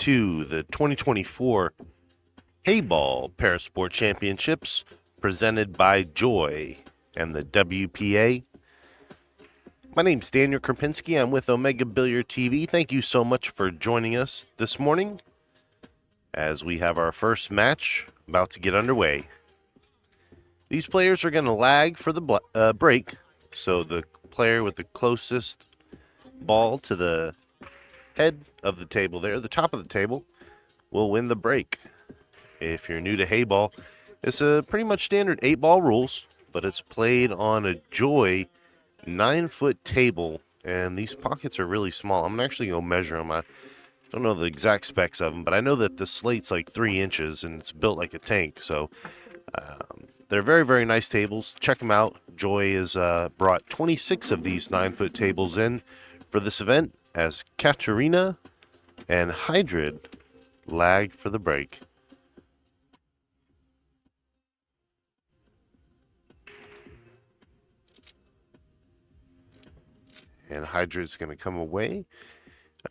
to the 2024 Heyball Parasport Championships presented by Joy and the WPA. My name's Daniel Krupinski. I'm with Omega Billiard TV. Thank you so much for joining us this morning as we have our first match about to get underway. These players are going to lag for the break, so the player with the closest ball to the head of the table there, the top of the table, will win the break. If you're new to Heyball, it's a pretty much standard 8-ball rules, but it's played on a Joy 9-foot table, and these pockets are really small. I'm actually going to measure them. I don't know the exact specs of them, but I know that the slate's like 3 inches, and it's built like a tank, so they're very, very nice tables. Check them out. Joy has brought 26 of these 9-foot tables in for this event as Katerina and Hydrid lagged for the break. And Hydrid's going to come away.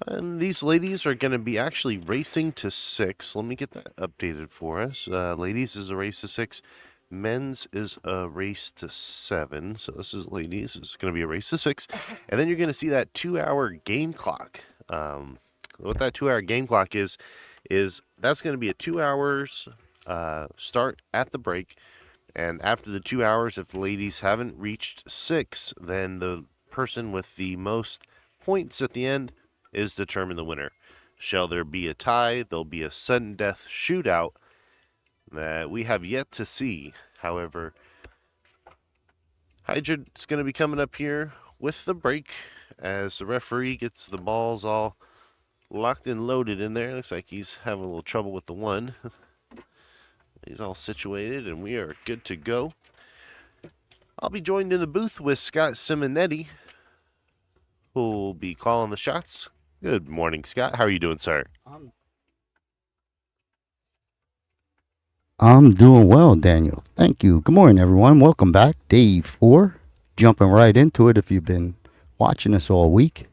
And these ladies are going to be actually racing to 6. Let me get that updated for us. Ladies is a race to 6. Men's is a race to 7. So this is ladies. It's going to be a race to 6. And then you're going to see that 2-hour game clock. What that 2-hour game clock is that's going to be a 2 hours start at the break. And after the 2 hours, if the ladies haven't reached 6, then the person with the most points at the end is determined the winner. Shall there be a tie? There'll be a sudden death shootout that we have yet to see. However, Hydrid's going to be coming up here with the break as the referee gets the balls all locked and loaded in there. Looks like he's having a little trouble with the one. He's all situated and we are good to go. I'll be joined in the booth with Scott Simonetti, who'll be calling the shots. Good morning, Scott. How are you doing, sir? I'm doing well, Daniel. Thank you. Good morning, everyone. Welcome back. Day 4. Jumping right into it if you've been watching us all week.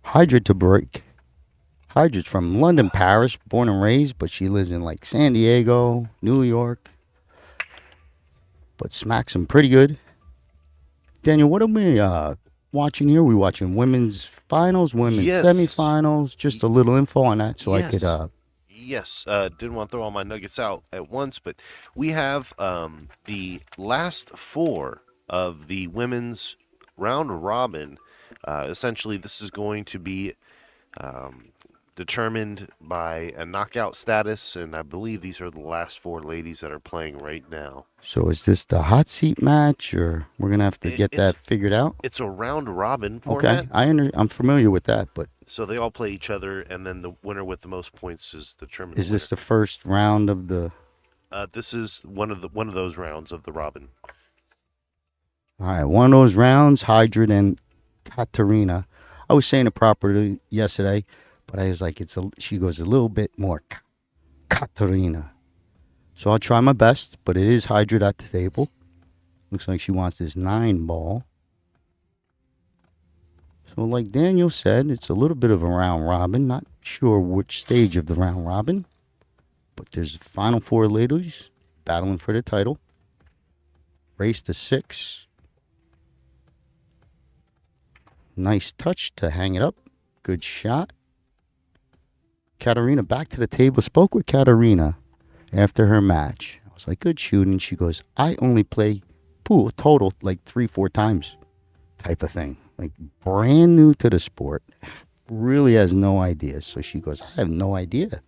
Hydrid to break. Hydrid's from London, Paris, born and raised, but she lives in like San Diego, New York. But smacks them pretty good. Daniel, what are we watching here? We watching women's finals, women's semifinals. Just a little info on that so I could Yes, didn't want to throw all my nuggets out at once, but we have the last 4 of the women's round robin. Essentially, this is going to be determined by a knockout status, and I believe these are the last 4 ladies that are playing right now. So is this the hot seat match, or we're going to have to get that figured out? It's a round robin format. Okay, I'm familiar with that, but... So they all play each other, and then the winner with the most points is determined. Is this the first round of the... This is one of those rounds of the robin. All right, one of those rounds, Hydrid and Katerina. I was saying it properly yesterday, but I was like, she goes a little bit more Katerina. So I'll try my best, but it is Hydrid at the table. Looks like she wants this 9-ball. So like Daniel said, it's a little bit of a round robin. Not sure which stage of the round robin. But there's the final 4 ladies battling for the title. Race to 6. Nice touch to hang it up. Good shot. Katerina back to the table. Spoke with Katerina after her match. I was like, good shooting. She goes, I only play pool total like 3-4 times type of thing. Like brand new to the sport. Really has no idea. So she goes, I have no idea.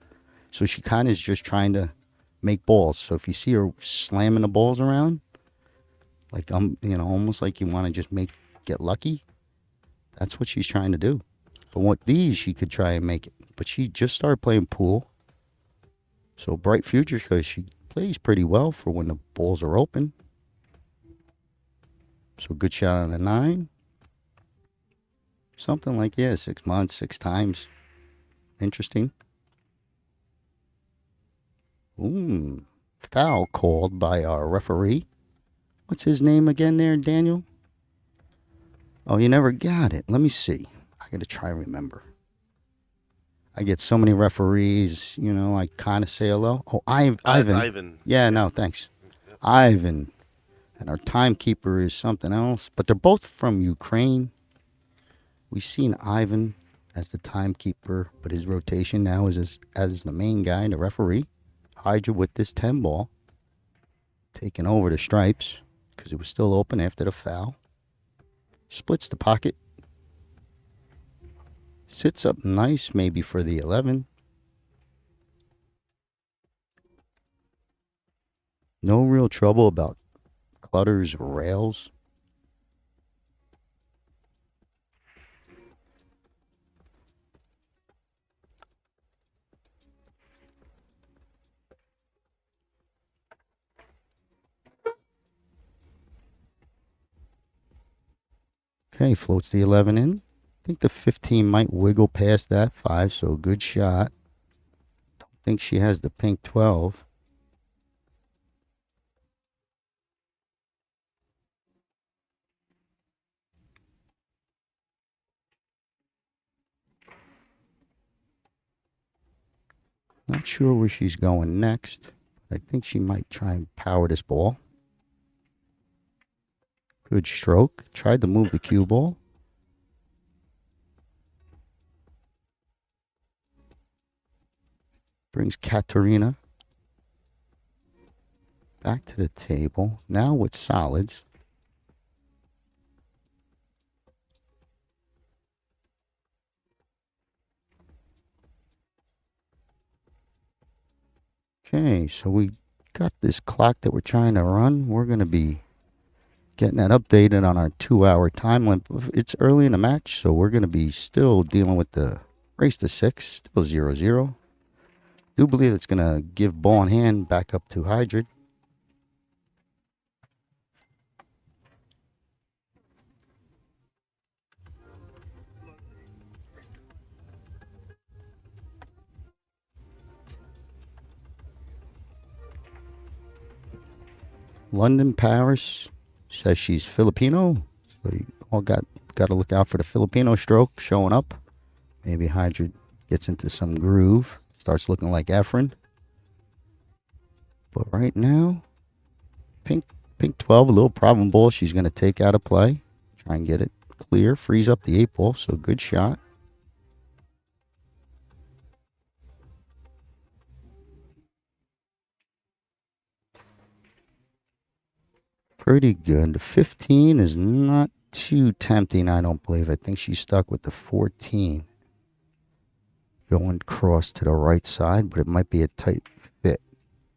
So she kind of is just trying to make balls. So if you see her slamming the balls around, like almost like you want to just get lucky. That's what she's trying to do. But what these, she could try and make it. But she just started playing pool. So bright future because she plays pretty well for when the balls are open. So good shot on the 9. Something like, 6 months, 6 times. Interesting. Foul called by our referee. What's his name again there, Daniel? Oh, you never got it. Let me see. I got to try and remember. I get so many referees, you know, I kind of say hello. Oh, That's Ivan. Ivan. Yeah, no, thanks. Ivan. And our timekeeper is something else. But they're both from Ukraine. We've seen Ivan as the timekeeper, but his rotation now is as the main guy, the referee. Hydra with this 10 ball, taking over the stripes because it was still open after the foul. Splits the pocket. Sits up nice, maybe for the 11. No real trouble about Clutter's rails. Okay, floats the 11 in. I think the 15 might wiggle past that 5, so good shot. Don't think she has the pink 12. Not sure where she's going next. I think she might try and power this ball. Good stroke. Tried to move the cue ball. Brings Katerina back to the table. Now with solids. Okay, so we got this clock that we're trying to run. We're going to be getting that updated on our 2-hour time limit. It's early in the match, so we're going to be still dealing with the race to 6, still 0-0. Do believe it's going to give ball in hand back up to Hydrid. London Paris says she's Filipino, so you all got to look out for the Filipino stroke showing up. Maybe Hydrid gets into some groove, starts looking like Efren. But right now, pink 12, a little problem ball. She's going to take out of play, try and get it clear, frees up the 8 ball. So good shot. Pretty good. The 15 is not too tempting, I don't believe. I think she's stuck with the 14. Going cross to the right side, but it might be a tight fit.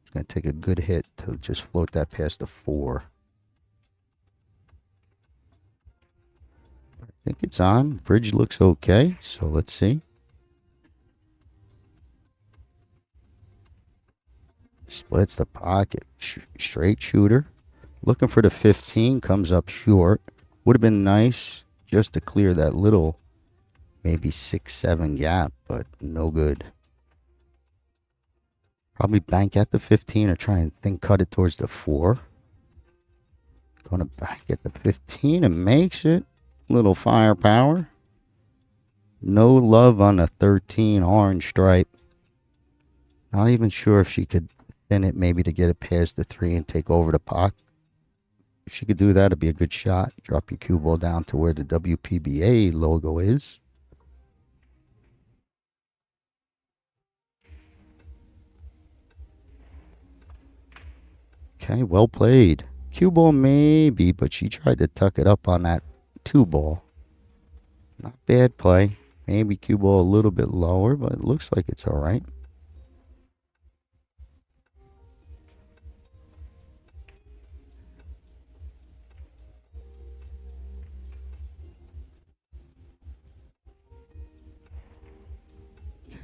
It's going to take a good hit to just float that past the 4. I think it's on. Bridge looks okay, so let's see. Splits the pocket. Straight shooter. Looking for the 15, comes up short. Would have been nice just to clear that little, maybe 6-7 gap, but no good. Probably bank at the 15 or try and cut it towards the 4. Going to bank at the 15 and makes it. Little firepower. No love on the 13 orange stripe. Not even sure if she could thin it maybe to get it past the 3 and take over the puck. If she could do that, it'd be a good shot. Drop your cue ball down to where the WPBA logo is. Okay, well played. Cue ball maybe, but she tried to tuck it up on that 2 ball. Not bad play. Maybe cue ball a little bit lower, but it looks like it's all right.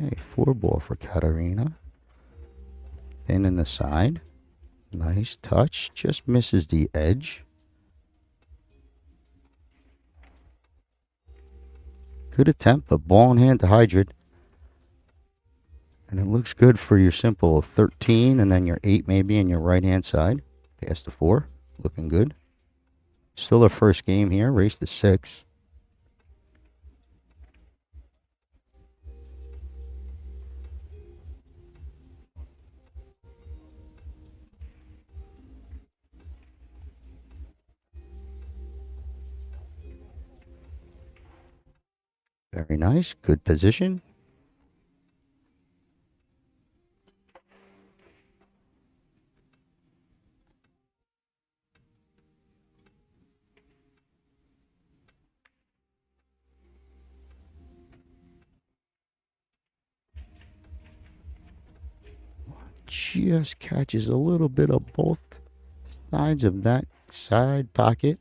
Okay, 4 ball for Katarina. Thin in the side. Nice touch. Just misses the edge. Good attempt, but ball in hand to Hydrid. And it looks good for your simple 13 and then your 8 maybe in your right hand side. Past the 4. Looking good. Still our first game here. Race to 6. Very nice. Good position. Just catches a little bit of both sides of that side pocket.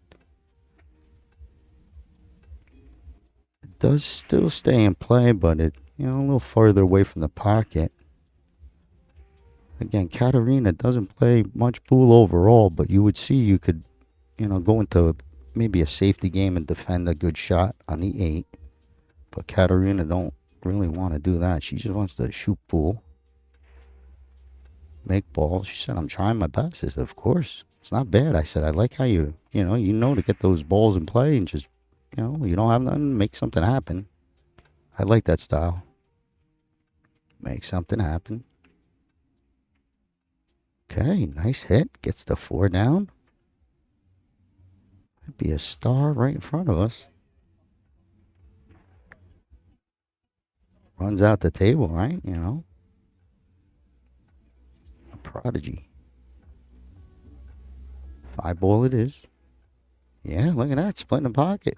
It does still stay in play, but it, a little farther away from the pocket. Again, Katarina doesn't play much pool overall, but you would see you could, go into maybe a safety game and defend a good shot on the 8. But Katarina don't really want to do that. She just wants to shoot pool, make balls. She said, I'm trying my best. I said, of course. It's not bad. I said, I like how you to get those balls in play and just, you don't have nothing, make something happen. I like that style. Make something happen. Okay, nice hit. Gets the 4 down. That'd be a star right in front of us. Runs out the table, right? A prodigy. 5 ball it is. Yeah, look at that. Split in the pocket.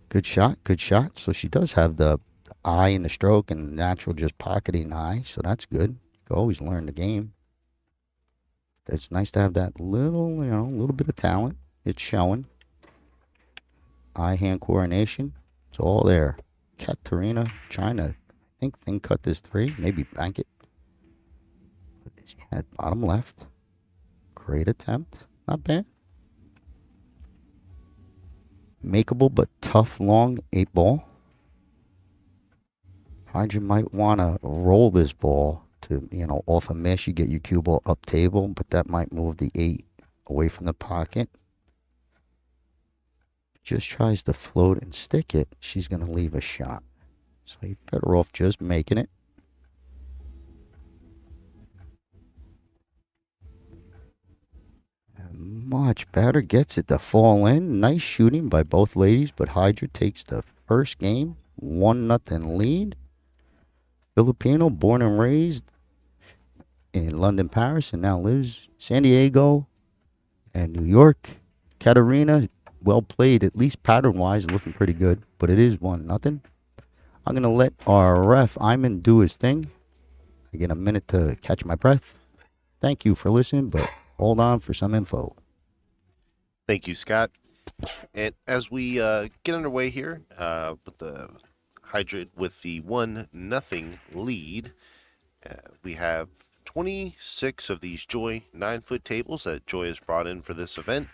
Good shot, good shot. So she does have the eye in the stroke and natural just pocketing eye. So that's good. You can always learn the game. It's nice to have that little bit of talent. It's showing. Eye-hand coordination. It's all there. Katarina trying to, I think, thin cut this 3. Maybe bank it. At bottom left. Great attempt. Not bad. Makeable but tough long 8 ball. Hydra might want to roll this ball to, off a miss. You get your cue ball up table, but that might move the 8 away from the pocket. Just tries to float and stick it. She's going to leave a shot. So you're better off just making it. Much better. Gets it to fall in. Nice shooting by both ladies, but Hydra takes the first game. 1-0 lead. Filipino, born and raised in London, Paris, and now lives San Diego and New York. Katarina, well played, at least pattern-wise, looking pretty good, but it is 1-0. I'm going to let our ref, Iman, do his thing. I get a minute to catch my breath. Thank you for listening, but hold on for some info. Thank you, Scott. And as we get underway here with the Hydra with the 1-0 lead, we have 26 of these Joy 9-foot tables that Joy has brought in for this event.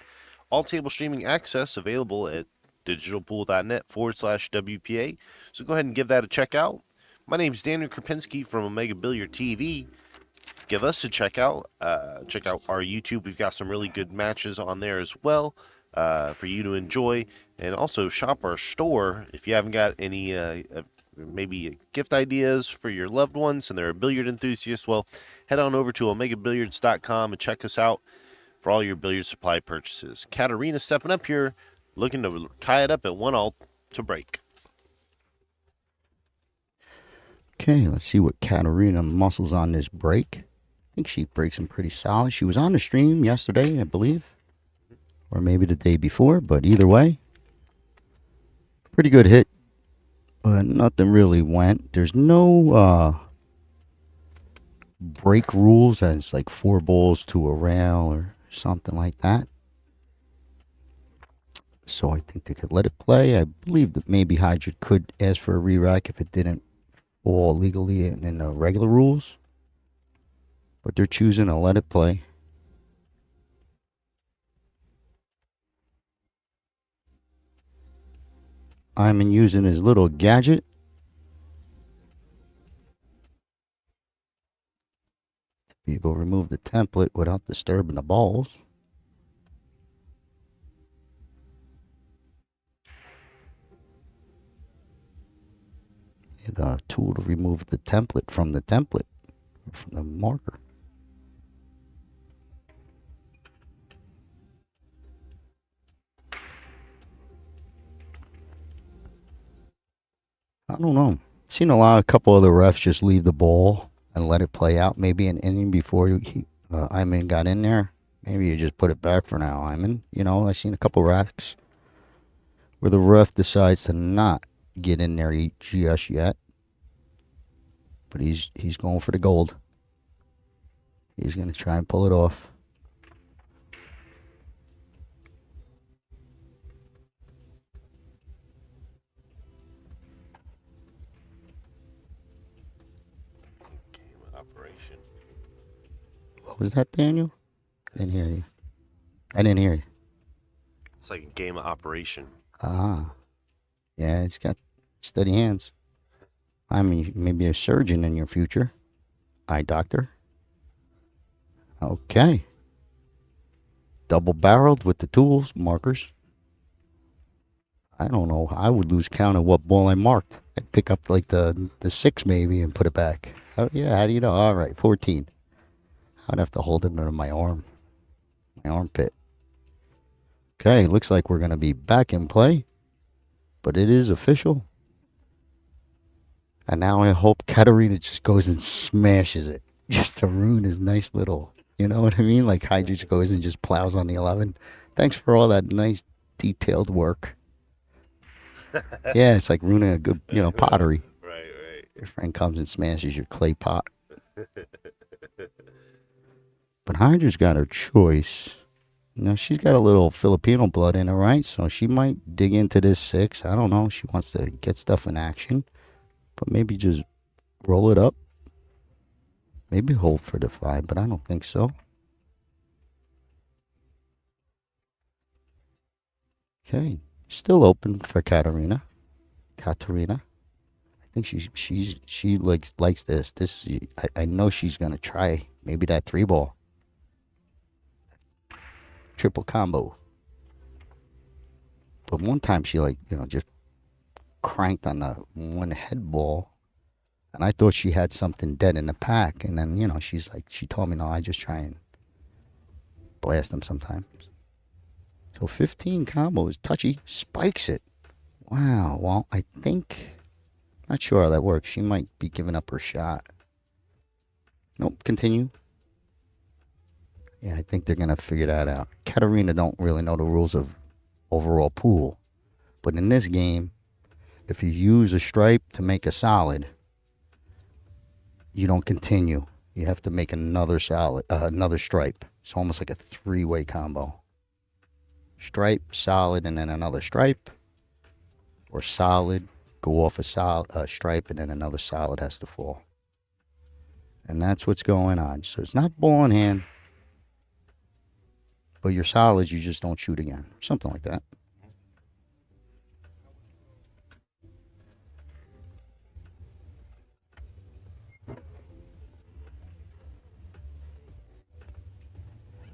All table streaming access available at digitalpool.net/WPA. So go ahead and give that a check out. My name is Daniel Krupinski from Omega Billiard TV. Give us a check out. Check out our YouTube. We've got some really good matches on there as well for you to enjoy. And also shop our store if you haven't got any maybe gift ideas for your loved ones and they're a billiard enthusiast. Well, head on over to omegabilliards.com and check us out for all your billiard supply purchases. Katarina stepping up here, looking to tie it up at 1-all to break. Okay, let's see what Katarina muscles on this break. I think she breaks them pretty solid. She was on the stream yesterday, I believe, or maybe the day before, but either way, pretty good hit, but nothing really went. There's no break rules as like 4 balls to a rail or something like that. So I think they could let it play. I believe that maybe Hydra could ask for a re-rack if it didn't fall legally in the regular rules. But they're choosing to let it play. I'm using his little gadget. To be able to remove the template without disturbing the balls. And a tool to remove the template, from the marker. I don't know. Seen a couple other refs just leave the ball and let it play out. Maybe an inning before Iman got in there. Maybe you just put it back for now, Iman. You know, I've seen a couple racks where the ref decides to not get in there just yet. But he's going for the gold. He's going to try and pull it off. Operation. What was that, Daniel? I didn't hear you. I didn't hear you. It's like a game of operation. Ah. Yeah, he's got steady hands. I mean, maybe a surgeon in your future. Eye doctor. Okay. Double barreled with the tools, markers. I don't know. I would lose count of what ball I marked. I'd pick up like the 6 maybe and put it back. Oh, yeah, how do you know? All right, 14. I'd have to hold it under my arm. My armpit. Okay, looks like we're going to be back in play. But it is official. And now I hope Katarina just goes and smashes it. Just to ruin his nice little, you know what I mean? Like Hydra just goes and just plows on the 11. Thanks for all that nice detailed work. Yeah, it's like ruining a good, pottery. Right. Your friend comes and smashes your clay pot. But Hydra's got her choice. She's got a little Filipino blood in her, right? So she might dig into this 6. I don't know. She wants to get stuff in action. But maybe just roll it up. Maybe hold for the 5, but I don't think so. Okay. Still open for Katarina. I think she likes this. I know she's gonna try maybe that 3 ball. Triple combo. But one time she just cranked on the one head ball. And I thought she had something dead in the pack. And then, she told me, no, I just try and blast them sometimes. So 15 combos, touchy, spikes it. Wow, well, I think, not sure how that works. She might be giving up her shot. Nope, continue. Yeah, I think they're going to figure that out. Katarina don't really know the rules of overall pool. But in this game, if you use a stripe to make a solid, you don't continue. You have to make another stripe. It's almost like a 3-way combo. Stripe, solid, and then another stripe. Or solid, go off a stripe, and then another solid has to fall. And that's what's going on. So it's not ball in hand, but your solids, you just don't shoot again. Something like that.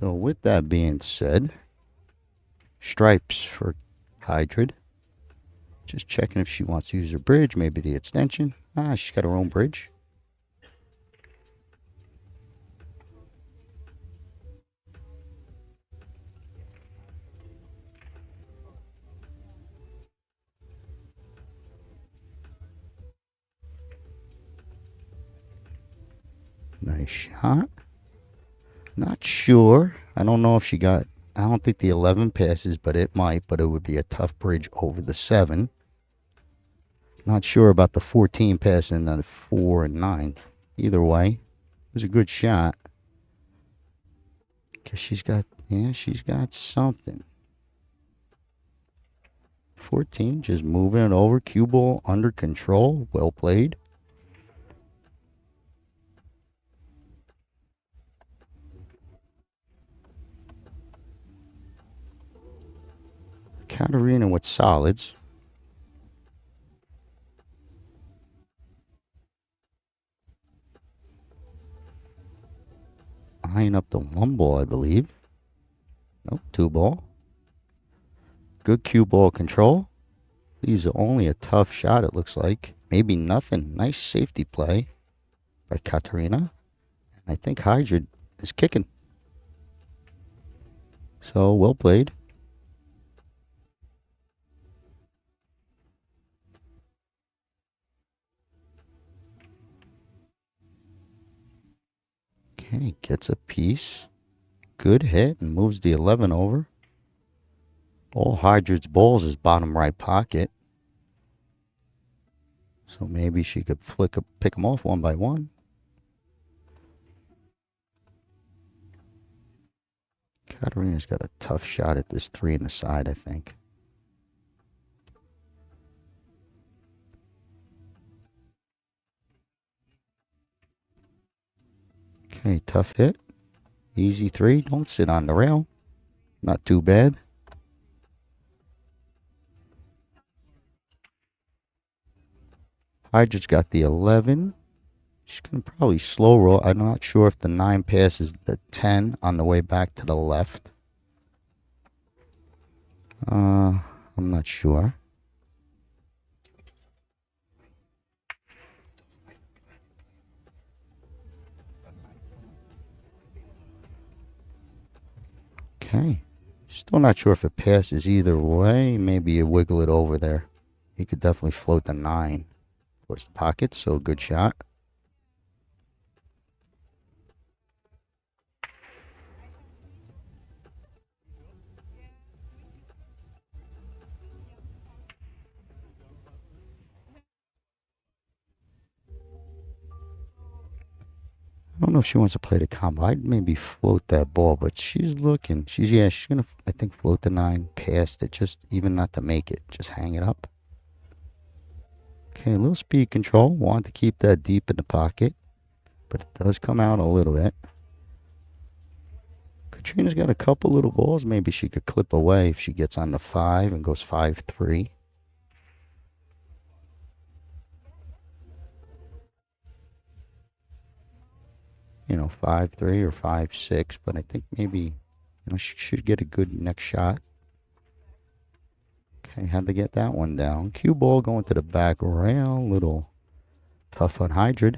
So with that being said, stripes for Hydrid. Just checking if she wants to use her bridge, maybe the extension. She's got her own bridge. Nice shot. Not sure. I don't know if she got, I don't think the 11 passes, but it might, but it would be a tough bridge over the 7. Not sure about the 14 passing the 4 and 9. Either way, it was a good shot. Because she's got something. 14, just moving it over. Cue ball under control. Well played. Katarina with solids. Eyeing up the 1 ball, I believe. Nope, 2 ball. Good cue ball control. These are only a tough shot, it looks like. Maybe nothing. Nice safety play by Katarina. And I think Hydra is kicking. So, well played. Okay, gets a piece. Good hit and moves the 11 over. All Hydrid's balls is bottom right pocket. So maybe she could pick them off one by one. Katarina's got a tough shot at this 3 in the side, I think. Okay, tough hit. Easy 3. Don't sit on the rail. Not too bad. Hydra's got the 11. She's going to probably slow roll. I'm not sure if the 9 passes the 10 on the way back to the left. I'm not sure. Okay. Still not sure if it passes either way. Maybe you wiggle it over there. You could definitely float the 9 towards the pocket, so good shot. I don't know if she wants to play the combo. I'd maybe float that ball, but she's looking. She's going to, I think, float the 9 past it, just even not to make it. Just hang it up. Okay, a little speed control. Want to keep that deep in the pocket, but it does come out a little bit. Katrina's got a couple little balls. Maybe she could clip away if she gets on the 5 and goes 5-3. You know, 5-3 or 5-6, but I think maybe, you know, she should get a good next shot. Okay, had to get that one down. Cue ball going to the back rail. Little tough on Hydrid.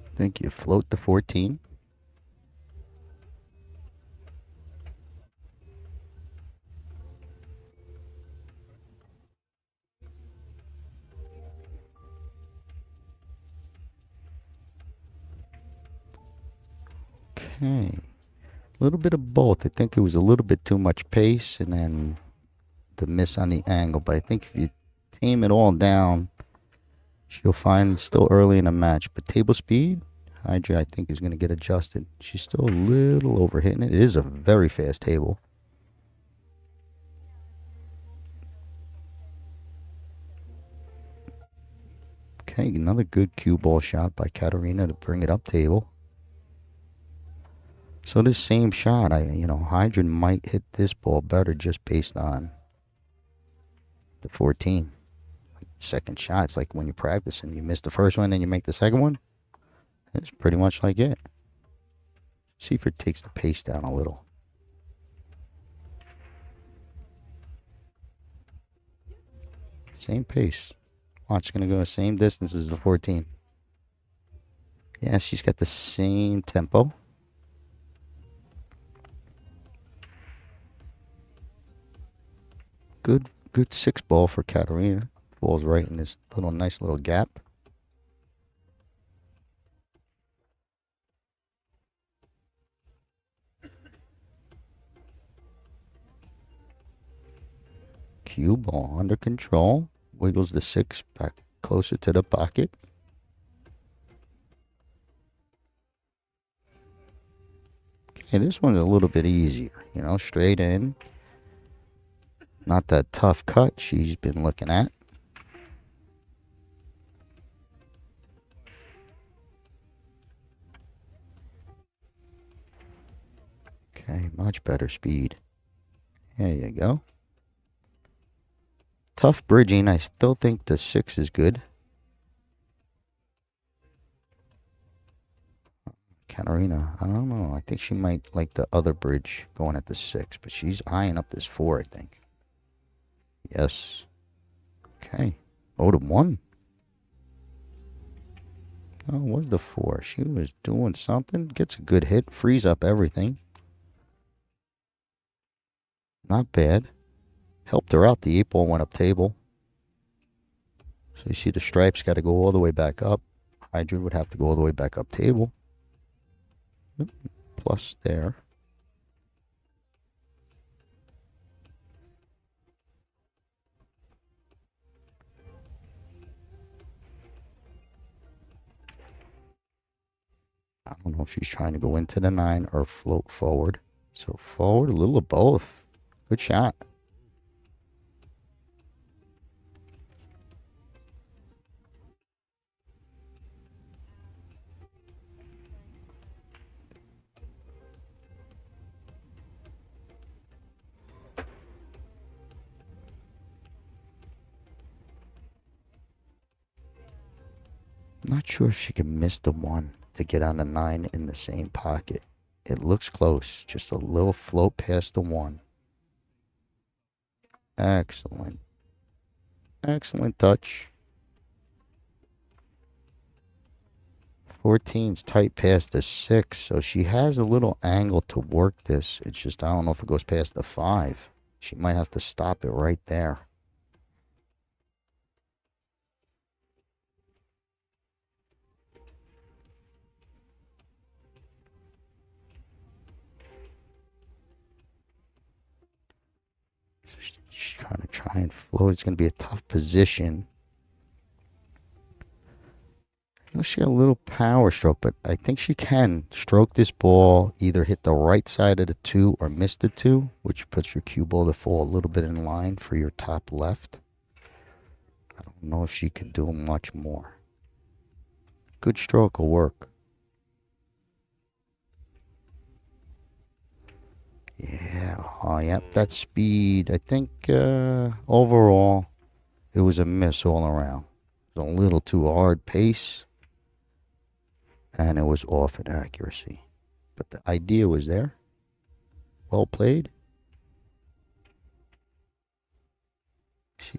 I think you float the 14. Okay. A little bit of both. I think it was a little bit too much pace and then the miss on the angle. But I think if you tame it all down, she'll find still early in the match. But table speed, Hydra, I think, is going to get adjusted. She's still a little over hitting it. It is a very fast table. Okay, another good cue ball shot by Katarina to bring it up table. So this same shot, Hydra might hit this ball better just based on the 14. Second shot, it's like when you practice and you miss the first one, then you make the second one. It's pretty much like it. See if it takes the pace down a little. Same pace. Watch, it's going to go the same distance as the 14. Yeah, she's got the same tempo. Good 6 ball for Katarina. Falls right in this nice little gap. Cue ball under control. Wiggles the 6 back closer to the pocket. Okay, this one's a little bit easier. Straight in. Not that tough cut she's been looking at. Okay, much better speed. There you go. Tough bridging. I still think the 6 is good. Katarina, I don't know. I think she might like the other bridge going at the 6, but she's eyeing up this 4, I think. Yes. Okay. Oh, the 1. Oh, was the 4. She was doing something. Gets a good hit. Frees up everything. Not bad. Helped her out. The 8-ball went up table. So you see the stripes got to go all the way back up. Hydra would have to go all the way back up table. Plus there. I don't know if she's trying to go into the 9 or float forward. So forward, a little of both. Good shot. Not sure if she can miss the 1 to get on the 9 in the same pocket. It looks close. Just a little float past the 1. Excellent. Excellent touch. 14's tight past the 6, so she has a little angle to work this. It's just, I don't know if it goes past the 5. She might have to stop it right there. She's going to try and float. It's going to be a tough position. She got a little power stroke, but I think she can stroke this ball, either hit the right side of the 2 or miss the 2, which puts your cue ball to fall a little bit in line for your top left. I don't know if she could do much more. Good stroke will work. Yeah, oh yeah, that speed. I think overall it was a miss all around. It was a little too hard pace. And it was off in accuracy. But the idea was there. Well played. See,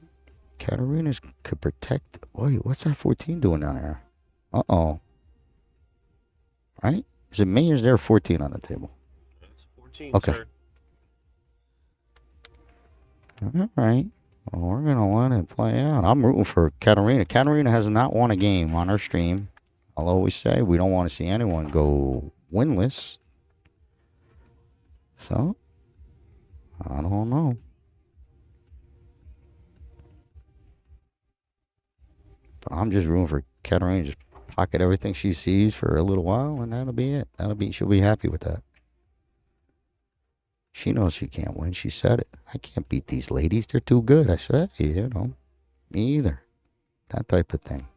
Katarina's could protect. Wait, what's that 14 doing down there? Uh-oh. Right? Is it me or is there a 14 on the table? It's 14, okay. Sir. All right. Well, we're going to let it play out. I'm rooting for Katarina. Katarina has not won a game on her stream. I'll always say we don't want to see anyone go winless. So, I don't know. But I'm just rooting for Katarina. Just pocket everything she sees for a little while, and that'll be it. She'll be happy with that. She knows she can't win. She said it. I can't beat these ladies. They're too good. I said, you know, me either. That type of thing.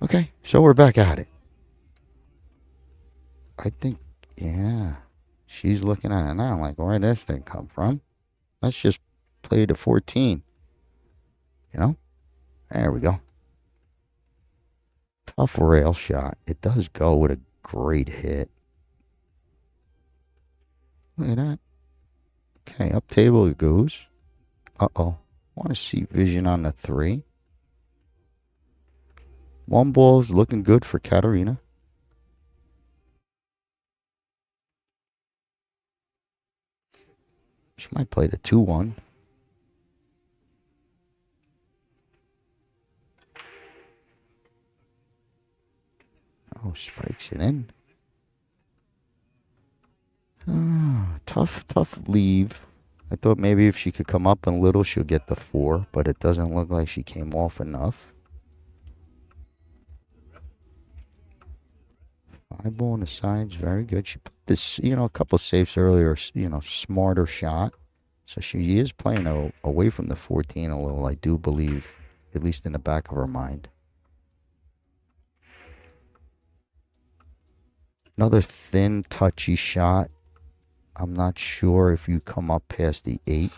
Okay, so we're back at it. I think, yeah, she's looking at it now like, where did this thing come from? Let's just play to 14. You know? There we go. Tough rail shot. It does go with a great hit. Look at that. Okay, up table it goes. Uh-oh. Want to see vision on the 3. 1 ball's looking good for Katarina. She might play the 2-1. Oh, spikes it in. Oh, tough leave. I thought maybe if she could come up a little, she'll get the 4, but it doesn't look like she came off enough. 5 ball on the sides, very good. She put this, a couple of safes earlier, smarter shot. So she is playing away from the 14 a little, I do believe, at least in the back of her mind. Another thin, touchy shot. I'm not sure if you come up past the 8.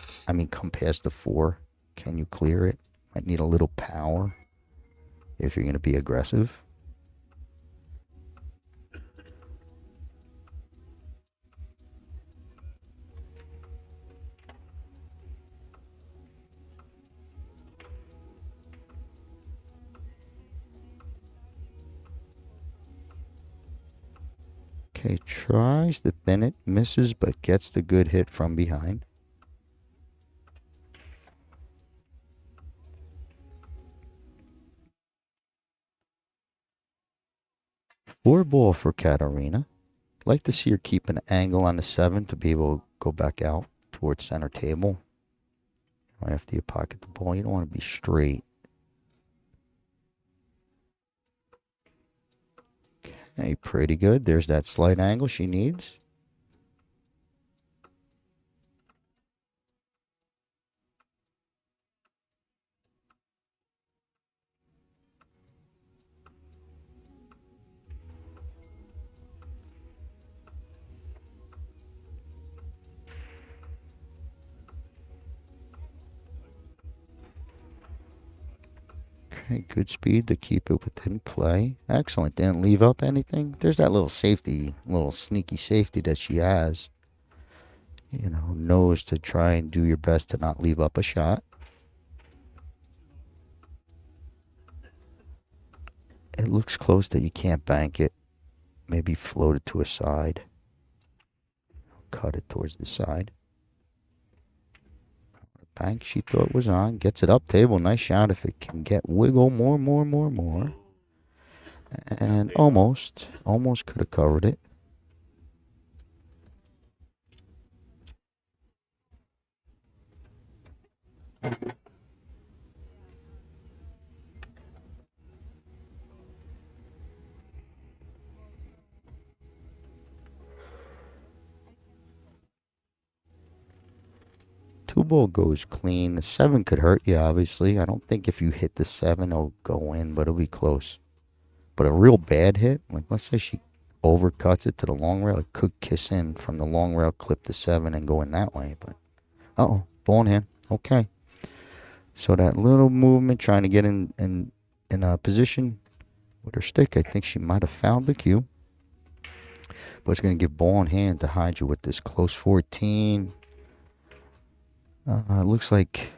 Come past the 4. Can you clear it? Might need a little power if you're going to be aggressive. Okay, tries to thin it, misses, but gets the good hit from behind. Poor ball for Katarina. Like to see her keep an angle on the 7 to be able to go back out towards center table. Right after you pocket the ball, you don't want to be straight. Okay, pretty good. There's that slight angle she needs. Okay, good speed to keep it within play. Excellent. Didn't leave up anything. There's that little safety, little sneaky safety that she has. You know, knows to try and do your best to not leave up a shot. It looks close that you can't bank it. Maybe float it to a side. Cut it towards the side. Bank she thought was on. Gets it up table. Nice shot if it can get wiggle more. And almost could have covered it. Two ball goes clean. The 7 could hurt you, obviously. I don't think if you hit the 7, it'll go in, but it'll be close. But a real bad hit, like let's say she overcuts it to the long rail, it could kiss in from the long rail, clip the 7, and go in that way. But ball in hand. Okay. So that little movement, trying to get in a position with her stick, I think she might have found the cue. But it's going to give ball in hand to Hydra with this close 14. It looks like,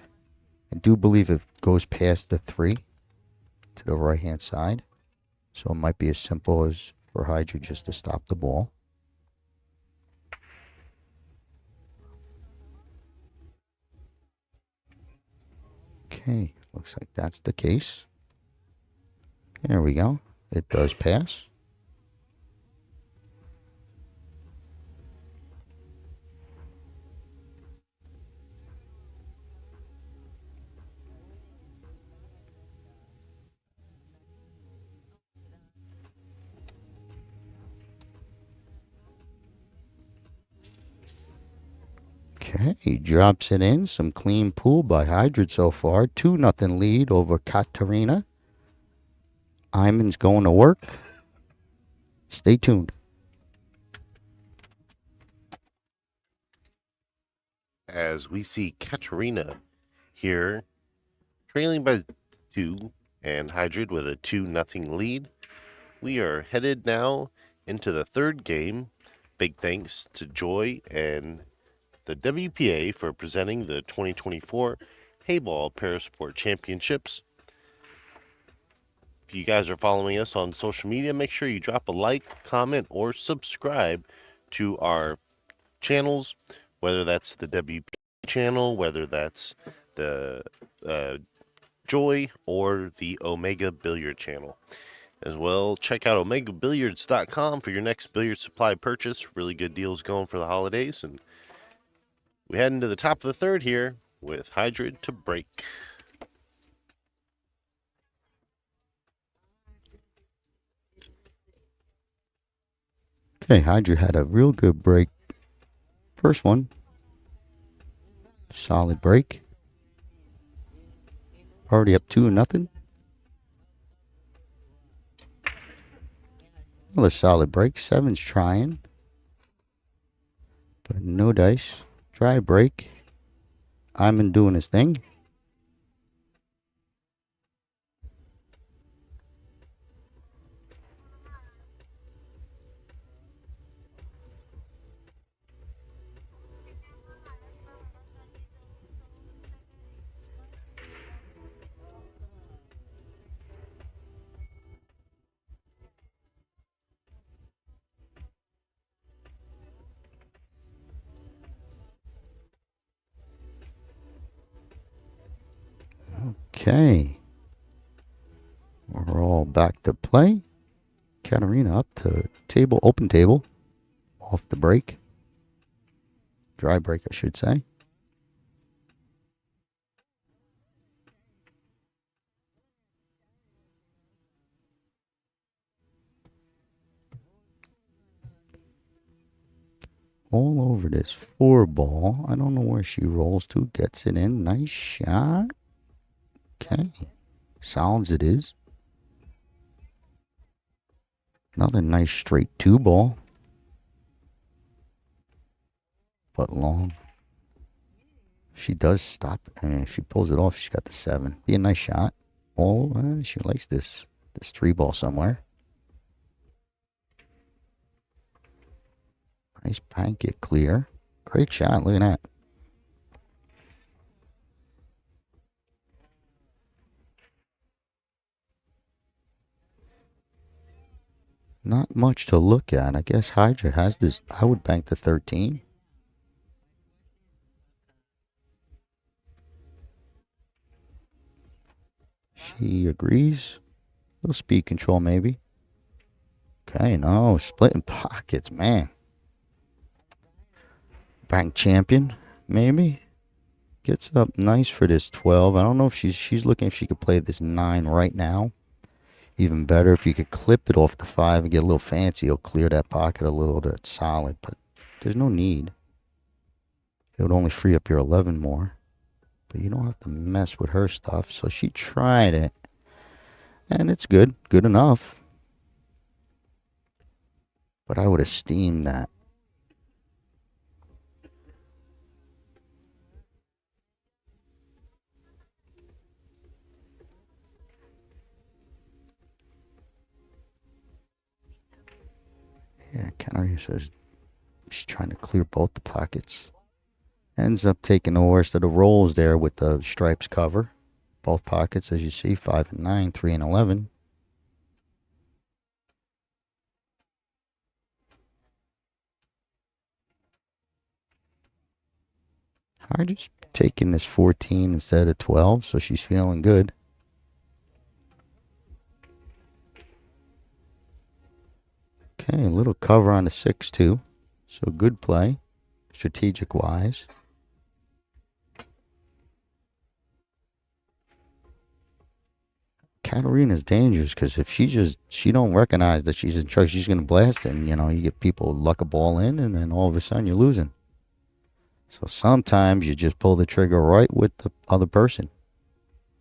I do believe it goes past the 3 to the right-hand side. So it might be as simple as for Hydra just to stop the ball. Okay, looks like that's the case. There we go. It does pass. Okay, he drops it in. Some clean pool by Hydra so far. 2-0 lead over Katarina. Iman's going to work. Stay tuned. As we see Katarina here trailing by 2 and Hydrid with a 2-0 lead. We are headed now into the third game. Big thanks to Joy and the WPA for presenting the 2024 Heyball Parasport Championships. If you guys are following us on social media, make sure you drop a like, comment, or subscribe to our channels, whether that's the WPA channel, whether that's the Joy or the Omega Billiard channel. As well, check out omegabilliards.com for your next billiard supply purchase. Really good deals going for the holidays. And we head into the top of the third here with Hydrid to break. Okay, Hydra had a real good break. First one. Solid break. Already up 2-0. Another solid break. 7's trying. But no dice. Dry break. Iman doing his thing. Okay. We're all back to play. Katarina up to table, open table, off the break. Dry break, I should say. All over this 4-ball. I don't know where she rolls to. Gets it in. Nice shot. Okay. Solids it is. Another nice straight 2-ball. But long. She does stop. I mean, if she pulls it off, she's got the 7. Be a nice shot. Oh, she likes this 3-ball somewhere. Nice bank it clear. Great shot. Look at that. Not much to look at. I guess Hydra has this. I would bank the 13. She agrees. Little speed control maybe. Okay, no. Splitting pockets, man. Bank champion, maybe. Gets up nice for this 12. I don't know if she's looking if she could play this 9 right now. Even better if you could clip it off the 5 and get a little fancy. It'll clear that pocket a little to solid, but there's no need. It would only free up your 11 more. But you don't have to mess with her stuff. So she tried it. And it's good. Good enough. But I would esteem that. Yeah, Canary says she's trying to clear both the pockets. Ends up taking the worst of the rolls there with the stripes cover. Both pockets, as you see, 5 and 9, 3 and 11. Hydra's taking this 14 instead of 12, so she's feeling good. Okay, a little cover on the 6 too. So good play, strategic wise. Katarina's dangerous because if she don't recognize that she's in charge, she's gonna blast it, and you get people luck a ball in, and then all of a sudden you're losing. So sometimes you just pull the trigger right with the other person.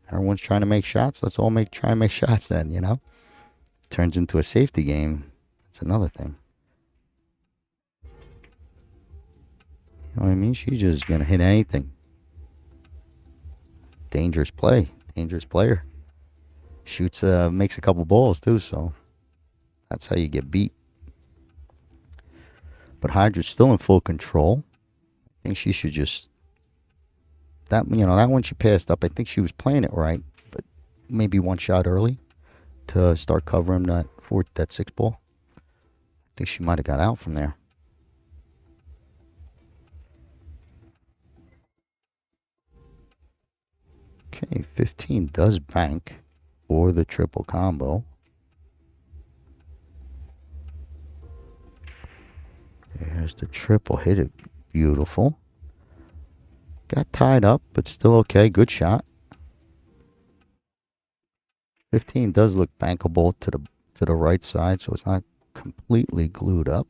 Everyone's trying to make shots. Let's all try and make shots then, Turns into a safety game. That's another thing. You know what I mean? She's just going to hit anything. Dangerous play. Dangerous player. Shoots, makes a couple balls too, so that's how you get beat. But Hydra's still in full control. I think she should just, that one she passed up, I think she was playing it right, but maybe one shot early to start covering that 6 ball. I think she might have got out from there. Okay, 15 does bank or the triple combo. There's the triple, hit it beautiful. Got tied up, but still okay. Good shot. 15 does look bankable to the right side, so it's not completely glued up.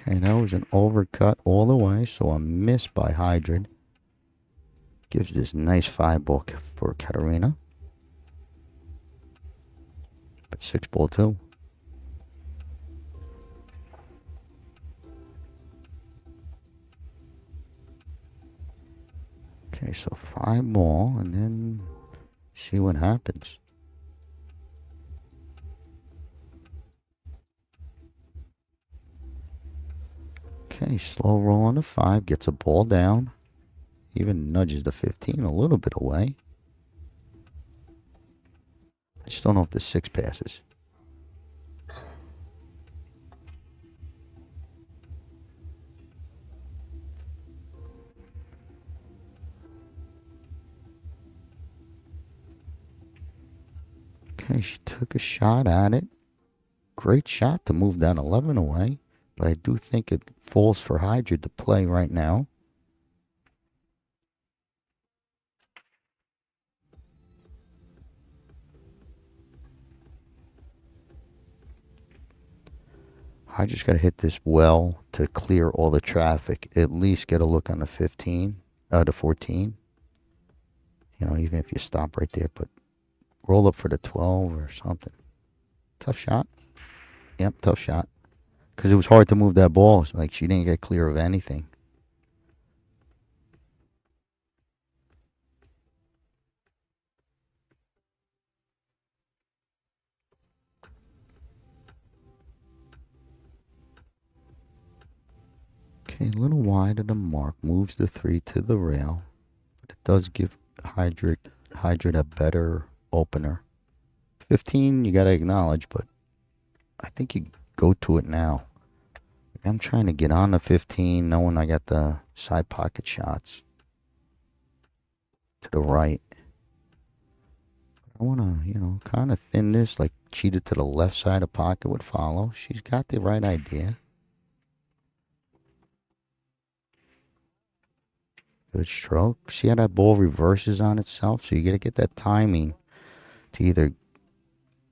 Okay, that was an overcut all the way, so a miss by Hydrid. Gives this nice 5 ball for Katarina. But 6 ball too. Okay, so 5 ball, and then see what happens. Okay, slow roll on the 5, gets a ball down. even nudges the 15 a little bit away. I just don't know if the 6 passes. Okay, she took a shot at it. Great shot to move that 11 away. But I do think it falls for Hydra to play right now. I just got to hit this well to clear all the traffic. At least get a look on the 15, the 14. You know, even if you stop right there, but roll up for the 12 or something. Tough shot. Yep, tough shot. Because it was hard to move that ball. It's like she didn't get clear of anything. Okay, a little wide of the mark. Moves the 3 to the rail. But it does give Hydra a better opener. 15, you got to acknowledge, but I think you go to it now. I'm trying to get on the 15, knowing I got the side pocket shots to the right. I want to, you know, kind of thin this, like cheat it to the left side of pocket would follow. She's got the right idea. Good stroke. See how that ball reverses on itself? So you got to get that timing to either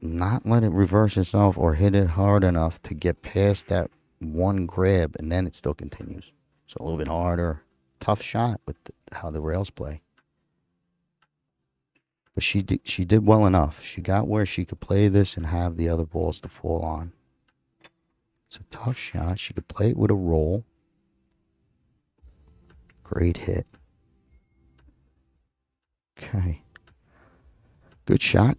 not let it reverse itself or hit it hard enough to get past that one grab, and then it still continues. So a little bit harder. Tough shot with how the rails play. But she did well enough. She got where she could play this and have the other balls to fall on. It's a tough shot. She could play it with a roll. Great hit. Okay. Good shot.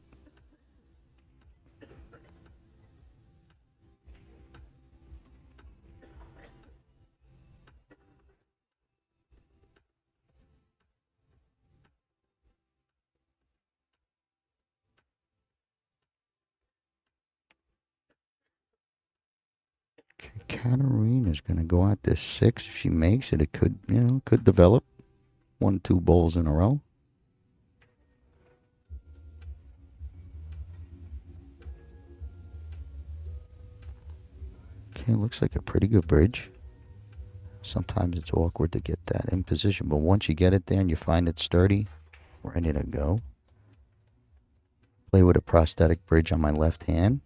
Katarina's going to go at this 6. If she makes it, it could, you know, could develop 1-2 bowls in a row. Okay, looks like a pretty good bridge. Sometimes it's awkward to get that in position, but once you get it there and you find it sturdy, ready to go. Play with a prosthetic bridge on my left hand.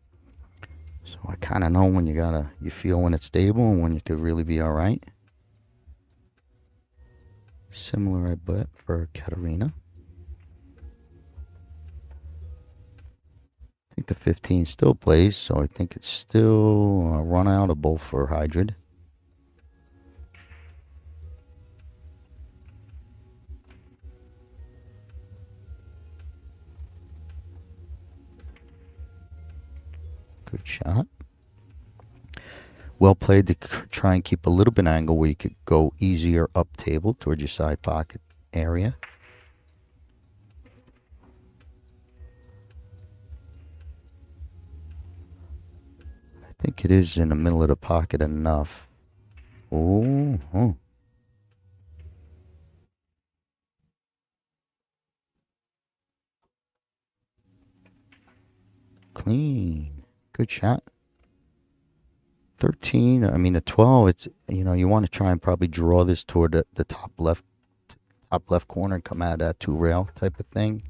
So I kind of know when you feel when it's stable and when you could really be all right. Similar, I bet, for Katarina. I think the 15 still plays, so I think it's still run outable for Hydrid. Good shot. Well played to try and keep a little bit of angle where you could go easier up table towards your side pocket area. I think it is in the middle of the pocket enough. Oh. Clean. Good shot. 13, I mean, a 12, it's, you know, you want to try and probably draw this toward the top left corner and come out of that 2 rail type of thing.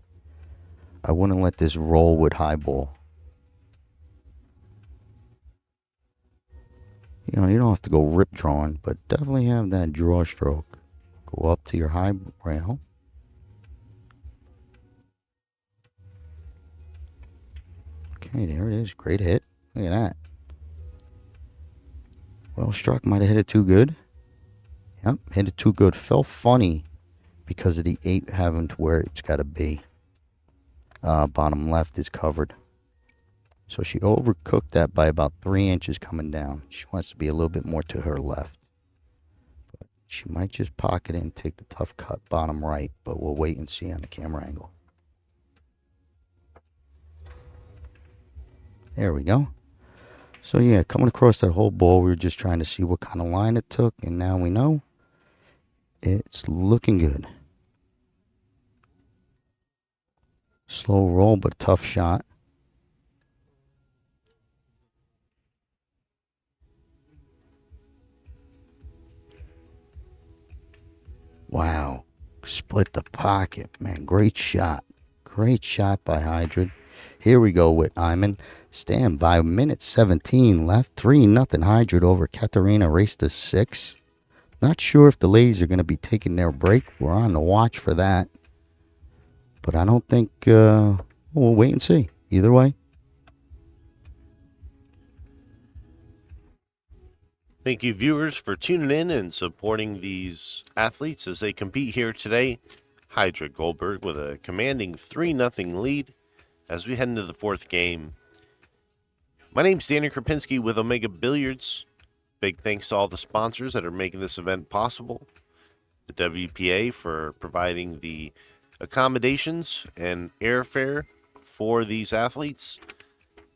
I wouldn't let this roll with high ball. You know, you don't have to go rip drawing, but definitely have that draw stroke. Go up to your high rail. Okay, there it is. Great hit. Look at that. Well struck. Might have hit it too good. Yep, hit it too good. Felt funny because of the 8 having to where it's got to be. Bottom left is covered. So she overcooked that by about 3 inches coming down. She wants to be a little bit more to her left. But She might just pocket it and take the tough cut bottom right, but we'll wait and see on the camera angle. There we go. So yeah, coming across that whole ball, we were just trying to see what kind of line it took, and now we know it's looking good. Slow roll, but a tough shot. Wow. Split the pocket, man. Great shot. Great shot by Hydra. Here we go with Iman. Stand by. Minute 17 left. 3-0 Hydra over Katerina. Race to 6. Not sure if the ladies are going to be taking their break. We're on the watch for that. But I don't think... we'll wait and see. Either way. Thank you, viewers, for tuning in and supporting these athletes as they compete here today. Hydra Goldberg with a commanding 3-0 lead as we head into the fourth game. My name's Daniel Krapinski with Omega Billiards. Big thanks to all the sponsors that are making this event possible. The WPA for providing the accommodations and airfare for these athletes,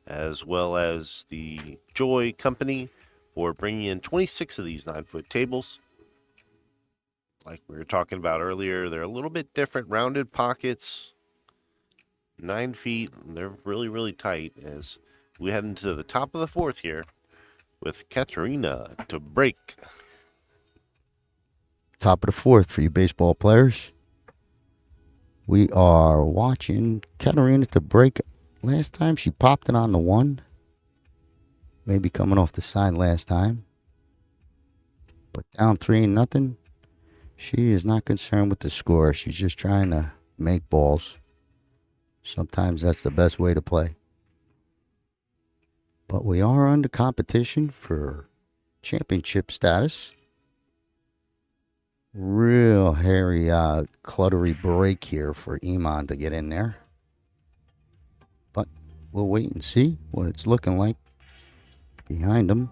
as well as the Joy Company for bringing in 26 of these 9-foot tables. Like we were talking about earlier, they're a little bit different. Rounded pockets, 9 feet. They're really, really tight as we head into the top of the fourth here with Katerina to break. Top of the fourth for you baseball players. We are watching Katerina to break. Last time she popped it on the 1. Maybe coming off the side last time. But down 3-0. She is not concerned with the score. She's just trying to make balls. Sometimes that's the best way to play. But we are under competition for championship status. Real hairy, cluttery break here for Iman to get in there. But we'll wait and see what it's looking like behind him.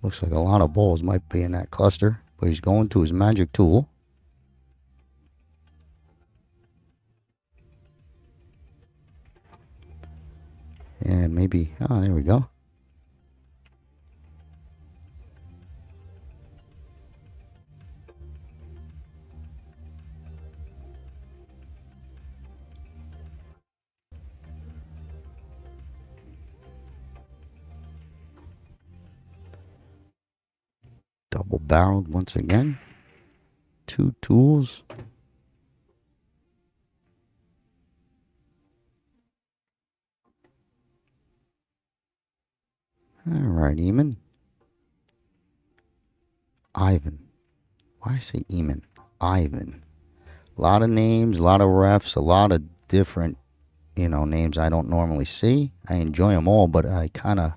Looks like a lot of balls might be in that cluster, but he's going to his magic tool. And maybe, oh, there we go. Double barreled once again. 2 tools. All right, Eamon. Ivan. Why I say Eamon? Ivan. A lot of names, a lot of refs, a lot of different, names I don't normally see. I enjoy them all, but I kind of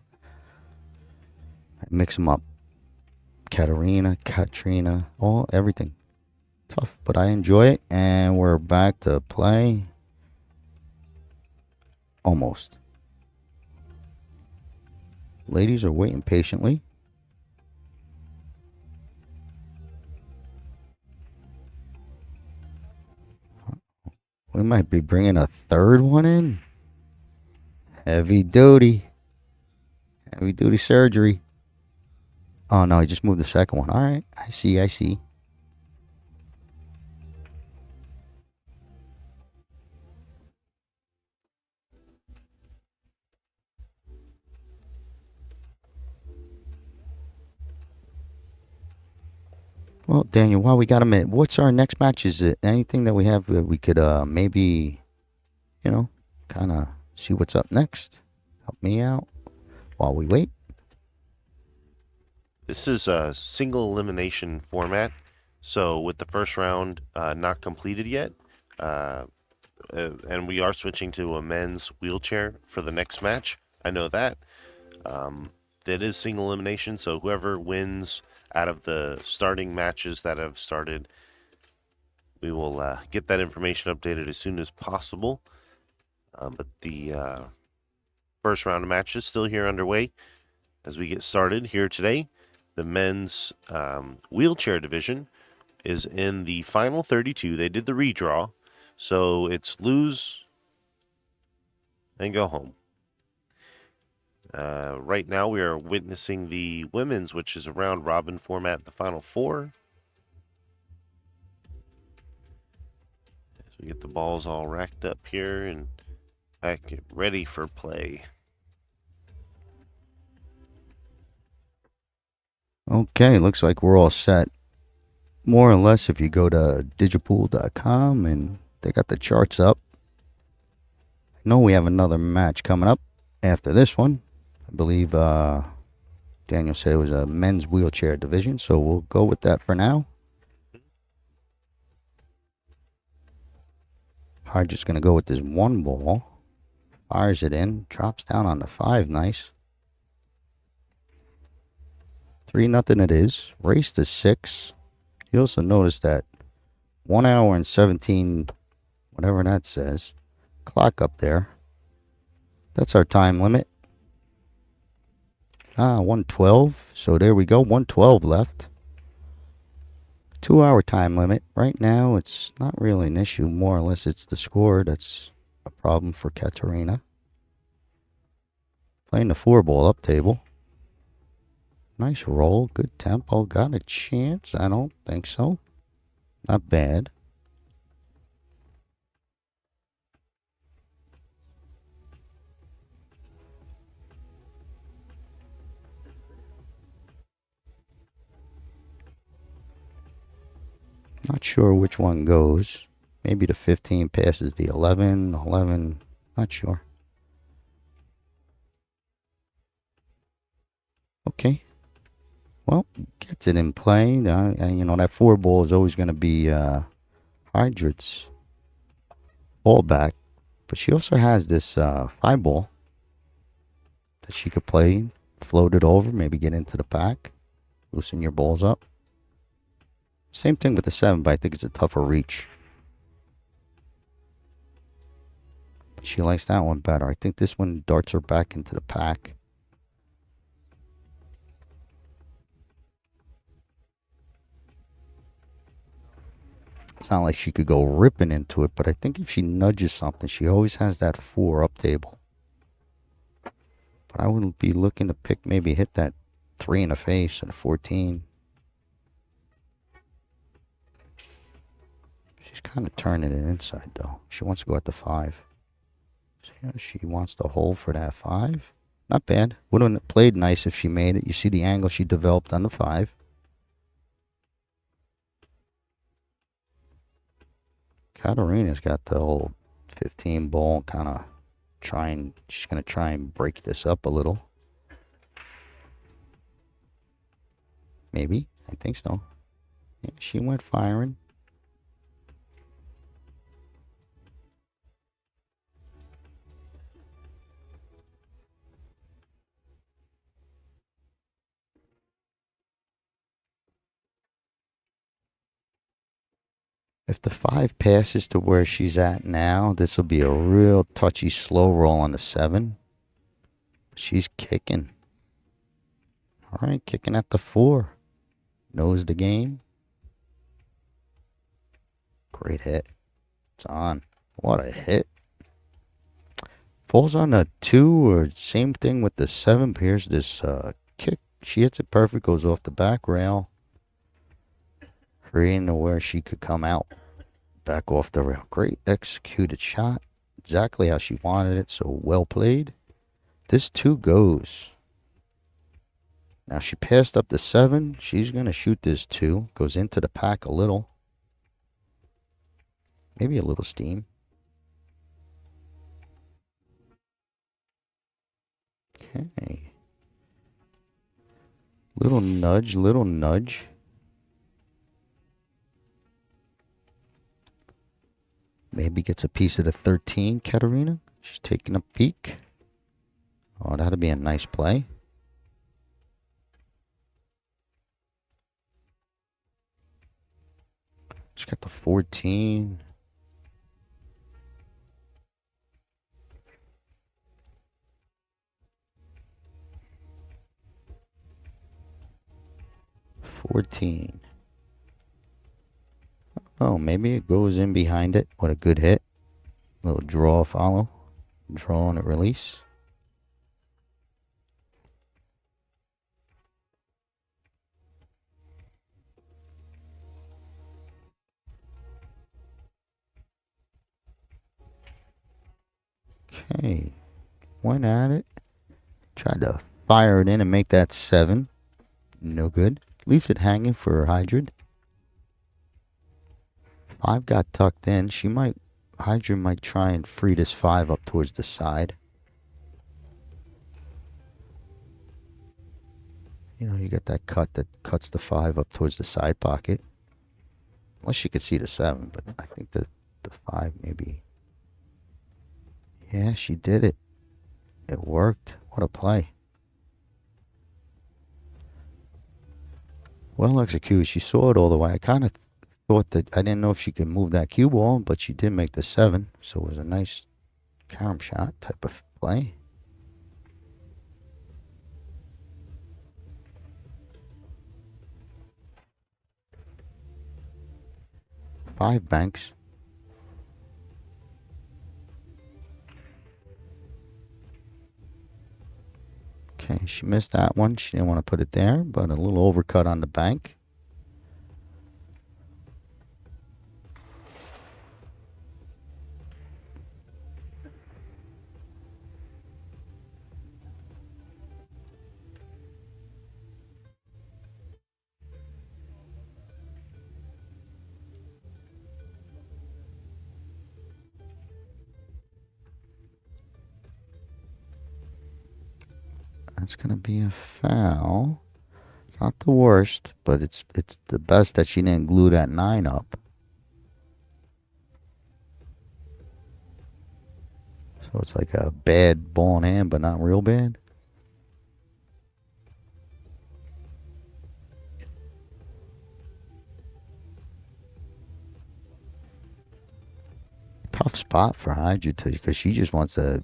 mix them up. Katrina, everything. Tough, but I enjoy it, and we're back to play. Almost. Ladies are waiting patiently. We might be bringing a third one in. Heavy duty surgery. Oh, no, he just moved the second one. All right, I see. Well, Daniel, while we got a minute, what's our next match? Is it anything that we have that we could maybe, kind of see what's up next? Help me out while we wait. This is a single elimination format. So with the first round not completed yet, and we are switching to a men's wheelchair for the next match. I know that. That is single elimination, so whoever wins out of the starting matches that have started, we will get that information updated as soon as possible. But the first round of matches still here underway as we get started here today. The men's wheelchair division is in the final 32. They did the redraw, so it's lose and go home. Right now we are witnessing the women's, which is a round robin format, the final four. As we get the balls all racked up here and back ready for play. Okay, looks like we're all set. More or less, if you go to digipool.com and they got the charts up. I know we have another match coming up after this one. I believe Daniel said it was a men's wheelchair division, so we'll go with that for now. Hard just going to go with this one ball. Fires it in, drops down on the 5, nice. 3-0 it is. Race to 6. You also notice that 1 hour and 17, whatever that says, clock up there. That's our time limit. 112. So there we go. 112 left. 2 hour time limit. Right now, it's not really an issue. More or less, it's the score that's a problem for Katerina. Playing the 4-ball up table. Nice roll, good tempo. Got a chance? I don't think so. Not bad. Not sure which one goes. Maybe the 15 passes the 11. 11, not sure. Okay. Well, gets it in play. You know, that 4-ball is always going to be Hydrat's fallback. But she also has this 5-ball that she could play, float it over, maybe get into the pack, loosen your balls up. Same thing with the 7, but I think it's a tougher reach. She likes that one better. I think this one darts her back into the pack. It's not like she could go ripping into it, but I think if she nudges something, she always has that 4 up table. But I wouldn't be looking to pick, maybe hit that 3 in the face and a 14. She's kind of turning it inside, though. She wants to go at the 5. So she wants to hold for that 5. Not bad. Wouldn't have played nice if she made it. You see the angle she developed on the 5. Katerina's got the old 15 ball kind of she's going to try and break this up a little. Maybe. I think so. Yeah, she went firing. If the 5 passes to where she's at now, this will be a real touchy, slow roll on the 7. She's kicking. All right, kicking at the 4. Knows the game. Great hit. It's on. What a hit. Falls on the 2, or same thing with the 7. Here's this kick. She hits it perfect, goes off the back rail. Creating where she could come out. Back off the rail. Great executed shot. Exactly how she wanted it, so well played. This 2 goes. Now she passed up the 7. She's going to shoot this 2. Goes into the pack a little. Maybe a little steam. Okay. Little nudge, little nudge. Maybe gets a piece of the 13, Katerina. She's taking a peek. Oh, that'll be a nice play. She's got the 14. 14. Oh, maybe it goes in behind it. What a good hit. Little draw follow. Draw and a release. Okay. Went at it. Tried to fire it in and make that 7. No good. Leaves it hanging for Hydrid. 5 got tucked in. Hydrid might try and free this 5 up towards the side. You know, you got that cut that cuts the 5 up towards the side pocket. Unless you could see the 7, but I think the 5 maybe. Yeah, she did it. It worked. What a play. Well executed. She saw it all the way. I kind of thought that I didn't know if she could move that cue ball, but she did make the 7. So it was a nice carom shot type of play. Five banks. Okay, she missed that one. She didn't want to put it there, but a little overcut on the bank. That's going to be a foul. It's not the worst, but it's the best that she didn't glue that 9 up. So it's like a bad ball in hand, but not real bad. Tough spot for Hydra because she just wants to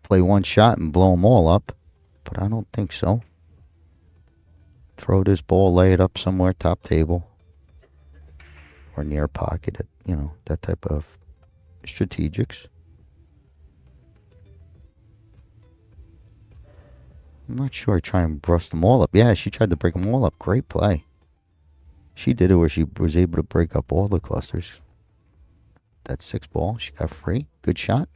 play one shot and blow them all up. But I don't think so. Throw this ball, lay it up somewhere, top table. Or near pocket, you know, that type of strategics. I'm not sure. I try and brush them all up. Yeah, she tried to break them all up. Great play. She did it where she was able to break up all the clusters. That 6 ball, she got free. Good shot.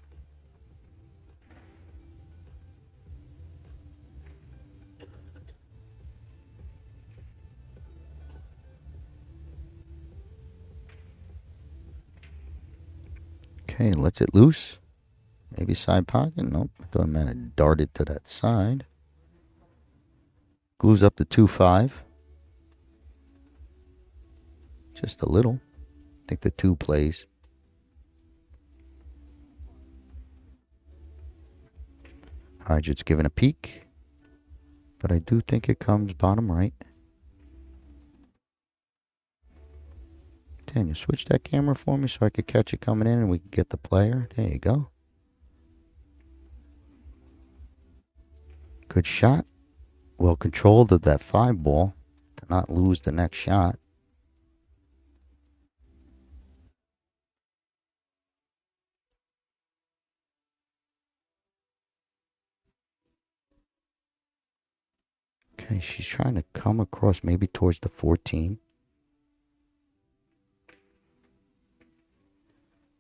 Okay, lets it loose. Maybe side pocket. Nope. I thought it meant it darted to that side. Glues up the 2-5. Just a little. I think the 2 plays. Hydrid's giving a peek. But I do think it comes bottom right. Can you switch that camera for me so I could catch it coming in and we can get the player? There you go. Good shot. Well controlled of that 5 ball to not lose the next shot. Okay, she's trying to come across maybe towards the 14.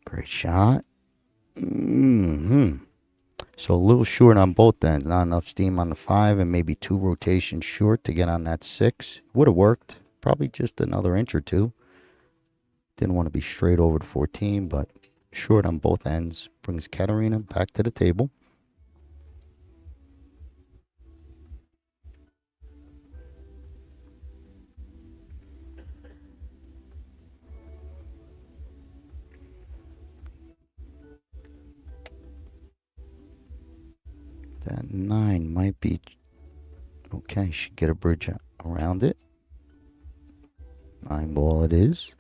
Great shot. So a little short on both ends. Not enough steam on the 5 and maybe 2 rotations short to get on that 6. Would have worked. Probably just another inch or 2. Didn't want to be straight over to 14, but short on both ends. Brings Katerina back to the table. That 9 might be okay. Should get a bridge around it. 9 ball it is.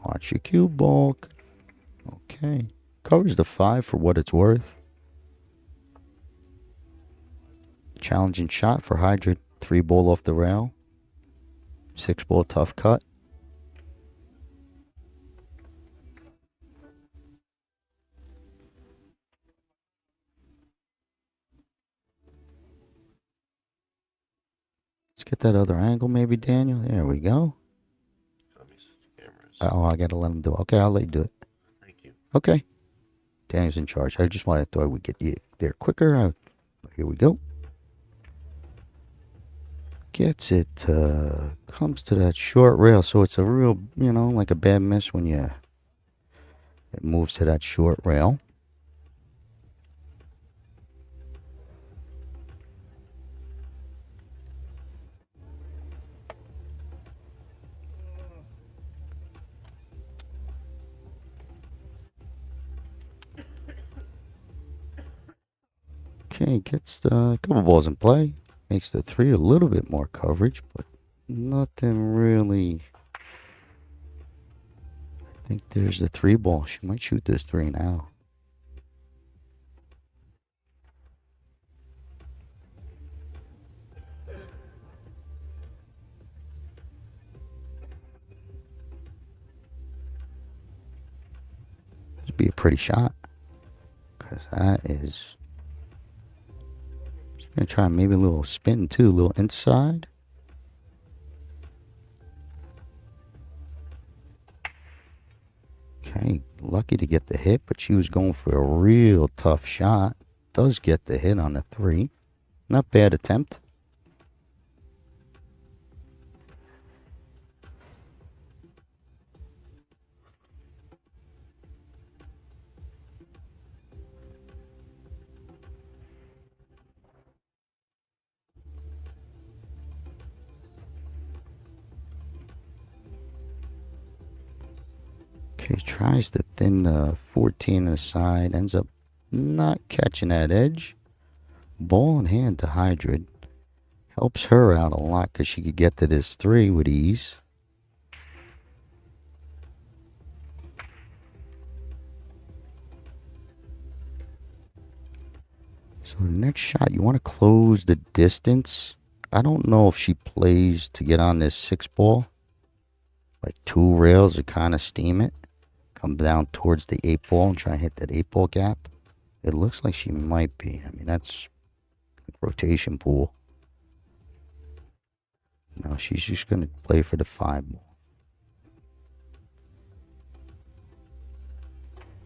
Watch your cue ball. Okay. Covers the 5 for what it's worth. challenging shot for Hydra. 3-ball off the rail. 6-ball tough cut. Let's get that other angle maybe, Daniel. There we go. Oh, I got to let him do it. Okay, I'll let you do it. Thank you. Okay. Daniel's in charge. I just thought we'd get you there quicker. Here we go. Gets it, comes to that short rail. So it's a real, like a bad miss when it moves to that short rail. Okay, gets the couple balls in play. Makes the 3 a little bit more coverage, but nothing really. I think there's the 3-ball. She might shoot this 3 now. This would be a pretty shot. Because that is. Gonna try maybe a little spin too, a little inside. Okay, lucky to get the hit, but she was going for a real tough shot. Does get the hit on the 3. Not bad attempt. Okay, tries the thin 14 on the side. Ends up not catching that edge. Ball in hand to Hydra. Helps her out a lot because she could get to this 3 with ease. So the next shot, you want to close the distance. I don't know if she plays to get on this 6-ball. Like 2 rails to kind of steam it. Come down towards the 8-ball and try and hit that 8-ball gap. It looks like she might be. I mean, that's a rotation pool. No, she's just going to play for the 5-ball.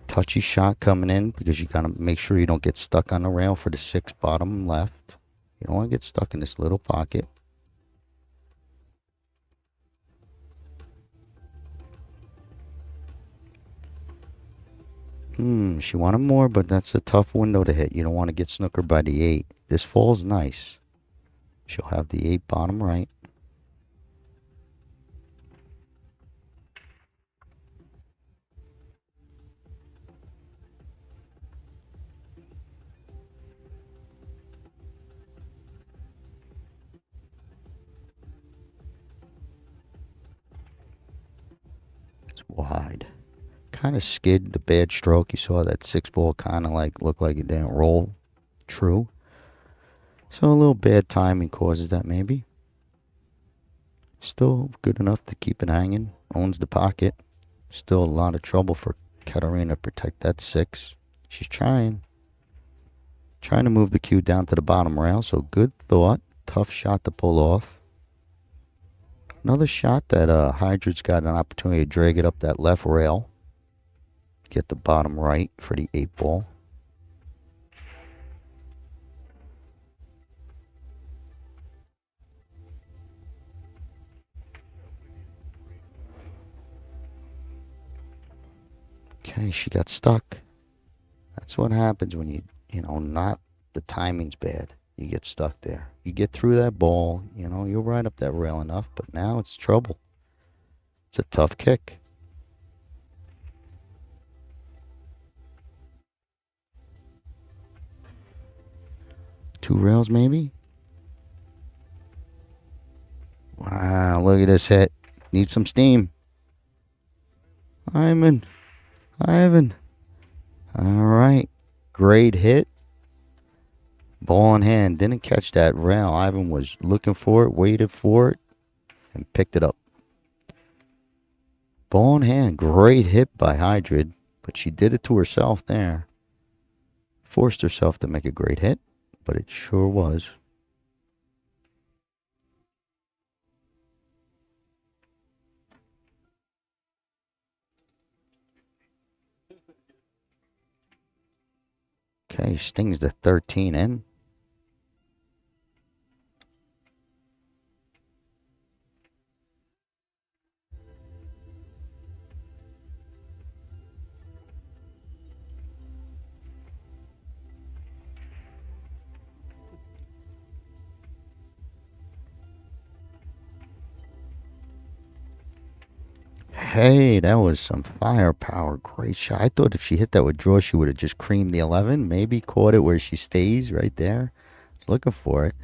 Touchy shot coming in because you got to make sure you don't get stuck on the rail for the 6 bottom left. You don't want to get stuck in this little pocket. She wanted more, but that's a tough window to hit. You don't want to get snookered by the 8. This fall's nice. She'll have the 8 bottom right. It's wide. Kind of skid the bad stroke. You saw that 6-ball kind of like looked like it didn't roll true. So a little bad timing causes that maybe. Still good enough to keep it hanging. Owns the pocket. Still a lot of trouble for Katarina to protect that 6. She's trying. Trying to move the cue down to the bottom rail. So good thought. Tough shot to pull off. Another shot that Hydra's got an opportunity to drag it up that left rail. Get the bottom right for the 8-ball. Okay, she got stuck. That's what happens when not the timing's bad. You get stuck there. You get through that ball, you'll ride up that rail enough, but now it's trouble. It's a tough kick. Two rails maybe? Wow, look at this hit. Need some steam. Ivan. All right. Great hit. Ball in hand, didn't catch that rail. Ivan was looking for it, waited for it, and picked it up. Ball in hand, great hit by Hydrid, but she did it to herself there. Forced herself to make a great hit, but it sure was. Okay, stings the 13 in. Hey, that was some firepower. Great shot. I thought if she hit that with draw, she would have just creamed the 11. Maybe caught it where she stays right there. I was looking for it.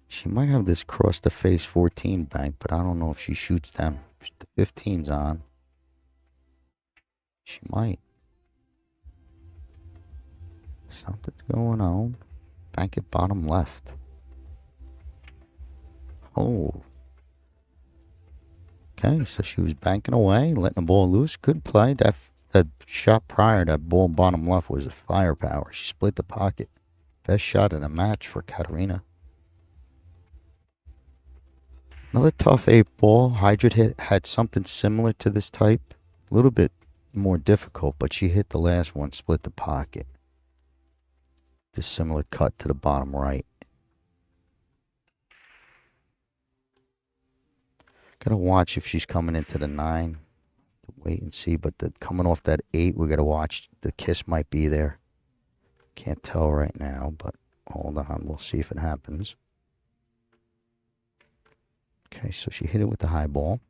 She might have this cross the face 14 bank, but I don't know if she shoots them. The 15's on. She might. Something's going on. Bank at bottom left. Oh. Okay, so she was banking away, letting the ball loose. Good play. That shot prior, that ball bottom left was a firepower. She split the pocket. Best shot in the match for Katerina. Another tough 8-ball. Hydrid had something similar to this type. A little bit more difficult, but she hit the last one, split the pocket. Just similar cut to the bottom right. Gotta watch if she's coming into the 9. Wait and see, but coming off that 8, we gotta watch. The kiss might be there. Can't tell right now, but hold on. We'll see if it happens. Okay, so she hit it with the high ball.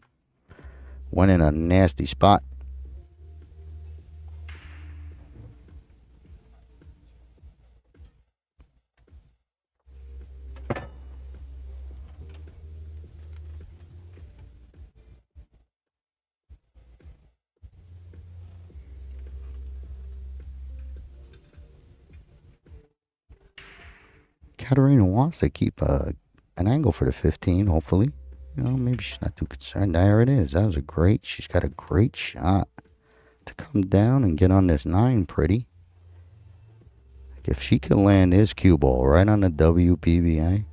Went in a nasty spot. Katerina wants to keep an angle for the 15, hopefully. You know, maybe she's not too concerned. There it is. That was she's got a great shot to come down and get on this 9 pretty. If she can land his cue ball right on the WPBA,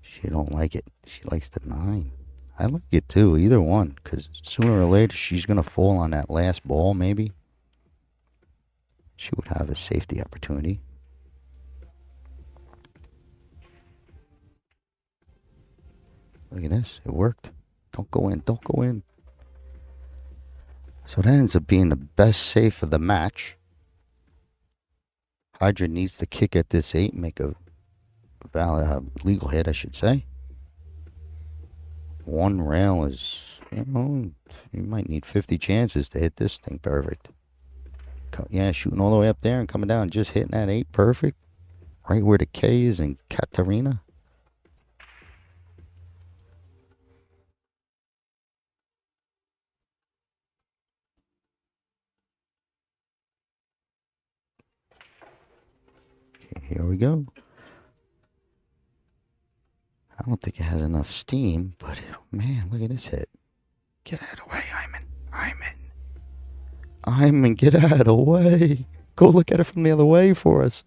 she don't like it. She likes the 9. I like it too, either one, because sooner or later she's going to fall on that last ball maybe. She would have a safety opportunity. Look at this. It worked. Don't go in. Don't go in. So that ends up being the best safe of the match. Hydra needs to kick at this 8, make a valid legal hit, I should say. One rail is, you might need 50 chances to hit this thing perfect. Yeah, shooting all the way up there and coming down, just hitting that 8 perfect. Right where the K is in Katerina. Okay, here we go. I don't think it has enough steam, but man, look at this hit. Get out of the way, Hyman. Hyman, get out of the way. Go look at it from the other way for us.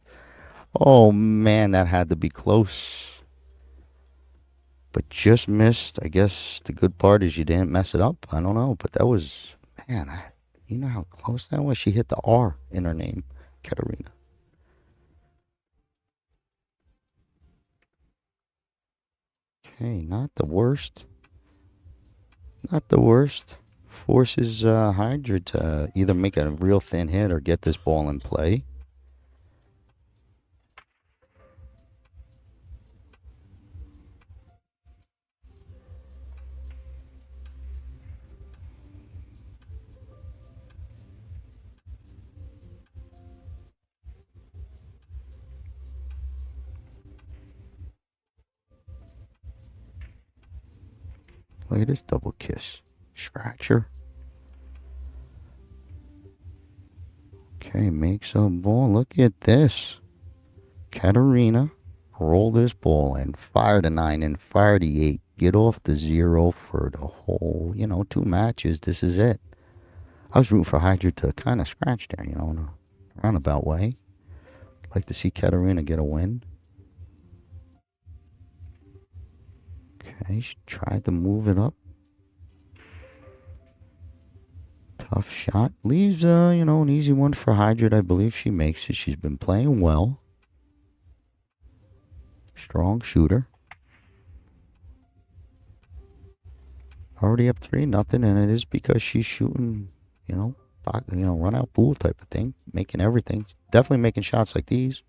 Oh, man, that had to be close. But just missed. I guess the good part is you didn't mess it up. I don't know, but that was, man, you know how close that was? She hit the R in her name, Katerina. Okay, not the worst. Not the worst. Forces Hydra to either make a real thin hit or get this ball in play. Look at this double kiss. Scratcher. Okay, makes a ball. Look at this. Katerina, roll this ball in. Fire the 9 and fire the 8. Get off the 0 for the whole, 2 matches. This is it. I was rooting for Hydra to kind of scratch there, in a roundabout way. Like to see Katerina get a win. Okay, she tried to move it up. Tough shot. Leaves, an easy one for Hydra. I believe she makes it. She's been playing well. Strong shooter. Already up 3-0, and it is because she's shooting, run out pool type of thing. Making everything. Definitely making shots like these.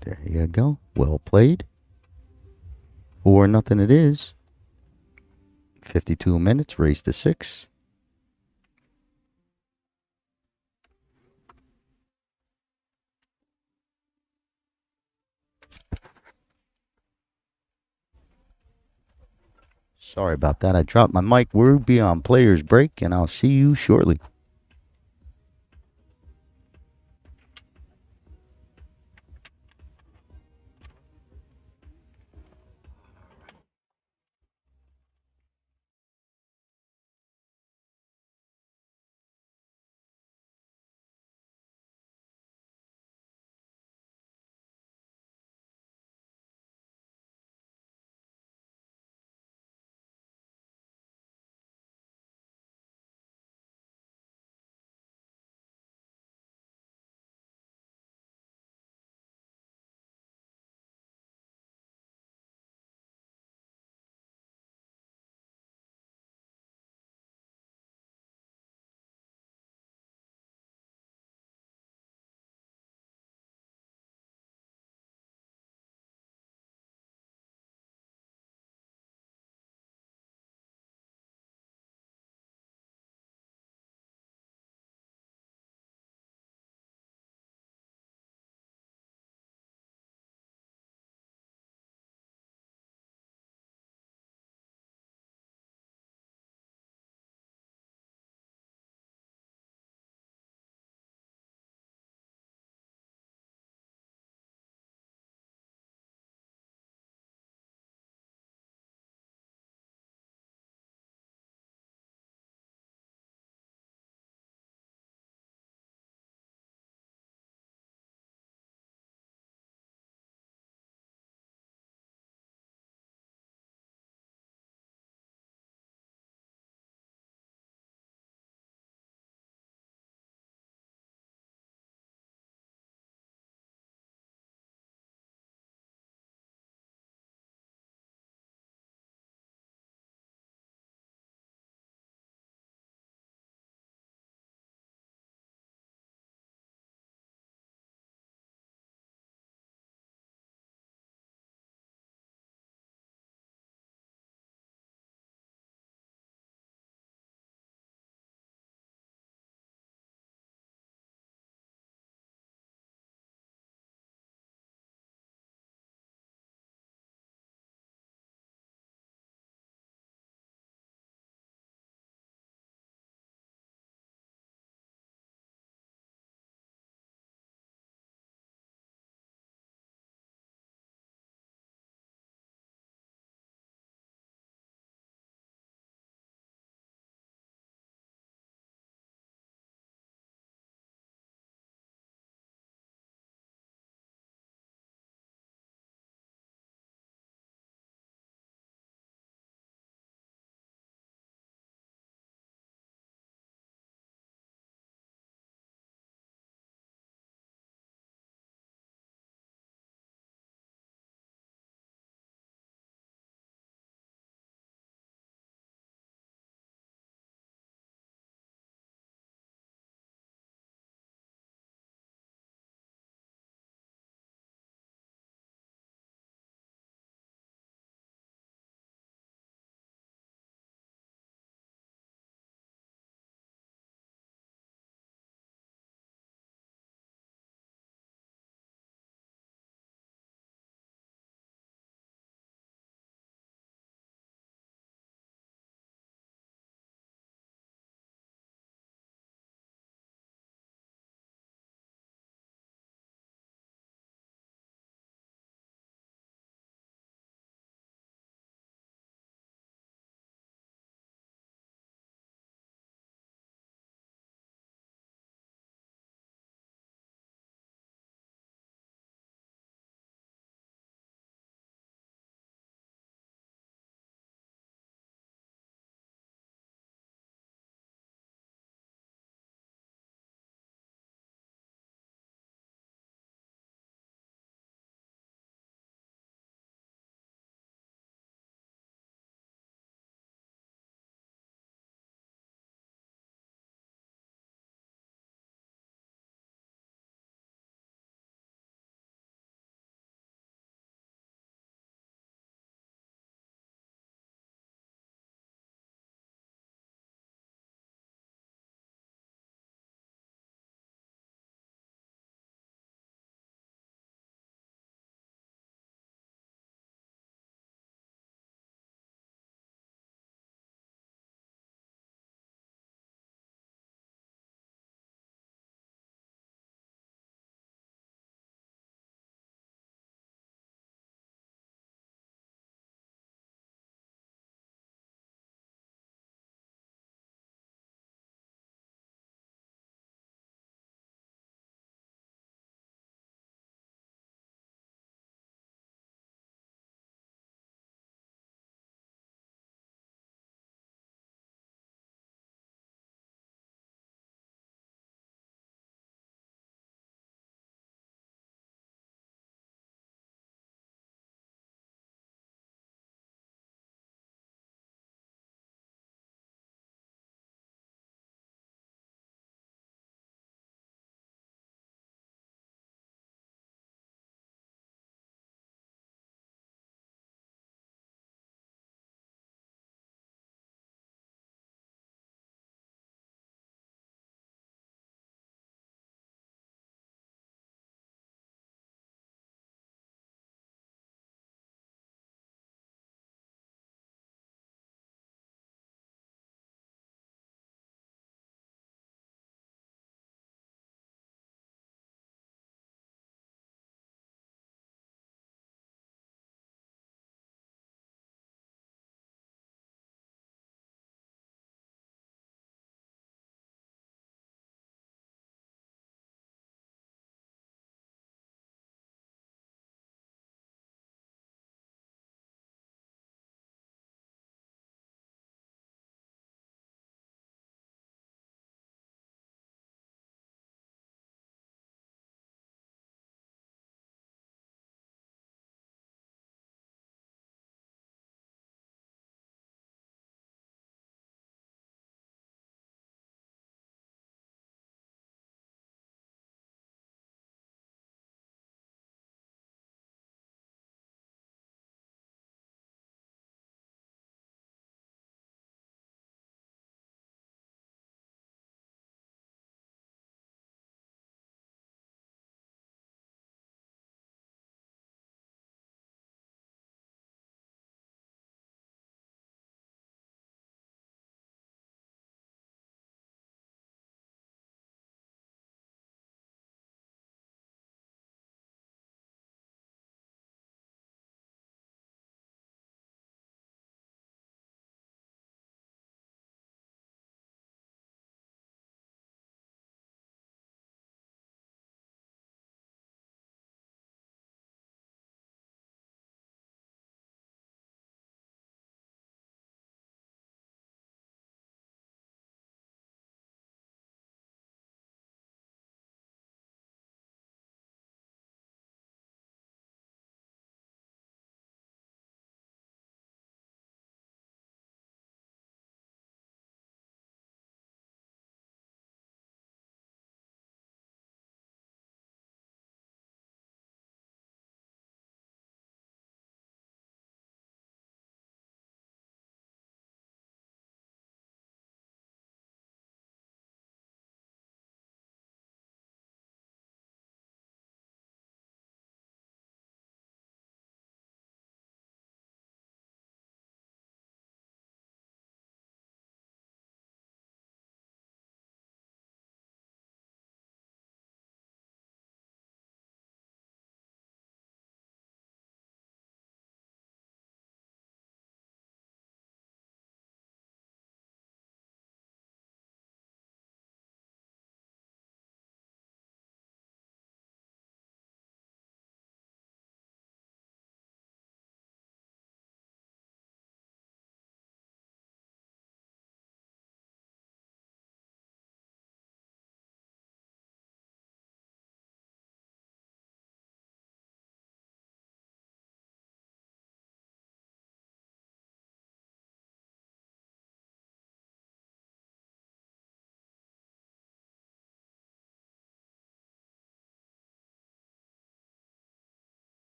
There you go. Well played. 4-0 it is. 52 minutes. Race to 6. Sorry about that. I dropped my mic. We'll be on players break, and I'll see you shortly.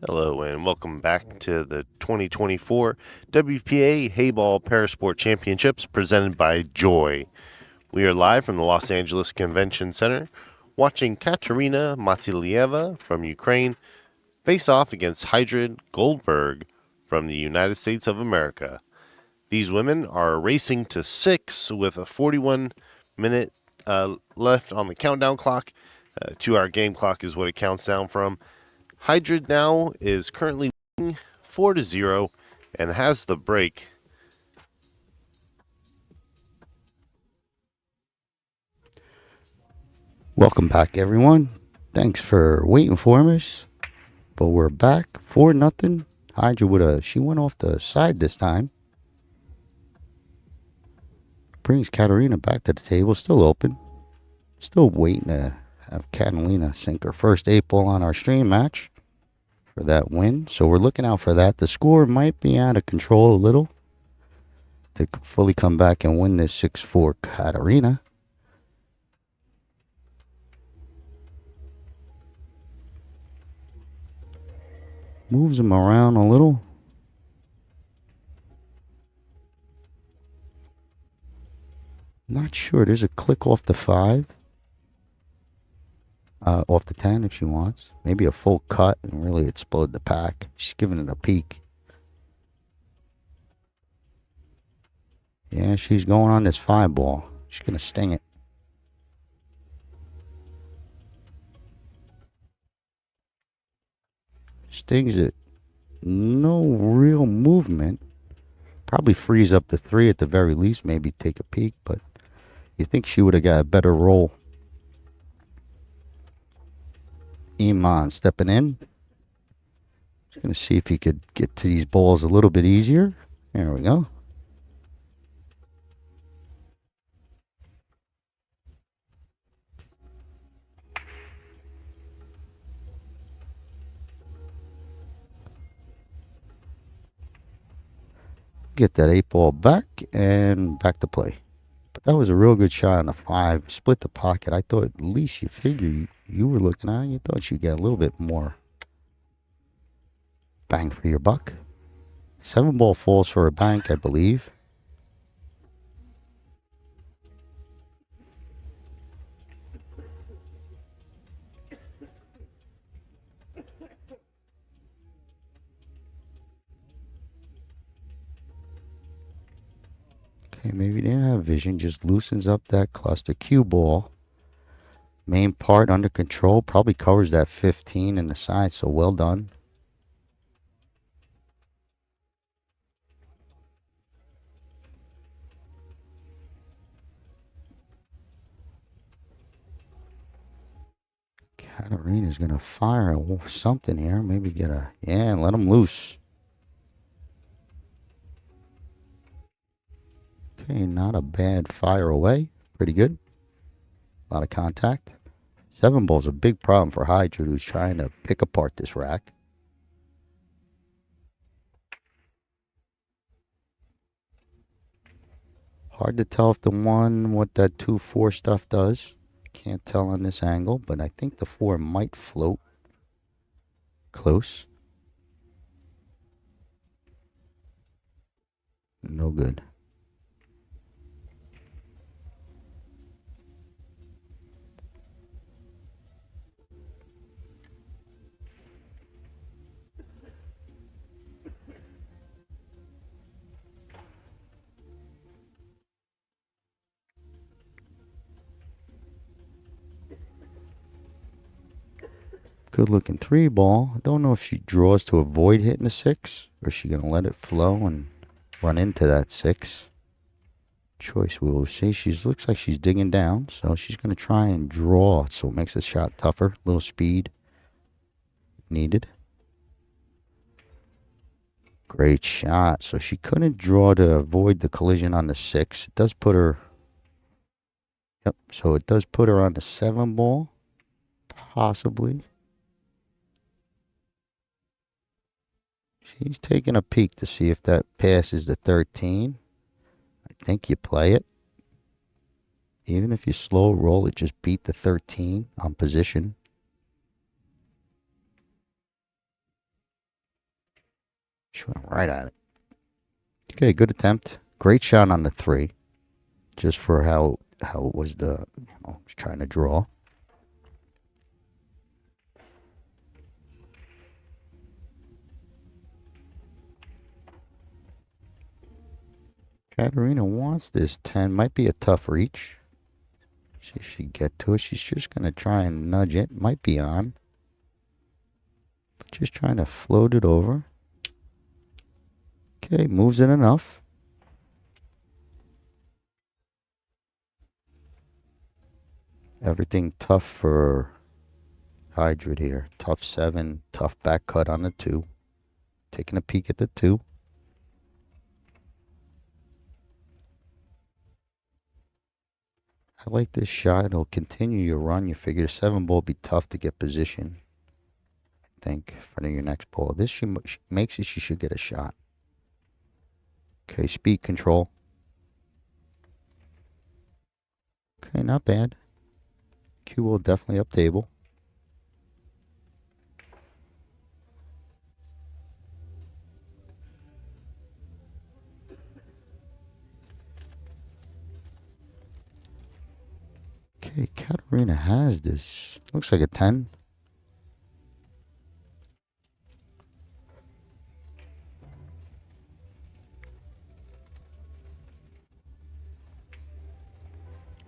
Hello and welcome back to the 2024 WPA Heyball Parasport Championships presented by Joy. We are live from the Los Angeles Convention Center watching Katerina Matylieva from Ukraine face off against Hydrid Goldberg from the United States of America. These women are racing to 6 with a 41-minute left on the countdown clock. 2-hour game clock is what it counts down from. Hydrid now is currently winning 4-0 and has the break. Welcome back, everyone. Thanks for waiting for us. But we're back 4-0. Hydra she went off the side this time. Brings Katerina back to the table, still open. Still waiting to have Catalina sink her first 8-ball on our stream match for that win. So we're looking out for that. The score might be out of control a little to fully come back and win this 6-4 Katerina. Moves him around a little. Not sure. There's a click off the 5. Off the 10 if she wants. Maybe a full cut and really explode the pack. She's giving it a peek. Yeah, she's going on this 5-ball. She's going to sting it. Stings it. No real movement. Probably frees up the 3 at the very least. Maybe take a peek, but you think she would have got a better roll. Iman stepping in. Just going to see if he could get to these balls a little bit easier. There we go. Get that 8-ball back and back to play. But that was a real good shot on the 5. Split the pocket. I thought at least you figure you were looking at it. You thought you'd get a little bit more bang for your buck. 7-ball falls for a bank, I believe. Okay, maybe they didn't have vision. Just loosens up that cluster. Cue ball. Main part under control. Probably covers that 15 in the side, so well done. Katerina's going to fire something here. Maybe get a... Yeah, let him loose. Okay, not a bad fire away. Pretty good. A lot of contact. 7-ball's a big problem for Hydra, who's trying to pick apart this rack. Hard to tell if the 1, what that 2-4 stuff does. Can't tell on this angle, but I think the 4 might float. Close. No good. Good looking 3-ball. I don't know if she draws to avoid hitting a 6, or is she going to let it flow and run into that 6. Choice we will see. She looks like she's digging down, so she's going to try and draw, so it makes the shot tougher. A little speed needed. Great shot. So she couldn't draw to avoid the collision on the 6. It does put her... Yep, so it does put her on the 7-ball. Possibly. She's taking a peek to see if that passes the 13. I think you play it. Even if you slow roll it, just beat the 13 on position. She went right at it. Okay, good attempt. Great shot on the 3. Just for how it was was trying to draw. Katerina wants this 10. Might be a tough reach. See if she can get to it. She's just going to try and nudge it. Might be on. But just trying to float it over. Okay, moves it enough. Everything tough for Hydrid here. Tough 7. Tough back cut on the 2. Taking a peek at the 2. I like this shot. It'll continue your run. You figure the 7 ball will be tough to get position. I think for your next ball. This she makes it. She should get a shot. Okay, speed control. Okay, not bad. Cue ball definitely up table. Okay, Katerina has this. Looks like a 10.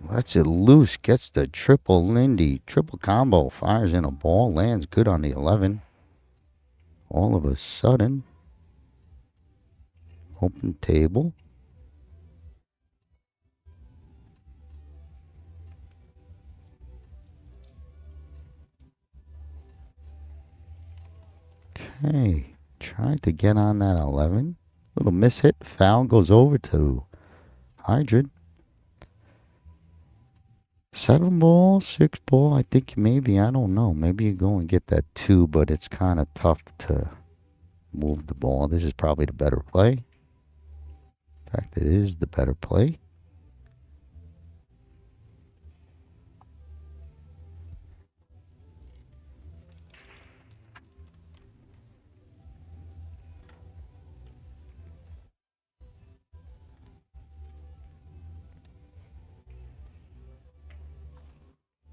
Lets it loose. Gets the triple Lindy. Triple combo. Fires in a ball. Lands good on the 11. All of a sudden. Open table. Okay. Tried to get on that 11. Little mishit. Foul goes over to Hydrid. 7 ball, 6 ball. I think maybe, I don't know. Maybe you go and get that 2, but it's kind of tough to move the ball. This is probably the better play. In fact, it is the better play.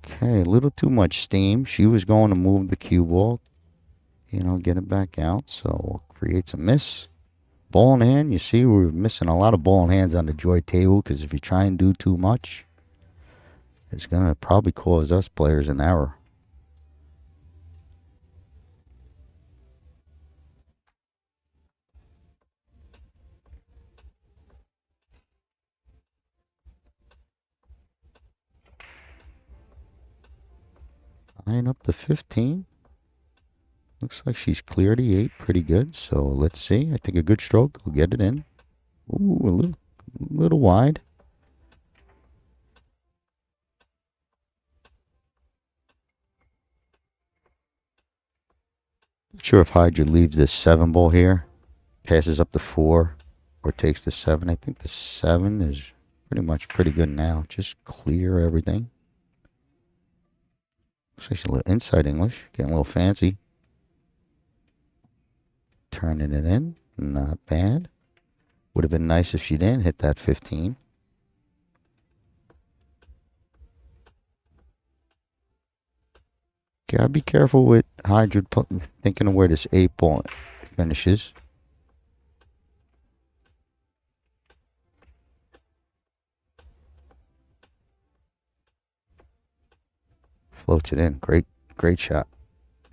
Okay, a little too much steam. She was going to move the cue ball, get it back out. So creates a miss. Ball in hand. You see, we're missing a lot of ball in hands on the joy table because if you try and do too much, it's going to probably cause us players an error. Line up to 15. Looks like she's cleared the 8 pretty good. So let's see. I think a good stroke will get it in. Ooh, a little wide. Not sure if Hydra leaves this 7 ball here, passes up the 4, or takes the 7. I think the 7 is pretty good now. Just clear everything. Looks like she's a little inside English, getting a little fancy. Turning it in, not bad. Would have been nice if she didn't hit that 15. Gotta be careful with Hydra thinking of where this 8 ball finishes. Floats it in. Great shot.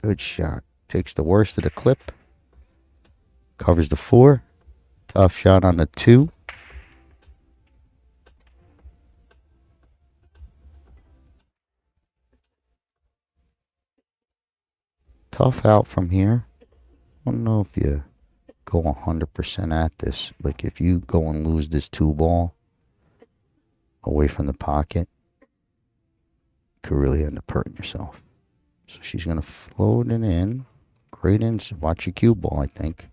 Good shot. Takes the worst of the clip. Covers the 4. Tough shot on the 2. Tough out from here. I don't know if you go 100% at this. Like if you go and lose this 2 ball away from the pocket, could really end up hurting yourself. So she's going to float it in. Great ins. Watch your cue ball, I think.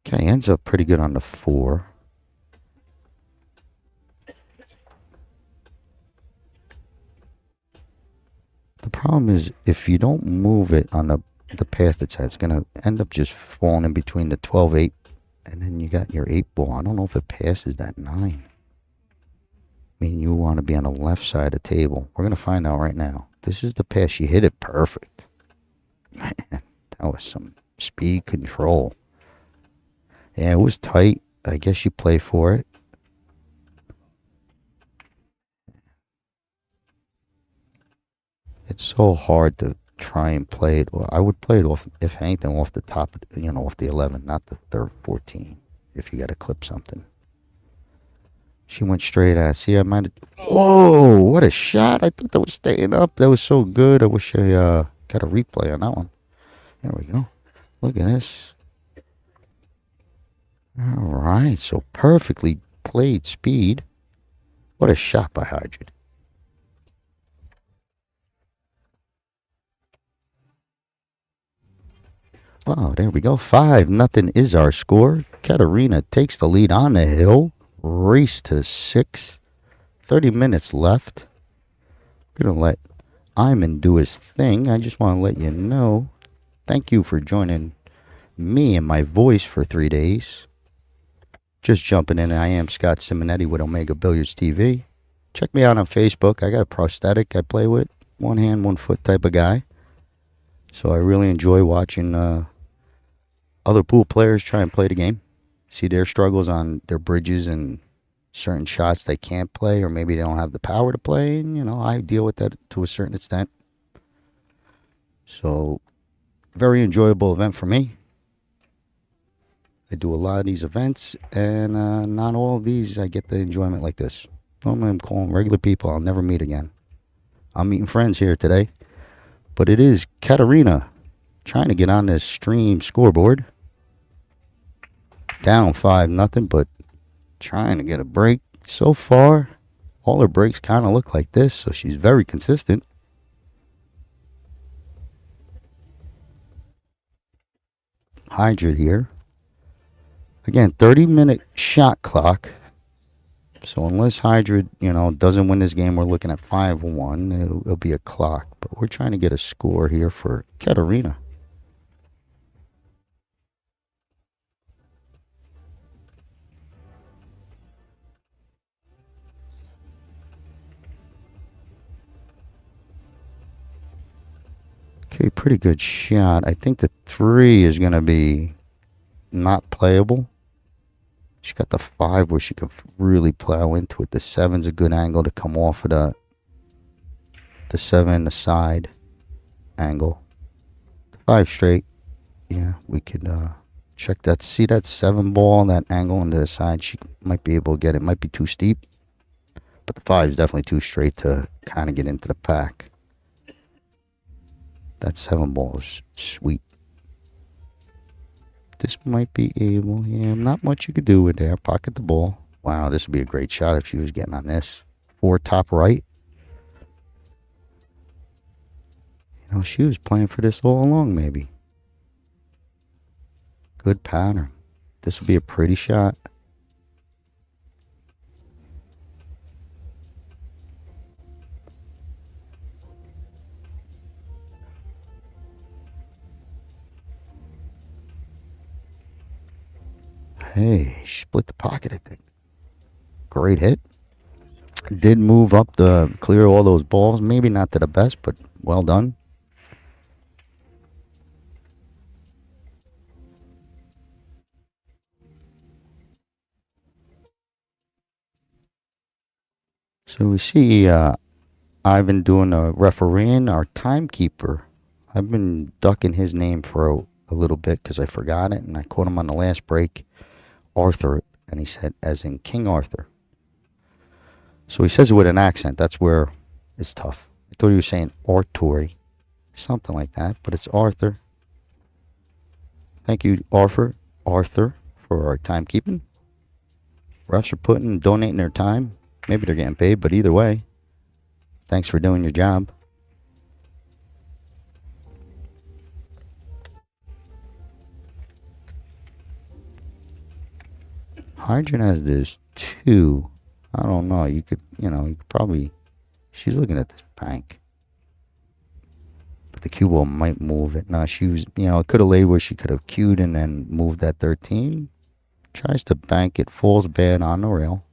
Okay, ends up pretty good on the 4. Problem is, if you don't move it on the path it's at, it's going to end up just falling in between the 12-8, and then you got your 8 ball. I don't know if it passes that 9. I mean, you want to be on the left side of the table. We're going to find out right now. This is the pass. She hit it perfect. Man, that was some speed control. Yeah, it was tight. I guess you play for it. It's so hard to try and play it. Well, I would play it off, if anything, off the top, off the 11, not the third 14, if you got to clip something. She went straight at. See, I might have. Whoa, what a shot. I thought that was staying up. That was so good. I wish I got a replay on that one. There we go. Look at this. All right, so perfectly played speed. What a shot by Hydrid. Oh, there we go. 5-0 is our score. Katarina takes the lead on the hill. Race to 6. 30 minutes left. Gonna let Iman do his thing. I just want to let you know. Thank you for joining me and my voice for 3 days. Just jumping in. I am Scott Simonetti with Omega Billiards TV. Check me out on Facebook. I got a prosthetic I play with. 1 hand, 1 foot type of guy. So I really enjoy watching other pool players try and play the game. See their struggles on their bridges and certain shots they can't play, or maybe they don't have the power to play. And, I deal with that to a certain extent. So, very enjoyable event for me. I do a lot of these events, and not all of these I get the enjoyment like this. Normally I'm calling regular people I'll never meet again. I'm meeting friends here today. But it is Katarina trying to get on this stream scoreboard. Down 5-0, but trying to get a break. So far, all her breaks kind of look like this, so she's very consistent. Hydrid here. Again, 30-minute shot clock. So unless Hydrid, doesn't win this game, we're looking at 5-1. It'll be a clock. But we're trying to get a score here for Katarina. Okay, pretty good shot. I think the 3 is going to be not playable. She got the 5 where she could really plow into it. The 7's a good angle to come off of the 7, the side angle. The 5 straight. Yeah, we could check that. See that 7 ball, that angle into the side? She might be able to get it. Might be too steep. But the 5 is definitely too straight to kind of get into the pack. That 7 ball is sweet. This might be able, not much you could do with there. Pocket the ball. Wow, this would be a great shot if she was getting on this. 4 top right. She was playing for this all along, maybe. Good pattern. This would be a pretty shot. Hey, split the pocket, I think. Great hit. Did move up to clear all those balls. Maybe not to the best, but well done. So we see Ivan doing a refereeing, our timekeeper. I've been ducking his name for a little bit because I forgot it, and I caught him on the last break. Arthur, and he said, as in King Arthur. So he says it with an accent. That's where it's tough. I thought he was saying Arturi, something like that, but it's Arthur. Thank you, Arthur, for our timekeeping. Refs are donating their time. Maybe they're getting paid, but either way, thanks for doing your job. Hydrogen has this 2. I don't know. You could probably. She's looking at this bank. But the cue ball might move it. No, she was, it could have laid where she could have cued and then moved that 13. Tries to bank it, falls bad on the rail.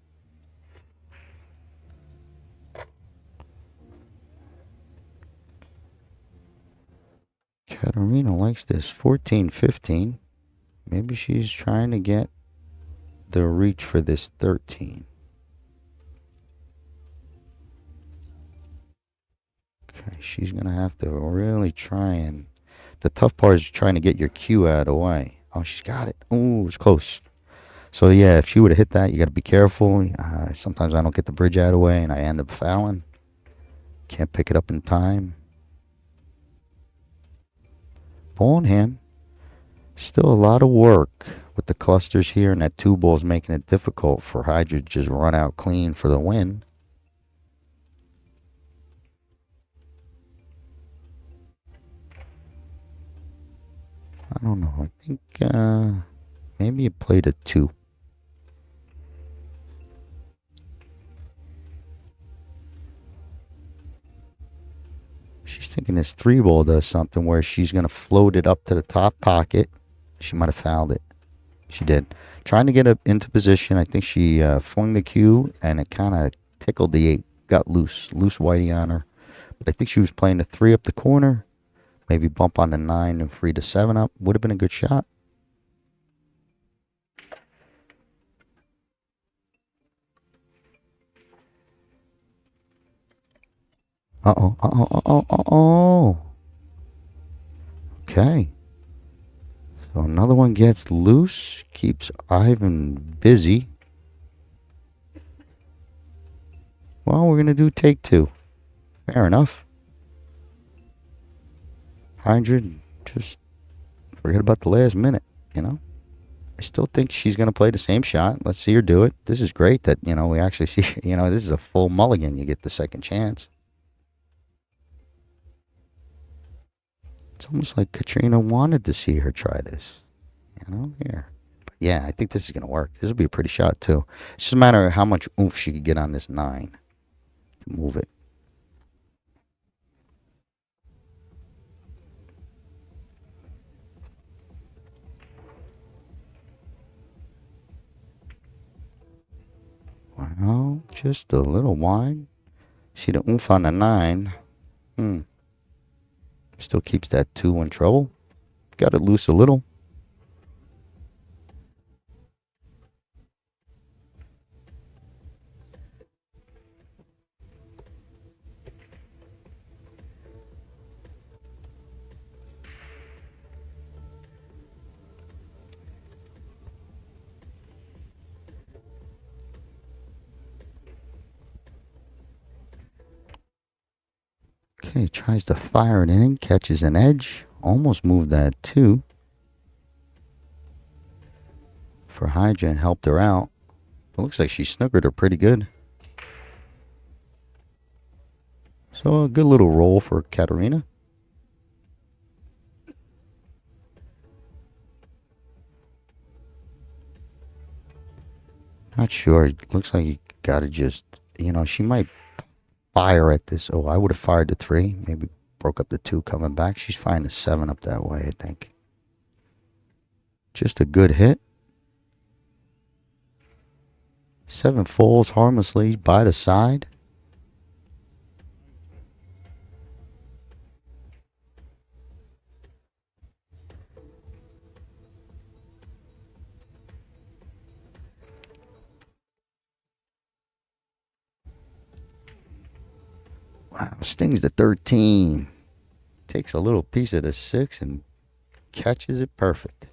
Katerina likes this 14-15. Maybe she's trying to get the reach for this 13. Okay, she's going to have to really try and... The tough part is trying to get your cue out of the way. Oh, she's got it. Oh, it's close. So, yeah, if she would have hit that, you got to be careful. Sometimes I don't get the bridge out of the way, and I end up fouling. Can't pick it up in time. Ball in hand. Still a lot of work with the clusters here, and that 2 ball's making it difficult for Hydra to just run out clean for the win. I don't know. I think maybe you played a 2. She's thinking this 3 ball does something where she's going to float it up to the top pocket. She might have fouled it. She did. Trying to get it into position. I think she flung the cue and it kind of tickled the 8. Got loose whitey on her. But I think she was playing the 3 up the corner. Maybe bump on the 9 and free the 7 up. Would have been a good shot. Uh-oh. Okay. So another one gets loose. Keeps Ivan busy. Well, we're going to do take 2. Fair enough. 100. Just forget about the last minute, I still think she's going to play the same shot. Let's see her do it. This is great that, we actually see, this is a full mulligan. You get the second chance. It's almost like Katrina wanted to see her try this, here. But yeah, I think this is going to work. This will be a pretty shot, too. It's just a matter of how much oomph she could get on this 9 to move it. Well, just a little wide. See the oomph on the 9. Still keeps that 2 in trouble. Got it loose a little. Okay, tries to fire it in, catches an edge. Almost moved that 2 for Hydra and helped her out. It looks like she snookered her pretty good. So a good little roll for Katerina. Not sure. It looks like you gotta just, she might fire at this. Oh, I would have fired the 3. Maybe broke up the 2 coming back. She's firing the 7 up that way, I think. Just a good hit. 7 falls harmlessly by the side. Wow, stings the 13. Takes a little piece of the 6 and catches it perfect.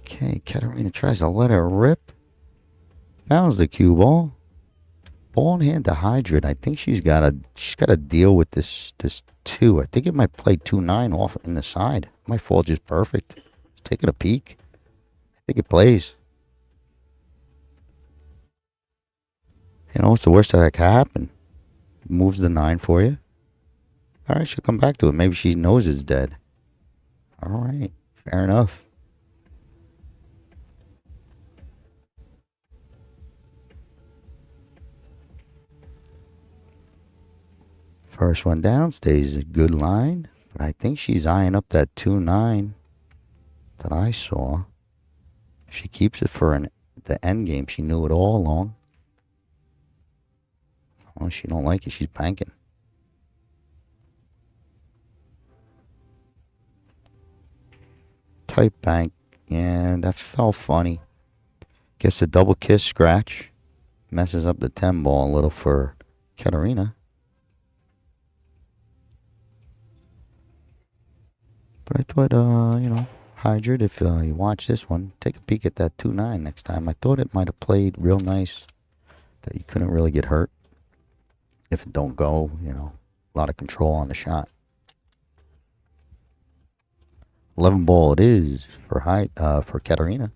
Okay, Katerina tries to let her rip. Fouls the cue ball. Ball in hand to Hydra. I think she's got to deal with this 2. I think it might play 2-9 off in the side. Might fall just perfect. Taking a peek. I think it plays. What's the worst that could happen? Moves the 9 for you. All right, she'll come back to it. Maybe she knows it's dead. All right, fair enough. First one down stays a good line, but I think she's eyeing up that 2-9 that I saw. If she keeps it for the end game, she knew it all along. Oh, she don't like it. She's banking. Tight bank, and that fell funny. Gets a double kiss scratch. Messes up the 10 ball a little for Katerina. But I thought, Hydrid, if you watch this one, take a peek at that 2-9 next time. I thought it might have played real nice, that you couldn't really get hurt. If it don't go, a lot of control on the shot. 11 ball it is for Katerina.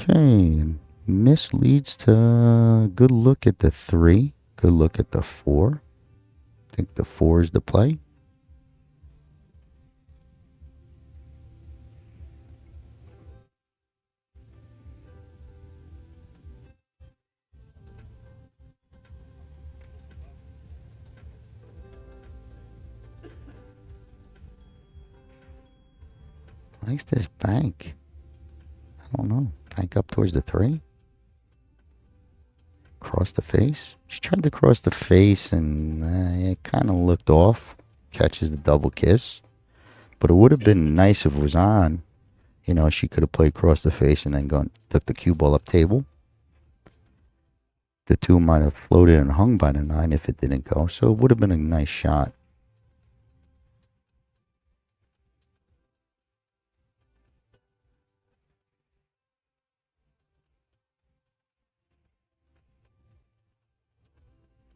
Okay, miss leads to good look at the 3, good look at the 4. I think the 4 is the play. Likes this bank. I don't know. Bank up towards the 3. Cross the face. She tried to cross the face and it kind of looked off. Catches the double kiss. But it would have been nice if it was on. She could have played cross the face and then took the cue ball up table. The 2 might have floated and hung by the 9 if it didn't go. So it would have been a nice shot.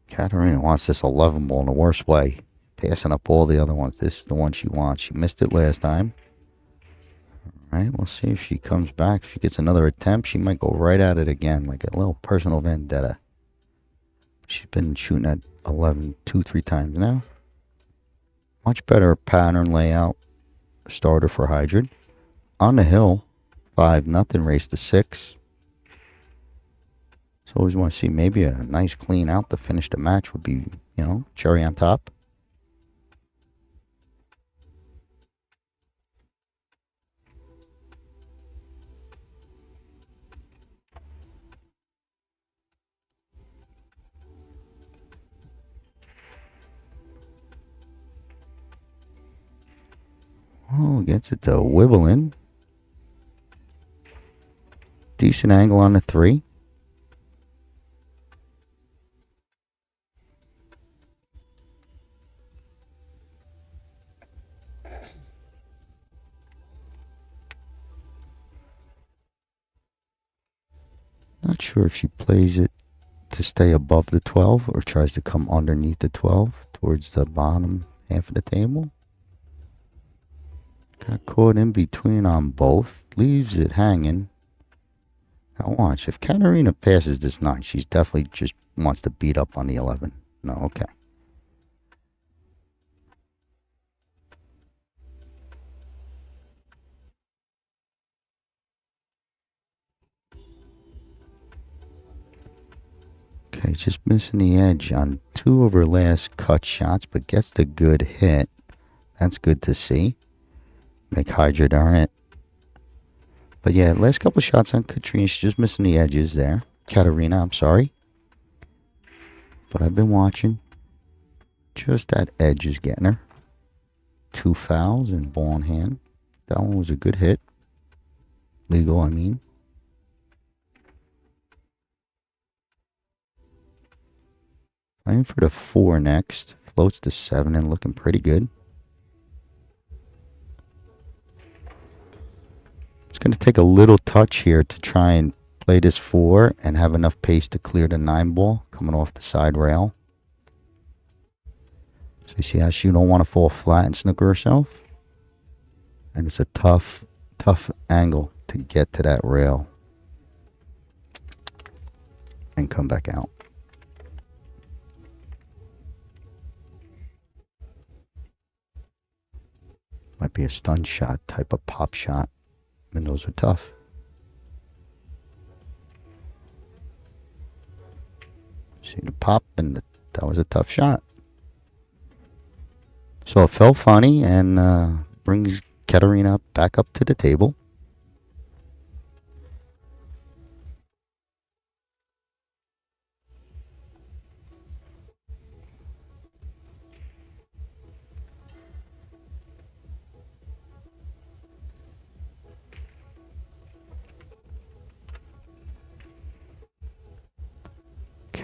Katerina wants this 11 ball in the worst way. Passing up all the other ones. This is the one she wants. She missed it last time. All right, we'll see if she comes back. If she gets another attempt, she might go right at it again, like a little personal vendetta. She's been shooting at 11 2-3 times now. Much better pattern layout starter for Hydrid. On the hill, 5-0, race to 6. So always want to see maybe a nice clean out to finish the match would be, cherry on top. Oh, gets it to wibble in. Decent angle on the 3. Not sure if she plays it to stay above the 12 or tries to come underneath the 12 towards the bottom half of the table. Got caught in between on both. Leaves it hanging. Now watch. If Katerina passes this 9, she's definitely just wants to beat up on the 11. No, okay. Okay, just missing the edge on 2 of her last cut shots, but gets the good hit. That's good to see. Make Hydrid earn it. But yeah, last couple shots on Katrina, she's just missing the edges there. Katerina, I'm sorry. But I've been watching. Just that edge is getting her. 2 fouls and ball in hand. That one was a good hit. Legal, I mean. Playing for the 4 next. Floats to 7 and looking pretty good. It's going to take a little touch here to try and play this 4 and have enough pace to clear the 9 ball coming off the side rail. So you see how she don't want to fall flat and snooker herself? And it's a tough angle to get to that rail. And and come back out. Might be a stun shot type of pop shot. And those are tough. See the pop, and that was a tough shot. So it felt funny and brings Katerina back up to the table.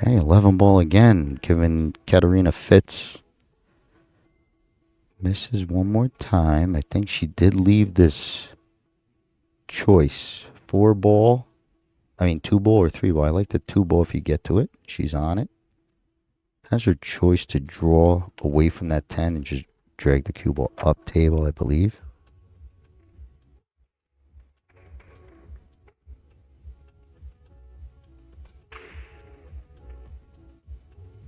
Okay, 11 ball again, giving Katerina fits. Misses one more time. I think she did leave this choice. 2 ball or 3 ball. I like the 2 ball if you get to it. She's on it. Has her choice to draw away from that 10 and just drag the cue ball up table, I believe.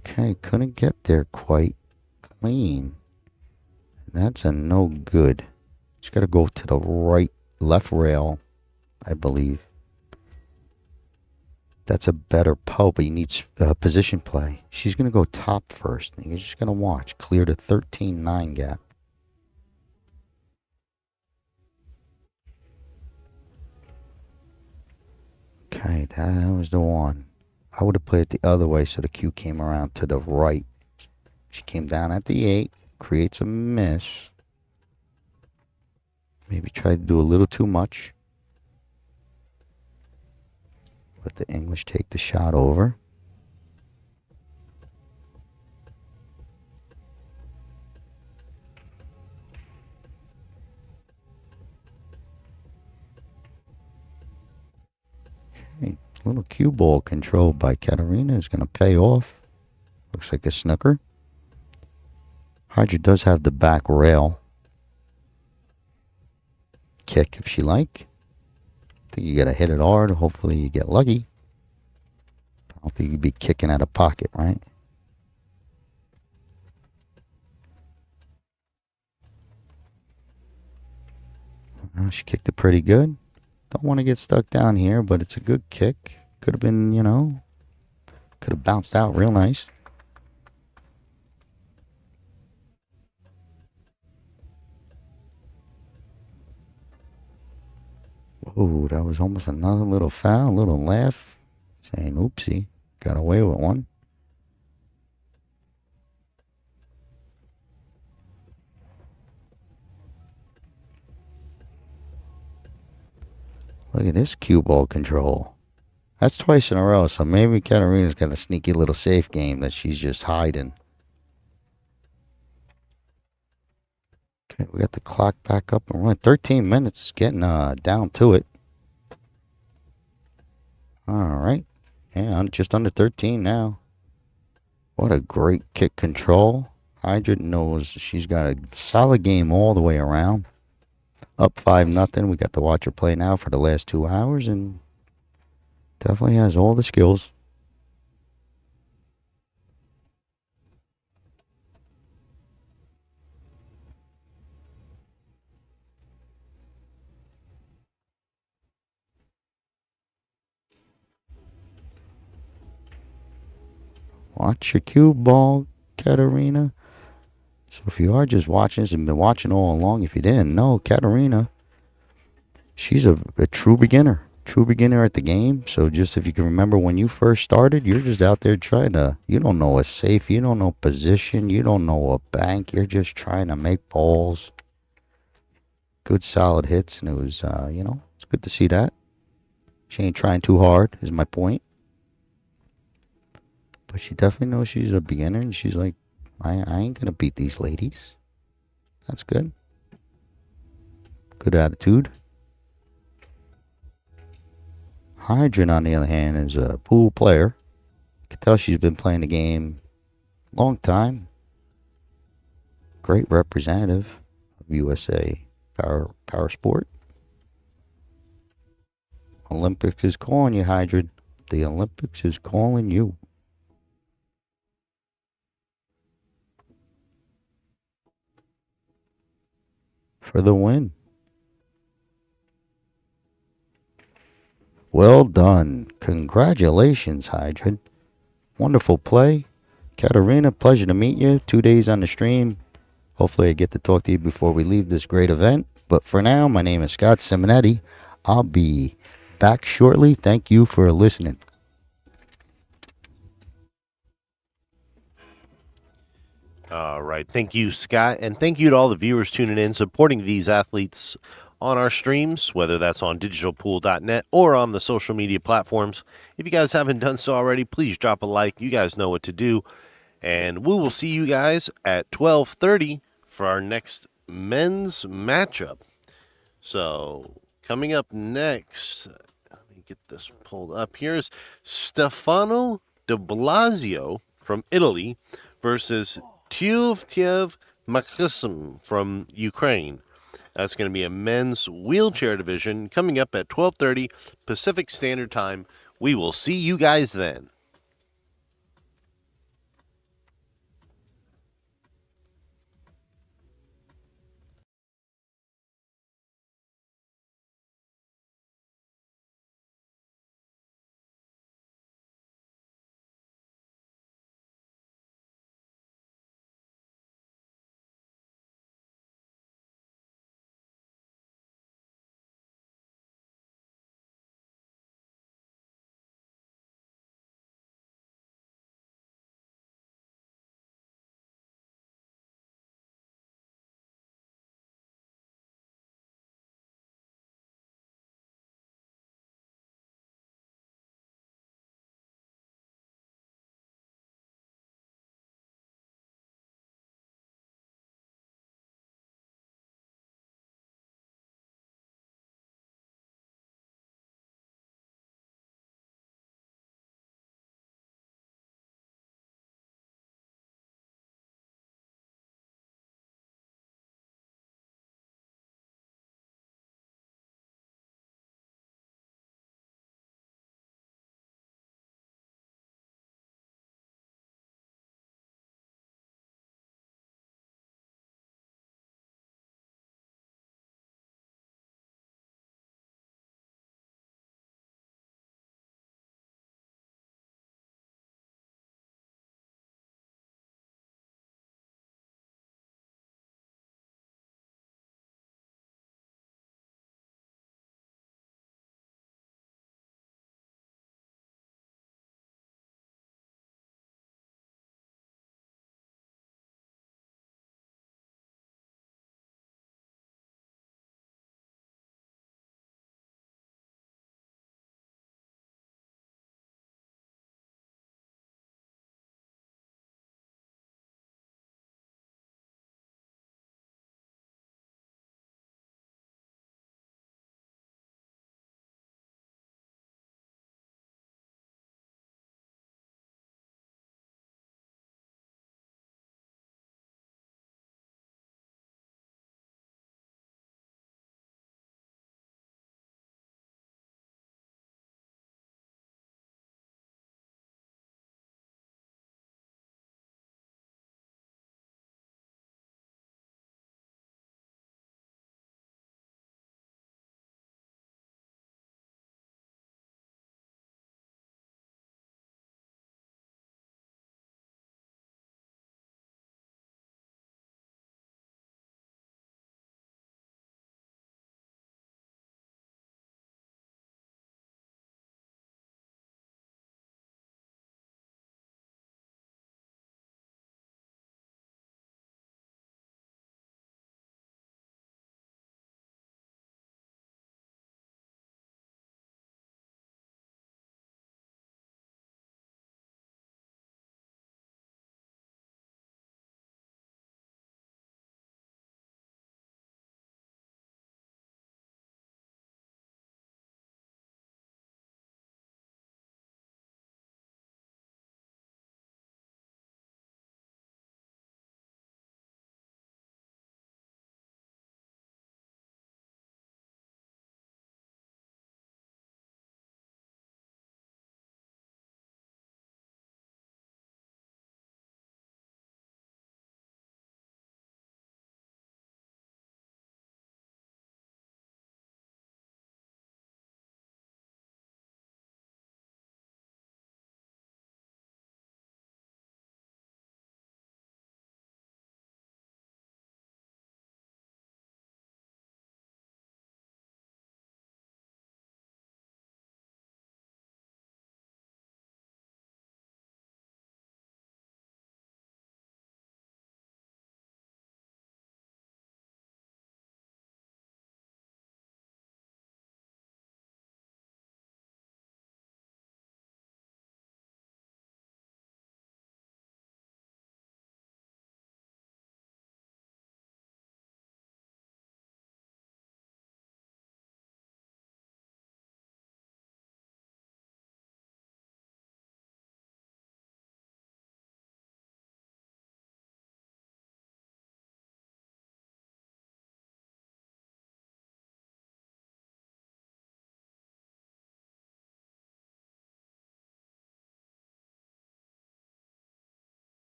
Okay, couldn't get there quite clean. That's a no good. She's got to go to the left rail, I believe. That's a better putt, but you need position play. She's going to go top first. And you're just going to watch. Clear the 13-9 gap. Okay, that was the one. I would have played it the other way so the cue came around to the right. She came down at the 8. Creates a miss. Maybe tried to do a little too much. Let the English take the shot over. Okay, little cue ball control by Katerina is going to pay off. Looks like a snooker. Hydra does have the back rail. Kick if she like. I think you got to hit it hard. Hopefully you get lucky. I don't think you'd be kicking out of pocket, right? She kicked it pretty good. Don't want to get stuck down here, but it's a good kick. Could have been, could have bounced out real nice. Oh, that was almost another little foul, little laugh. Saying, oopsie, got away with one. Look at this cue ball control. That's twice in a row, so maybe Katerina's got a sneaky little safe game that she's just hiding. Okay, we got the clock back up and running. 13 minutes, getting down to it. All right. Yeah, I'm just under 13 now. What a great kick control. Hydra knows she's got a solid game all the way around. Up 5-0. We got to watch her play now for the last 2 hours and definitely has all the skills. Watch your cue ball, Katerina. So if you are just watching this and been watching all along, if you didn't know, Katerina, she's a true beginner. True beginner at the game. So just if you can remember when you first started, you're just out there trying to, you don't know a safe, you don't know position, you don't know a bank. You're just trying to make balls. Good solid hits. And it was, it's good to see that. She ain't trying too hard, is my point. But she definitely knows she's a beginner, and she's like, I ain't going to beat these ladies. That's good. Good attitude. Hydra, on the other hand, is a pool player. You can tell she's been playing the game a long time. Great representative of USA Parasport. Olympics is calling you, Hydra. The Olympics is calling you. For the win. Well done. Congratulations, Hydra. Wonderful play. Katarina, pleasure to meet you. 2 days on the stream. Hopefully I get to talk to you before we leave this great event. But for now, my name is Scott Simonetti. I'll be back shortly. Thank you for listening. All right. Thank you, Scott. And thank you to all the viewers tuning in, supporting these athletes on our streams, whether that's on digitalpool.net or on the social media platforms. If you guys haven't done so already, please drop a like. You guys know what to do. And we will see you guys at 12:30 for our next men's matchup. So coming up next, let me get this pulled up. Here's Stefano de Blasio from Italy versus Tiev Maksim from Ukraine. That's going to be a men's wheelchair division coming up at 12:30 Pacific Standard Time. We will see you guys then.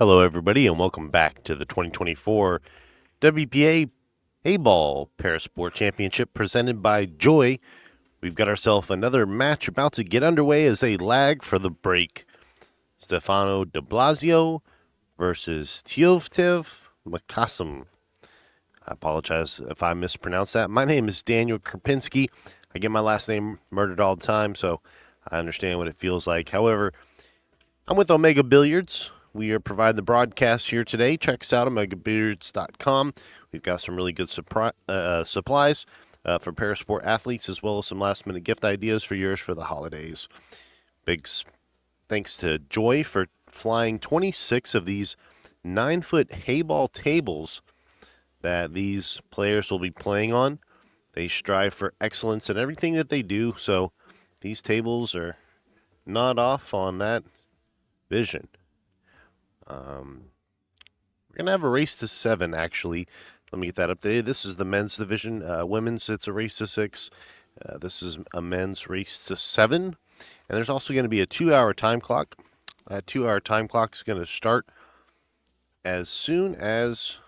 Hello, everybody, and welcome back to the 2024 WPA Heyball Parasport Championship presented by Joy. We've got ourselves another match about to get underway as they lag for the break. Stefano de Blasio versus Teovtev Makasim. I apologize if I mispronounced that. My name is Daniel Krupinski. I get my last name murdered all the time, so I understand what it feels like. However, I'm with Omega Billiards. We are providing the broadcast here today. Check us out at omegabilliards.com. We've got some really good supplies for parasport athletes, as well as some last-minute gift ideas for yours for the holidays. Big thanks to Joy for flying 26 of these 9-foot Heyball tables that these players will be playing on. They strive for excellence in everything that they do, so these tables are not off on that vision. We're going to have a race to 7, actually. Let me get that updated. This is the men's division. Women's, it's a race to 6. This is a men's race to 7. And there's also going to be a 2-hour time clock. That 2-hour time clock is going to start as soon as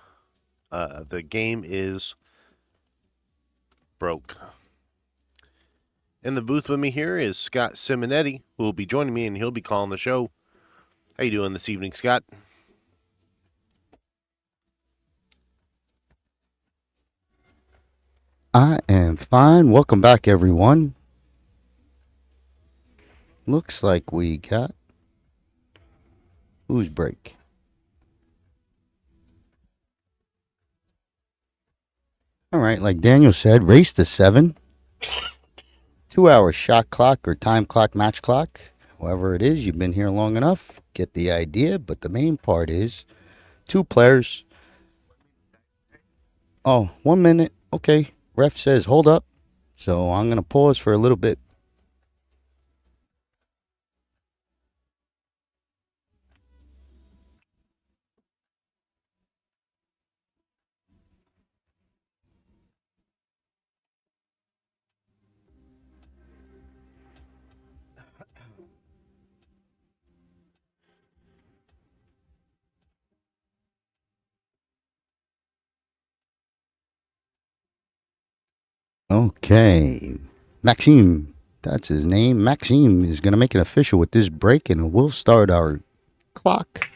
the game is broke. In the booth with me here is Scott Simonetti, who will be joining me, and he'll be calling the show. How you doing this evening, Scott? I am fine. Welcome back, everyone. Looks like we got who's break. All right, like Daniel said, race to 7. 2-hour shot clock or time clock, match clock. However it is, you've been here long enough. Get the idea, but the main part is 2 players. Oh, 1 minute. Okay. Ref says hold up. So I'm going to pause for a little bit. Okay. Maxime, that's his name. Maxime is going to make it official with this break, and we'll start our clock.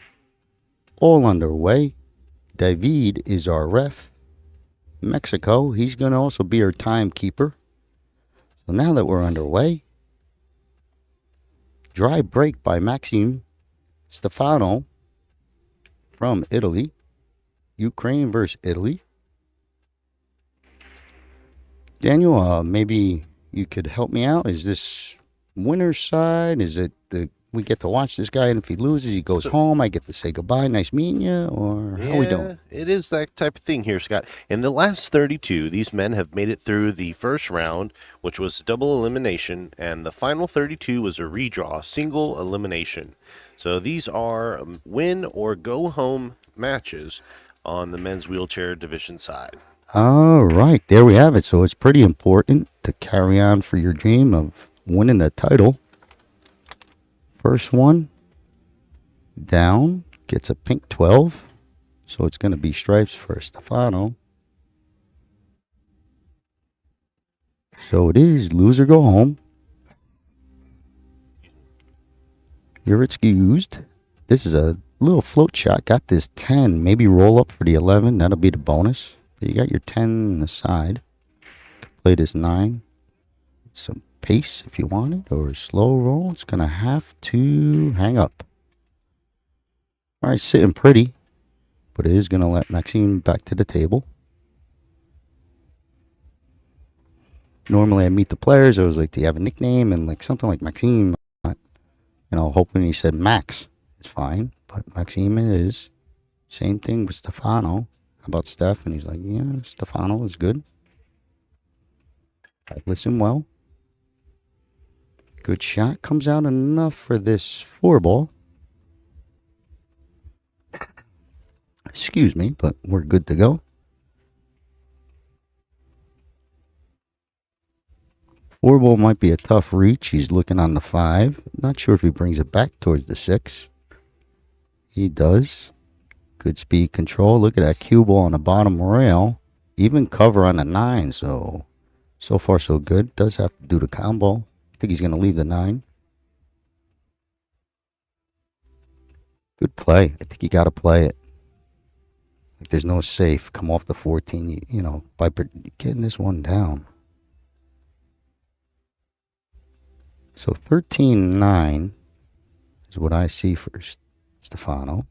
All underway. David is our ref. Mexico, he's going to also be our timekeeper. So now that we're underway, dry break by Maxime Stefano from Italy. Ukraine versus Italy. Daniel, maybe you could help me out. Is this winner's side? Is it we get to watch this guy, and if he loses, he goes home? I get to say goodbye. Nice meeting you, or how we doing? It is that type of thing here, Scott. In the last 32, these men have made it through the first round, which was double elimination, and the final 32 was a redraw, single elimination. So these are win or go home matches on the men's wheelchair division side. All right, there we have it. So it's pretty important to carry on for your dream of winning a title. First one down gets a pink 12. So it's going to be stripes for Stefano. So it is lose or go home. You're excused. This is a little float shot. Got this 10. Maybe roll up for the 11. That'll be the bonus. You got your 10 on the side. Play this 9. Some pace if you want it, or a slow roll. It's going to have to hang up. All right, sitting pretty, but it is going to let Maxime back to the table. Normally I meet the players. I was like, do you have a nickname? And like something like Maxime, hoping he said Max is fine, but Maxime it is. Same thing with Stefano. About Steph, and he's like, yeah, Stefano is good. I listen well. Good shot. Comes out enough for this 4-ball. Excuse me, but we're good to go. 4-ball might be a tough reach. He's looking on the 5. Not sure if he brings it back towards the 6. He does. Good speed control. Look at that cue ball on the bottom rail. Even cover on the 9. So far so good. Does have to do the combo. I think he's going to leave the 9. Good play. I think you got to play it. Like there's no safe. Come off the 14. You know, by getting this one down. So 13-9 is what I see for Stefano.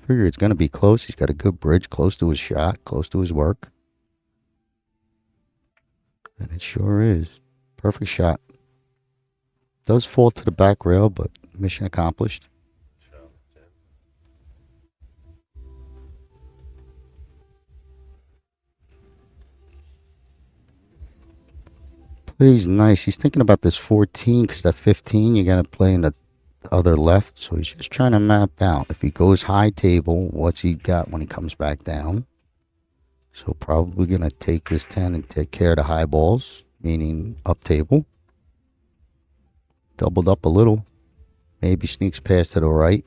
Figure it's going to be close. He's got a good bridge, close to his shot, close to his work. And it sure is. Perfect shot. Does fall to the back rail, but mission accomplished. Plays nice. He's thinking about this 14 because that 15 you got to play in the other left. So he's just trying to map out. If he goes high table, what's he got when he comes back down? So probably going to take this 10 and take care of the high balls, meaning up table. Doubled up a little. Maybe sneaks past to the right.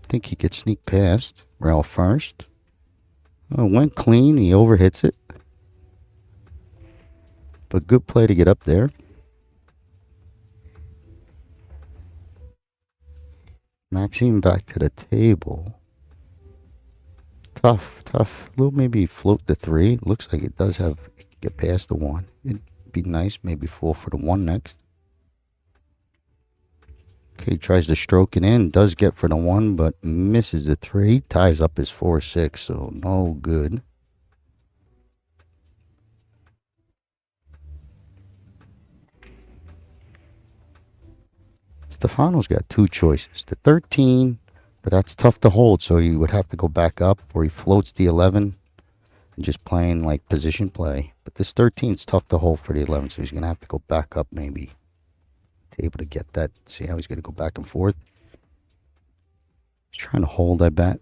Think he could sneak past rail first. Oh, went clean. He overhits it. But good play to get up there. Maxime back to the table. Tough. A little maybe float the 3. Looks like it does have, get past the 1. It'd be nice. Maybe fall for the 1 next. Okay, tries to stroke it in. Does get for the 1, but misses the 3. Ties up his 4-6, so no good. Stefano's got 2 choices. The 13, but that's tough to hold, so he would have to go back up, or he floats the 11 and just playing like position play. But this 13 is tough to hold for the 11, so he's going to have to go back up maybe to able to get that. See how he's going to go back and forth. He's trying to hold, I bet.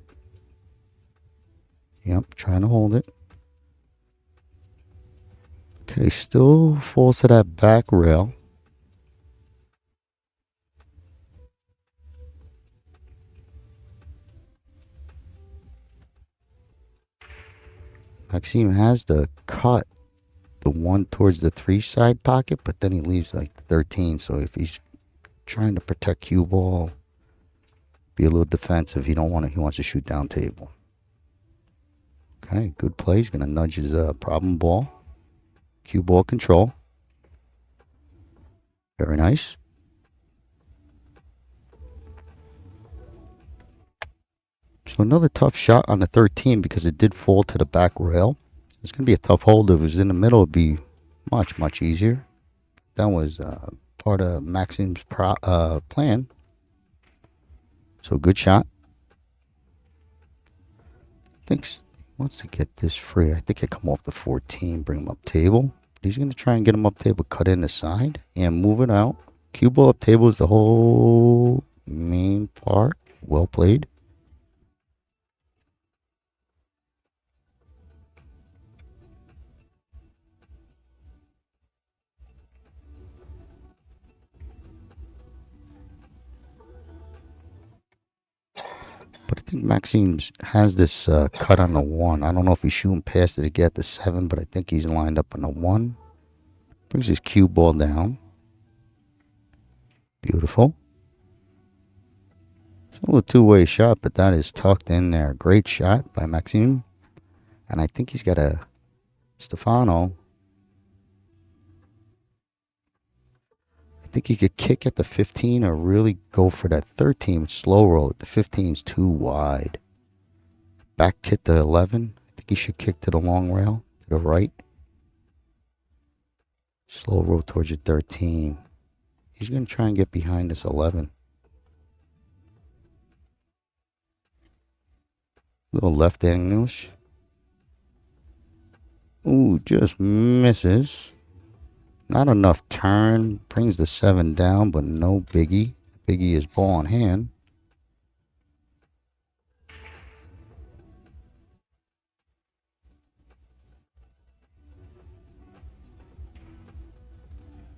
Yep, trying to hold it. Okay, still falls to that back rail. Maxime has the cut, the 1 towards the 3 side pocket, but then he leaves like 13. So if he's trying to protect cue ball, be a little defensive. He wants to shoot down table. Okay, good play. He's gonna nudge his problem ball. Cue ball control. Very nice. So another tough shot on the 13 because it did fall to the back rail. It's going to be a tough hold. If it was in the middle, it would be much easier. That was part of Maxime's plan. So good shot. Thinks he wants to get this free. I think I come off the 14, bring him up table. He's going to try and get him up table, cut in the side, and move it out. Cue ball up table is the whole main part. Well played. But I think Maxime has this cut on the 1. I don't know if he's shooting past it to get the 7, but I think he's lined up on the 1. Brings his cue ball down. Beautiful. It's a little two-way shot, but that is tucked in there. Great shot by Maxime. And I think he's got a Stefano. I think he could kick at the 15 or really go for that 13 with slow roll. The 15's too wide. Back hit the 11. I think he should kick to the long rail, to the right. Slow roll towards your 13. He's going to try and get behind this 11. Little left English. Ooh, just misses. Not enough turn. Brings the 7 down, but no biggie. Biggie is ball in hand.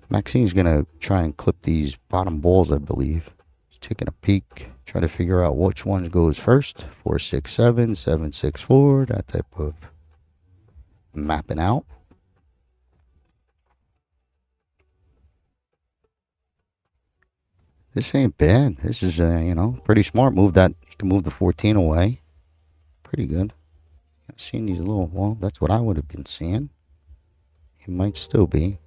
Maxine's going to try and clip these bottom balls, I believe. He's taking a peek, trying to figure out which one goes first. 4, 6, 7, 7, 6, 4. That type of mapping out. This ain't bad. This is, pretty smart. Move that. You can move the 14 away. Pretty good. Seeing these little, well, that's what I would have been seeing. He might still be.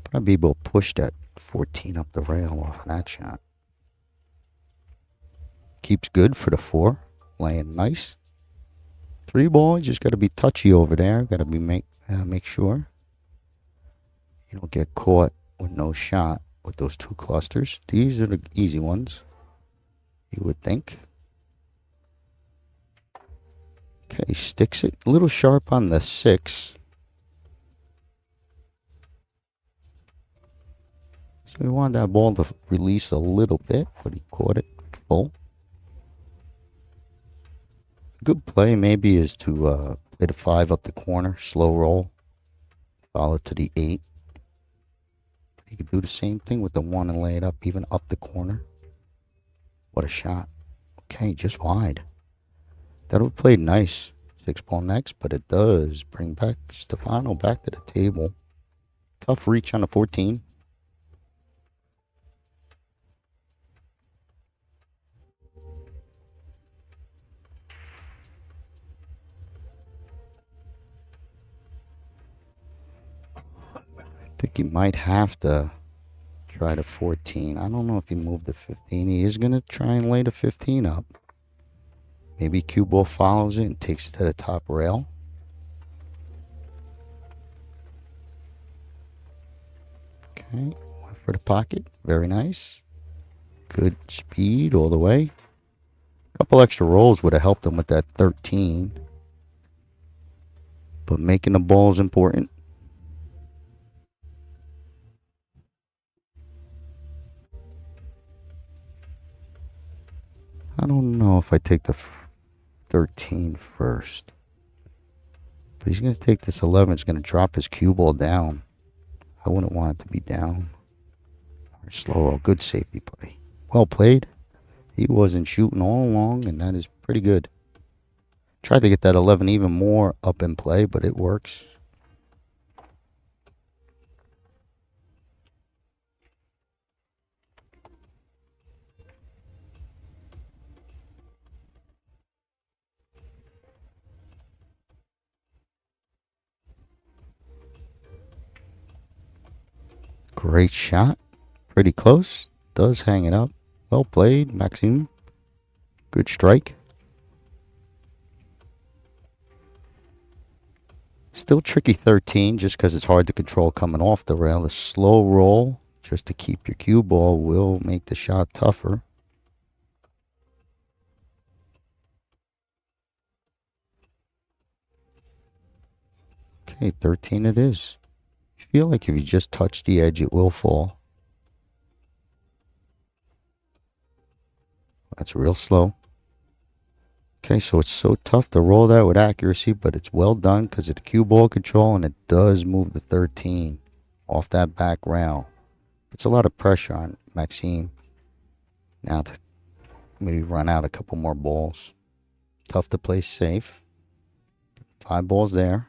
But I'd be able to push that 14 up the rail off of that shot. Keeps good for the 4. Laying nice. 3 ball, just got to be touchy over there. Got to be make sure you don't get caught with no shot with those 2 clusters. These are the easy ones, you would think. Okay, sticks it. A little sharp on the 6. So we want that ball to release a little bit, but he caught it full. Good play maybe is to play the 5 up the corner, slow roll, follow to the 8. You could do the same thing with the 1 and lay it up, even up the corner. What a shot. Okay, just wide. That would have played nice. 6 ball next, but it does bring back Stefano back to the table. Tough reach on the 14. I think he might have to try the 14. I don't know if he moved the 15. He is going to try and lay the 15 up. Maybe cue ball follows it and takes it to the top rail. Okay, went for the pocket. Very nice. Good speed all the way. A couple extra rolls would have helped him with that 13. But making the ball is important. I don't know if I take the 13 first. But he's going to take this 11. It's going to drop his cue ball down. I wouldn't want it to be down. Or slow roll. Good safety play. Well played. He wasn't shooting all along, and that is pretty good. Tried to get that 11 even more up in play, but it works. Great shot. Pretty close. Does hang it up. Well played, Maxime. Good strike. Still tricky 13 just because it's hard to control coming off the rail. The slow roll just to keep your cue ball will make the shot tougher. Okay, 13 it is. I feel like if you just touch the edge, it will fall. That's real slow. Okay, so it's so tough to roll that with accuracy, but it's well done because of the cue ball control, and it does move the 13 off that back rail. It's a lot of pressure on Maxime now to maybe run out a couple more balls. Tough to play safe. 5 balls there.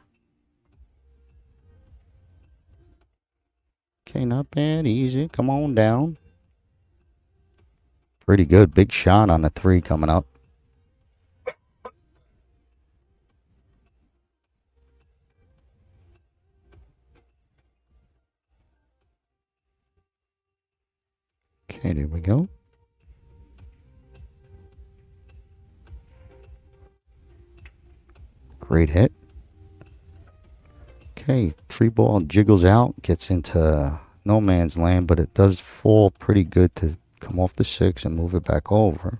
Okay, not bad. Easy. Come on down. Pretty good. Big shot on the 3 coming up. Okay, there we go. Great hit. Okay, 3 ball jiggles out, gets into no man's land, but it does fall pretty good to come off the 6 and move it back over.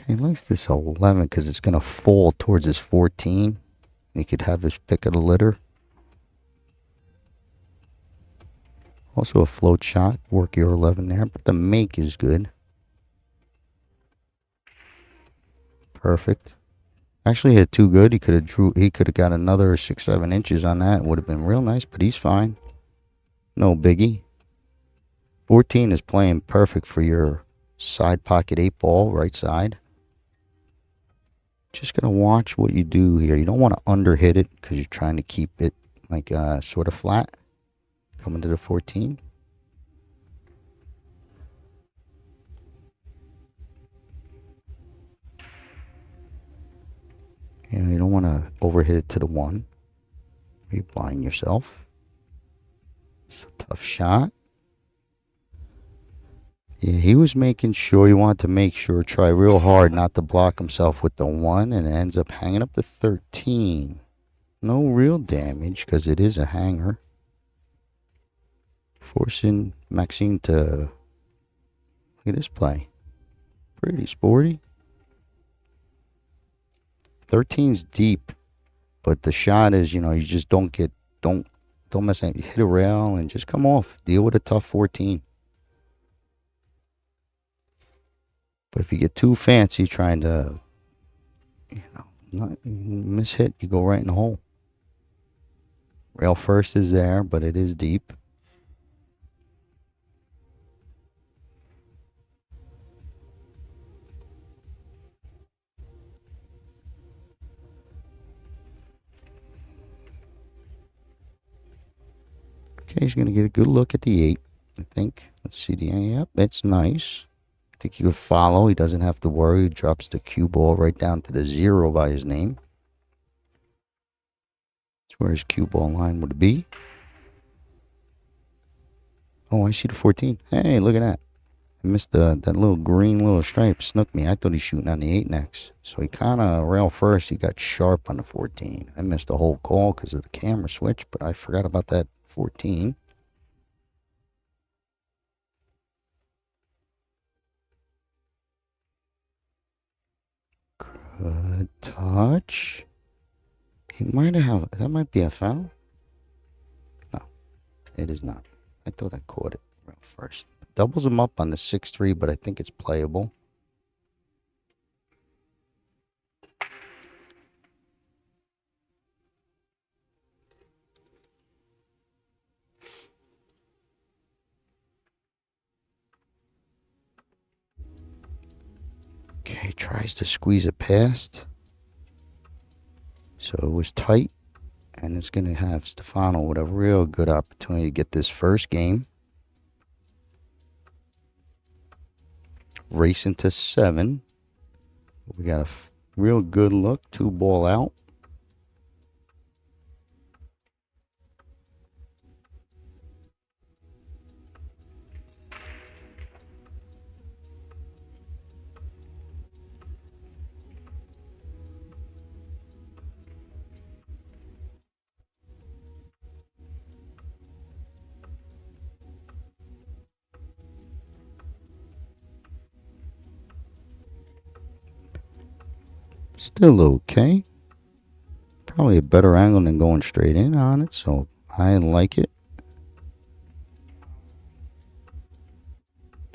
He likes this 11 because it's going to fall towards his 14. He could have his pick of the litter. Also a float shot. Work your 11 there. But the make is good. Perfect. Actually hit too good. He could have got another 6-7 inches on that. It would have been real nice, but he's fine. No biggie. 14 is playing perfect for your side pocket 8 ball, right side. Just gonna watch what you do here. You don't want to underhit it because you're trying to keep it like sort of flat. Coming to the 14. And you don't want to overhit it to the 1. You blind yourself. It's a tough shot. Yeah, he was making sure, he wanted to make sure, try real hard not to block himself with the 1, and it ends up hanging up to 13. No real damage because it is a hanger. Forcing Maxine to, look at this play. Pretty sporty. 13's deep, but the shot is, you just don't mess anything. Hit a rail and just come off. Deal with a tough 14. But if you get too fancy trying to, not miss hit, you go right in the hole. Rail first is there, but it is deep. Okay, he's going to get a good look at the 8, I think. Let's see the, yep, it's nice. I think you could follow. He doesn't have to worry. He drops the cue ball right down to the 0 by his name. That's where his cue ball line would be. Oh, I see the 14. Hey, look at that. I missed that little green little stripe. Snook me. I thought he's shooting on the 8 next. So he kind of, rail first, he got sharp on the 14. I missed the whole call because of the camera switch, but I forgot about that 14. Good touch. He might have, that might be a foul. No, it is not. I thought I caught it real first. Doubles him up on the 6-3, but I think it's playable. Okay, tries to squeeze it past. So it was tight, and it's going to have Stefano with a real good opportunity to get this first game. Racing to 7. We got a real good look, 2 ball out. Still okay. Probably a better angle than going straight in on it, so I like it.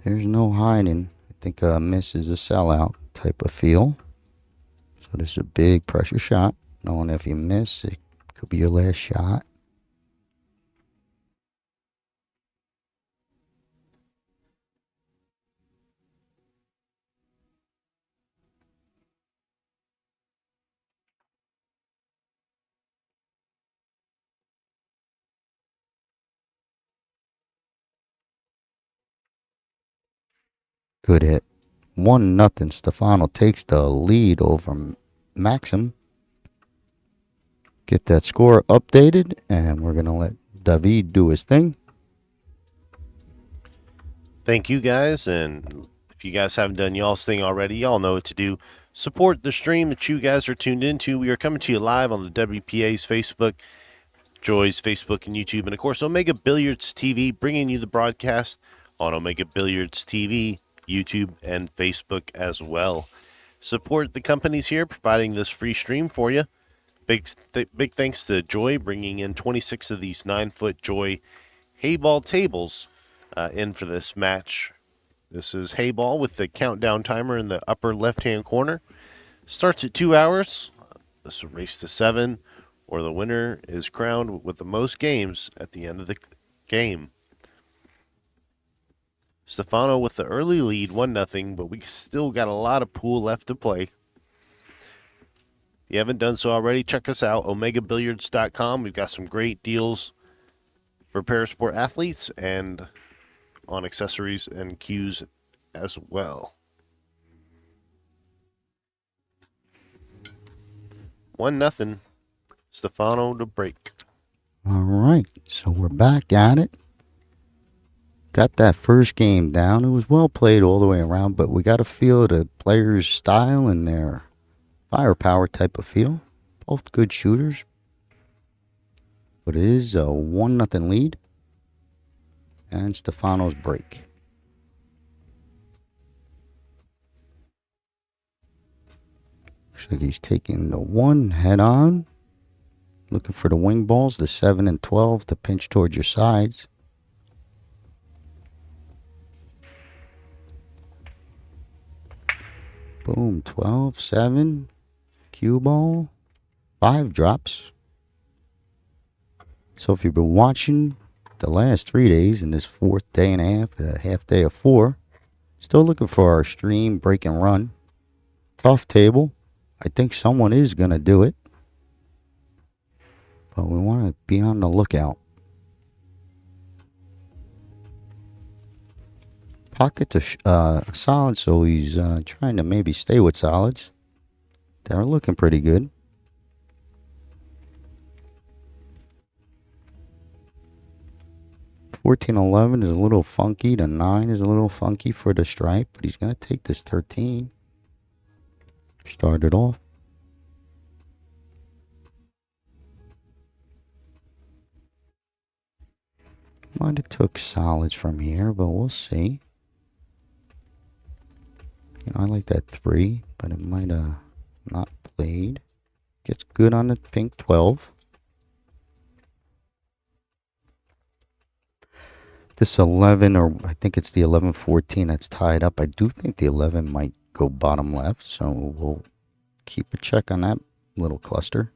There's no hiding. I think a miss is a sellout type of feel. So this is a big pressure shot. Knowing if you miss, it could be your last shot. Good hit. 1-0. Stefano takes the lead over Maxim. Get that score updated, and we're going to let David do his thing. Thank you guys, and if you guys haven't done y'all's thing already, y'all know what to do. Support the stream that you guys are tuned into. We are coming to you live on the WPA's Facebook, Joy's Facebook and YouTube, and of course Omega Billiards TV, bringing you the broadcast on Omega Billiards TV, YouTube, and Facebook as well. support the companies here providing this free stream for you. Big thanks to Joy bringing in 26 of these 9-foot Joy Heyball tables in for this match. This is Heyball with the countdown timer in the upper left-hand corner. Starts at 2 hours. This will race to 7, or the winner is crowned with the most games at the end of the game. Stefano with the early lead, 1-0, but we still got a lot of pool left to play. If you haven't done so already, check us out, omegabilliards.com. We've got some great deals for parasport athletes and on accessories and cues as well. 1-0, Stefano to break. All right, so we're back at it. Got that first game down. It was well played all the way around, but we got a feel of the players' style and their firepower type of feel. Both good shooters. But it is a 1-0 lead. And Stefano's break. Looks like he's taking the 1 head on. Looking for the wing balls, the 7 and 12 to pinch towards your sides. Boom, 12, 7, cue ball, 5 drops. So if you've been watching the last 3 days and this 4th day and a half day of 4, still looking for our stream break and run. Tough table. I think someone is going to do it. But we want to be on the lookout. Pockets are solid, so he's trying to maybe stay with solids. They're looking pretty good. $14.11 is a little funky. The 9 is a little funky for the stripe, but he's going to take this 13. Start it off. Might have took solids from here, but we'll see. You know, I like that 3, but it might have not played. Gets good on the pink 12. This 11, or I think it's the 11-14 that's tied up. I do think the 11 might go bottom left, so we'll keep a check on that little cluster.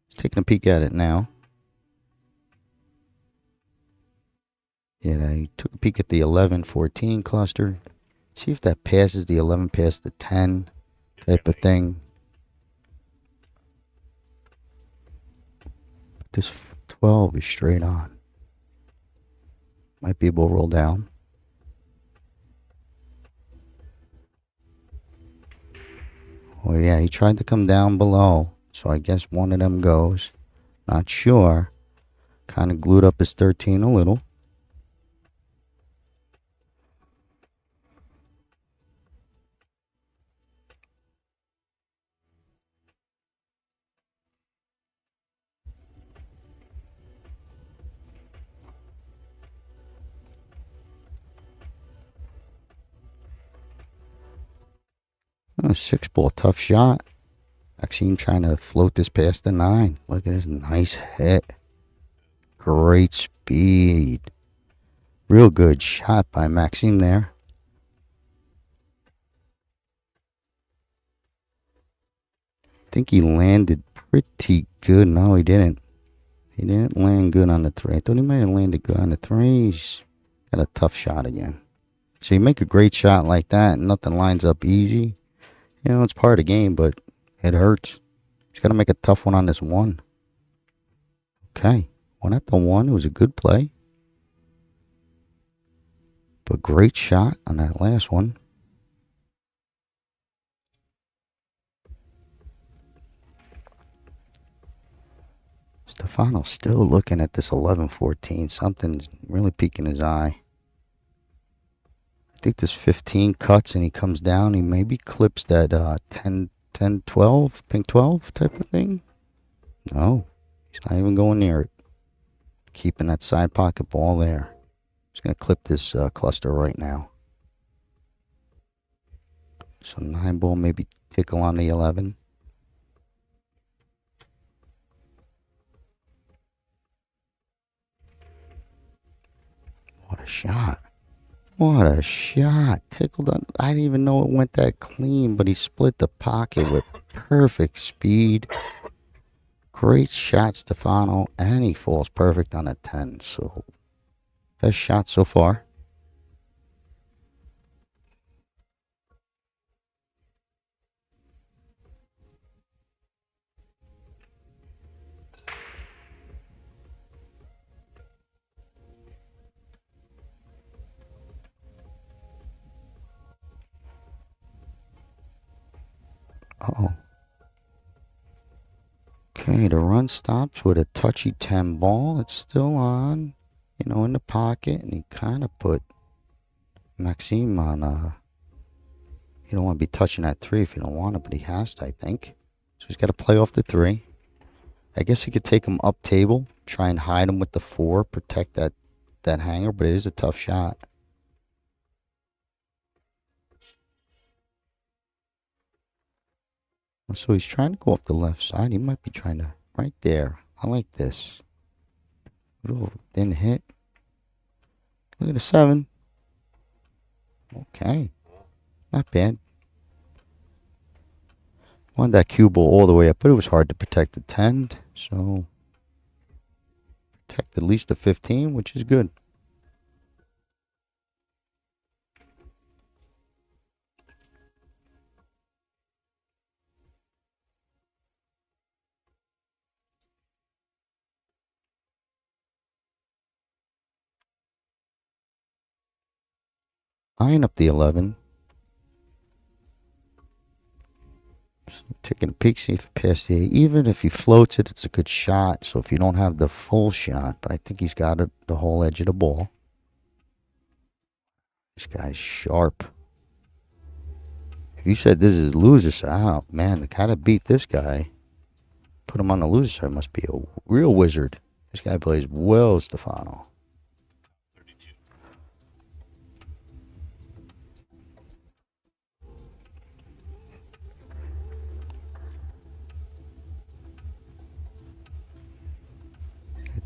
Just taking a peek at it now. Yeah, I took a peek at the 11-14 cluster. See if that passes the 11 past the 10 type of thing. This 12 is straight on. Might be able to roll down. Oh yeah, he tried to come down below. So I guess one of them goes. Not sure. Kind of glued up his 13 a little. A 6-ball, tough shot. Maxime trying to float this past the 9. Look at this nice hit. Great speed. Real good shot by Maxime there. I think he landed pretty good. No, he didn't. He didn't land good on the 3. I thought he might have landed good on the 3. He's got a tough shot again. So you make a great shot like that and nothing lines up easy. You know, it's part of the game, but it hurts. He's got to make a tough one on this 1. Okay. 1 at the 1. It was a good play. But great shot on that last one. Stefano's still looking at this 11-14. Something's really piquing his eye. I think this 15 cuts and he comes down. He maybe clips that 10, 12, pink 12 type of thing. No, he's not even going near it. Keeping that side pocket ball there. He's going to clip this cluster right now. So 9 ball, maybe tickle on the 11. What a shot. What a shot. Tickled on. I didn't even know it went that clean, but he split the pocket with perfect speed. Great shot, Stefano, and he falls perfect on a 10. So, best shot so far. Uh-oh. Okay, the run stops with a touchy 10 ball. It's still on, in the pocket, and he kind of put Maxime on, you don't want to be touching that 3 if you don't want it, but he has to, I think. So he's got to play off the 3. I guess he could take him up table, try and hide him with the 4, protect that hanger, but it is a tough shot. So he's trying to go off the left side. He might be trying to, right there. I like this. Little thin hit. Look at the 7. Okay. Not bad. Wanted that cue ball all the way up, but it was hard to protect the 10. So, protect at least the 15, which is good. Eyeing up the 11. So taking a peek, see if it passed the 8. Even if he floats it, it's a good shot. So if you don't have the full shot, but I think he's got it, the whole edge of the ball. This guy's sharp. If you said this is loser side, oh man, to kind of beat this guy, put him on the loser side must be a real wizard. This guy plays well, Stefano.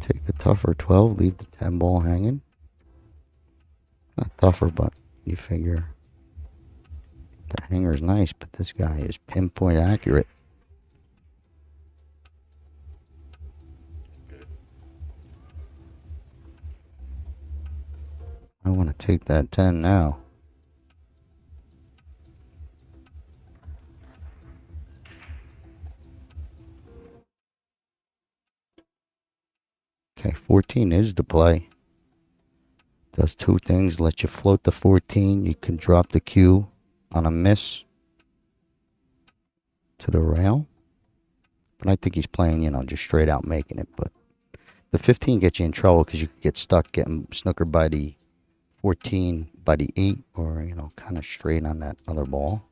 Take the tougher 12, leave the 10 ball hanging. Not tougher, but you figure the hanger's nice, but this guy is pinpoint accurate. I want to take that 10 now. Okay, 14 is the play. Does 2 things. Let you float the 14. You can drop the cue on a miss to the rail. But I think he's playing, just straight out making it. But the 15 gets you in trouble because you could get stuck getting snookered by the 14, by the 8, or, kind of straight on that other ball.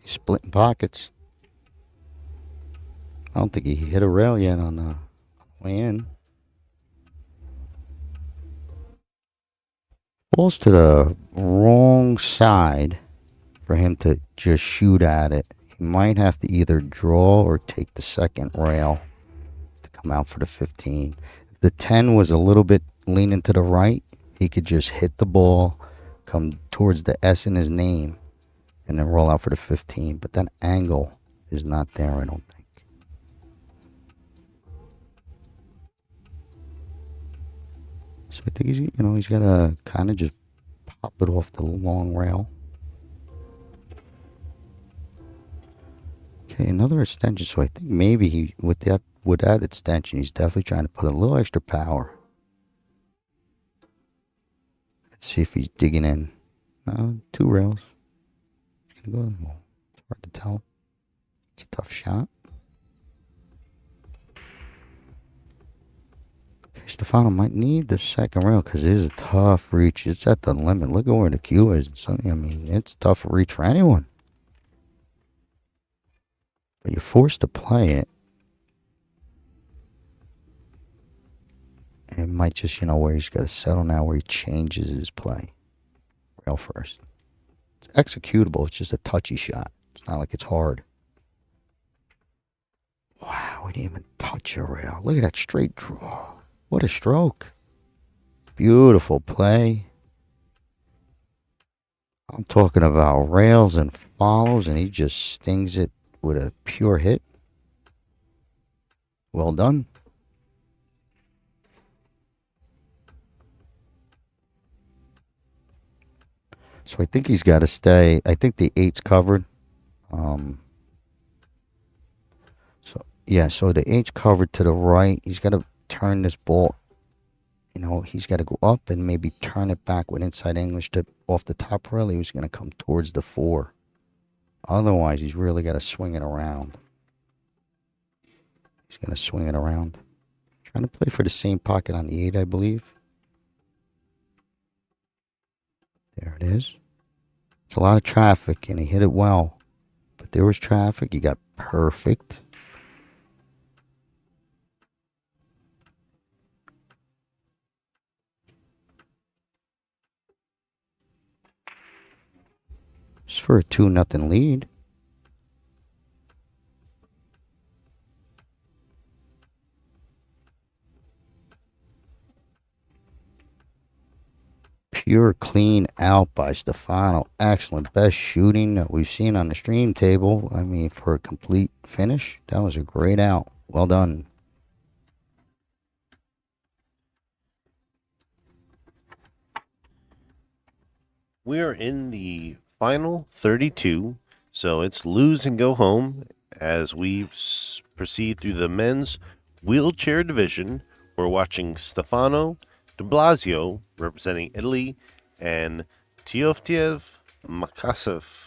He's splitting pockets. I don't think he hit a rail yet on the way in. Falls to the wrong side for him to just shoot at it. He might have to either draw or take the second rail to come out for the 15. If the 10 was a little bit leaning to the right, he could just hit the ball, come towards the S in his name, and then roll out for the 15. But that angle is not there, I don't think. So I think he's got to kind of just pop it off the long rail. Okay, another extension. So I think maybe with that extension, he's definitely trying to put a little extra power. Let's see if he's digging in. 2 rails. It's hard to tell. It's a tough shot. Stefano might need the second rail because it is a tough reach. It's at the limit. Look at where the cue is. It's tough reach for anyone. But you're forced to play it. It might just, where he's got to settle now, where he changes his play. Rail first. It's executable. It's just a touchy shot. It's not like it's hard. Wow, we didn't even touch a rail. Look at that straight draw. What a stroke. Beautiful play. I'm talking about rails and follows, and he just stings it with a pure hit. Well done. So I think he's got to stay. I think the 8's covered. So the 8's covered to the right. He's got to turn this ball. He's got to go up and maybe turn it back with inside English to off the top rail. He was going to come towards the 4. Otherwise, he's really got to swing it around. He's going to swing it around. Trying to play for the same pocket on the 8, I believe. There it is. It's a lot of traffic, and he hit it well. But there was traffic. He got perfect. Just for a 2-0 lead. Pure clean out by Stefano. Excellent. Best shooting that we've seen on the stream table. I mean, for a complete finish, that was a great out. Well done. We are in the final 32, so it's lose and go home as we proceed through the men's wheelchair division. We're watching Stefano de Blasio representing Italy and Teofiev Makasev.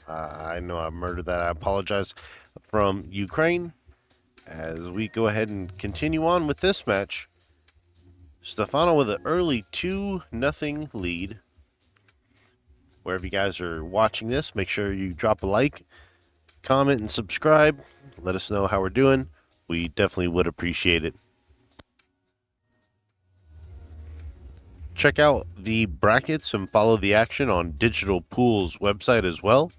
I know I murdered that. I apologize. From Ukraine. As we go ahead and continue on with this match, Stefano with an early 2-0 lead. Wherever you guys are watching this, make sure you drop a like, comment, and subscribe. Let us know how we're doing. We definitely would appreciate it. Check out the brackets and follow the action on Digital Pool's website as well.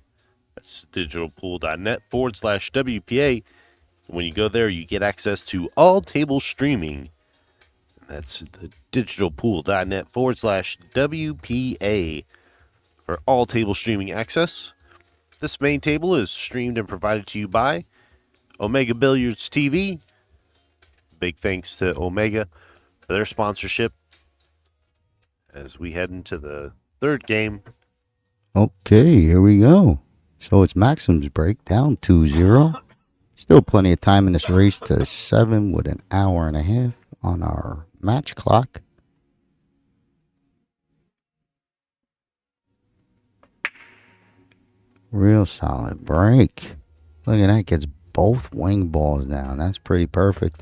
That's digitalpool.net/WPA. When you go there, you get access to all table streaming. That's the digitalpool.net/WPA for all table streaming access. This main table is streamed and provided to you by Omega Billiards TV. Big thanks to Omega for their sponsorship as we head into the third game. Okay, here we go. So it's Maxim's break, down 2-0. Still plenty of time in this race to 7 with an hour and a half on our match clock. Real solid break. Look at that, gets both wing balls down. That's pretty perfect.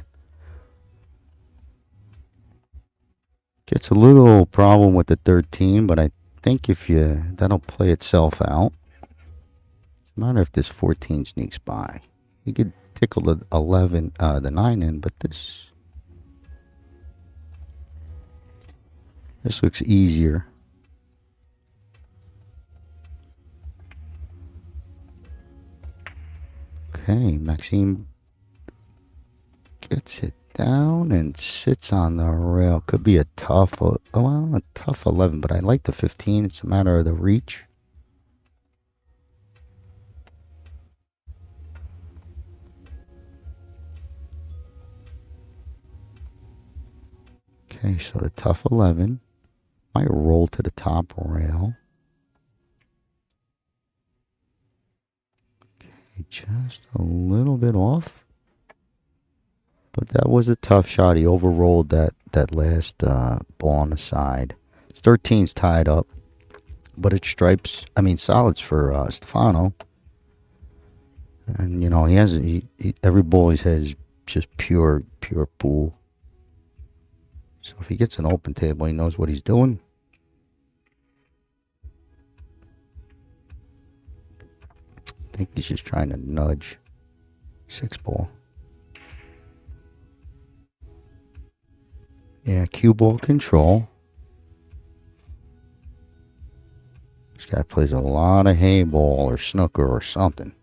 Gets a little problem with the 13, but I think that'll play itself out. It's a matter if this 14 sneaks by. You could tickle the 11, the 9 in, but this looks easier. Okay, Maxime gets it down and sits on the rail. Could be a tough 11, but I like the 15. It's a matter of the reach. Okay, so the tough 11 might roll to the top rail. Okay, just a little bit off. But that was a tough shot. He overrolled that last ball on the side. His 13's tied up, but it's solids for Stefano. And every ball he's had is just pure pool. So if he gets an open table, he knows what he's doing. I think he's just trying to nudge 6 ball. Yeah, cue ball control. This guy plays a lot of hay ball or snooker or something.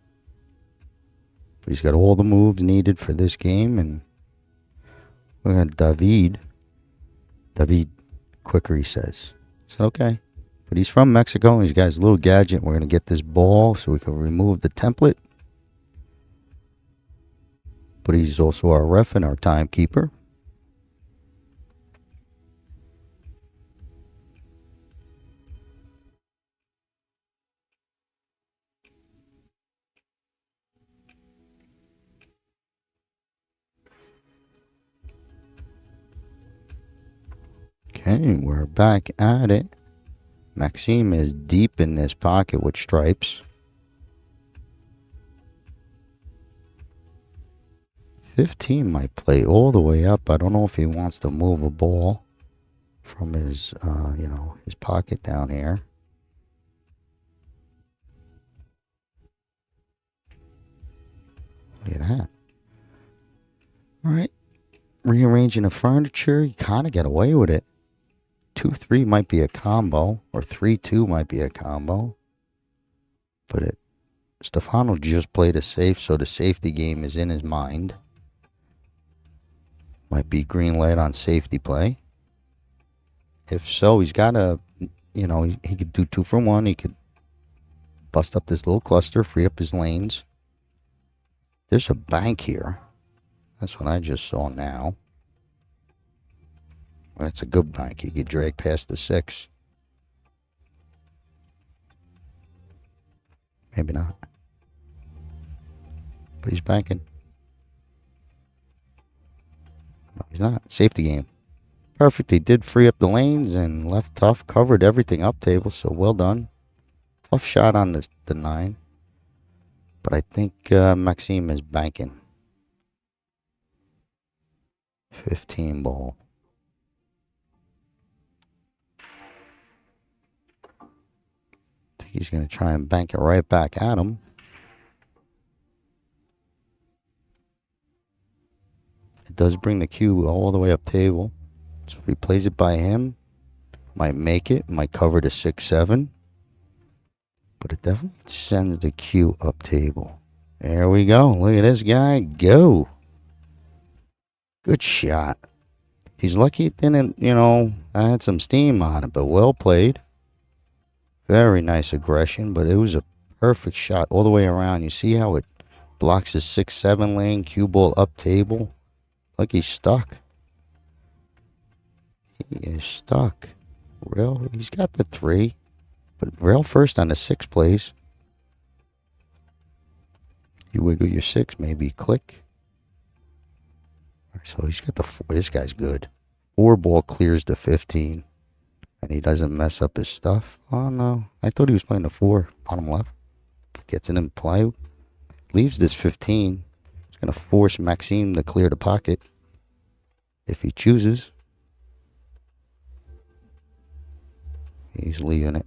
But he's got all the moves needed for this game. And we got David. David quicker, he says. It's okay. But he's from Mexico. He's got his little gadget. We're going to get this ball so we can remove the template. But he's also our ref and our timekeeper. Okay, we're back at it. Maxime is deep in this pocket with stripes. 15 might play all the way up. I don't know if he wants to move a ball from his, his pocket down here. Look at that. All right. Rearranging the furniture. You kind of get away with it. 2-3 might be a combo, or 3-2 might be a combo. But Stefano just played a safe, so the safety game is in his mind. Might be green light on safety play. If so, he's got he could do 2 for 1. He could bust up this little cluster, free up his lanes. There's a bank here. That's what I just saw now. That's a good bank. You could drag past the 6. Maybe not. But he's banking. No, he's not. Safety game. Perfect. He did free up the lanes and left tough. Covered everything up table, so well done. Tough shot on the 9. But I think Maxime is banking. 15 ball. He's going to try and bank it right back at him. It does bring the cue all the way up table. So if he plays it by him, might make it, might cover the 6-7. But it definitely sends the cue up table. There we go. Look at this guy go. Good shot. He's lucky it didn't, I had some steam on it, but well played. Very nice aggression, but it was a perfect shot all the way around. You see how it blocks his 6-7 lane, cue ball up table? Like he's stuck. He is stuck. Rail, he's got the 3, but rail first on the 6 plays. You wiggle your 6, maybe click. So he's got the 4. This guy's good. 4 ball clears the 15. And he doesn't mess up his stuff. Oh, no. I thought he was playing the 4. Bottom left. Gets it in play. Leaves this 15. He's going to force Maxime to clear the pocket. If he chooses. He's leaving it.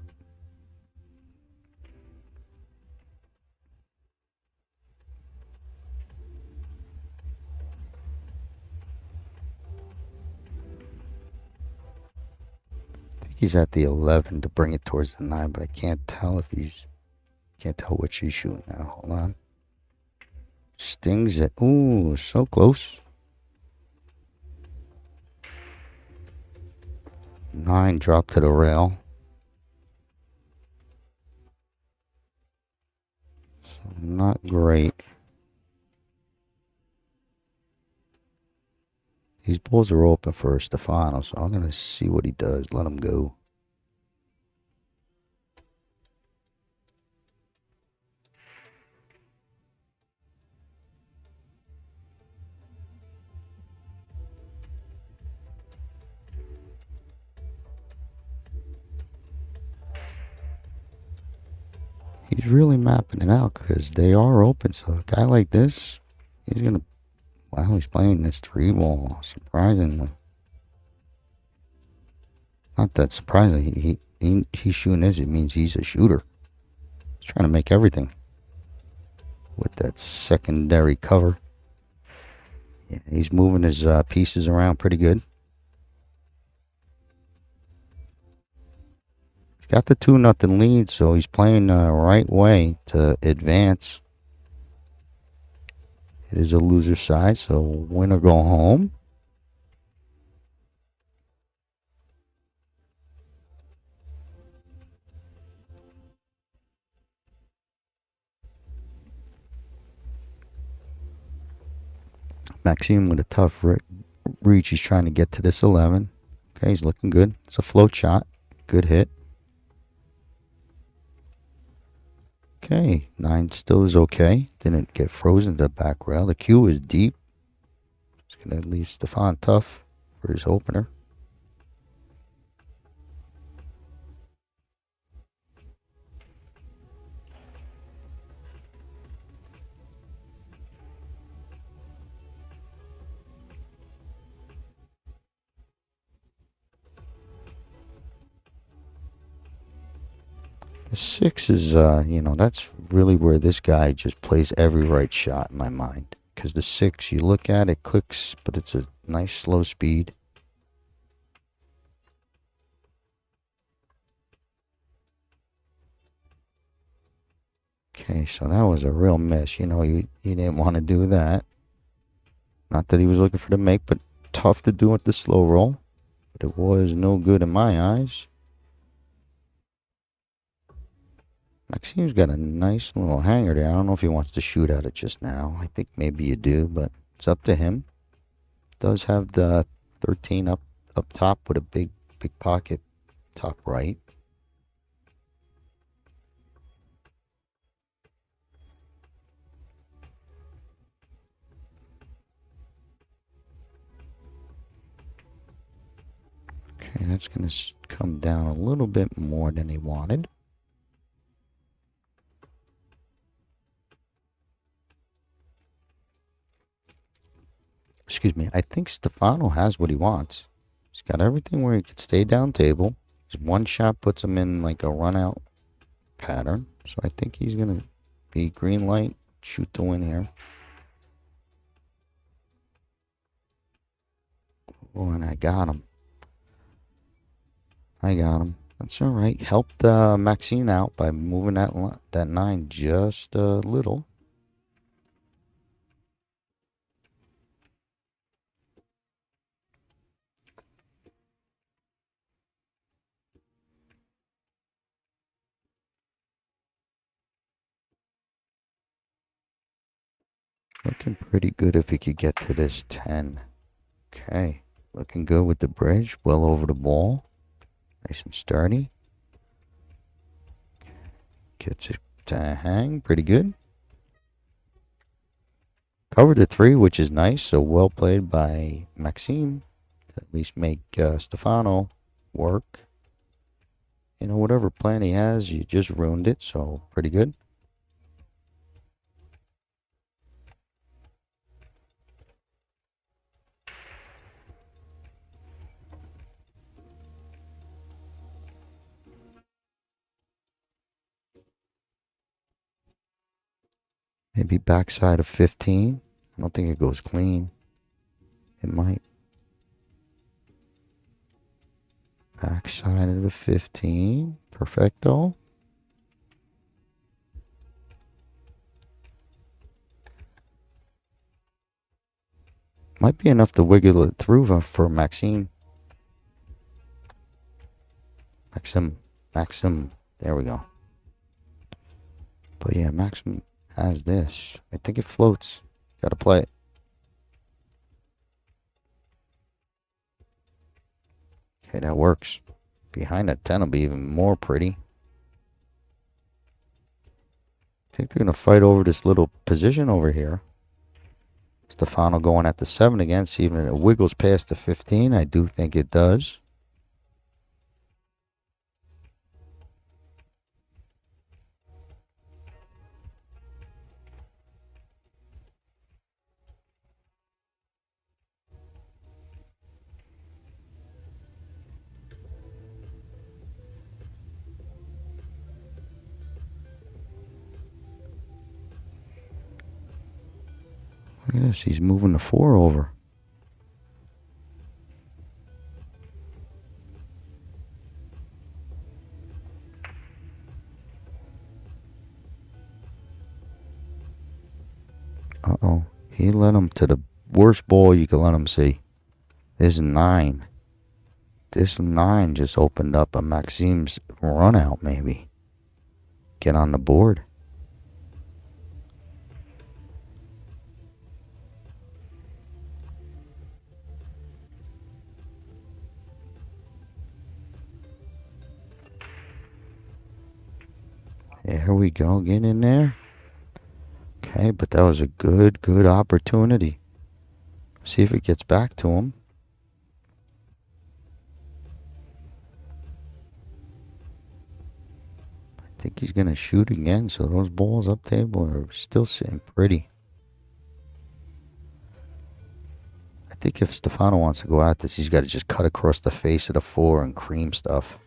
He's at the 11 to bring it towards the 9, but I can't tell can't tell which he's shooting now. Hold on. Stings it. Ooh, so close. 9 dropped to the rail. So not great. These balls are open for Stefano, so I'm going to see what he does. Let him go. He's really mapping it out because they are open. So a guy like this, he's going to... Wow, he's playing this 3 ball. Surprisingly. Not that surprising. He's shooting this. It means he's a shooter. He's trying to make everything. With that secondary cover. Yeah, he's moving his pieces around pretty good. got the 2-0 lead, so he's playing the right way to advance. It is a loser side, so win or go home. Maxime with a tough reach. He's trying to get to this 11. Okay, he's looking good. It's a float shot. Good hit. Okay, 9 still is okay. Didn't get frozen to the back rail. The cue is deep. It's going to leave Stefan tough for his opener. The 6 is, that's really where this guy just plays every right shot in my mind. Because the 6, you look at it, clicks, but it's a nice slow speed. Okay, so that was a real miss. You didn't want to do that. Not that he was looking for the make, but tough to do with the slow roll. But it was no good in my eyes. Maxime's got a nice little hanger there. I don't know if he wants to shoot at it just now. I think maybe you do, but it's up to him. Does have the 13 up top with a big pocket top right. Okay, that's going to come down a little bit more than he wanted. Excuse me. I think Stefano has what he wants. He's got everything where he could stay down table. His one shot puts him in like a run out pattern. So I think he's going to be green light, shoot to win here. Oh, and I got him. That's all right. Helped Maxine out by moving that 9 just a little. Looking pretty good if he could get to this 10. Okay. Looking good with the bridge. Well over the ball. Nice and sturdy. Gets it to hang. Pretty good. Covered the 3, which is nice. So well played by Maxime. To at least make Stefano work. Whatever plan he has, you just ruined it. So pretty good. Maybe backside of 15. I don't think it goes clean. It might. Backside of the 15. Perfecto. Might be enough to wiggle it through for Maxime. Maxim. There we go. But yeah, Maxim has this. I think it floats. Gotta play it. Okay, that works. Behind that 10 will be even more pretty. I think they're going to fight over this little position over here. Stefano going at the 7 again. See if it wiggles past the 15. I do think it does. Look at this. He's moving the 4 over. He led him to the worst ball you could let him see. There's 9. This 9 just opened up a Maxim's run out, maybe. Get on the board. There we go. Get in there. Okay, but that was a good opportunity. See if it gets back to him. I think he's going to shoot again, so those balls up table are still sitting pretty. I think if Stefano wants to go at this, he's got to just cut across the face of the 4 and cream stuff.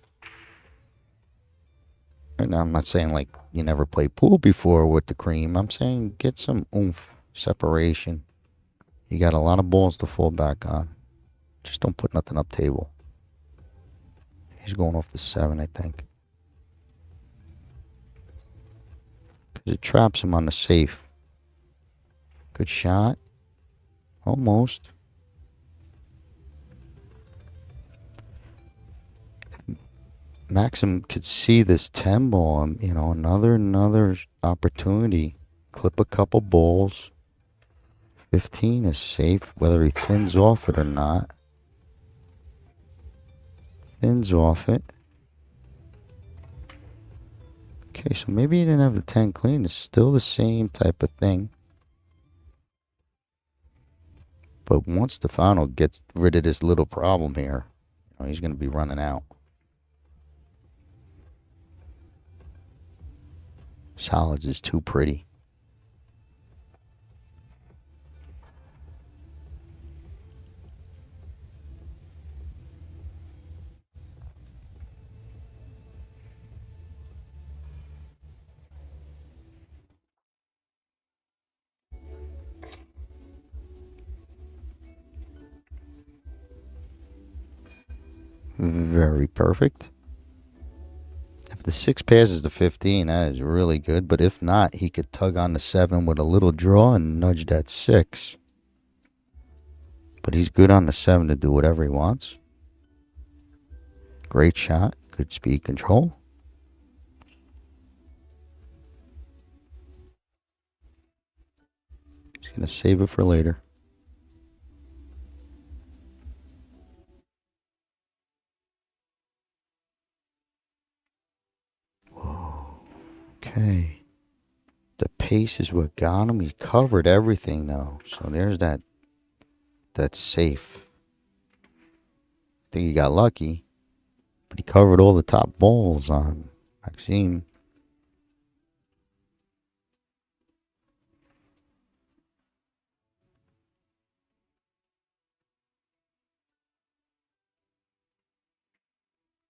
And I'm not saying like you never played pool before with the cream. I'm saying get some oomph, separation. You got a lot of balls to fall back on. Just don't put nothing up table. He's going off the 7, I think. Because it traps him on the safe. Good shot. Almost. Maxim could see this 10 ball, and, you know, another opportunity. Clip a couple balls. 15 is safe, whether he thins off it or not. Thins off it. Okay, so maybe he didn't have the 10 clean. It's still the same type of thing. But once Stefano gets rid of this little problem here, you know, he's going to be running out. Solids is too pretty. Very perfect. If the 6 passes the 15, that is really good. But if not, he could tug on the 7 with a little draw and nudge that 6. But he's good on the 7 to do whatever he wants. Great shot. Good speed control. He's going to save it for later. Okay. The pace is what got him. He covered everything though. So there's that safe. I think he got lucky. But he covered all the top balls on Maxime.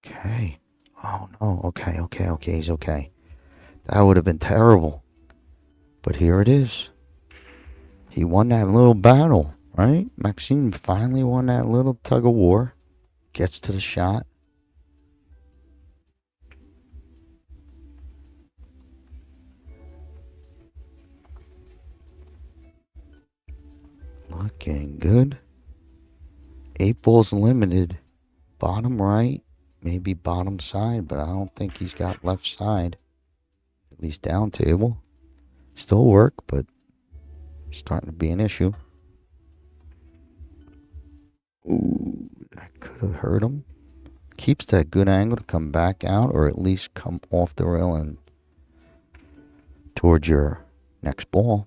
Okay. Oh no. Okay. He's okay. That would have been terrible. But here it is. He won that little battle, right? Maxime finally won that little tug of war. Gets to the shot. Looking good. 8 balls limited. Bottom right. Maybe bottom side, but I don't think he's got left side. At least down table. Still work, but starting to be an issue. Ooh, that could have hurt him. Keeps that good angle to come back out, or at least come off the rail and towards your next ball.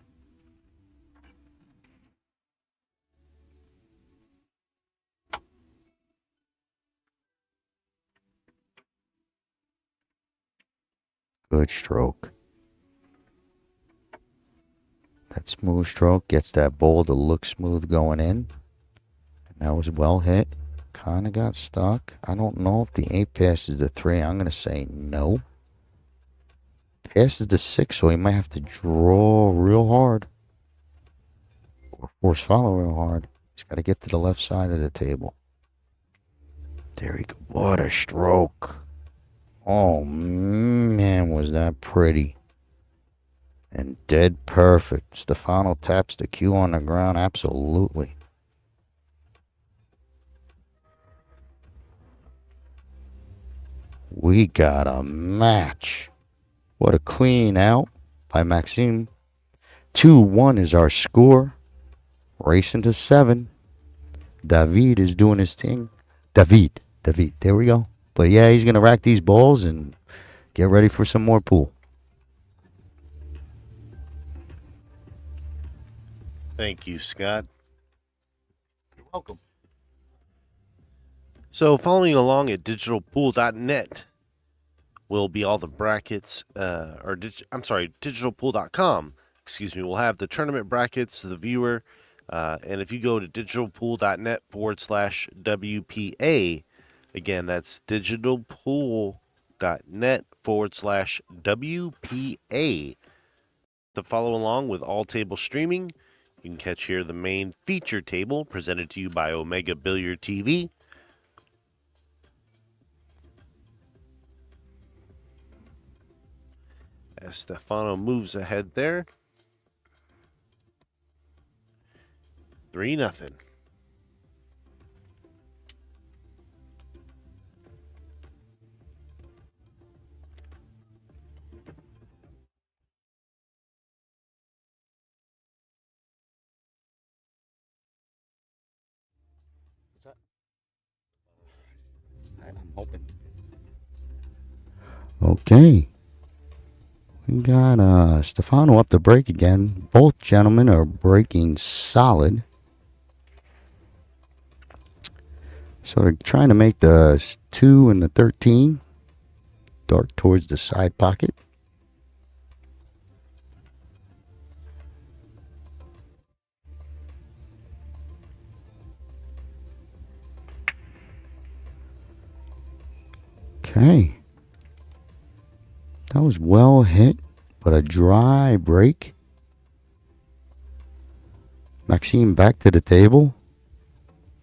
Good stroke. That smooth stroke gets that ball to look smooth going in. And that was well hit. Kind of got stuck. I don't know if the 8 passes the 3. I'm going to say no. Passes the 6, so he might have to draw real hard. Or force follow real hard. He's got to get to the left side of the table. There we go. What a stroke. Oh, man, was that pretty. And dead perfect. Stefano taps the cue on the ground. Absolutely. We got a match. What a clean out by Maxime. 2-1 is our score. Racing to 7. David is doing his thing. David. There we go. But yeah, he's going to rack these balls and get ready for some more pool. Thank you, Scott. You're welcome. So following along at digitalpool.net will be all the brackets, digitalpool.com. Excuse me. We'll have the tournament brackets to the viewer. And if you go to digitalpool.net/WPA, again, that's digitalpool.net/WPA. To follow along with all table streaming, you can catch here the main feature table presented to you by Omega Billiard TV. As Stefano moves ahead there. 3-0. I'm hoping. Okay. We got Stefano up to break again. Both gentlemen are breaking solid. So they're trying to make the 2 and the 13 dart towards the side pocket. Okay. That was well hit, but a dry break. Maxime back to the table.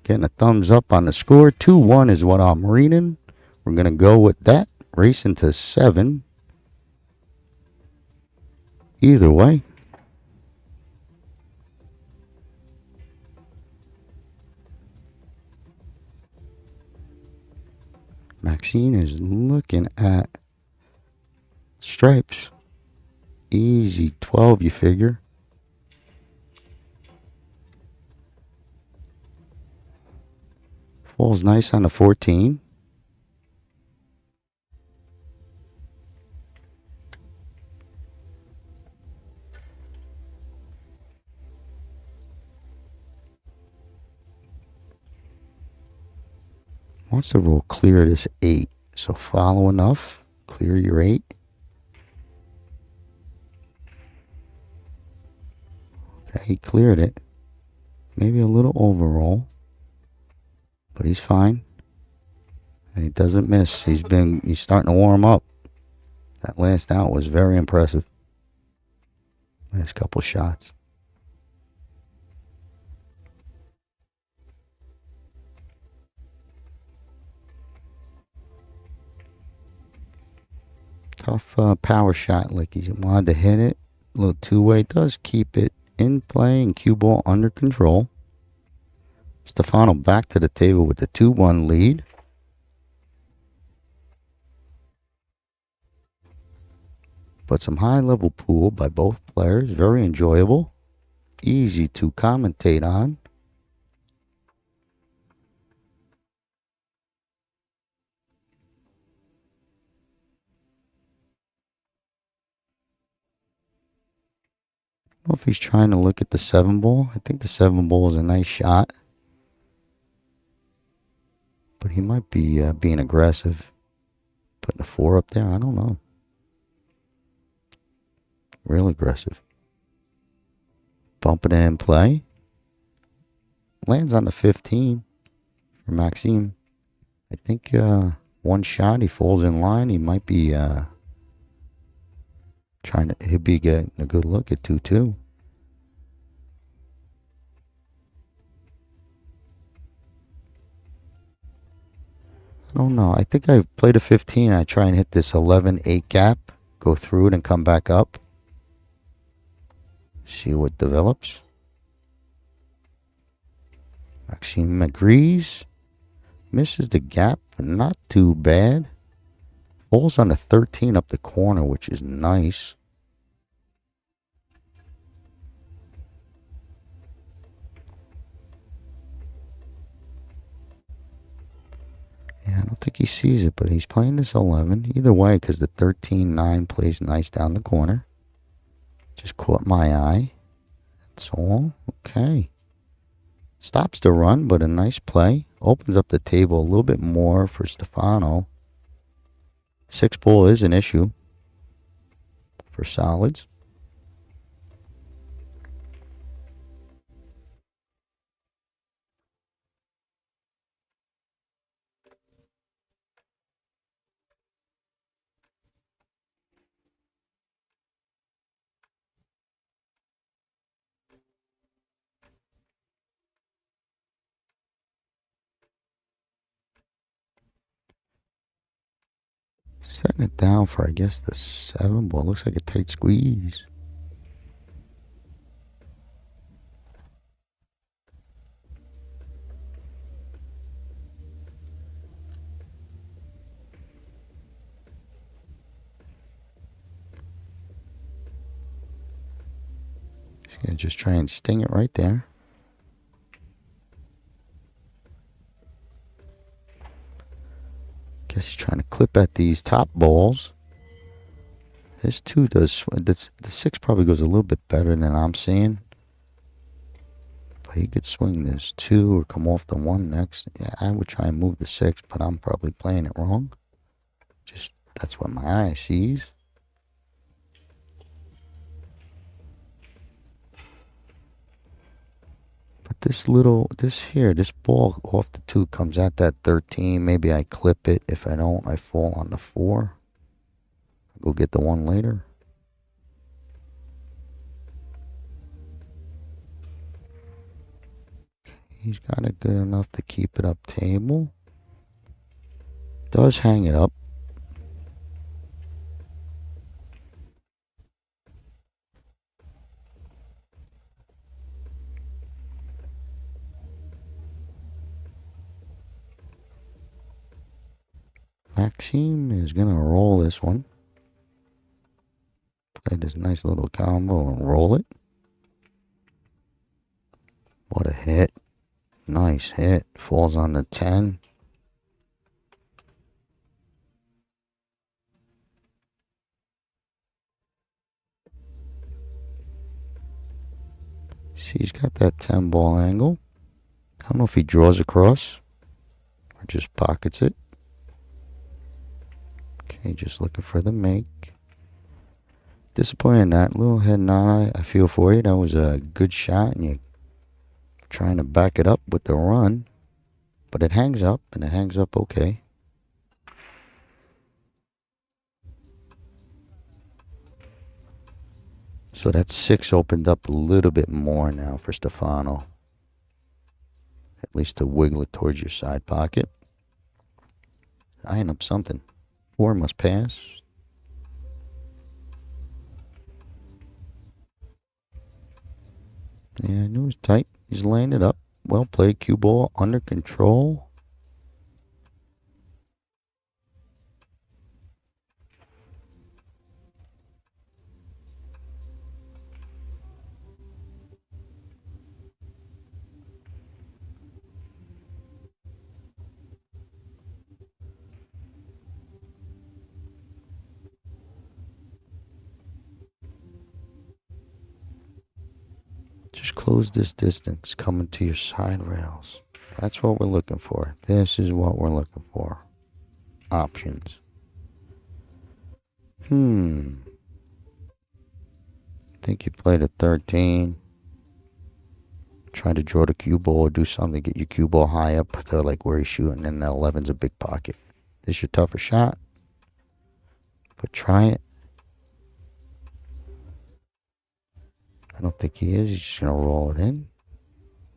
Getting a thumbs up on the score. 2-1 is what I'm reading. We're going to go with that. Racing to 7. Either way. Maxine is looking at stripes. Easy 12, you figure. Falls nice on the 14. Wants to roll clear this 8. So follow enough. Clear your 8. Okay, he cleared it. Maybe a little overroll. But he's fine. And he doesn't miss. He's starting to warm up. That last out was very impressive. Last couple shots. Tough power shot, like he wanted to hit it. A little two-way. Does keep it in play and cue ball under control. Stefano back to the table with the 2-1 lead. But some high-level pool by both players. Very enjoyable. Easy to commentate on. I don't know if he's trying to look at the 7 ball. I think the 7 ball is a nice shot. But he might be being aggressive. Putting a 4 up there. I don't know. Real aggressive. Bumping it in play. Lands on the 15 for Maxime. I think one shot, he falls in line. He might be he'll be getting a good look at 2-2. I don't know. I think I played a 15. I try and hit this 11-8 gap, go through it and come back up. See what develops. Maxime agrees. Misses the gap, but not too bad. Falls on the 13 up the corner, which is nice. Yeah, I don't think he sees it, but he's playing this 11. Either way, because the 13-9 plays nice down the corner. Just caught my eye. That's all. Okay. Stops the run, but a nice play. Opens up the table a little bit more for Stefano. 6 ball is an issue for solids. Setting it down for, I guess, the 7 ball. Looks like a tight squeeze. He's going to just try and sting it right there. Guess he's trying to clip at these top balls. This 2 does. The 6 probably goes a little bit better than I'm seeing. But he could swing this 2 or come off the 1 next. Yeah, I would try and move the 6, but I'm probably playing it wrong. Just that's what my eye sees. But this ball off the 2 comes at that 13. Maybe I clip it. If I don't, I fall on the 4. Go get the 1 later. He's got it good enough to keep it up table. Does hang it up. Maxime is going to roll this one. Play this nice little combo and roll it. What a hit. Nice hit. Falls on the 10. See, he's got that 10 ball angle. I don't know if he draws across or just pockets it. Okay, just looking for the make. Disappointed in that little head nod. I feel for you. That was a good shot, and you're trying to back it up with the run. But it hangs up, and it hangs up okay. So that 6 opened up a little bit more now for Stefano. At least to wiggle it towards your side pocket. Eyeing up something. 4 must pass. Yeah, I knew it was tight. He's laying it up. Well played, cue ball under control. Just close this distance coming to your side rails. That's what we're looking for. This is what we're looking for. Options. Think you played a 13. Trying to draw the cue ball or do something to get your cue ball high up to like where he's shooting, and the 11's a big pocket. This is your tougher shot. But try it. I don't think he is. He's just going to roll it in.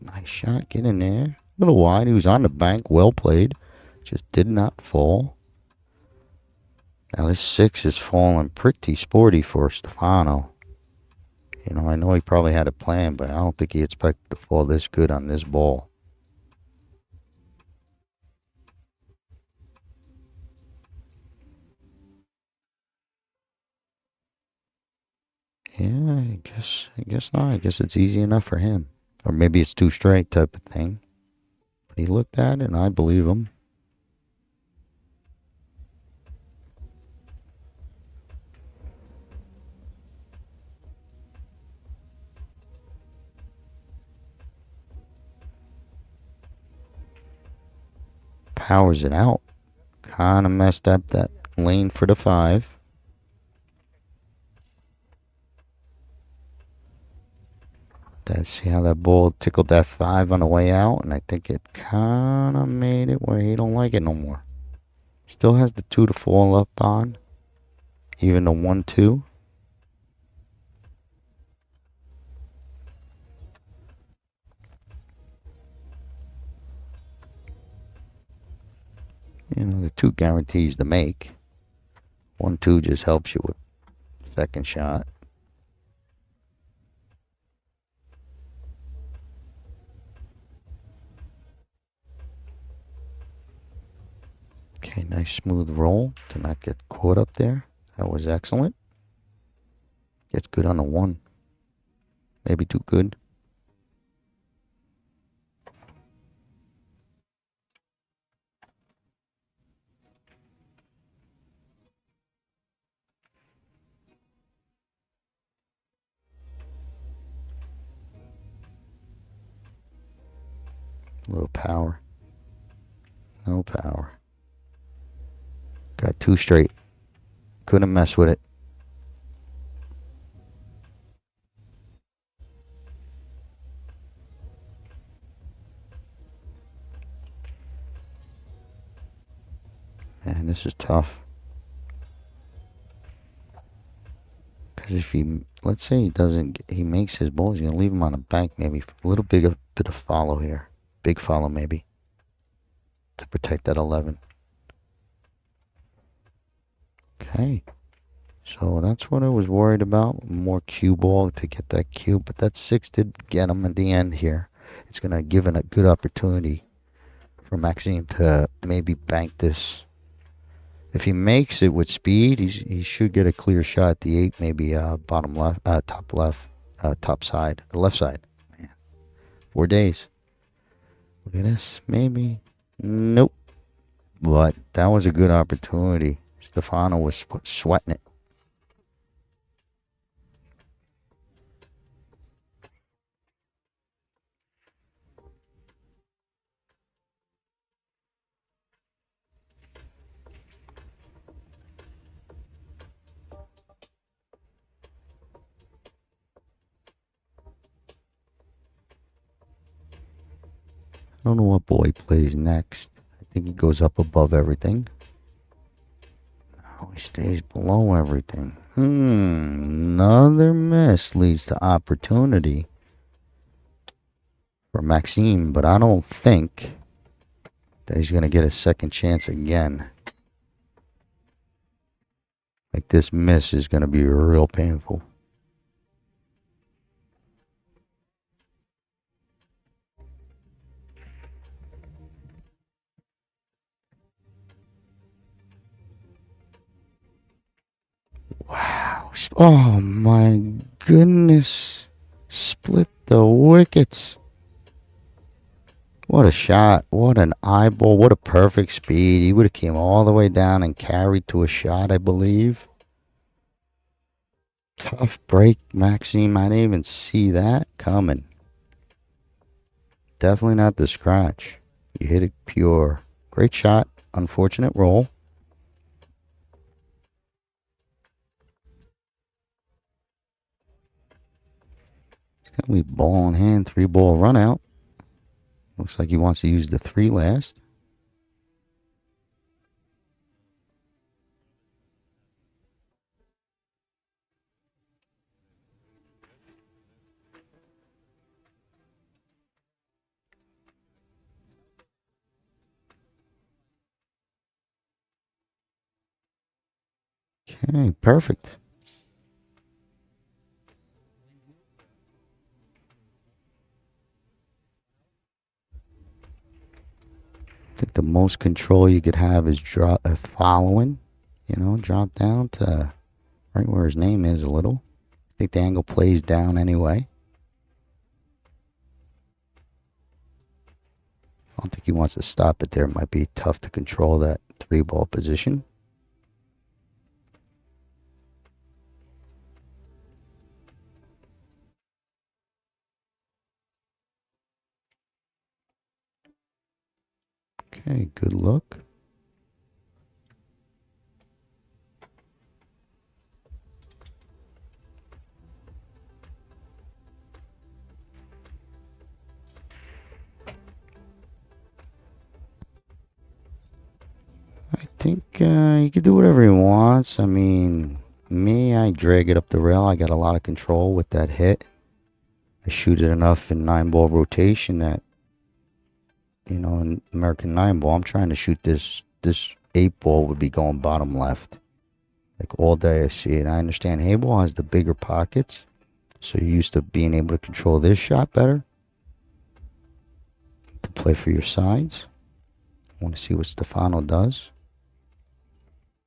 Nice shot. Get in there. A little wide. He was on the bank. Well played. Just did not fall. Now this 6 is falling pretty sporty for Stefano. You know, I know he probably had a plan, but I don't think he expected to fall this good on this ball. Yeah, I guess not. I guess it's easy enough for him. Or maybe it's too straight type of thing. But he looked at it and I believe him. Powers it out. Kind of messed up that lane for the 5. Let's see how that ball tickled that 5 on the way out, and I think it kind of made it where he don't like it no more. Still has the 2 to fall up on, even the 1-2. You know, the 2 guarantees to make. 1-2 just helps you with second shot. Okay, nice smooth roll to not get caught up there. That was excellent. Gets good on the 1. Maybe too good. A little power. No power. Got 2 straight. Couldn't mess with it. Man, this is tough. Because if he, let's say he doesn't, he makes his ball, he's going to leave him on a bank, maybe a little bigger bit of follow here. Big follow, maybe, to protect that 11. Okay. So that's what I was worried about. More cue ball to get that cue, but that 6 did get him at the end here. It's going to give him a good opportunity for Maxime to maybe bank this. If he makes it with speed, he should get a clear shot at the 8, maybe bottom left, top left, top side, left side. Man, 4 days. Look at this, maybe. Nope. But that was a good opportunity. Stefano was sweating it. I don't know what ball he plays next. I think he goes up above everything. Oh, he stays below everything. Another miss leads to opportunity for Maxime, but I don't think that he's going to get a second chance again. Like, this miss is going to be real painful. Wow. Oh, my goodness. Split the wickets. What a shot. What an eyeball. What a perfect speed. He would have came all the way down and carried to a shot, I believe. Tough break, Maxime. I didn't even see that coming. Definitely not the scratch. You hit it pure. Great shot. Unfortunate roll. Got me ball in hand, 3-ball run out. Looks like he wants to use the 3 last. Okay, perfect. think the most control you could have is following. Drop down to right where his name is a little. I think the angle plays down anyway. I don't think he wants to stop it there. It might be tough to control that 3-ball position. Okay, good look. I think he can do whatever he wants. I mean, me, I drag it up the rail. I got a lot of control with that hit. I shoot it enough in 9-ball rotation that, in American 9-ball, I'm trying to shoot this 8-ball would be going bottom left. Like all day I see it. I understand Heyball has the bigger pockets, so you're used to being able to control this shot better. To play for your sides. I want to see what Stefano does.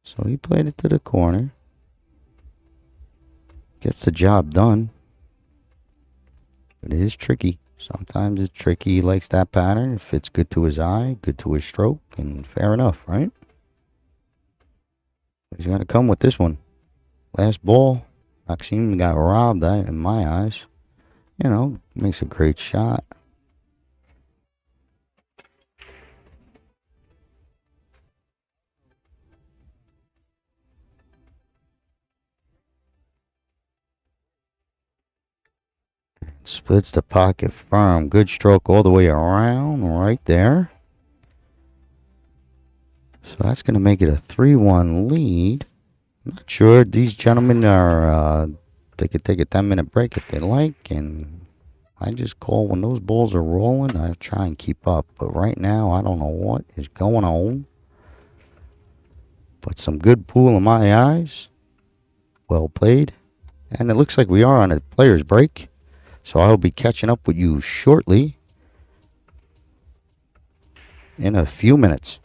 So he played it to the corner. Gets the job done. But it is tricky. Sometimes it's tricky. He likes that pattern. It fits good to his eye, good to his stroke, and fair enough, right? He's got to come with this one. Last ball. Maxime got robbed in my eyes. Makes a great shot. Splits the pocket firm. Good stroke all the way around right there. So that's going to make it a 3-1 lead. I'm not sure. These gentlemen are, they could take a 10-minute break if they like. And I just call when those balls are rolling, I try and keep up. But right now, I don't know what is going on. But some good pool in my eyes. Well played. And it looks like we are on a player's break. So I'll be catching up with you shortly in a few minutes.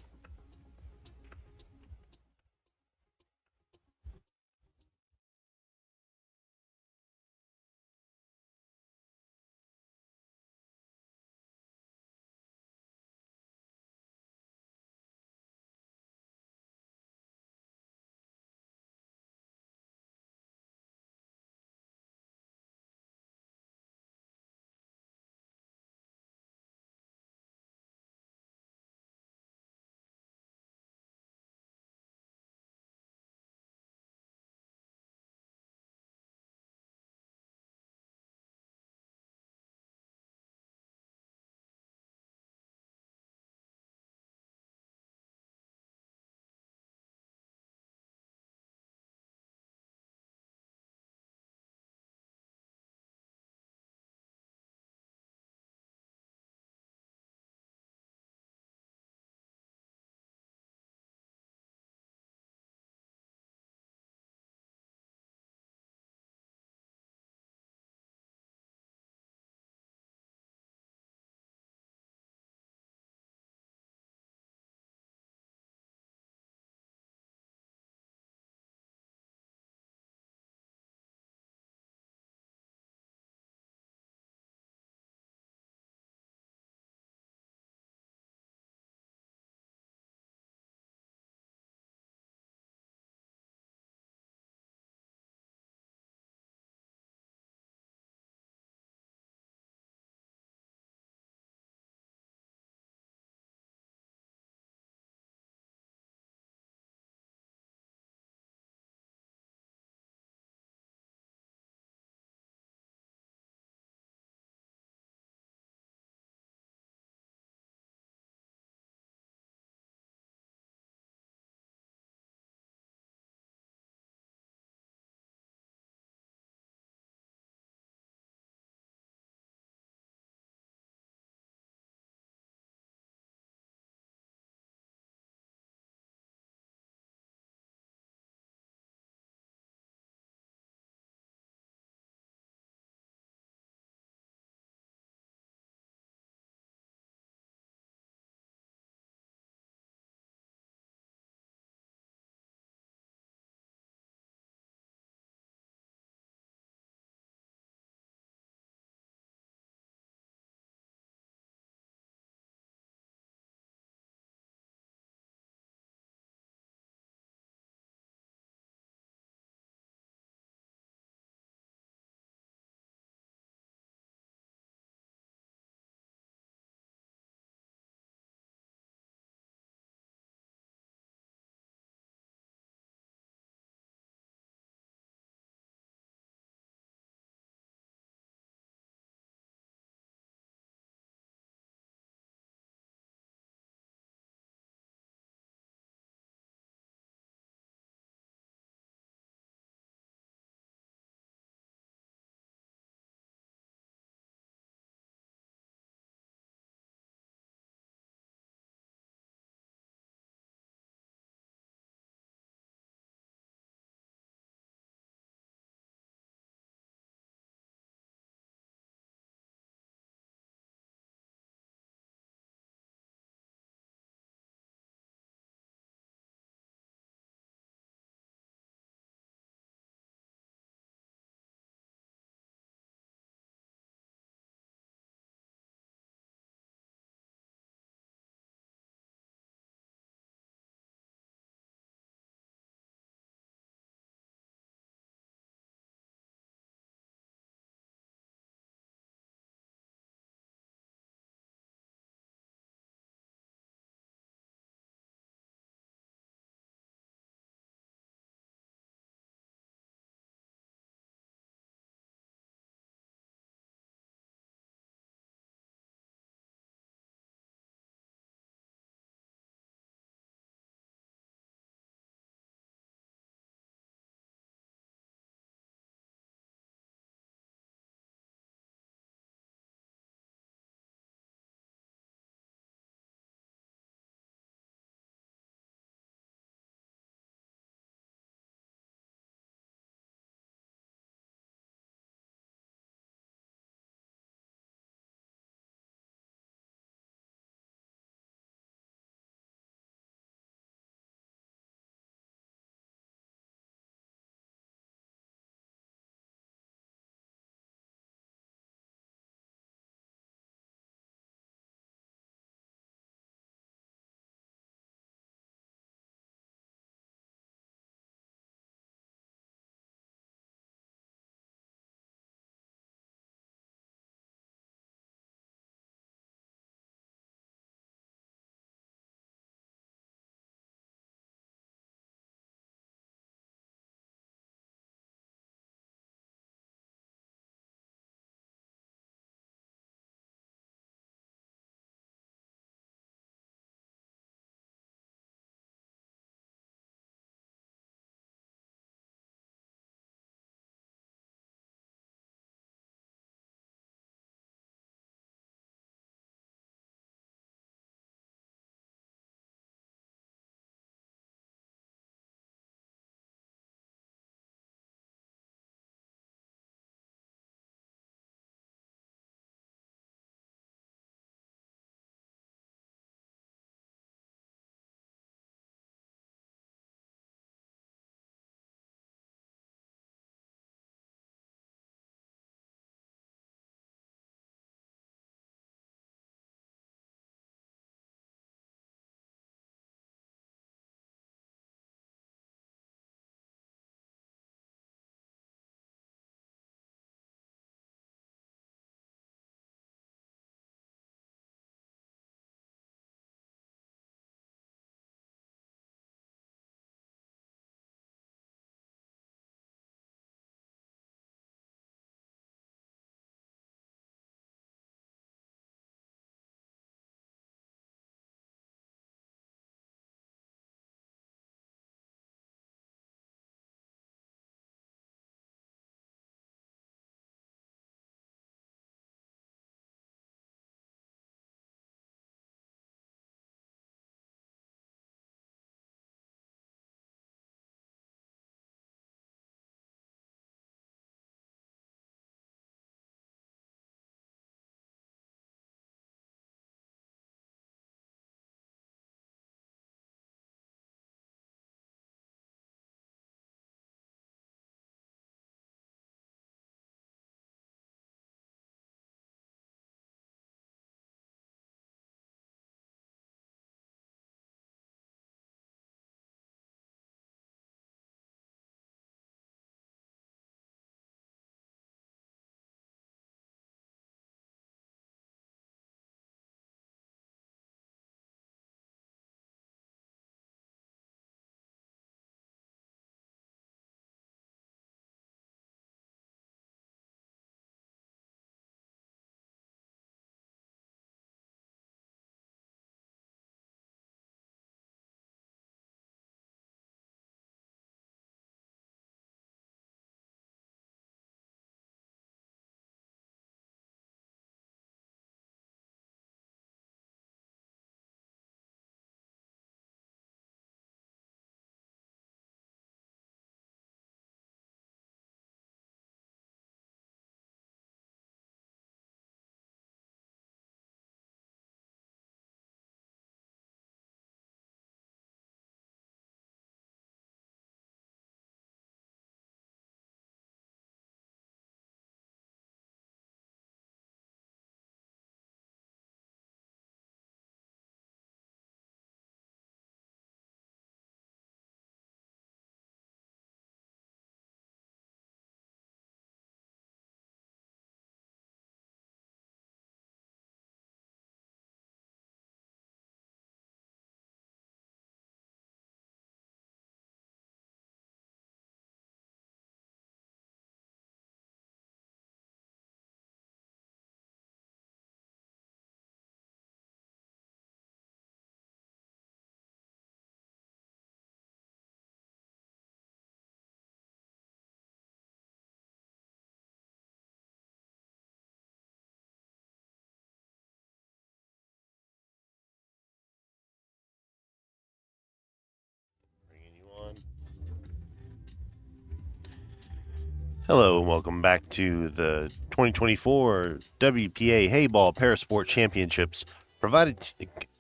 Hello and welcome back to the 2024 WPA Heyball Parasport Championships provided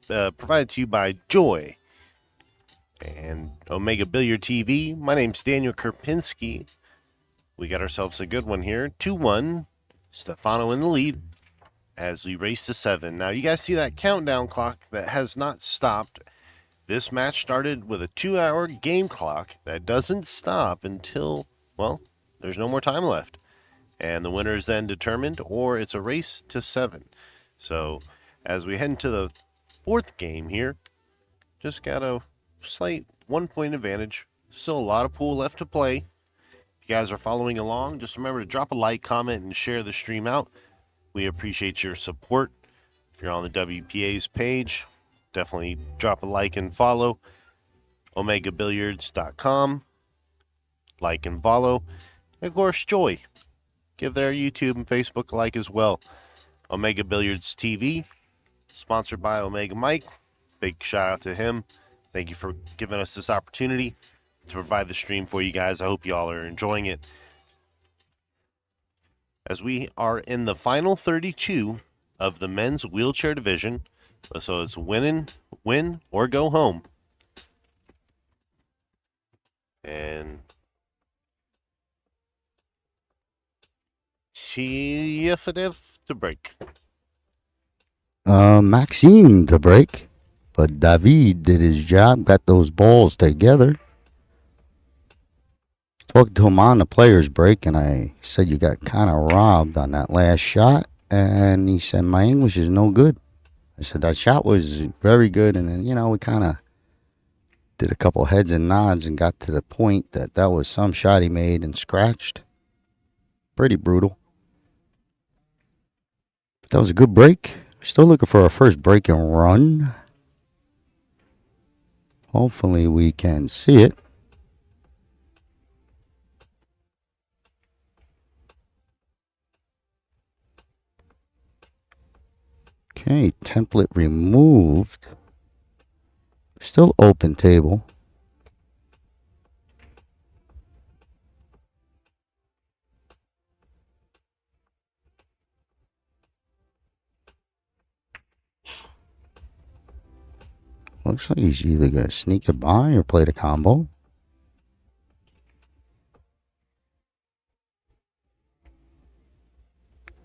to you by Joy and Omega Billiard TV. My name's Daniel Kerpinski. We got ourselves a good one here. 2-1. Stefano in the lead as we race to 7. Now you guys see that countdown clock that has not stopped. This match started with a 2-hour game clock that doesn't stop until, well, there's no more time left. And the winner is then determined, or it's a race to 7. So as we head into the 4th game here, just got a slight 1-point advantage. Still a lot of pool left to play. If you guys are following along, just remember to drop a like, comment, and share the stream out. We appreciate your support. If you're on the WPA's page, definitely drop a like and follow. OmegaBilliards.com. Like and follow. And of course, Joy. Give their YouTube and Facebook a like as well. Omega Billiards TV, sponsored by Omega Mike. Big shout out to him. Thank you for giving us this opportunity to provide the stream for you guys. I hope you all are enjoying it. As we are in the final 32 of the men's wheelchair division, so it's win or go home. And Chiefadif to break. Maxime to break, but David did his job, got those balls together. Talked to him on the players break, and I said you got kind of robbed on that last shot, and he said my English is no good. I said that shot was very good, and then we kind of did a couple heads and nods and got to the point that was some shot he made and scratched. Pretty brutal. But that was a good break. Still looking for our first break and run. Hopefully we can see it. Okay, template removed. Still open table. Looks like he's either going to sneak it by or play the combo.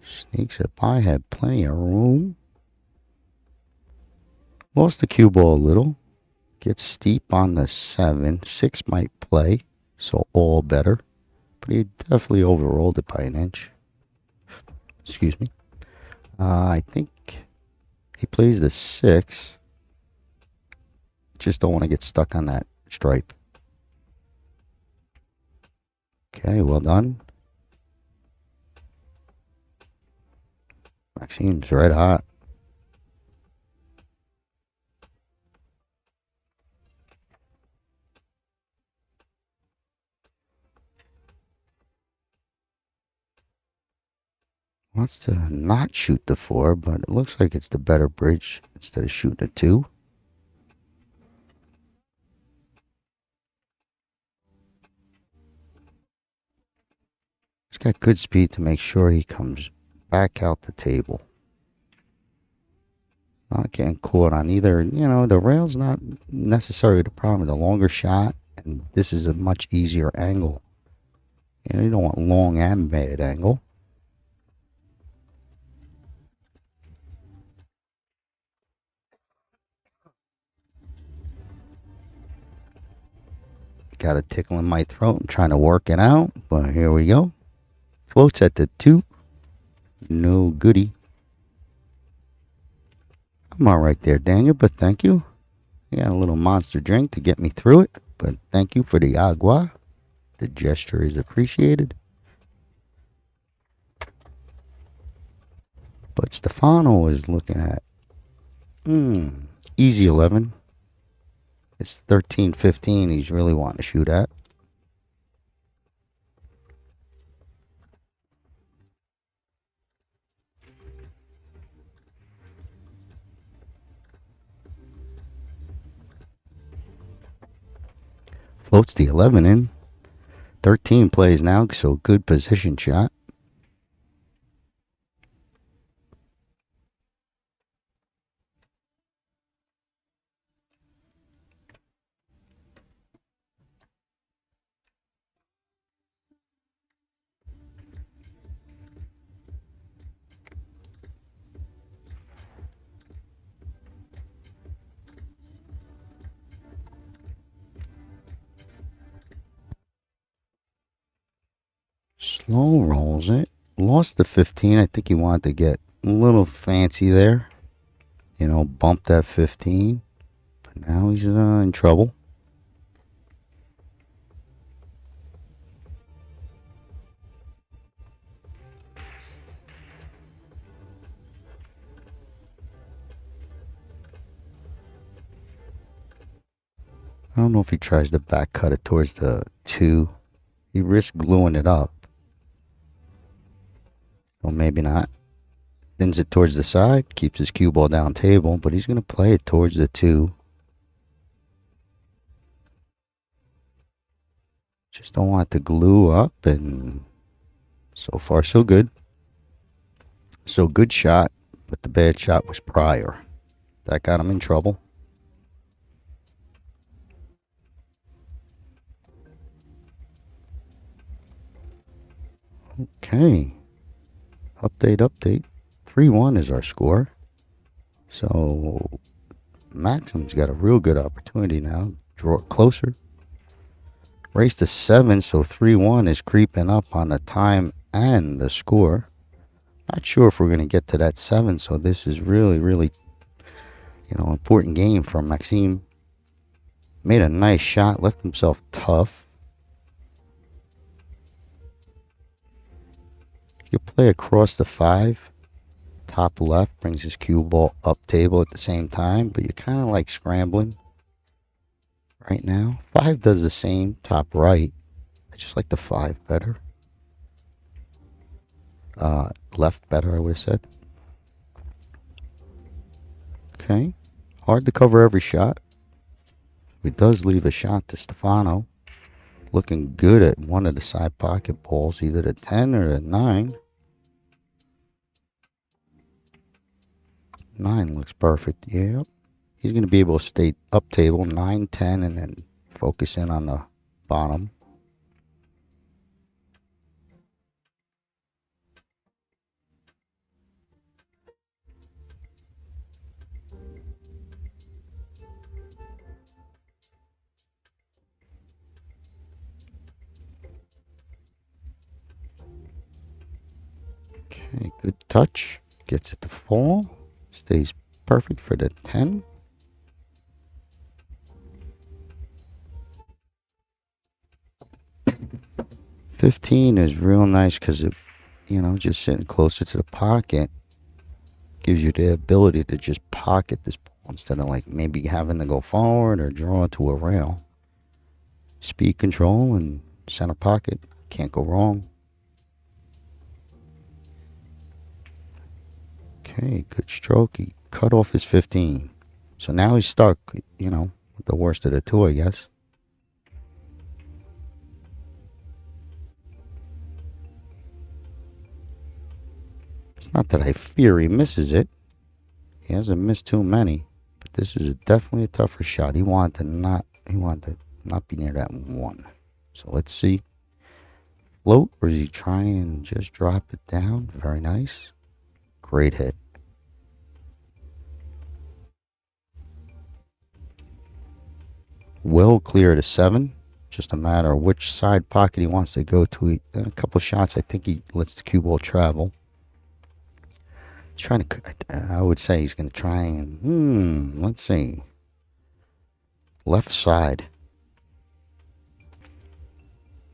Sneaks it by, had plenty of room. Lost the cue ball a little. Gets steep on the 7. 6 might play, so all better. But he definitely overrolled it by an inch. Excuse me. I think he plays the 6. Just don't want to get stuck on that stripe. Okay, well done. Maxime's red hot. Wants to not shoot the 4, but it looks like it's the better bridge instead of shooting a 2. He's got good speed to make sure he comes back out the table. Not getting caught on either. The rail's not necessarily the problem. The longer shot, and this is a much easier angle. You don't want long and bad angle. Got a tickle in my throat. I'm trying to work it out, but here we go. Floats at the 2. No goodie. I'm all right there, Daniel, but thank you. I got a little monster drink to get me through it, but thank you for the agua. The gesture is appreciated. But Stefano is looking at easy 11. It's 13-15 he's really wanting to shoot at. Floats the 11 in. 13 plays now, so good position shot. Slow rolls it. Lost the 15. I think he wanted to get a little fancy there. You know, bump that 15. But now he's in trouble. I don't know if he tries to back cut it towards the 2. He risks gluing it up. Well, maybe not. Thins it towards the side, keeps his cue ball down table, but he's going to play it towards the 2. Just don't want it to glue up, and so far so good. So good shot, but the bad shot was prior. That got him in trouble. Okay. Update. 3-1 is our score. So Maxim's got a real good opportunity now. Draw it closer. Race to 7, so 3-1 is creeping up on the time and the score. Not sure if we're going to get to that 7, so this is really, really, important game for Maxime. Made a nice shot, left himself tough. He'll play across the 5. Top left brings his cue ball up table at the same time, but you're kind of like scrambling right now. 5 does the same, top right. I just like the 5 better. Left better, I would have said. Okay. Hard to cover every shot. He does leave a shot to Stefano. Looking good at one of the side pocket balls, either the 10 or the 9. 9 looks perfect. Yep. He's going to be able to stay up table, 9, 10, and then focus in on the bottom. Okay, good touch. Gets it to fall. Stays perfect for the 10. $15 is real nice because it, just sitting closer to the pocket gives you the ability to just pocket this ball instead of like maybe having to go forward or draw to a rail. Speed control and center pocket. Can't go wrong. Okay, good stroke. He cut off his 15. So now he's stuck, with the worst of the 2, I guess. It's not that I fear he misses it. He hasn't missed too many. But this is definitely a tougher shot. He wanted to not be near that 1. So let's see. Float, or is he trying and just drop it down? Very nice. Great hit. Well clear to 7. Just a matter of which side pocket he wants to go to. A couple shots, I think he lets the cue ball travel. He's trying to, I would say he's going to try and, let's see. Left side.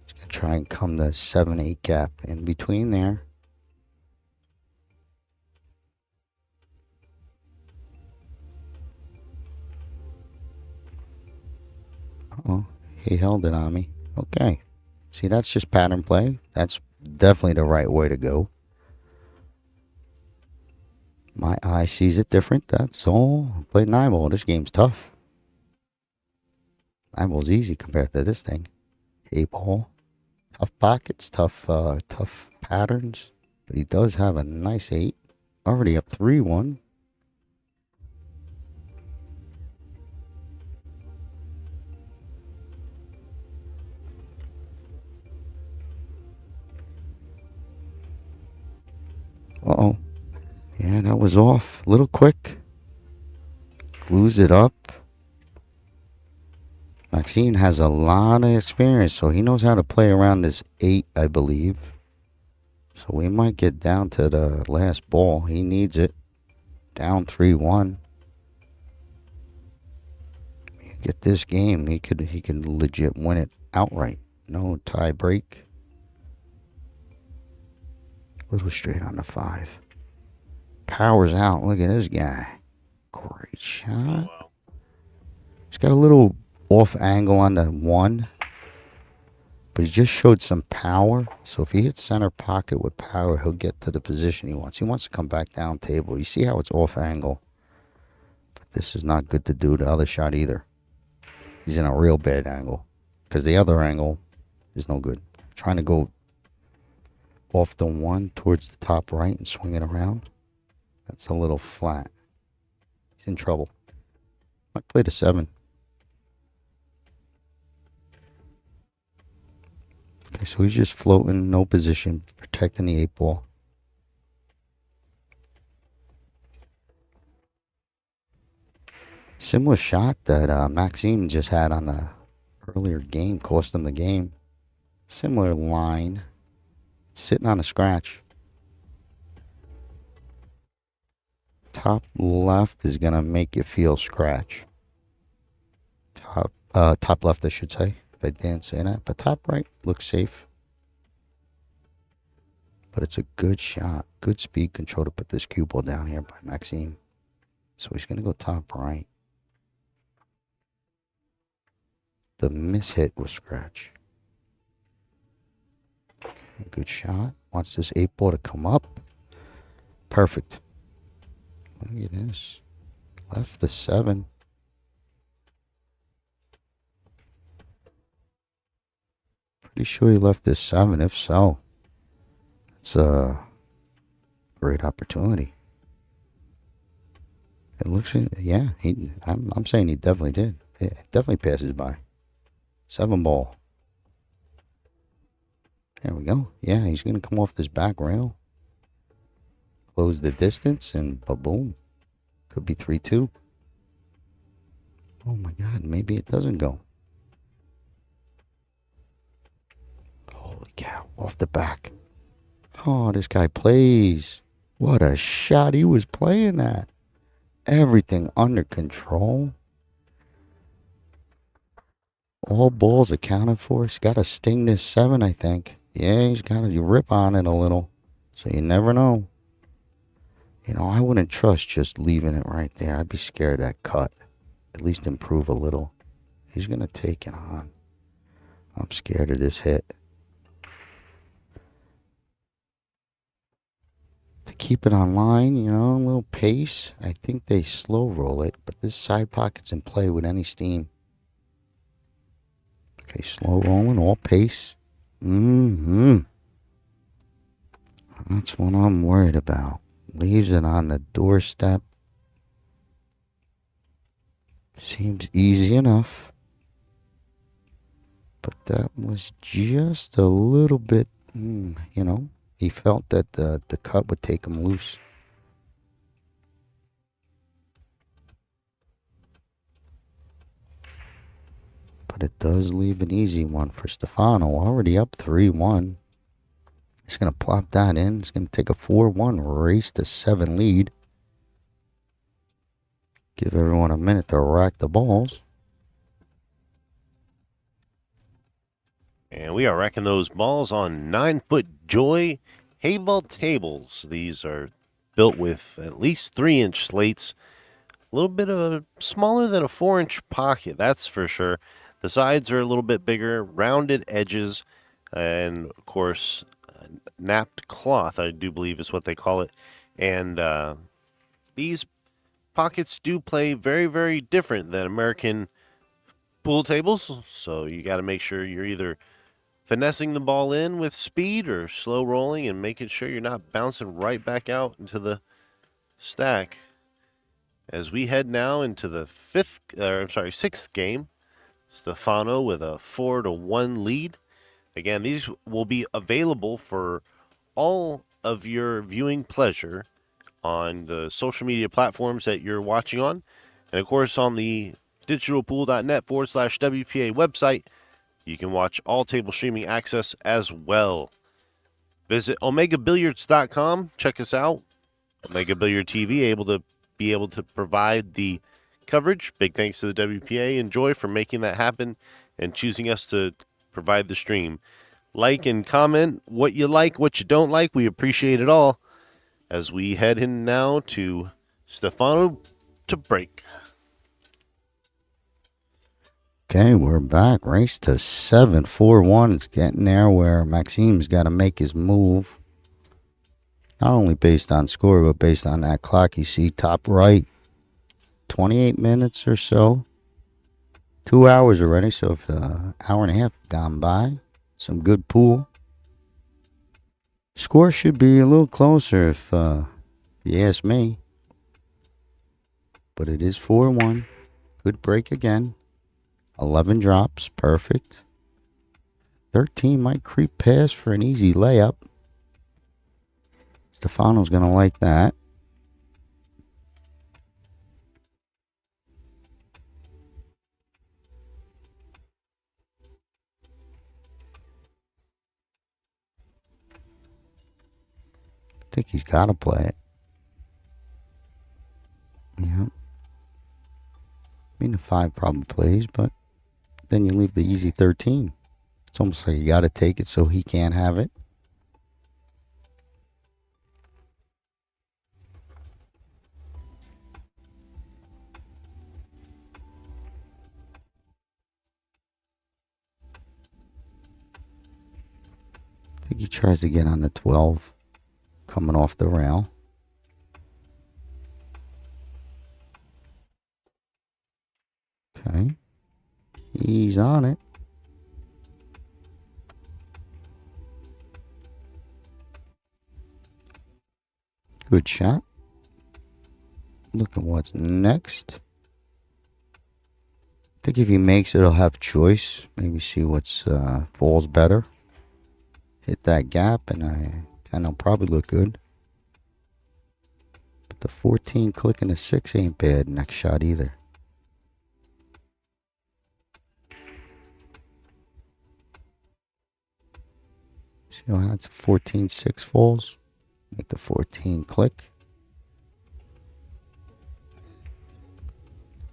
He's going to try and come the 7-8 gap in between there. Oh, he held it on me. Okay. See, that's just pattern play. That's definitely the right way to go. My eye sees it different. That's all. Play 9-ball. This game's tough. 9-ball's easy compared to this thing. Heyball. tough pockets, tough patterns. But he does have a nice 8. Already up 3-1. Uh-oh. Yeah, that was off. A little quick. Glues it up. Maxime has a lot of experience, so he knows how to play around this 8, I believe. So we might get down to the last ball. He needs it. Down 3-1. Get this game, he could legit win it outright. No tie break. Little straight on the 5. Powers out. Look at this guy. Great shot. Oh, wow. He's got a little off angle on the 1. But he just showed some power. So if he hits center pocket with power, he'll get to the position he wants. He wants to come back down table. You see how it's off angle. But this is not good to do the other shot either. He's in a real bad angle. Because the other angle is no good. Trying to go off the 1 towards the top right and swing it around. That's a little flat. He's in trouble. Might play the 7. Okay, so he's just floating, no position, protecting the 8 ball. Similar shot that Maxime just had on the earlier game, cost him the game. Similar line. It's sitting on a scratch. Top left is going to make you feel scratch. Top left, I should say. If I didn't say that. But top right looks safe. But it's a good shot. Good speed control to put this cue ball down here by Maxime. So he's going to go top right. The mishit was scratch. Okay, good shot. Wants this 8 ball to come up. Perfect. Look at this. Left the 7. Pretty sure he left this 7. If so, it's a great opportunity. It looks, yeah, I'm saying he definitely did. It definitely passes by. 7 ball. There we go. Yeah, he's going to come off this back rail. Close the distance and ba-boom. Could be 3-2. Oh my God, maybe it doesn't go. Holy cow, off the back. Oh, this guy plays. What a shot he was playing at. Everything under control. All balls accounted for. He's got to sting this 7, I think. Yeah, he's got to rip on it a little. So you never know. You know, I wouldn't trust just leaving it right there. I'd be scared of that cut. At least improve a little. He's going to take it on. I'm scared of this hit. To keep it on line, you know, a little pace. I think they slow roll it, but this side pocket's in play with any steam. Okay, slow rolling, all pace. That's what I'm worried about. Leaves it on the doorstep. Seems easy enough. But that was just a little bit, you know, he felt that the cut would take him loose. But it does leave an easy one for Stefano. Already up 3-1. He's going to plop that in. He's going to take a 4-1 race to 7 lead. Give everyone a minute to rack the balls. And we are racking those balls on 9-foot Joy Heyball tables. These are built with at least 3-inch slates. A little bit of a smaller than a 4-inch pocket, that's for sure. The sides are a little bit bigger, rounded edges, and of course, napped cloth, I do believe is what they call it. And these pockets do play very, very different than American pool tables. So you got to make sure you're either finessing the ball in with speed or slow rolling and making sure you're not bouncing right back out into the stack. As we head now into the sixth game, Stefano with a 4-1 lead. Again, these will be available for all of your viewing pleasure on the social media platforms that you're watching on. And of course, on the digitalpool.net/WPA website, you can watch all table streaming access as well. Visit omegabilliards.com. Check us out. Omega Billiard TV, able to provide the coverage. Big thanks to the WPA and Joy for making that happen and choosing us to provide the stream. Like and comment what you like, what you don't like. We appreciate it all. As we head in now to Stefano to break. Okay, we're back. Race to 7, 4-1. It's getting there where Maxime's got to make his move. Not only based on score, but based on that clock you see top right. 28 minutes or so. 2 hours already, so if an hour and a half gone by. Some good pool. Score should be a little closer if you ask me. But it is 4-1. Good break again. 11 drops. Perfect. 13 might creep past for an easy layup. Stefano's going to like that. I think he's got to play it. Yeah. I mean, the 5 probably plays, but then you leave the easy 13. It's almost like you got to take it so he can't have it. I think he tries to get on the 12. Coming off the rail. Okay. He's on it. Good shot. Look at what's next. I think if he makes it, he'll have choice. Maybe see what's falls better. Hit that gap and it'll probably look good. But the 14 clicking a 6 ain't bad next shot either. See how that's a 14-6 falls? Make the 14 click.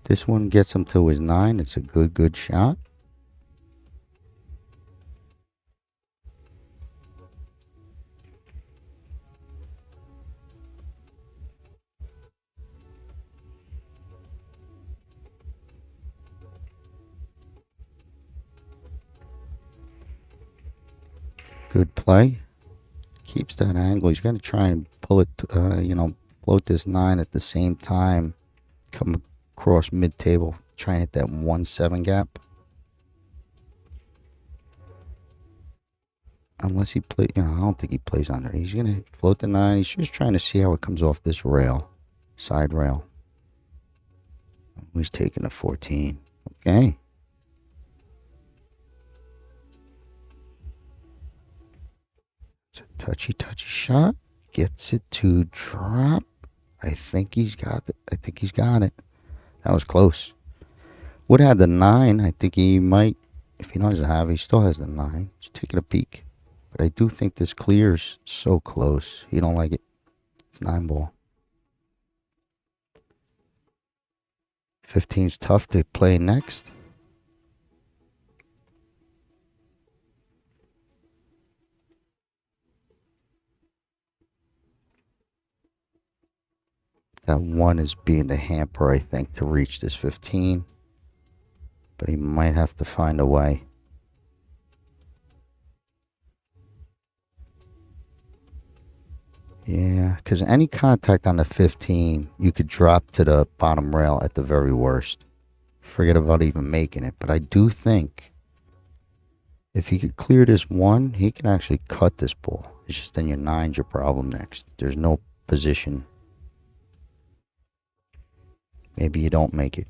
This one gets him to his 9. It's a good shot. Good play. Keeps that angle. He's going to try and pull it, float this 9 at the same time. Come across mid-table. Try and hit that 1-7 gap. Unless he plays, I don't think he plays under. He's going to float the 9. He's just trying to see how it comes off this rail. Side rail. He's taking a 14. Okay. Touchy shot. Gets it to drop. I think he's got it. That was close. Would have had the 9. I think he might. If he doesn't have it, he still has the 9. Just taking a peek. But I do think this clears so close. He don't like it. It's 9 ball. 15's tough to play next. That 1 is being the hamper, I think, to reach this 15. But he might have to find a way. Yeah, because any contact on the 15, you could drop to the bottom rail at the very worst. Forget about even making it. But I do think If he could clear this one, he can actually cut this ball. It's just then your nine's your problem next. There's no position. Maybe you don't make it.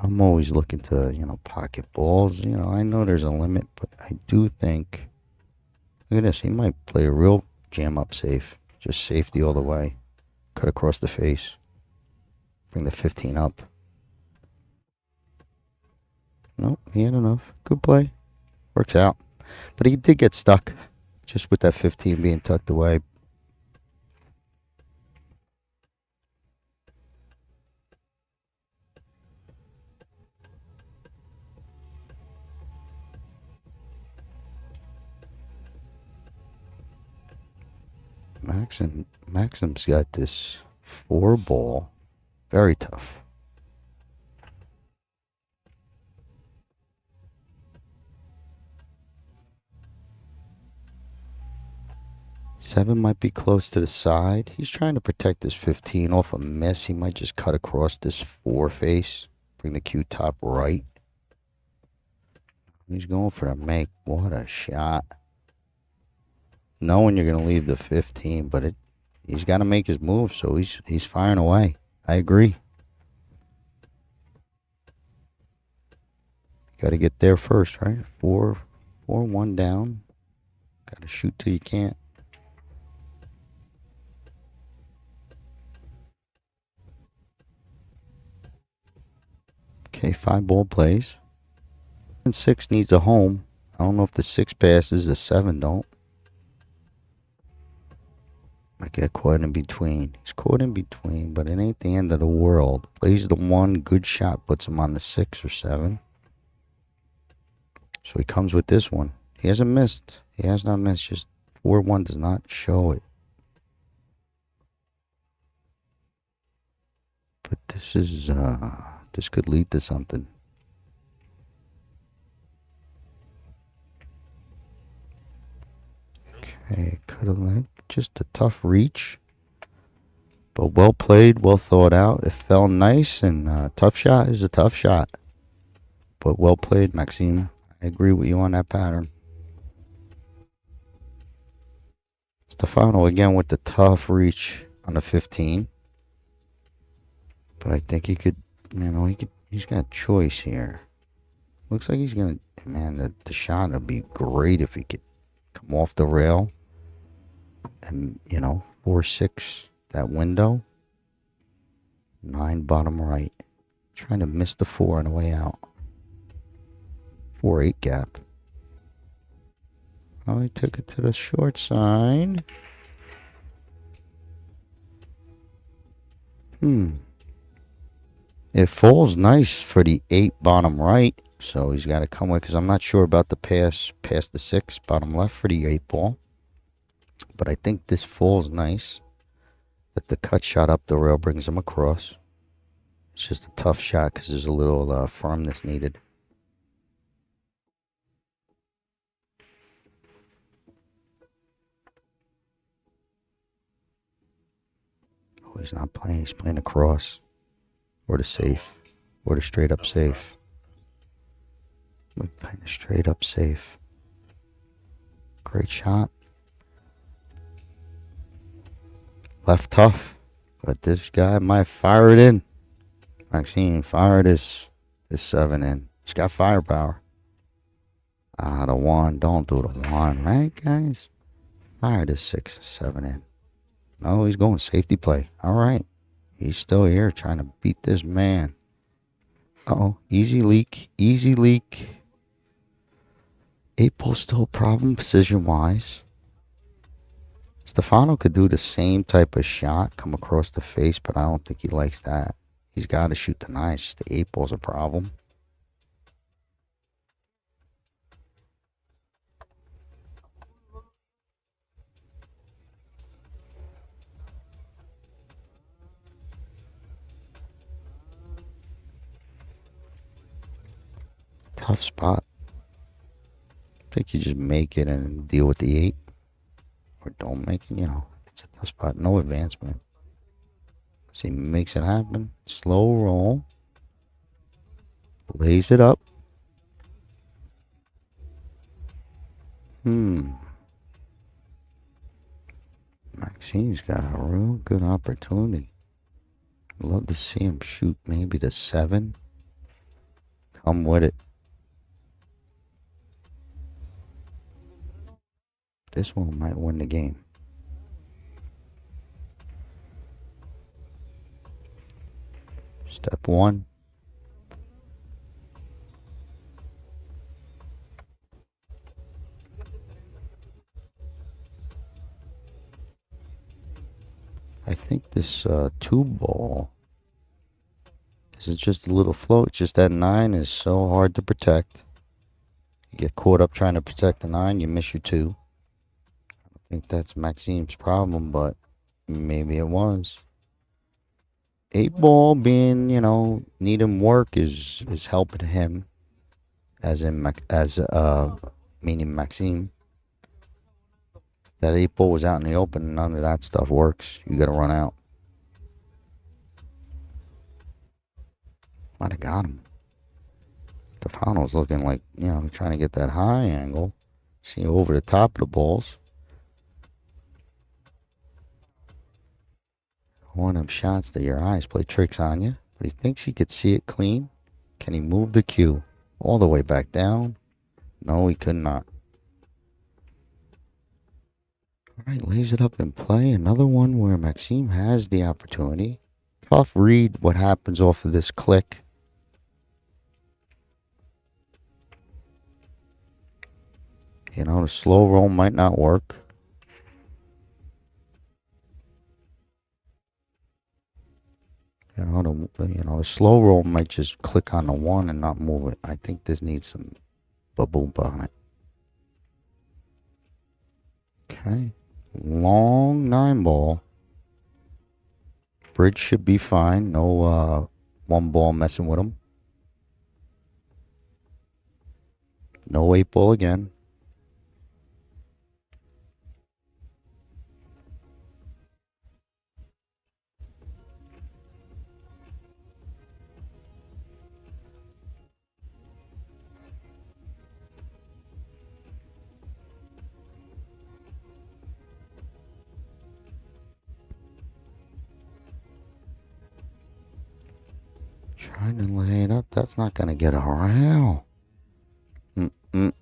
I'm always looking to, pocket balls. I know there's a limit, but I do think, look at this, he might play a real jam up safe. Just safety all the way. Cut across the face. Bring the 15 up. Nope, he had enough. Good play. Works out. But he did get stuck. Just with that 15 being tucked away. Maxim's got this 4 ball. Very tough. Seven might be close to the side. He's trying to protect this 15 off a miss. He might just cut across this 4 face. Bring the cue top right. He's going for a make. What a shot. Knowing you're going to leave the 15, but he's got to make his move, so he's firing away. I agree. Got to get there first, right? 4-1 down. Got to shoot till you can't. Okay, 5 ball plays. And 6 needs a home. I don't know if the 6 passes, the 7 don't. Might get caught in between. He's caught in between, but it ain't the end of the world. Plays the 1, good shot, puts him on the 6 or 7. So he comes with this one. He hasn't missed. He has not missed. Just 4-1 does not show it. But this is, this could lead to something. Okay, cut a leg. Just a tough reach. But well played, well thought out. It fell nice, and tough shot is a tough shot. But well played, Maxime. I agree with you on that pattern. Stefano again with the tough reach on the 15. But I think he could, he's got choice here. Looks like he's going to, the shot would be great if he could come off the rail. And, 4-6, that window. 9 bottom right. Trying to miss the 4 on the way out. 4-8 gap. Oh, he took it to the short side. It falls nice for the 8 bottom right. So he's got to come with, because I'm not sure about the pass past the 6 bottom left for the 8 ball. But I think this falls nice. That the cut shot up the rail brings him across. It's just a tough shot because there's a little firmness needed. Oh, he's not playing. He's playing across. Or the safe. Or the straight up safe. We're playing a straight up safe. Great shot. Left tough, but this guy might fire it in. Maxime, fire this 7 in. He's got firepower. The 1, don't do the 1, right, guys? Fire this 6 or 7 in. No, he's going safety play. All right, he's still here trying to beat this man. Uh-oh, easy leak, easy leak. 8 ball still a problem position-wise. Stefano could do the same type of shot, come across the face, but I don't think he likes that. He's got to shoot the 9. The 8 ball's a problem. Tough spot. I think you just make it and deal with the 8. Or don't make it, it's a tough spot. No advancement. See, makes it happen. Slow roll. Lays it up. Maxine's got a real good opportunity. Love to see him shoot maybe the 7. Come with it. This one might win the game. Step 1. I think this 2 ball, this is just a little float. Just that 9 is so hard to protect. You get caught up trying to protect the 9, you miss your 2. I think that's Maxime's problem, but maybe it was. 8 ball being, needing work is helping him, as in meaning Maxime. That 8 ball was out in the open. None of that stuff works. You got to run out. Might have got him. Stefano's looking like, trying to get that high angle. See over the top of the balls. One of them shots that your eyes play tricks on you. But he thinks he could see it clean. Can he move the cue all the way back down? No, he could not. All right, lays it up in play. Another one where Maxime has the opportunity. Tough read what happens off of this click. The slow roll might not work. The slow roll might just click on the 1 and not move it. I think this needs some ba-boom on it. Okay. Long 9 ball. Bridge should be fine. No 1 ball messing with him. No 8 ball again. Trying to lay it up. That's not going to get around.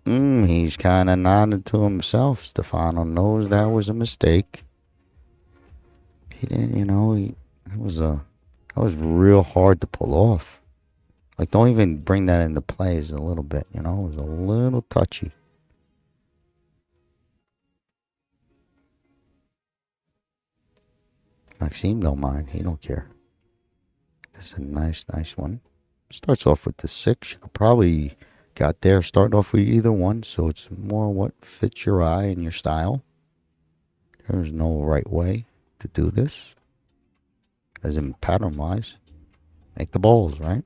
He's kind of nodded to himself. Stefano knows that was a mistake. He didn't, that was real hard to pull off. Like, don't even bring that into play. It's a little bit, it was a little touchy. Maxime don't mind. He don't care. This is a nice one. Starts off with the 6. You could probably got there starting off with either one, so it's more what fits your eye and your style. There's no right way to do this, as in pattern-wise. Make the balls, right?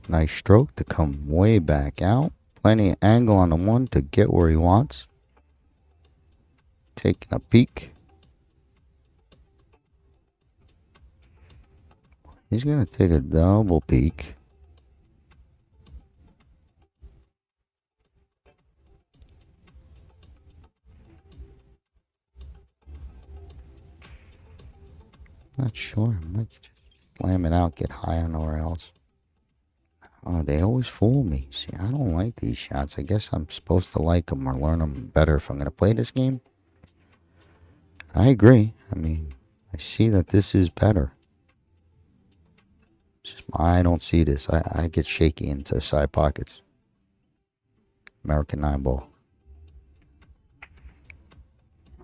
Nice stroke to come way back out. Plenty of angle on the 1 to get where he wants. Taking a peek. He's going to take a double peek. Not sure. Might just slam it out, get high on nowhere else. Oh, they always fool me. See, I don't like these shots. I guess I'm supposed to like them or learn them better if I'm going to play this game. I agree. I mean, I see that this is better. I don't see this. I get shaky into side pockets. American 9 ball.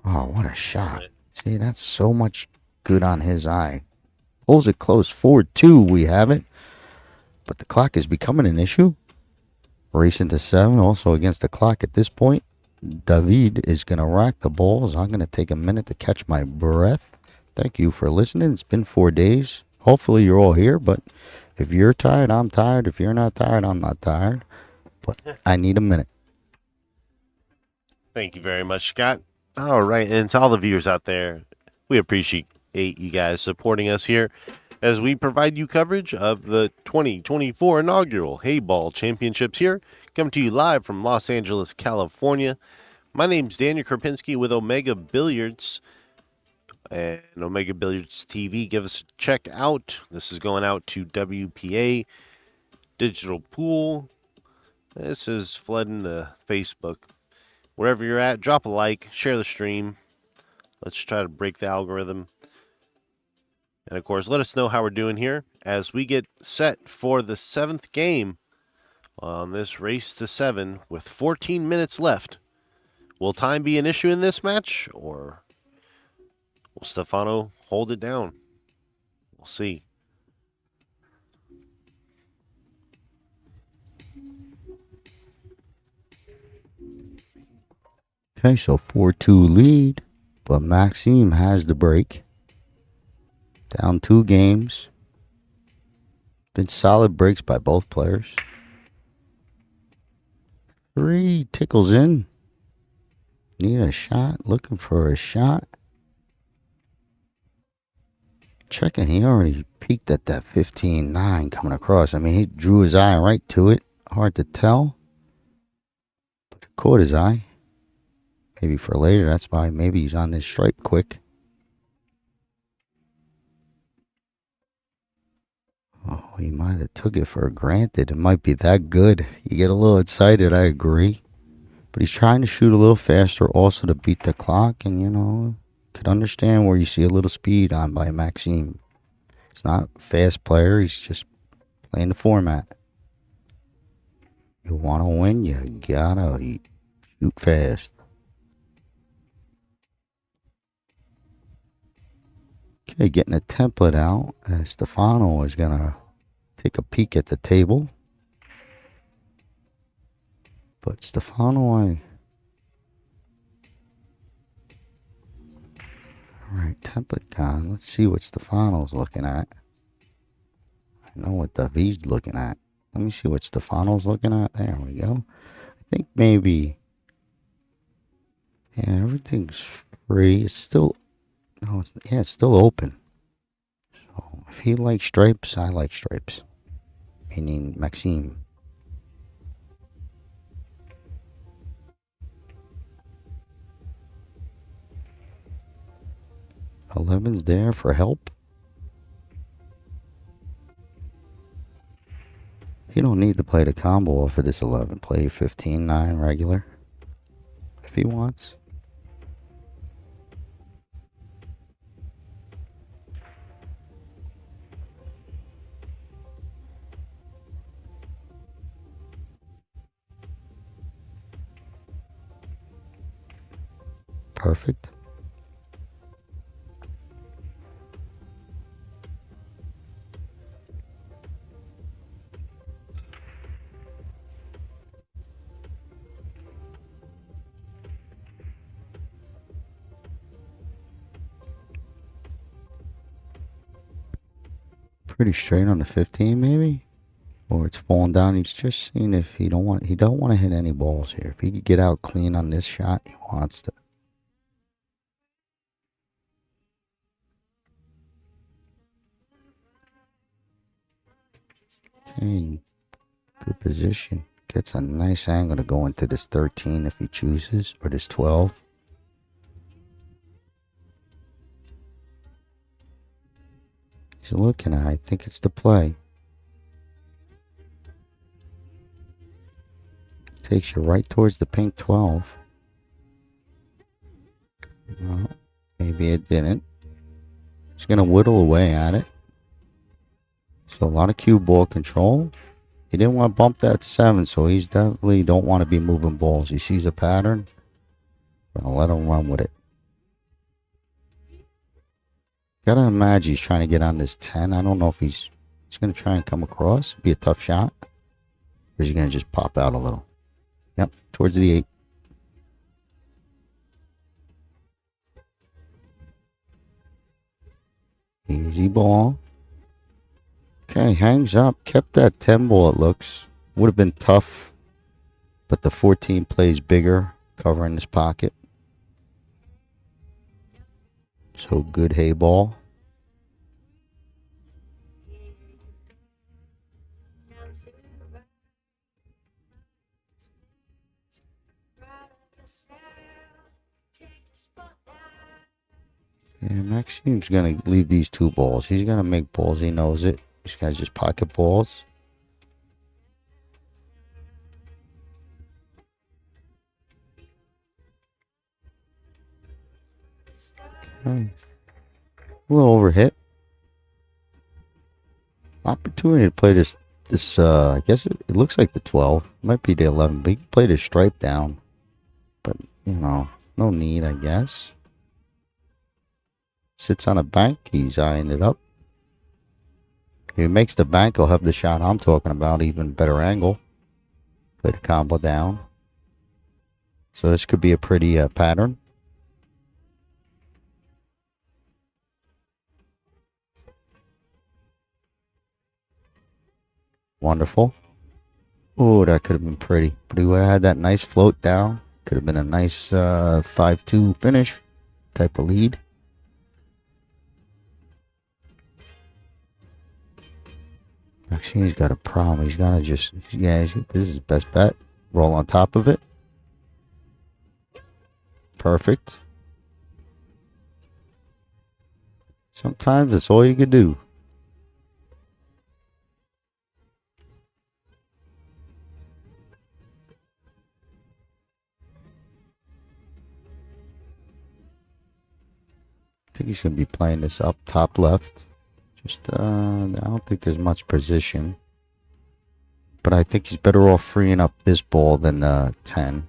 Oh, what a shot. See, that's so much good on his eye. Pulls it close. 4-2, we have it. But the clock is becoming an issue. Racing to 7, also against the clock at this point. David is going to rack the balls. I'm going to take a minute to catch my breath. Thank you for listening. It's been 4 days. Hopefully you're all here, but if you're tired, I'm tired. If you're not tired, I'm not tired. But I need a minute. Thank you very much, Scott. All right, and to all the viewers out there, we appreciate you guys supporting us here as we provide you coverage of the 2024 inaugural Heyball Championships here, coming to you live from Los Angeles, California. My name's Daniel Krupinski with Omega Billiards and Omega Billiards TV. Give us a check out. This is going out to WPA Digital Pool. This is flooding the Facebook. Wherever you're at, drop a like, share the stream. Let's try to break the algorithm. And of course, let us know how we're doing here as we get set for the 7th game on this race to 7 with 14 minutes left. Will time be an issue in this match, or will Stefano hold it down? We'll see. Okay, so 4-2 lead, but Maxime has the break. Down 2 games. Been solid breaks by both players. 3 tickles in. Need a shot. Looking for a shot. Checking. He already peeked at that 15-9 coming across. I mean, he drew his eye right to it. Hard to tell. But it caught his eye. Maybe for later. That's why maybe he's on this stripe quick. Oh, he might have took it for granted. It might be that good. You get a little excited, I agree. But he's trying to shoot a little faster also to beat the clock. And, you know, could understand where you see a little speed on by Maxime. He's not a fast player. He's just playing the format. You want to win, you gotta shoot fast. Okay, getting a template out. Stefano is going to take a peek at the table. But Stefano, Alright, template gone. Let's see what Stefano's looking at. I know what David's looking at. Let me see what Stefano's looking at. There we go. I think maybe... Yeah, everything's free. It's still... No, it's still open. So, if he likes stripes, I like stripes. Meaning Maxime. 11's there for help. You don't need to play the combo off of this 11. Play 15-9 regular if he wants. Perfect. Pretty straight on the 15 maybe, or it's falling down. He's just seeing if he don't want to hit any balls here. If he could get out clean on this shot, he wants to. Okay, good position. Gets a nice angle to go into this 13 if he chooses, or this 12. He's looking at it. I think it's the play. Takes you right towards the pink 12. No, maybe it didn't. He's going to whittle away at it. So a lot of cue ball control. He didn't want to bump that 7, so he's definitely don't want to be moving balls. He sees a pattern. Gonna let him run with it. Gotta imagine he's trying to get on this 10. I don't know if he's gonna try and come across. Be a tough shot. Or is he gonna just pop out a little? Yep, towards the 8. Easy ball. Okay, hangs up. Kept that 10 ball, it looks. Would have been tough, but the 14 plays bigger, covering his pocket. So good hay ball. Yeah, Maxime's going to leave these 2 balls. He's going to make balls. He knows it. These guys just pocket balls. Okay. A little overhit. Opportunity to play this I guess it looks like the 12. Might be the 11, but he can play this stripe down. But, you know, no need, I guess. Sits on a bank. He's eyeing it up. If he makes the bank, he'll have the shot I'm talking about. Even better angle. Play the combo down. So this could be a pretty pattern. Wonderful. Oh, that could have been pretty. But he would have had that nice float down. Could have been a nice 5-2 finish type of lead. Actually, he's got a problem. He's gonna just, yeah, this is his best bet. Roll on top of it. Perfect. Sometimes it's all you can do. I think he's going to be playing this up top left. Just, I don't think there's much position. But I think he's better off freeing up this ball than 10.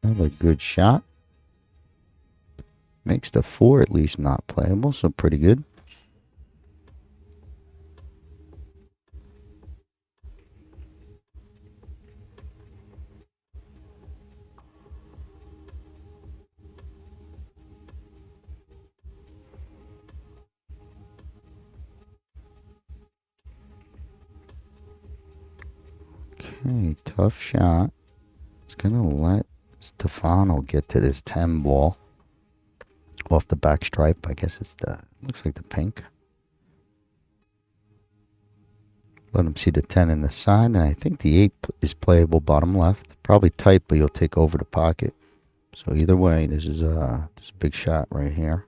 Another good shot. Makes the 4 at least not playable, so pretty good. Okay, tough shot. It's gonna let Stefano get to this 10 ball off the back stripe. I guess it's looks like the pink. Let him see the 10 in the side, and I think the 8 is playable bottom left. Probably tight, but you'll take over the pocket. So either way, this is a big shot right here.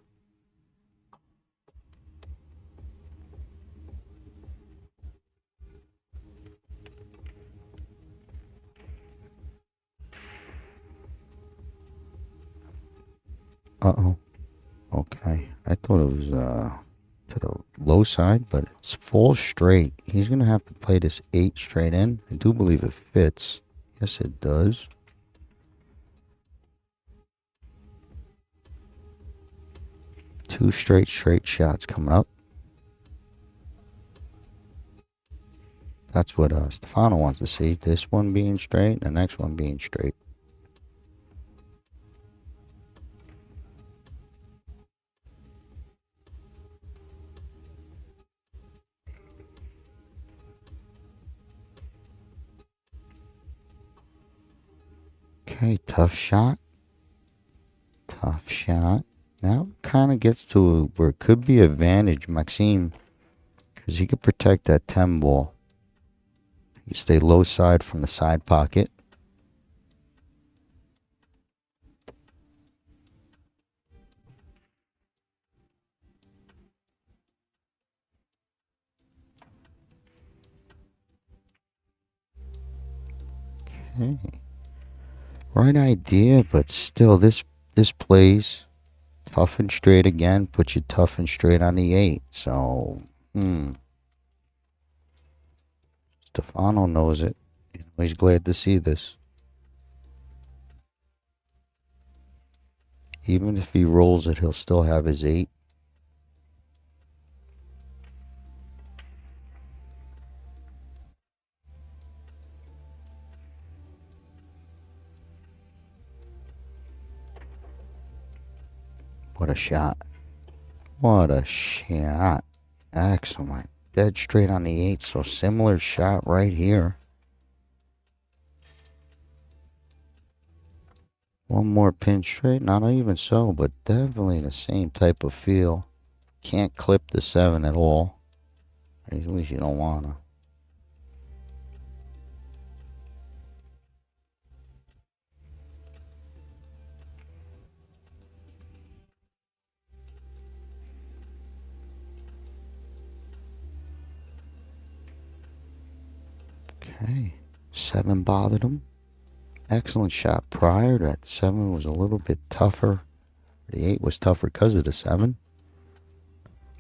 Uh-oh. Okay. I thought it was to the low side, but it's full straight. He's going to have to play this 8 straight in. I do believe it fits. Yes, it does. Two straight shots coming up. That's what Stefano wants to see. This one being straight, the next one being straight. Okay, tough shot. Tough shot. Now it kind of gets to where it could be advantage Maxime, because he could protect that 10 ball. You stay low side from the side pocket. Okay. Right idea, but still this plays tough and straight again, puts you tough and straight on the 8. So, Stefano knows it. He's glad to see this. Even if he rolls it, he'll still have his 8. What a shot. What a shot. Excellent. Dead straight on the 8, so similar shot right here. One more pin straight, not even so, but definitely the same type of feel. Can't clip the 7 at all. At least you don't wanna. Okay, 7 bothered him. Excellent shot prior. That 7 was a little bit tougher. The 8 was tougher because of the 7.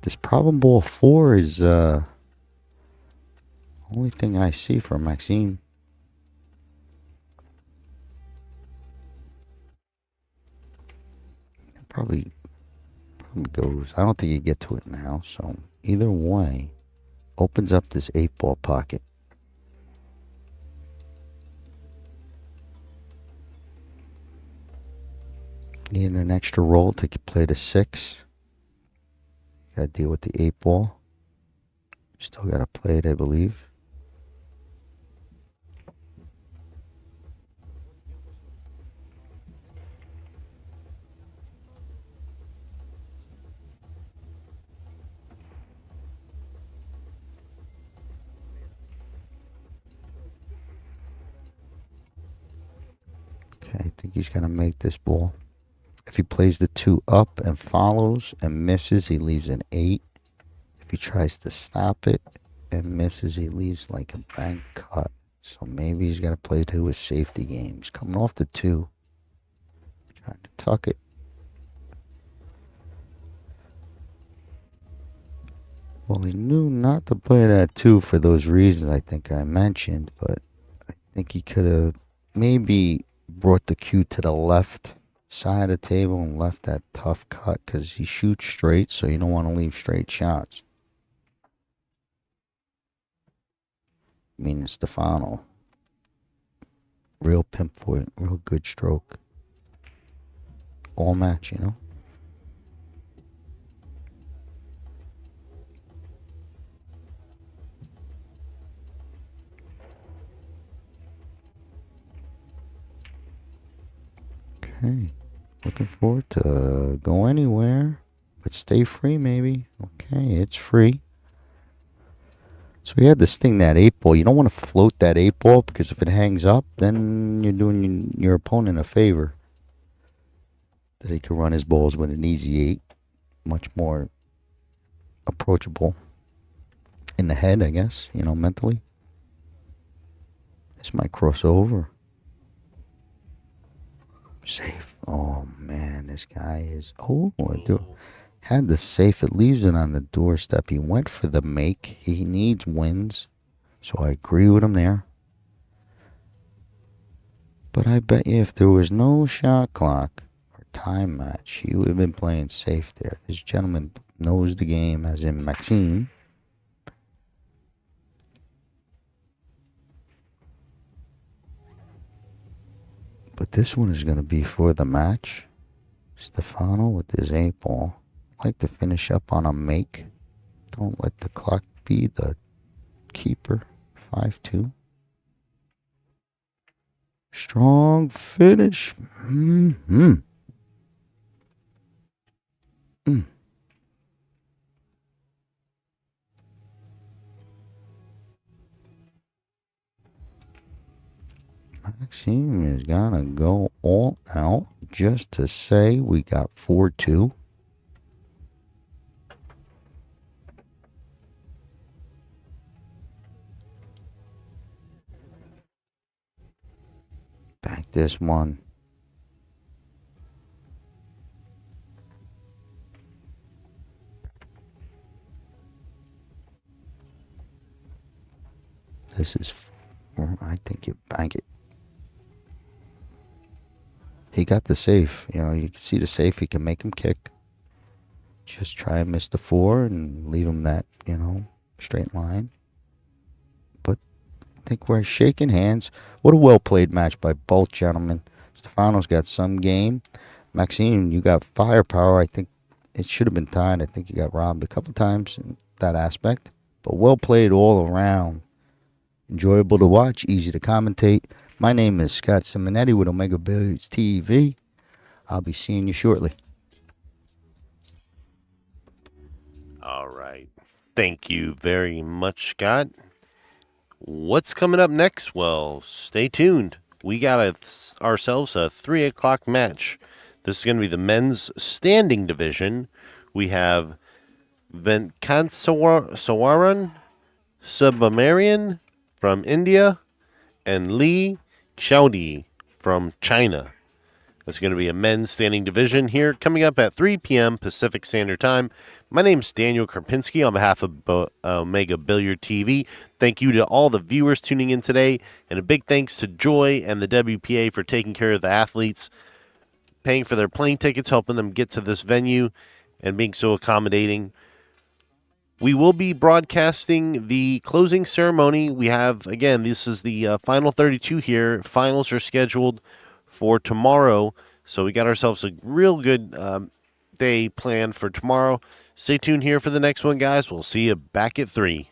This problem ball 4 is only thing I see from Maxime. Probably goes. I don't think you get to it now. So either way, opens up this 8-ball pocket. Need an extra roll to play the 6. Got to deal with the 8-ball. Still got to play it, I believe. Okay, I think he's going to make this ball. If he plays the 2 up and follows and misses, he leaves an 8. If he tries to stop it and misses, he leaves like a bank cut. So maybe he's got to play to his safety game. He's coming off the 2. Trying to tuck it. Well, he knew not to play that 2 for those reasons I think I mentioned. But I think he could have maybe brought the cue to the left side of the table and left that tough cut, because he shoots straight, so you don't want to leave straight shots. Meaning Stefano. Real pinpoint, real good stroke. All match, you know. Okay. Looking forward to go anywhere, but stay free maybe. Okay, it's free. So we had this thing, that 8-ball. You don't want to float that 8-ball, because if it hangs up, then you're doing your opponent a favor. That he can run his balls with an easy 8. Much more approachable in the head, I guess, you know, mentally. This might cross over. Safe. Oh man, this guy is. Oh, had the safe. It leaves it on the doorstep. He went for the make. He needs wins, so I agree with him there. But I bet you if there was no shot clock or time match, he would have been playing safe there. This gentleman knows the game, as in Maxime. But this one is going to be for the match. Stefano with his 8-ball. Like to finish up on a make. Don't let the clock be the keeper. 5-2. Strong finish. Maxime is gonna go all out just to say we got 4-2. Back this one. This is, I think you bank it. He got the safe. You know, you can see the safe. He can make him kick. Just try and miss the 4 and leave him that, you know, straight line. But I think we're shaking hands. What a well-played match by both gentlemen. Stefano's got some game. Maxime, you got firepower. I think It should have been tied. I think you got robbed a couple times in that aspect. But well played all around. Enjoyable to watch, easy to commentate. My name is Scott Simonetti with Omega Billiards TV. I'll be seeing you shortly. All right. Thank you very much, Scott. What's coming up next? Well, stay tuned. We got ourselves a 3 o'clock match. This is going to be the men's standing division. We have Venkateswaran Subramanian from India and Lee Xiaodi from China. It's going to be a men's standing division here coming up at 3 p.m. Pacific Standard Time. My name's Daniel Krapinski on behalf of Omega Billiard TV. Thank you to all the viewers tuning in today, and a big thanks to Joy and the WPA for taking care of the athletes, paying for their plane tickets, helping them get to this venue, and being so accommodating. We will be broadcasting the closing ceremony. We have, again, this is the final 32 here. Finals are scheduled for tomorrow, so we got ourselves a real good day planned for tomorrow. Stay tuned here for the next one, guys. We'll see you back at 3.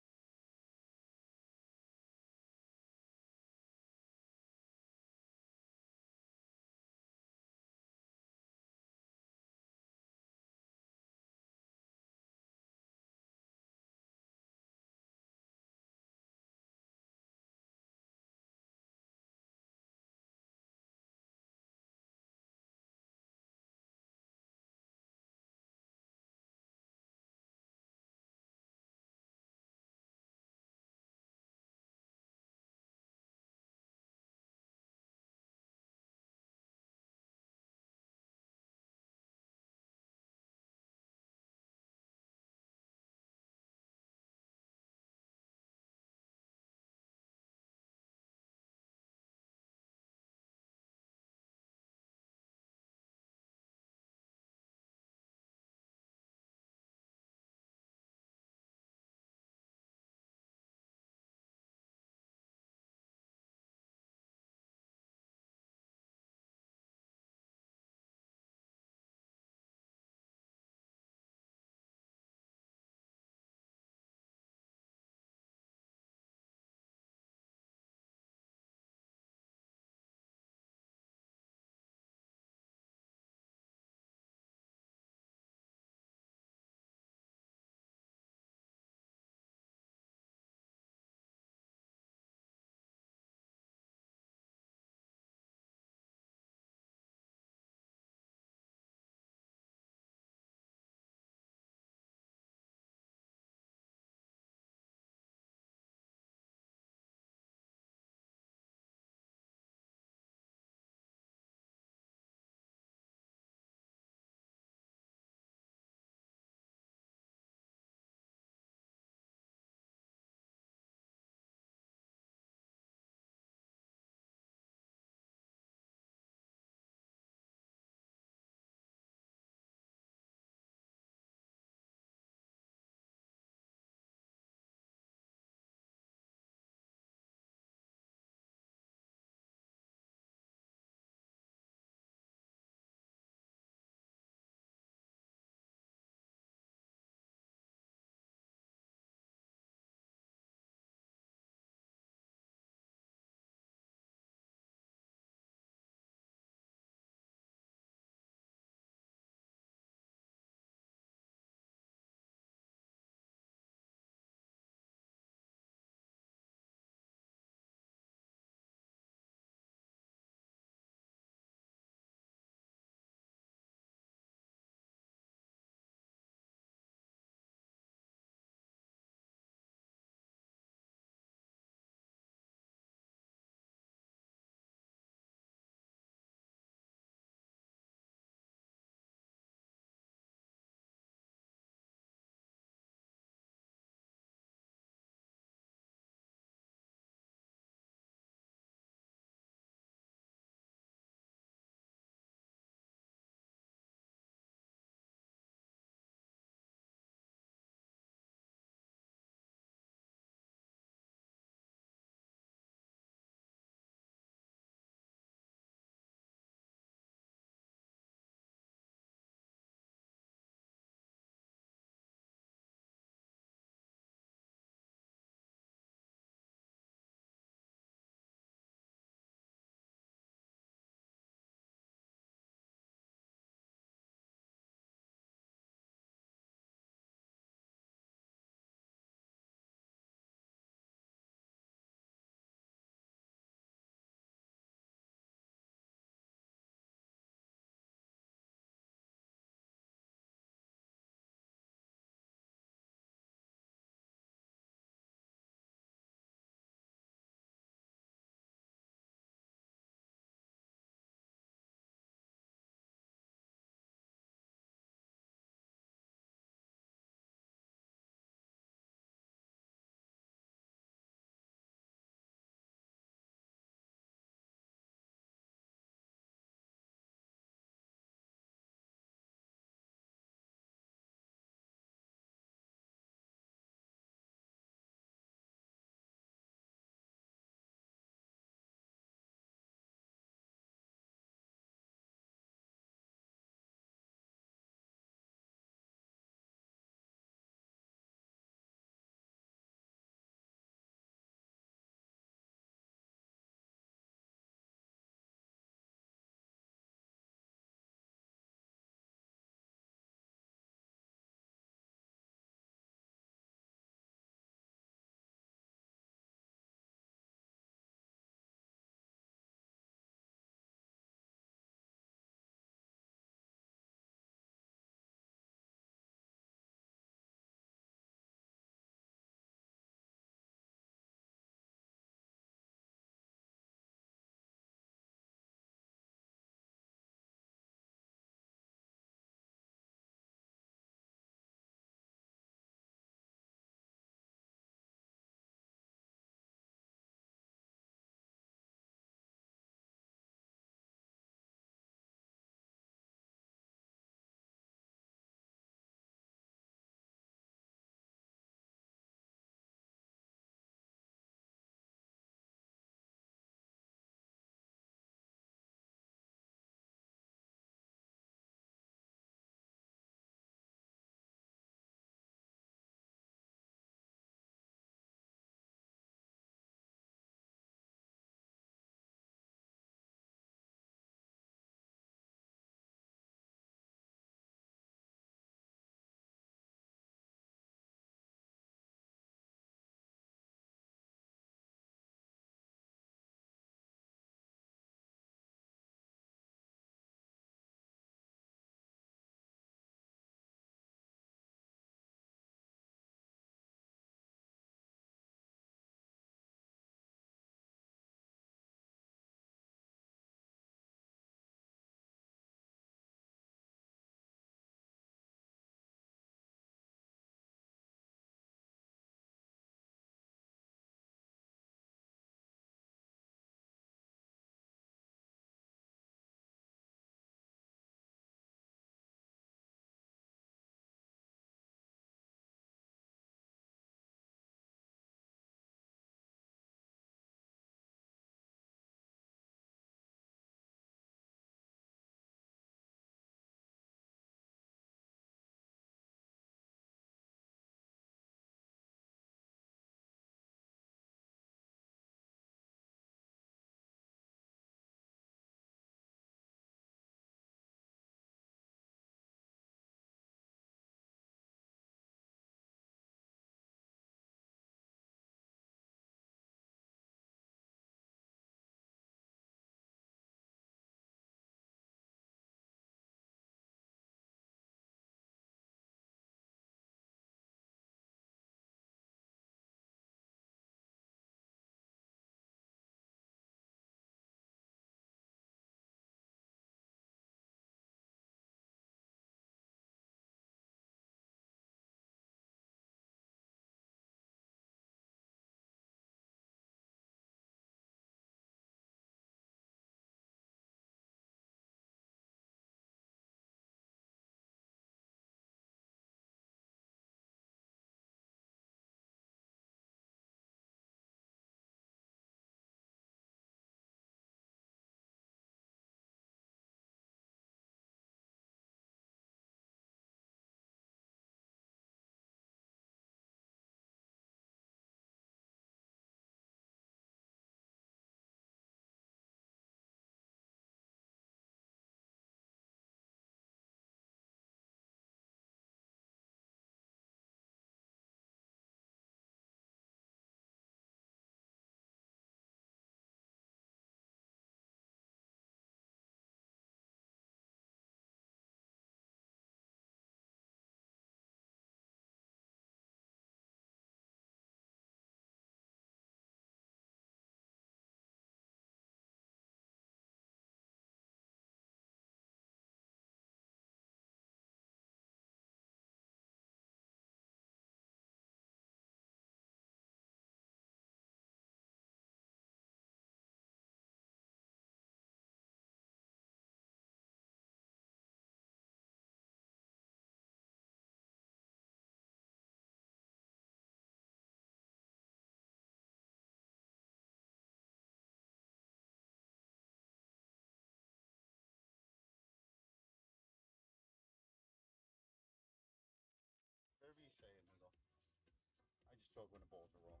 stroke when the balls are rolling.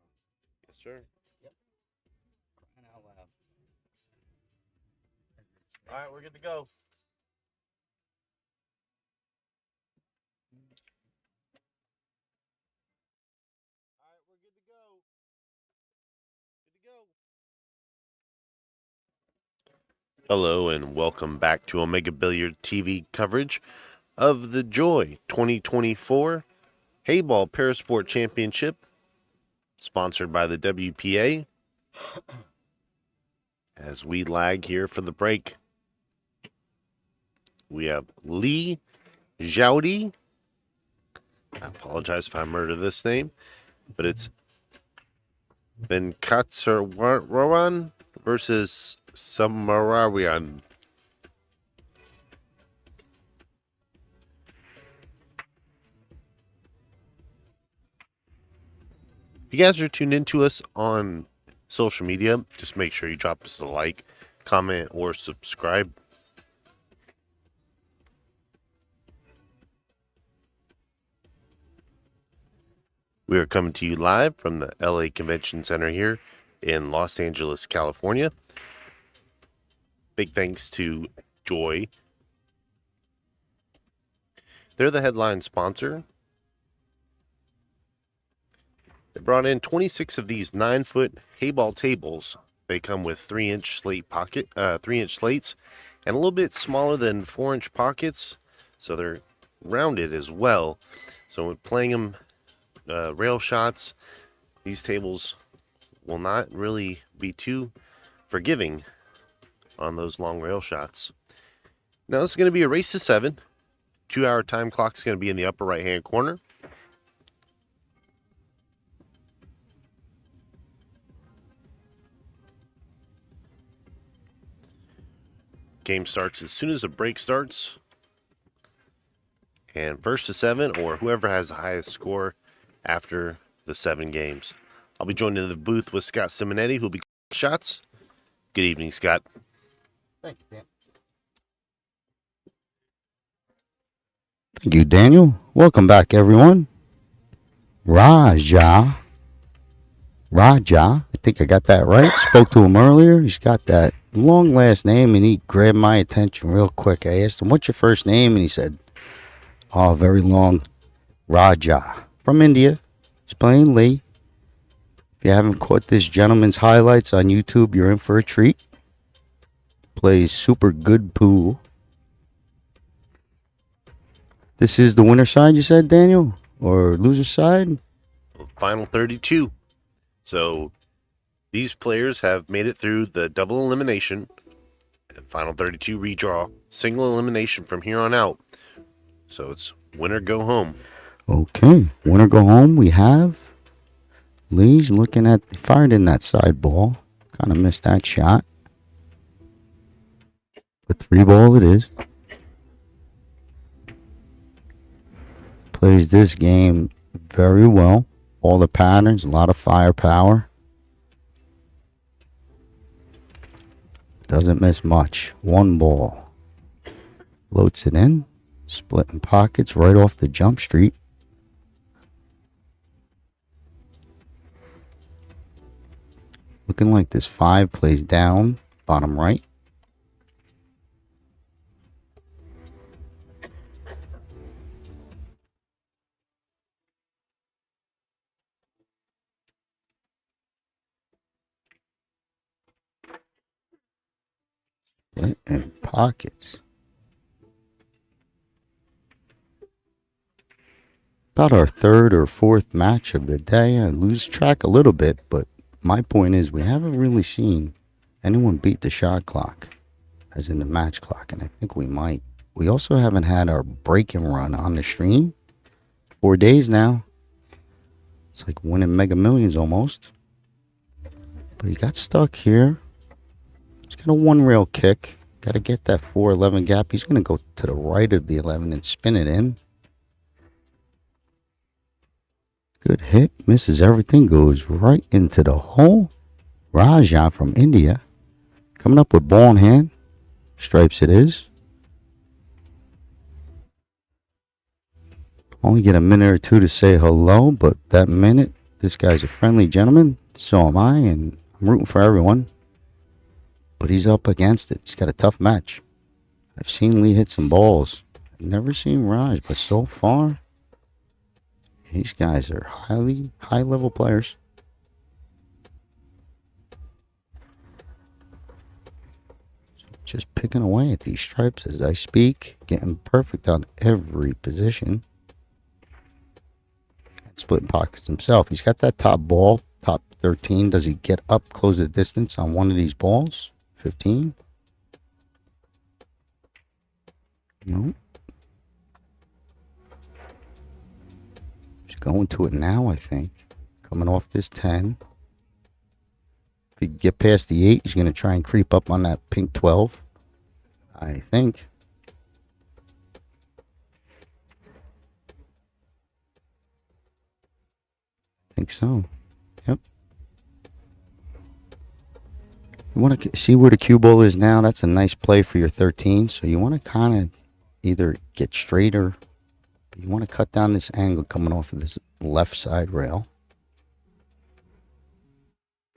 Yes, sir. Yep. Crying out loud. All right, we're good to go. All right, we're good to go. Good to go. Hello and welcome back to Omega Billiard TV coverage of the Joy 2024 Heyball Parasport Championship, sponsored by the WPA. As we lag here for the break, we have Lee Joudy. I apologize if I murder this name, but it's Venkataraman versus Samarayan. If you guys are tuned into us on social media, just make sure you drop us a like, comment, or subscribe. We are coming to you live from the LA Convention Center here in Los Angeles, California. Big thanks to Joy. They're the headline sponsor. They brought in 26 of these 9-foot Heyball tables. They come with 3-inch slates, and a little bit smaller than 4-inch pockets, so they're rounded as well. So when playing them rail shots, these tables will not really be too forgiving on those long rail shots. Now this is going to be a race to 7. 2-hour time clock is going to be in the upper right hand corner. Game starts as soon as the break starts. And first to 7, or whoever has the highest score after the 7 games. I'll be joined in the booth with Scott Simonetti, who will be calling shots. Good evening, Scott. Thank you, Dan. Thank you, Daniel. Welcome back, everyone. Raja. I think I got that right. Spoke to him earlier. He's got that long last name, and he grabbed my attention real quick. I asked him, what's your first name? And he said, oh, very long. Raja. From India. He's playing Lee. If you haven't caught this gentleman's highlights on YouTube, you're in for a treat. Plays super good pool. This is the winner side, you said, Daniel? Or loser side? Final 32. So these players have made it through the double elimination and final 32 redraw. Single elimination from here on out. So it's winner go home. Okay, winner go home. We have Lee's looking at, fired in that side ball. Kind of missed that shot. But 3-ball it is. Plays this game very well. All the patterns, a lot of firepower. Doesn't miss much. 1 ball. Floats it in. Splitting pockets right off the jump street. Looking like this 5 plays down, bottom right. Split and pockets. About our 3rd or 4th match of the day. I lose track a little bit, but my point is we haven't really seen anyone beat the shot clock, as in the match clock, and I think we might. We also haven't had our break-in run on the stream. 4 days now. It's like winning Mega Millions almost. But he got stuck here. He's got a 1-rail kick. Got to get that 4-11 gap. He's going to go to the right of the 11 and spin it in. Good hit, misses everything, goes right into the hole. Raja from India coming up with ball in hand. Stripes it is. Only get a minute or two to say hello, but that minute This guy's a friendly gentleman. So am I, and I'm rooting for everyone. But he's up against it. He's got a tough match. I've seen Lee hit some balls. I've never seen Raj, but so far, these guys are high-level players. Just picking away at these stripes as I speak. Getting perfect on every position. And splitting pockets himself. He's got that top ball, top 13. Does he get up, close the distance on one of these balls? 15? No. He's going to it now, I think. Coming off this 10. If he can get past the 8, he's going to try and creep up on that pink 12. I think. I think so. Yep. You want to see where the cue ball is now. That's a nice play for your 13. So you want to kind of either get straighter. You want to cut down this angle coming off of this left side rail.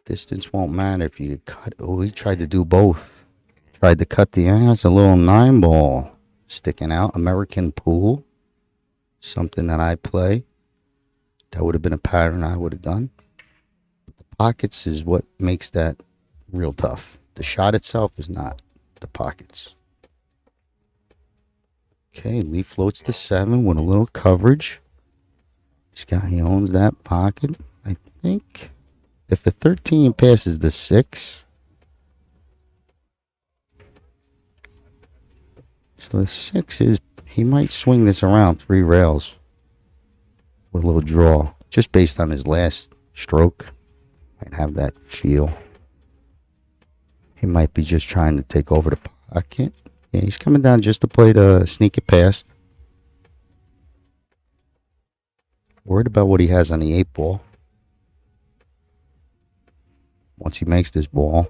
Distance won't matter if you cut. Oh, he tried to do both. Tried to cut the angle. That's a little 9 ball sticking out. American pool. Something that I play. That would have been a pattern I would have done. The pockets is what makes that real tough. The shot itself is not. The pockets. Okay, Lee floats to 7 with a little coverage. He owns that pocket. I think if the 13 passes the 6. So the 6 is, he might swing this around 3 rails with a little draw. Just based on his last stroke. Might have that feel. He might be just trying to take over the pocket. Yeah, he's coming down just to play to sneak it past. Worried about what he has on the 8 ball. Once he makes this ball.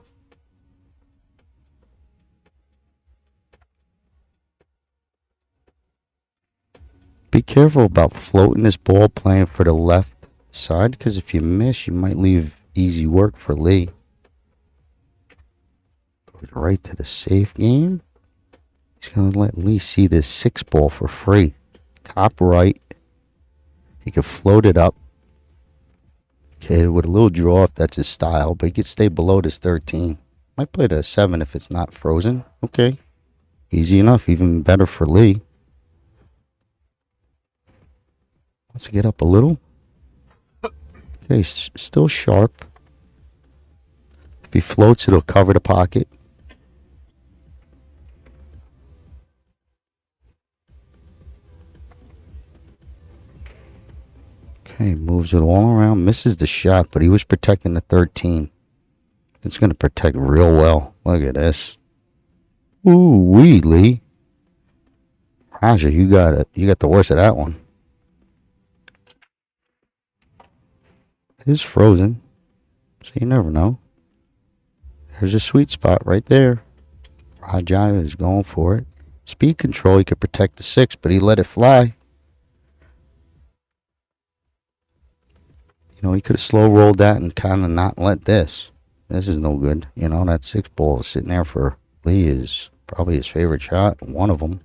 Be careful about floating this ball playing for the left side, because if you miss, you might leave easy work for Lee. Goes right to the safe game. He's going to let Lee see this 6 ball for free. Top right. He could float it up. Okay, with a little draw if that's his style, but he could stay below this 13. Might play to a 7 if it's not frozen. Okay. Easy enough, even better for Lee. Wants to get up a little. Okay, still sharp. If he floats, it'll cover the pocket. Okay, moves it all around. Misses the shot, but he was protecting the 13. It's going to protect real well. Look at this. Ooh, wee, Lee. Raja, you got it. You got the worst of that one. It is frozen, so you never know. There's a sweet spot right there. Raja is going for it. Speed control, he could protect the 6, but he let it fly. You know, he could have slow rolled that and kind of not let this. This is no good. You know, that 6 ball is sitting there for Lee is probably his favorite shot. One of them.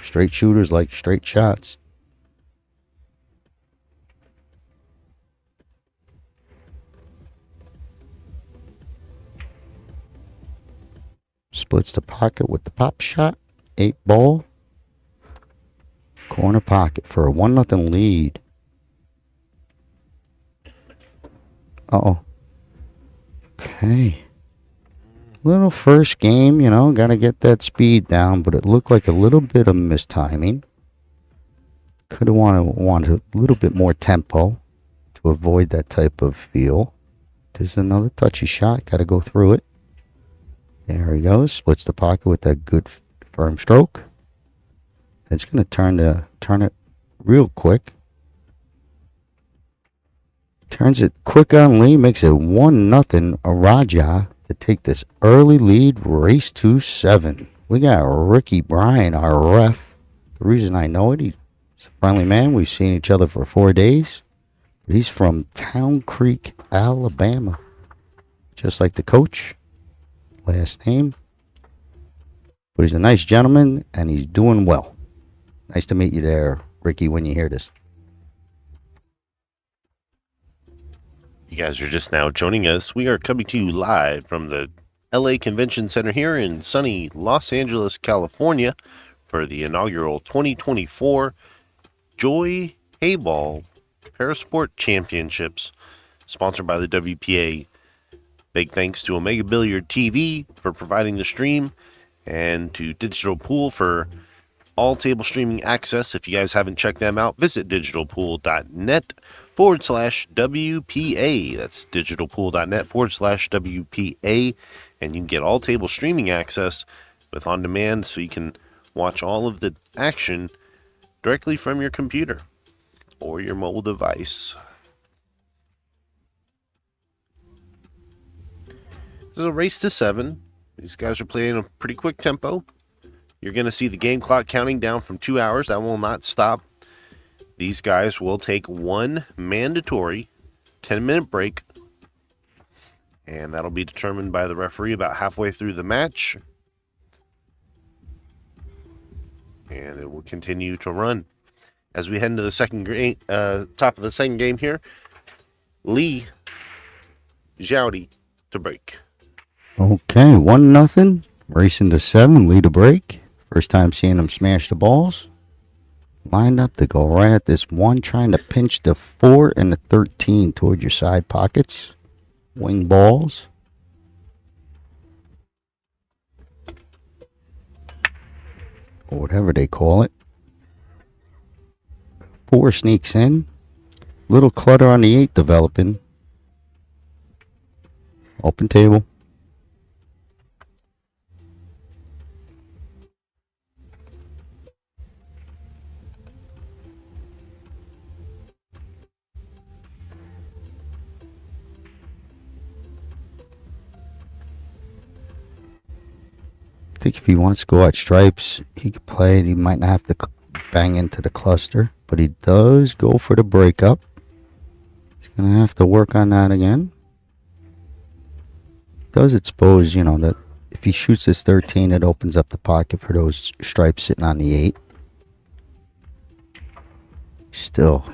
Straight shooters like straight shots. Splits the pocket with the pop shot. 8 ball. Corner pocket for a 1-0 lead. Uh-oh. Okay. Little first game, you know, got to get that speed down, but it looked like a little bit of mistiming. Could have wanted a little bit more tempo to avoid that type of feel. There's another touchy shot. Got to go through it. There he goes. Splits the pocket with that good firm stroke. It's going to turn it real quick. Turns it quick on Lee. Makes it 1-0 Raja to take this early lead. Race to 7. We got Ricky Bryan, our ref. The reason I know it, he's a friendly man. We've seen each other for 4 days. He's from Town Creek, Alabama. Just like the coach. Last name. But he's a nice gentleman, and he's doing well. Nice to meet you there, Ricky, when you hear this. You guys are just now joining us. We are coming to you live from the LA Convention Center here in sunny Los Angeles, California for the inaugural 2024 Joy Heyball Parasport Championships, sponsored by the WPA. Big thanks to Omega Billiard TV for providing the stream, and to Digital Pool for all table streaming access. If you guys haven't checked them out, visit digitalpool.net/WPA. That's digitalpool.net/WPA. And you can get all table streaming access with on demand, so you can watch all of the action directly from your computer or your mobile device. This is a race to 7. These guys are playing a pretty quick tempo. You're going to see the game clock counting down from 2 hours. That will not stop. These guys will take one mandatory 10-minute break, and that'll be determined by the referee about halfway through the match. And it will continue to run. As we head into the second game, top of the second game here, Lee Joudy to break. Okay, 1-0. Racing to 7, lead a break. First time seeing him smash the balls. Lined up to go right at this 1, trying to pinch the 4 and the 13 toward your side pockets. Wing balls. Or whatever they call it. 4 sneaks in. Little clutter on the 8 developing. Open table. I think if he wants to go at stripes, he could play it. He might not have to bang into the cluster, but he does go for the breakup. He's going to have to work on that again. Does expose, that if he shoots this 13, it opens up the pocket for those stripes sitting on the 8. Still,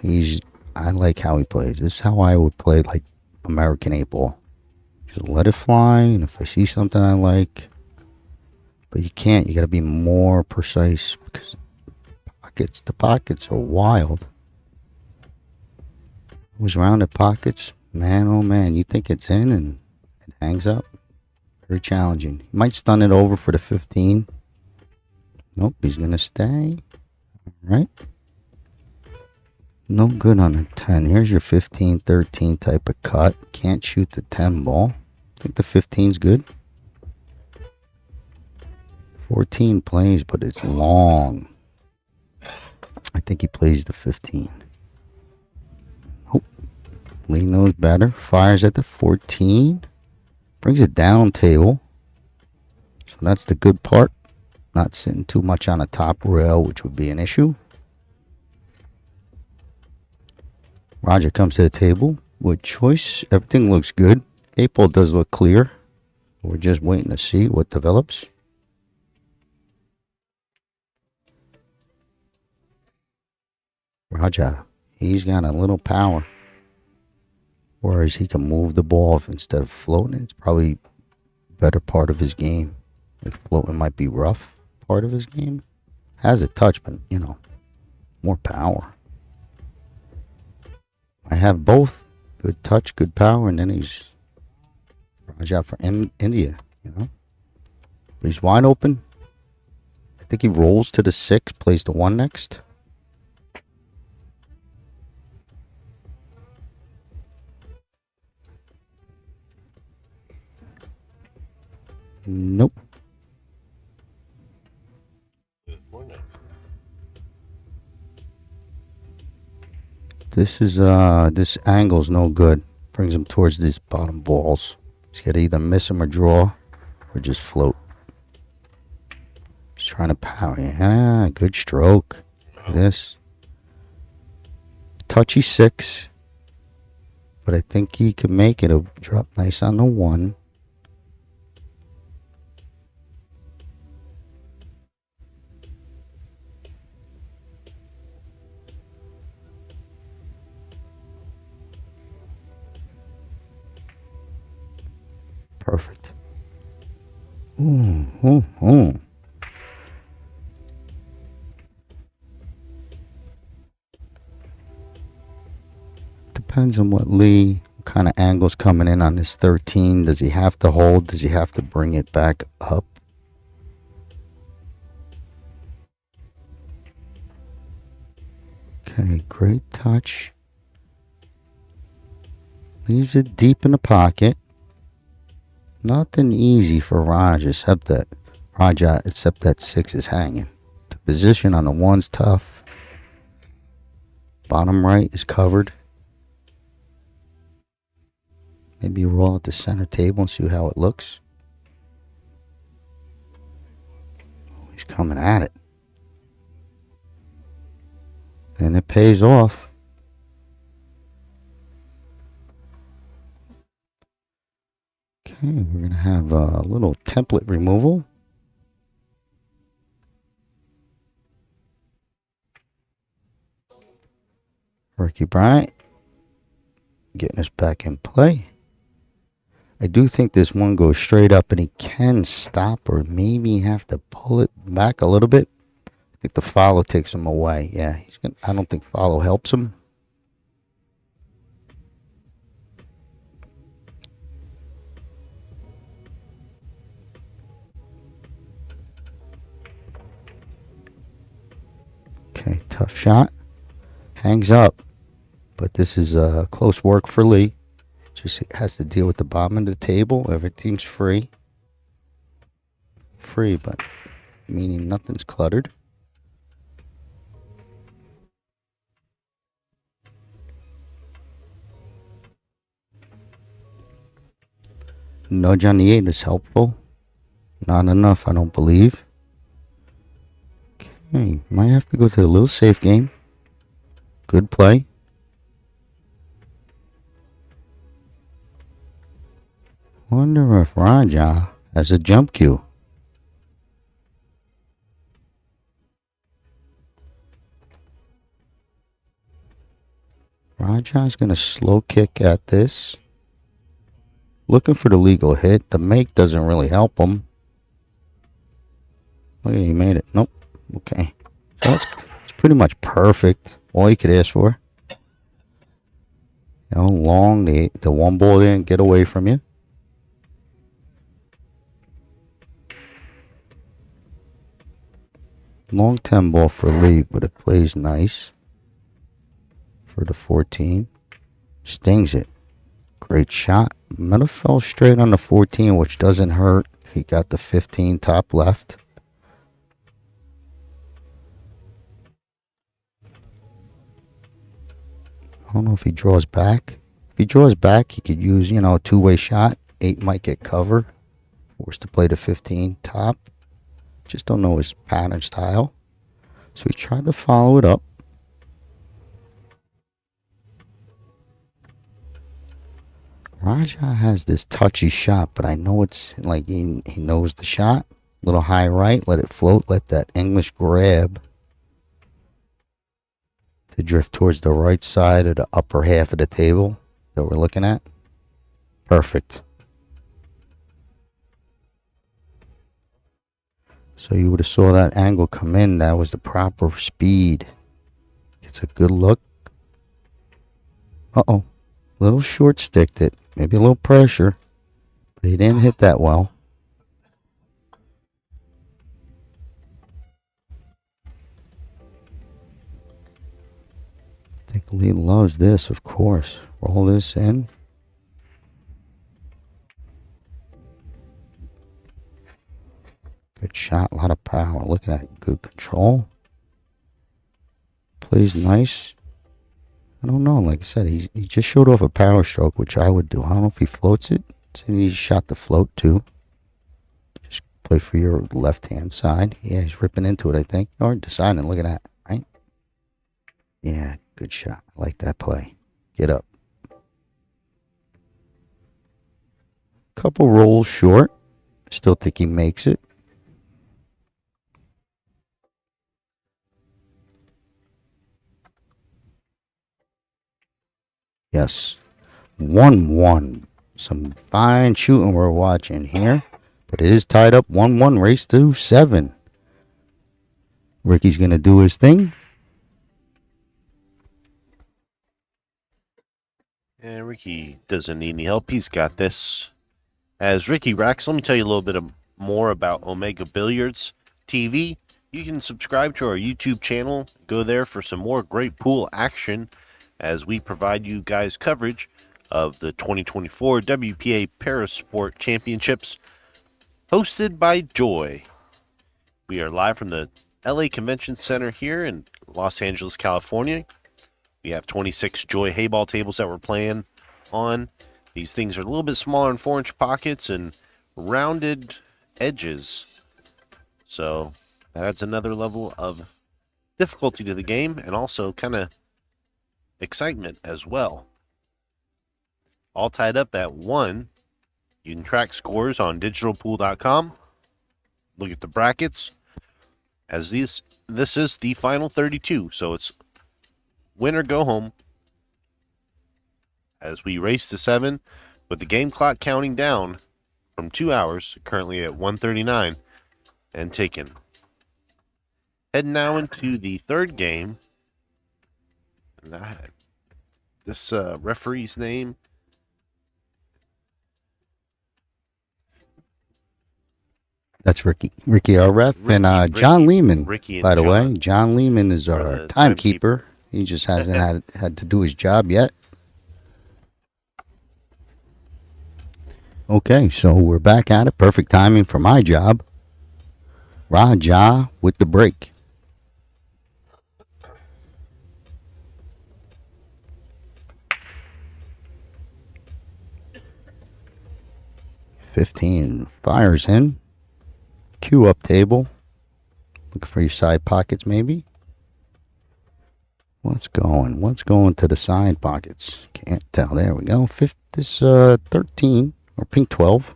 I like how he plays. This is how I would play, like, American 8-ball. Just let it fly, and if I see something I like... But you can't. You got to be more precise, because the pockets are wild. Those rounded pockets, man, oh man, you think it's in and it hangs up. Very challenging. You might stun it over for the 15. Nope, he's going to stay. All right. No good on a 10. Here's your 15, 13 type of cut. Can't shoot the 10 ball. I think the 15's good. 14 plays, but it's long. I think he plays the 15. Oh, Lee knows better. Fires at the 14. Brings it down table. So that's the good part. Not sitting too much on the top rail, which would be an issue. Roger comes to the table with choice. Everything looks good. 8-ball does look clear. We're just waiting to see what develops. Raja, he's got a little power. Whereas he can move the ball instead of floating. It's probably a better part of his game. Like floating might be rough part of his game. Has a touch, but, more power. I have both. Good touch, good power, and then he's Raja for India, But he's wide open. I think he rolls to the 6, plays the 1 next. Nope. This angle's no good. Brings him towards these bottom balls. He's got to either miss him or draw, or just float. He's trying to power. Yeah, good stroke. Look at this. Touchy 6. but I think he can make it. It'll drop nice on the 1. Perfect. Ooh, ooh, ooh. Depends on what Lee kind of angles coming in on this 13. Does he have to hold? Does he have to bring it back up? Okay, great touch. Leaves it deep in the pocket. Nothing easy for Raja except that 6 is hanging. The position on the 1's tough. Bottom right is covered. Maybe roll at the center table and see how it looks. Oh, he's coming at it. And it pays off. Okay, we're going to have a little template removal. Ricky Bryant getting us back in play. I do think this one goes straight up and he can stop or maybe have to pull it back a little bit. I think the follow takes him away. Yeah, I don't think follow helps him. Okay, tough shot. Hangs up. But this is close work for Lee. Just has to deal with the bottom of the table. Everything's free. Free, but meaning nothing's cluttered. Nudge on the 8 is helpful. Not enough, I don't believe. Okay, might have to go to a little safe game. Good play. Wonder if Raja has a jump cue. Raja's going to slow kick at this. Looking for the legal hit. The make doesn't really help him. Look at, he made it. Nope. Okay. So it's pretty much perfect. All you could ask for. You know, long, the one ball didn't get away from you. Long 10 ball for Lee, but it plays nice. For the 14. Stings it. Great shot. Might have fell straight on the 14, which doesn't hurt. He got the 15 top left. I don't know if he draws back. If he draws back, he could use, you know, a two-way shot. 8 might get cover. Forced to play the 15 top. Just don't know his pattern style. So he tried to follow it up. Raja has this touchy shot, but I know it's like he knows the shot. Little high right, let it float, let that English grab to drift towards the right side of the upper half of the table that we're looking at. Perfect. So you would have saw that angle come in. That was the proper speed. It's a good look. Uh-oh. Little short sticked it. Maybe a little pressure. But he didn't hit that well. I think Lee loves this, of course. Roll this in. Good shot, a lot of power. Look at that, good control. Plays nice. I don't know, like I said, he just showed off a power stroke, which I would do. I don't know if he floats it. So he shot the float too. Just play for your left-hand side. Yeah, he's ripping into it, I think. Or deciding, look at that, right? Yeah, good shot. I like that play. Get up. Couple rolls short. Still think he makes it. Yes. 1-1. Some fine shooting we're watching here. But it is tied up 1-1, race to 7. Ricky's going to do his thing. And Ricky doesn't need any help. He's got this. As Ricky racks, let me tell you a little bit more about Omega Billiards TV. You can subscribe to our YouTube channel. Go there for some more great pool action as we provide you guys coverage of the 2024 WPA Parasport Championships hosted by Joy. We are live from the LA Convention Center here in Los Angeles, California. We have 26 Joy Heyball tables that we're playing on. These things are a little bit smaller in 4-inch pockets and rounded edges. So that adds another level of difficulty to the game and also kind of excitement as well. All tied up at 1. You can track scores on digitalpool.com. Look at the brackets. As this is the final 32, so it's win or go home. As we race to 7 with the game clock counting down from 2 hours, currently at 1:39 and taken. Heading now into the third game. And this referee's name. That's Ricky. Ricky, our ref. And John Lehman, Ricky and by the John way. John Lehman is our timekeeper. He just hasn't had to do his job yet. Okay, so we're back at it. Perfect timing for my job. Raja with the break. $15 fires in. Cue up table. Looking for your side pockets, maybe. What's going? What's going to the side pockets? Can't tell. There we go. This 13 or pink 12.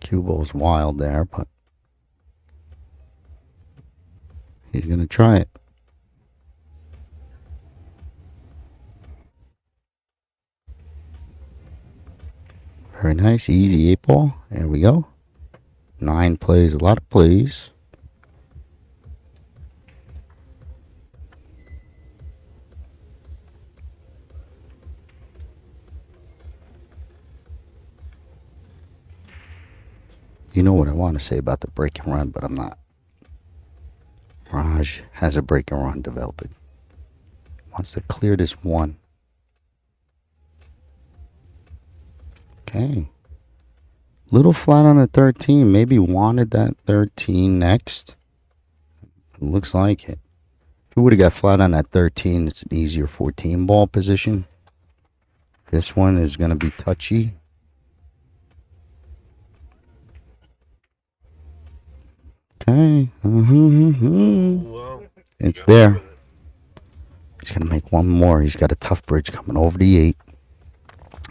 Cue ball's wild there, but he's gonna try it. Very nice, easy 8 ball. There we go. 9 plays, a lot of plays. You know what I want to say about the break and run, but I'm not. Raj has a break and run developing. Wants to clear this 1. Okay. Little flat on the 13. Maybe wanted that 13 next. It looks like it. If we would have got flat on that 13, it's an easier 14 ball position. This one is going to be touchy. Okay. It's there. He's going to make one more. He's got a tough bridge coming over the 8.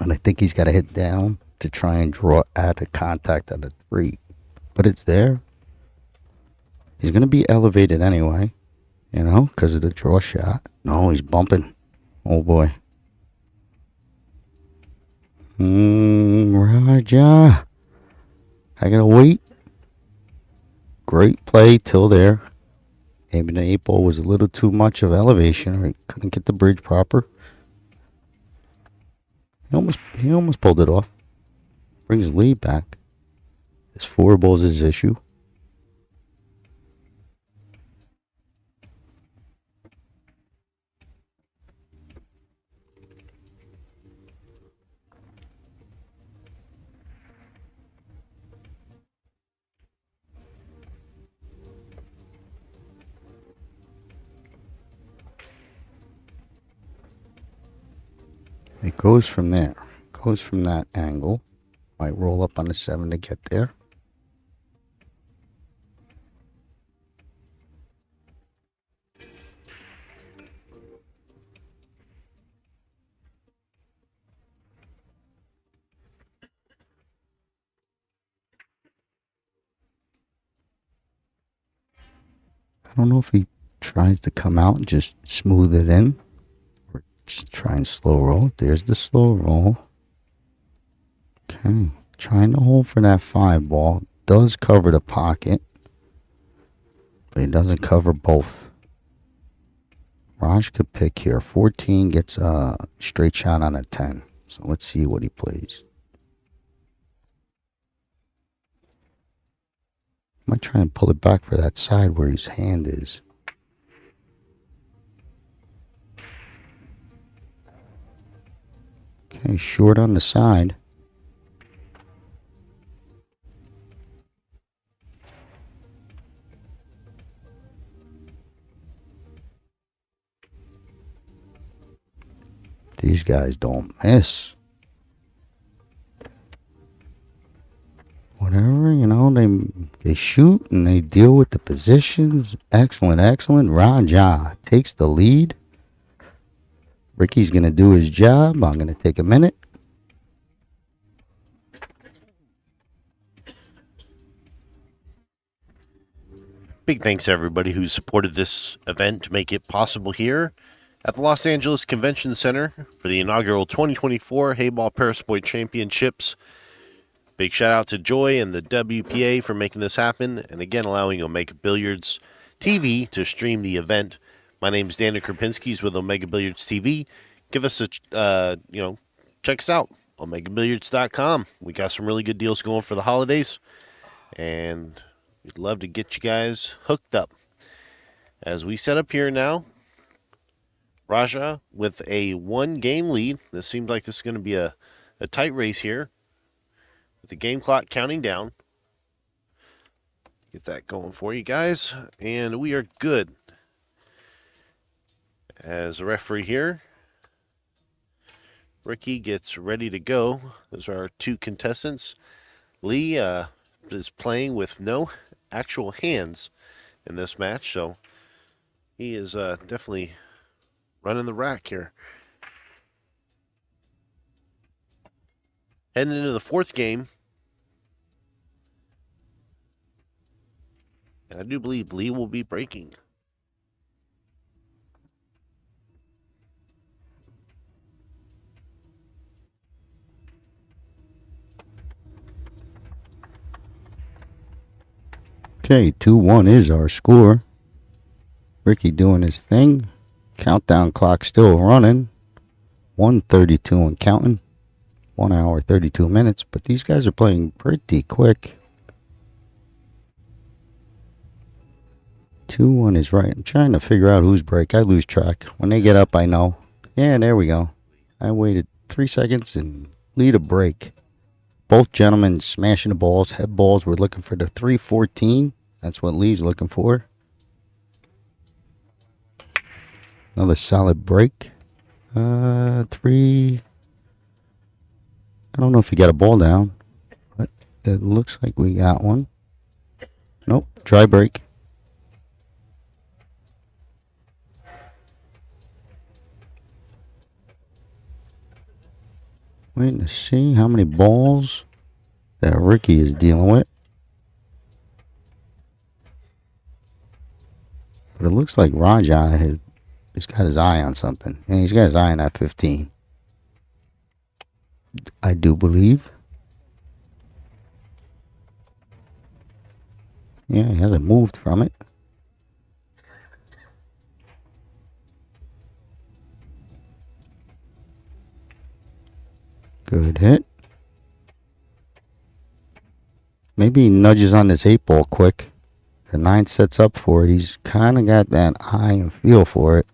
And I think he's got to hit down to try and draw at a contact at a 3. But it's there. He's going to be elevated anyway. You know, because of the draw shot. No, he's bumping. Oh, boy. Raja. I got to wait. Great play till there. Maybe the 8 ball was a little too much of elevation, or he couldn't get the bridge proper. He almost pulled it off. Brings the lead back. His 4 balls his issue. It goes from there. Goes from that angle. Might roll up on the 7 to get there. I don't know if he tries to come out and just smooth it in. Or just try and slow roll. There's the slow roll. Okay. Trying to hold for that 5 ball. Does cover the pocket. But he doesn't cover both. Raj could pick here. 14 gets a straight shot on a 10. So let's see what he plays. Might try and pull it back for that side where his hand is. Okay, short on the side. These guys don't miss. Whatever, you know, they shoot and they deal with the positions. Excellent, excellent. Raja takes the lead. Ricky's going to do his job. I'm going to take a minute. Big thanks to everybody who supported this event to make it possible here at the Los Angeles Convention Center for the inaugural 2024 Heyball Parasport Championships. Big shout out to Joy and the WPA for making this happen, and again allowing Omega Billiards TV to stream the event. My name is Daniel Krupinski's with Omega Billiards TV. Give us a, check us out, omegabilliards.com. We got some really good deals going for the holidays, and we'd love to get you guys hooked up. As we set up here now, Raja with a 1-game lead. This seems like this is going to be a tight race here, with the game clock counting down. Get that going for you guys, and we are good. As a referee here, Ricky gets ready to go. Those are our 2 contestants. Lee is playing with no actual hands in this match, so he is definitely running the rack here. Heading into the 4th game. And I do believe Lee will be breaking. Okay, 2-1 is our score. Ricky doing his thing. Countdown clock still running. 1:32 and counting. 1 hour, 32 minutes. But these guys are playing pretty quick. 2-1 is right. I'm trying to figure out who's break. I lose track. When they get up, I know. Yeah, there we go. I waited 3 seconds and lead a break. Both gentlemen smashing the balls. Head balls. We're looking for the 314. That's what Lee's looking for. Another solid break. 3. I don't know if he got a ball down, but it looks like we got one. Nope. Try break. Waiting to see how many balls that Ricky is dealing with. But it looks like Raja has got his eye on something. And he's got his eye on that 15. I do believe. Yeah, he hasn't moved from it. Good hit. Maybe he nudges on this 8 ball quick. The 9 sets up for it. He's kind of got that eye and feel for it.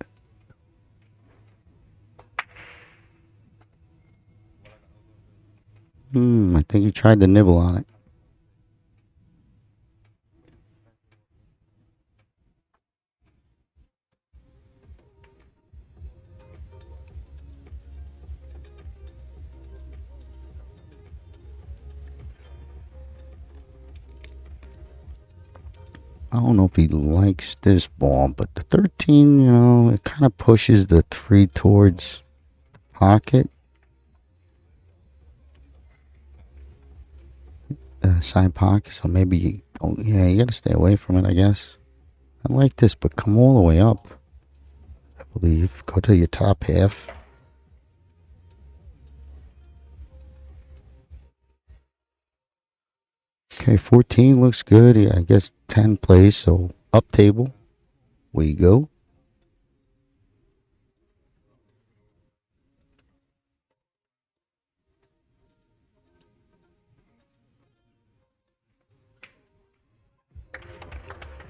I think he tried to nibble on it. I don't know if he likes this ball, but the 13, you know, it kind of pushes the 3 towards the pocket. Side pocket, so maybe you don't, yeah, you got to stay away from it, I guess. I like this, but come all the way up. I believe. Go to your top half. Okay, 14 looks good. Yeah, I guess 10 plays, so up table. We go.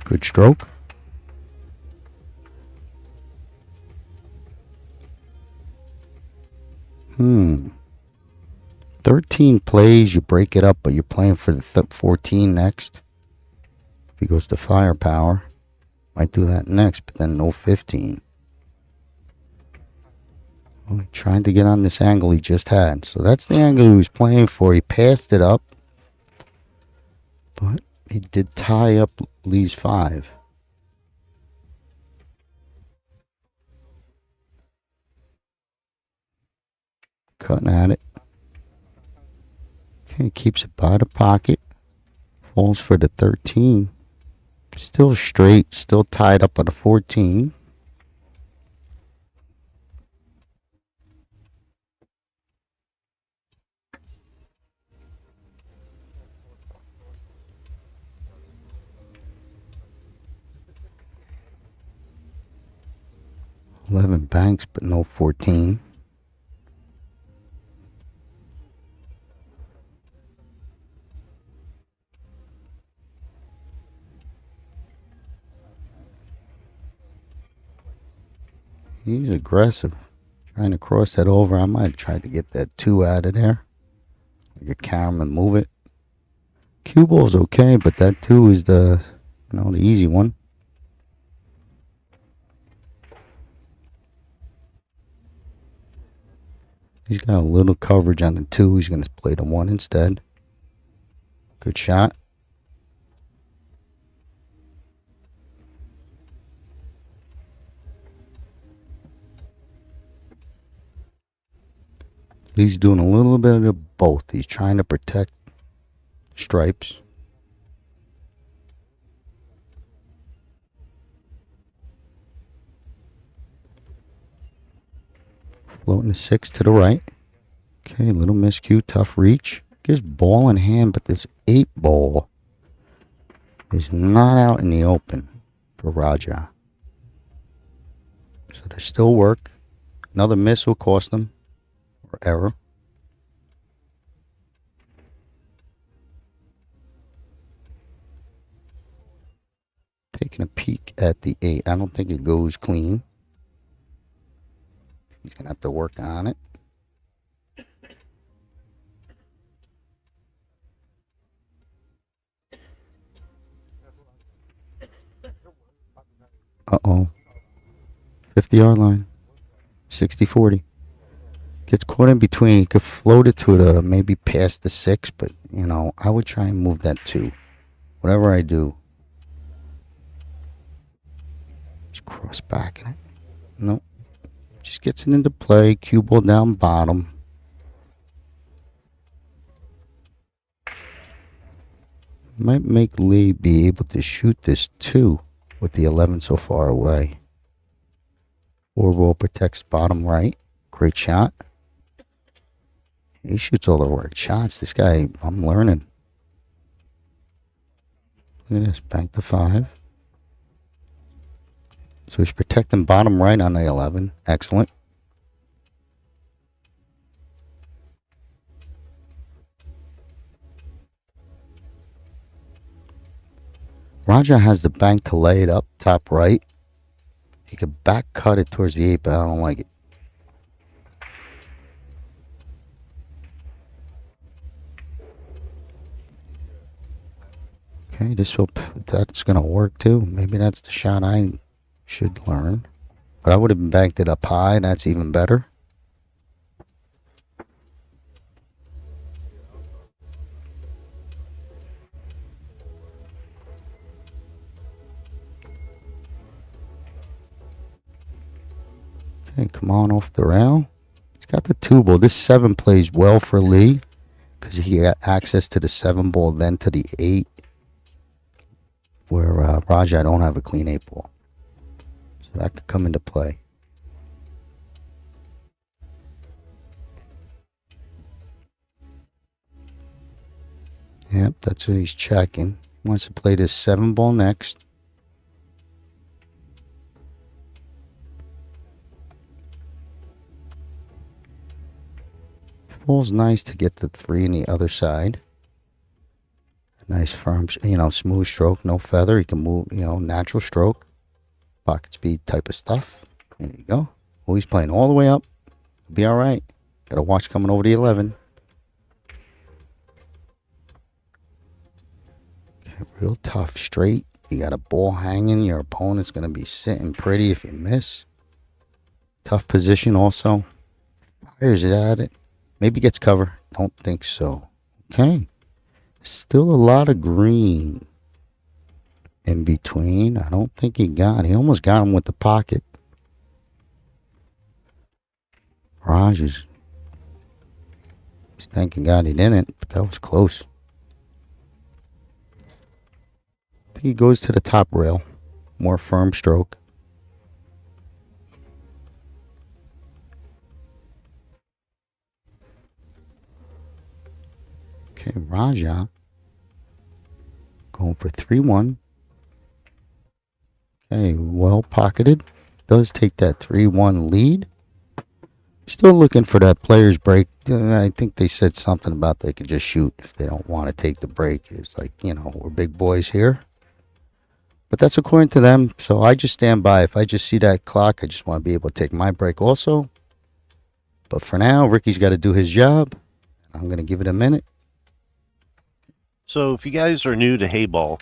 Good stroke. Hmm. 13 plays, you break it up, but you're playing for the 14 next. If he goes to firepower, might do that next, but then no 15. Well, he tried to get on this angle he just had. So that's the angle he was playing for. He passed it up, but he did tie up Lee's 5. Cutting at it. Okay, keeps it by the pocket. Falls for the 13. Still straight, still tied up on a 14. $11 banks, but no 14. He's aggressive. Trying to cross that over. I might have tried to get that 2 out of there. Like a camera and move it. Cue ball's okay, but that 2 is the easy one. He's got a little coverage on the 2. He's going to play the 1 instead. Good shot. He's doing a little bit of both. He's trying to protect stripes. Floating the 6 to the right. Okay, little miscue, tough reach. Gives ball in hand, but this 8 ball is not out in the open for Raja. So there's still work. Another miss will cost them. Or error. Taking a peek at the 8. I don't think it goes clean. He's going to have to work on it. Uh-oh. 50-yard line. 60-40. Gets caught in between. He could float it to the maybe past the 6, but, I would try and move that 2. Whatever I do. Just cross back in it. Nope. Just gets it into play. Cue ball down bottom. Might make Lee be able to shoot this 2 with the 11 so far away. 4 ball protects bottom right. Great shot. He shoots all the right shots. This guy, I'm learning. Look at this. Bank the 5. So he's protecting bottom right on the 11. Excellent. Raja has the bank to lay it up top right. He could back cut it towards the 8, but I don't like it. Okay, that's going to work too. Maybe that's the shot I should learn. But I would have banked it up high. That's even better. Okay, come on off the rail. He's got the 2 ball. This 7 plays well for Lee because he got access to the 7 ball, then to the 8. where Raja don't have a clean 8-ball. So that could come into play. Yep, that's what he's checking. He wants to play this 7-ball next. Ball's nice to get the 3 on the other side. Nice firm, smooth stroke, no feather. He can move, natural stroke, pocket speed type of stuff. There you go. Oh, he's playing all the way up. Be all right. Got a watch coming over the 11. Okay, real tough straight. You got a ball hanging. Your opponent's going to be sitting pretty if you miss. Tough position also. Fires it at it. Maybe gets cover. Don't think so. Okay. Still a lot of green in between. I don't think he almost got him with the pocket. Rogers. He's thanking God he didn't, but that was close. I think he goes to the top rail. More firm stroke. Okay, Raja going for 3-1. Okay, well pocketed. Does take that 3-1 lead. Still looking for that player's break. I think they said something about they could just shoot if they don't want to take the break. It's like, we're big boys here. But that's according to them, so I just stand by. If I just see that clock, I just want to be able to take my break also. But for now, Ricky's got to do his job. I'm going to give it a minute. So if you guys are new to Heyball,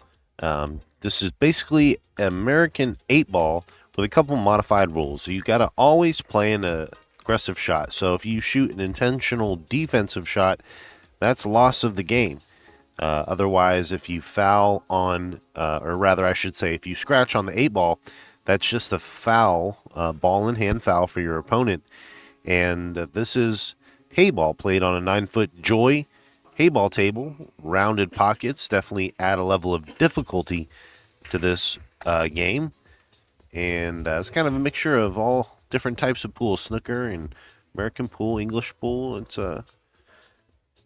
this is basically an American 8-ball with a couple modified rules. So you got to always play an aggressive shot. So if you shoot an intentional defensive shot, that's loss of the game. Otherwise, if you foul on, or rather I should say, if you scratch on the 8-ball, that's just a foul, ball in hand foul for your opponent. And this is Heyball played on a 9-foot Joy Heyball table. Rounded pockets definitely add a level of difficulty to this game. And it's kind of a mixture of all different types of pools, snooker and American pool, English pool. It's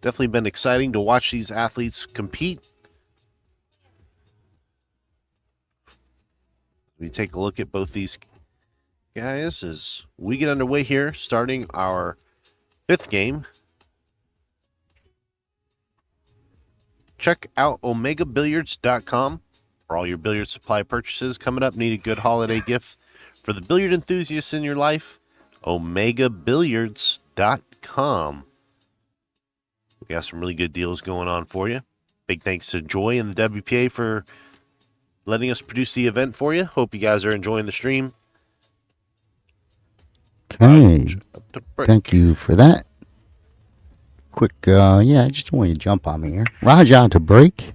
definitely been exciting to watch these athletes compete. We take a look at both these guys as we get underway here, starting our 5th game. Check out omegabilliards.com for all your billiard supply purchases. Coming up, need a good holiday gift for the billiard enthusiasts in your life. omegabilliards.com. We got some really good deals going on for you. Big thanks to Joy and the WPA for letting us produce the event for you. Hope you guys are enjoying the stream. Okay. Thank you for that. Quick, I just want you to jump on me here. Raja to break.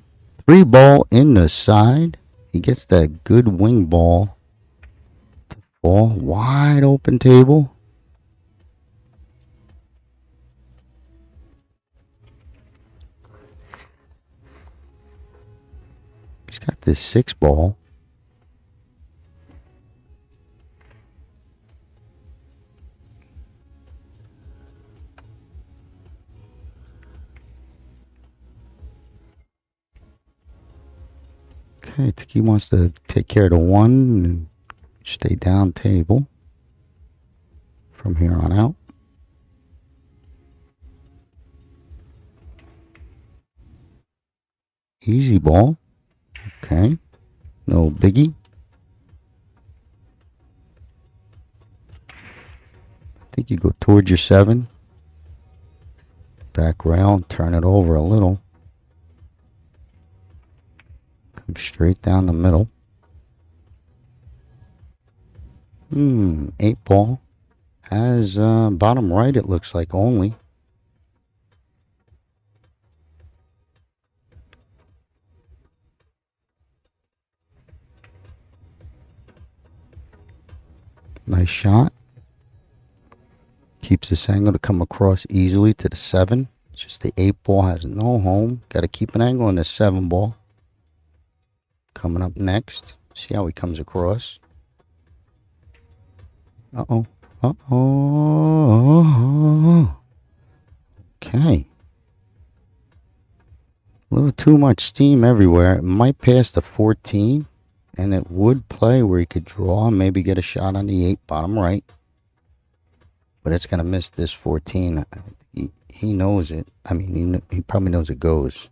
3-ball in the side. He gets that good wing ball to fall. Wide open table. He's got this 6-ball. Okay, I think he wants to take care of the 1 and stay down table from here on out. Easy ball. Okay. No biggie. I think you go towards your 7. Back rail and turn it over a little. Come straight down the middle. 8-ball. Has bottom right, it looks like, only. Nice shot. Keeps this angle to come across easily to the 7. It's just the 8-ball has no home. Got to keep an angle on this 7-ball. coming up next. See how he comes across. Uh-oh. Uh-oh. Okay. A little too much steam everywhere. It might pass the 14, and it would play where he could draw and maybe get a shot on the 8 bottom right. But it's going to miss this 14. He knows it. I mean, he probably knows it goes.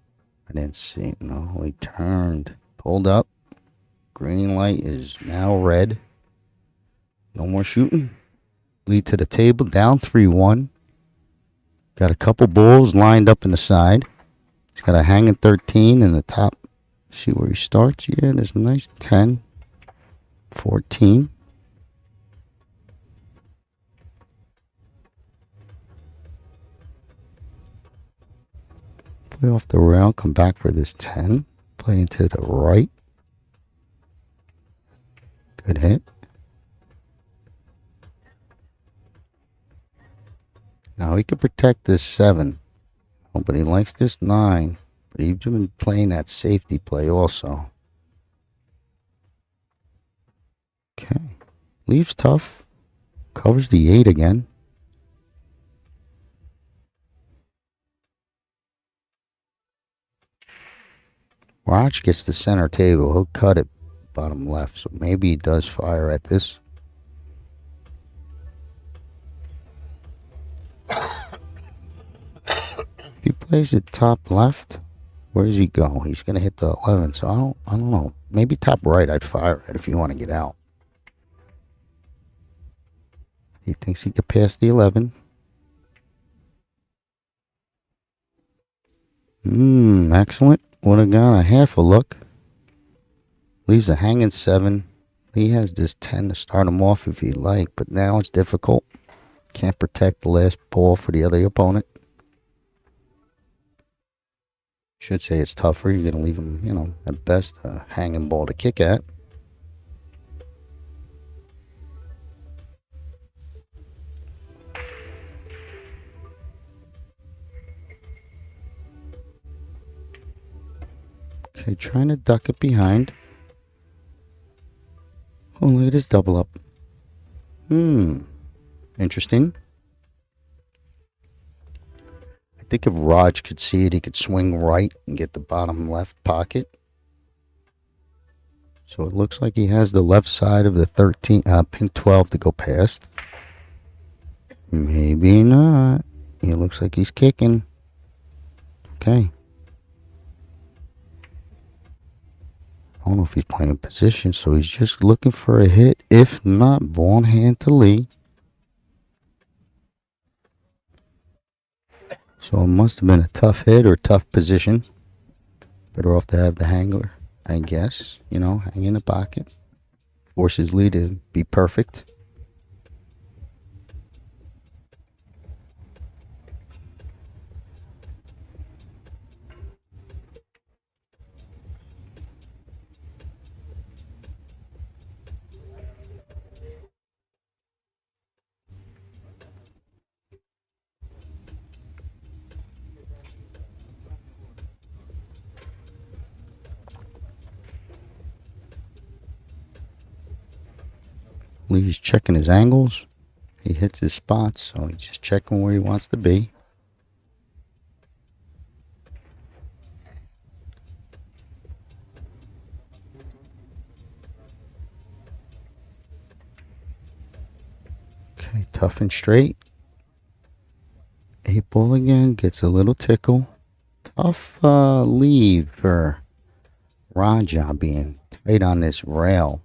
I didn't see it. No, he turned. Pulled up. Green light is now red. No more shooting. Lead to the table. Down 3-1. Got a couple balls lined up in the side. He's got a hanging 13 in the top. See where he starts? Yeah, there's a nice 10. 14. Play off the rail. Come back for this 10. Play into the right. Good hit. Now he could protect this 7. Oh, but he likes this 9. But he's been playing that safety play also. Okay. Leaves tough. Covers the 8 again. Raj gets the center table. He'll cut it bottom left. So maybe he does fire at this. If he plays it top left, where does he go? He's going to hit the 11. So I don't know. Maybe top right I'd fire it if you want to get out. He thinks he could pass the 11. Excellent. Would have gone a half a look. Leaves a hanging 7. He has this 10 to start him off if he'd like, but now it's difficult. Can't protect the last ball for the other opponent. Should say it's tougher. You're going to leave him, at best, a hanging ball to kick at. Okay, trying to duck it behind. Oh, look at this double up. Interesting. I think if Raj could see it, he could swing right and get the bottom left pocket. So it looks like he has the left side of the 13, pin 12 to go past. Maybe not. He looks like he's kicking. Okay. I don't know if he's playing position, so he's just looking for a hit. If not, ball in hand to Lee. So it must have been a tough hit or tough position. Better off to have the hanger, I guess. Hang in the pocket. Forces Lee to be perfect. Lee's checking his angles. He hits his spots, so he's just checking where he wants to be. Okay, tough and straight. 8 ball again, gets a little tickle. Tough lead for Raja being tight on this rail.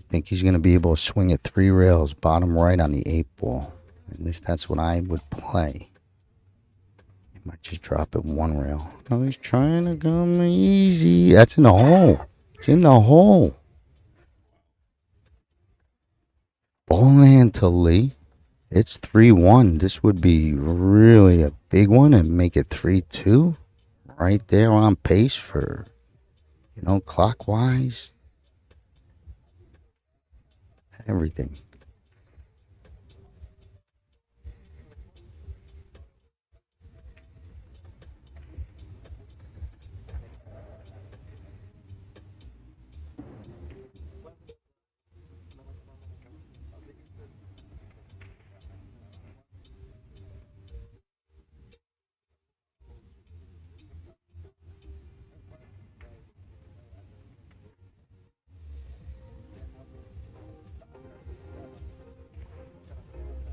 I think he's going to be able to swing it 3 rails, bottom right on the 8 ball. At least that's what I would play. He might just drop it 1 rail. Oh, he's trying to come easy. That's in the hole. It's in the hole. Ball in hand to Lee. It's 3-1. This would be really a big one and make it 3-2. Right there on pace for, clockwise. Everything.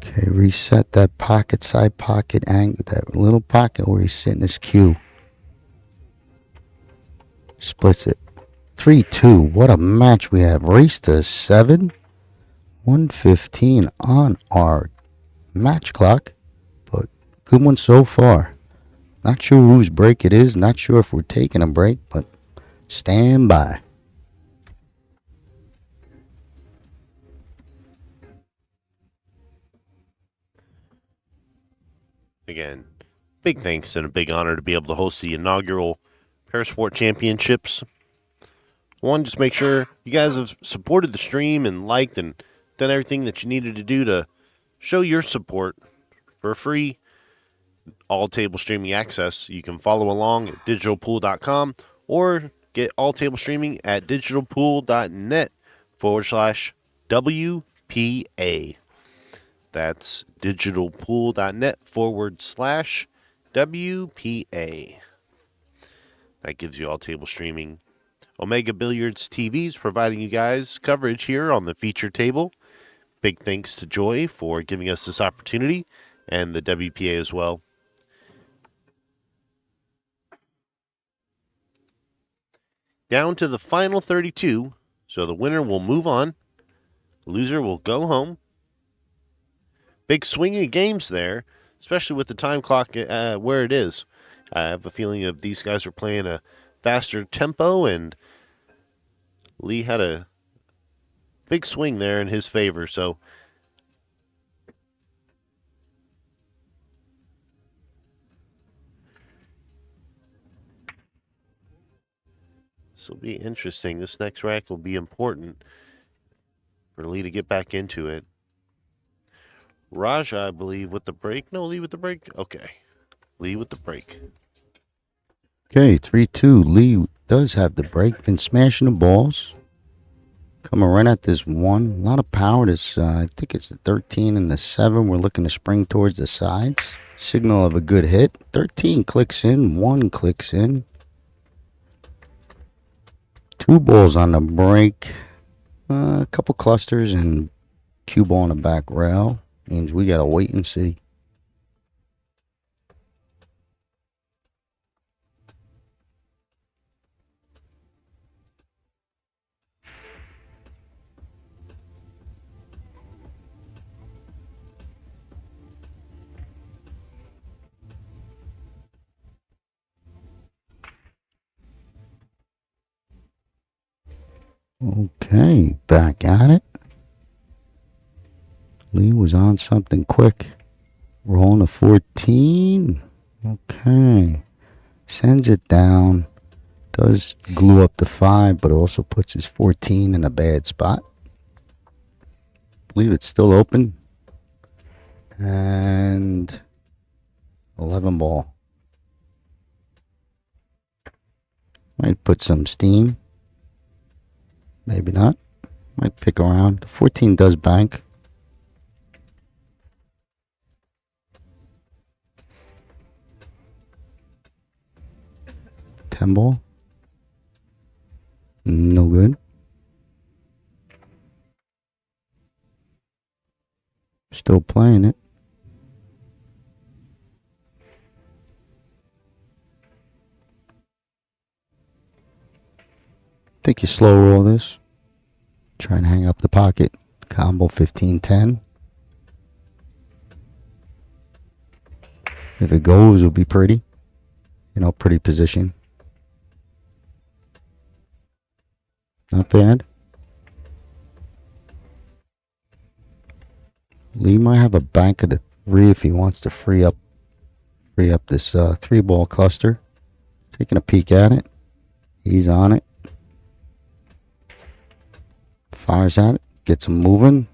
Okay, reset that pocket, side pocket angle, that little pocket where he's sitting his cue. Splits it. 3-2. What a match we have. Race to 7. 1:15 on our match clock. But good one so far. Not sure whose break it is. Not sure if we're taking a break, but stand by. Again, big thanks and a big honor to be able to host the inaugural Parasport Championships. One, just make sure you guys have supported the stream and liked and done everything that you needed to do to show your support for free all table streaming access. You can follow along at digitalpool.com or get all table streaming at digitalpool.net/WPA. That's digitalpool.net/WPA. That gives you all table streaming. Omega Billiards TV is providing you guys coverage here on the feature table. Big thanks to Joy for giving us this opportunity and the WPA as well. Down to the final 32, so the winner will move on. Loser will go home. Big swinging games there, especially with the time clock where it is. I have a feeling that these guys are playing a faster tempo, and Lee had a big swing there in his favor. So this will be interesting. This next rack will be important for Lee to get back into it. Raja, I believe, with the break. No, Lee with the break. Okay. Lee with the break. Okay, 3-2. Lee does have the break. Been smashing the balls. Coming right at this one. A lot of power. This, I think it's the 13 and the 7. We're looking to spring towards the sides. Signal of a good hit. 13 clicks in. 1 clicks in. 2 balls on the break. A couple clusters and cue ball on the back rail. Means we got to wait and see. Okay, back at it. Lee was on something quick. Rolling a 14. Okay. Sends it down. Does glue up the 5, but also puts his 14 in a bad spot. Believe it's still open. And 11 ball. Might put some steam. Maybe not. Might pick around. 14 does bank. Ball. No good. Still playing it. Think you slow roll this. Try and hang up the pocket. Combo 15-10. If it goes, it'll be pretty. You know, pretty position. Not bad. Lee might have a bank of the 3 if he wants to free up this 3-ball cluster. Taking a peek at it. He's on it. Fires at it. Gets him moving.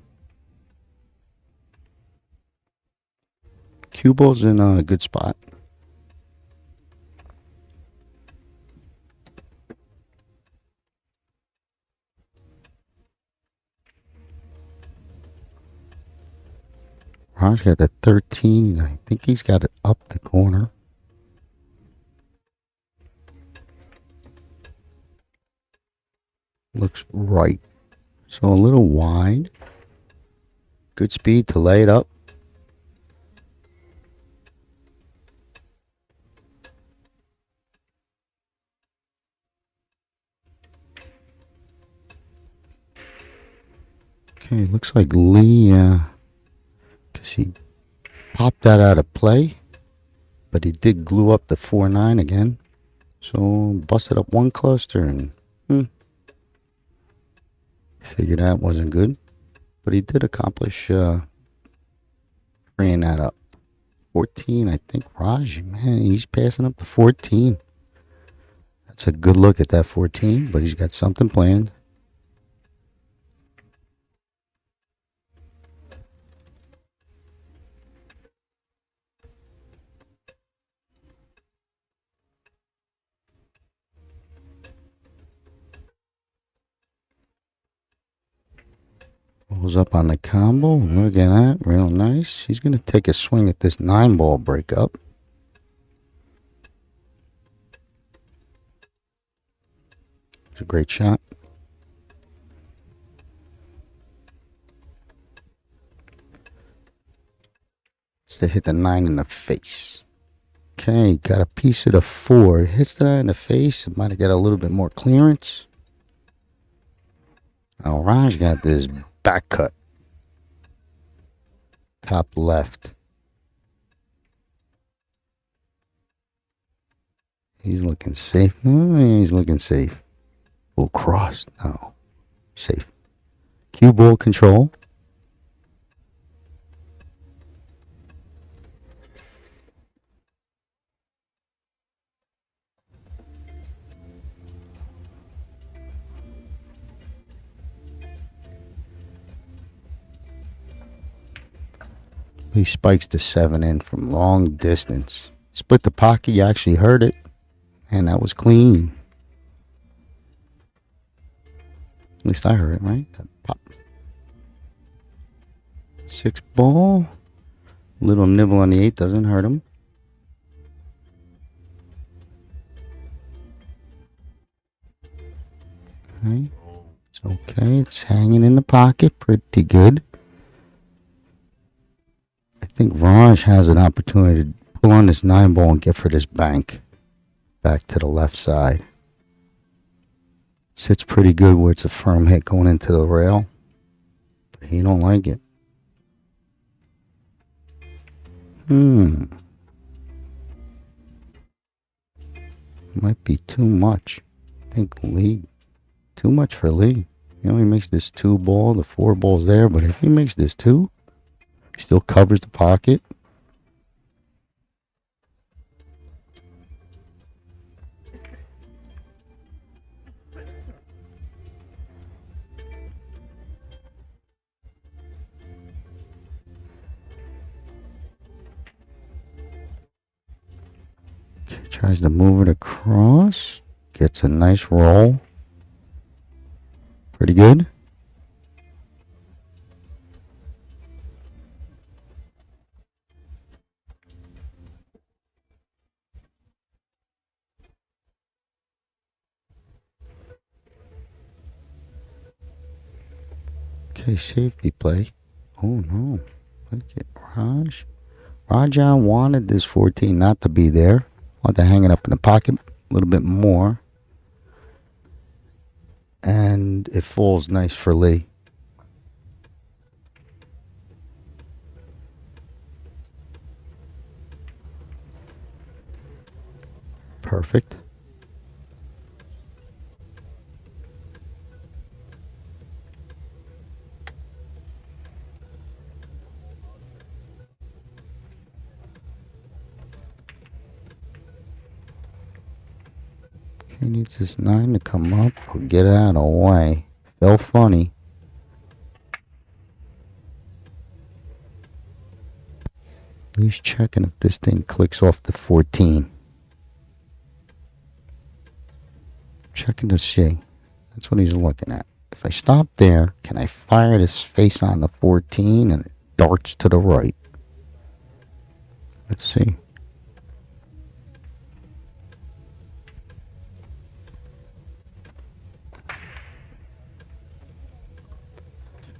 Cue ball's in a good spot. Raj got the 13. I think he's got it up the corner. Looks right. So a little wide. Good speed to lay it up. Okay, looks like Lee, because he popped that out of play, but he did glue up the 4-9 again. So busted up one cluster and figured that wasn't good. But he did accomplish freeing that up. 14, I think. Raj, man, he's passing up to 14. That's a good look at that 14, but he's got something planned. Rolls up on the combo. Look at that. Real nice. He's going to take a swing at this 9-ball breakup. It's a great shot. It's to hit the 9 in the face. Okay, got a piece of the 4. Hits that in the face. It might have got a little bit more clearance. Now Raj got this back cut. Top left. He's looking safe. He's looking safe. Full cross. No. Safe. Cue ball control. He spikes the 7 in from long distance. Split the pocket. You actually heard it. And that was clean. At least I heard it, right? Pop. 6 ball. Little nibble on the 8 doesn't hurt him. Okay. It's okay. It's hanging in the pocket. Pretty good. I think Raj has an opportunity to pull on this 9 ball and get for this bank. Back to the left side. Sits pretty good where it's a firm hit going into the rail. But he don't like it. Might be too much. I think Lee. Too much for Lee. You know, he makes this 2 ball. The 4 ball's there. But if he makes this 2, he still covers the pocket. Tries to move it across. Gets a nice roll. Pretty good. Okay, safety play. Oh no. Look at Raj. Rajan wanted this 14 not to be there. Want to hang it up in the pocket a little bit more. And it falls nice for Lee. Perfect. He needs this 9 to come up or get out of the way. Fell funny. He's checking if this thing clicks off the 14. Checking to see. That's what he's looking at. If I stop there, can I fire this face on the 14 and it darts to the right? Let's see.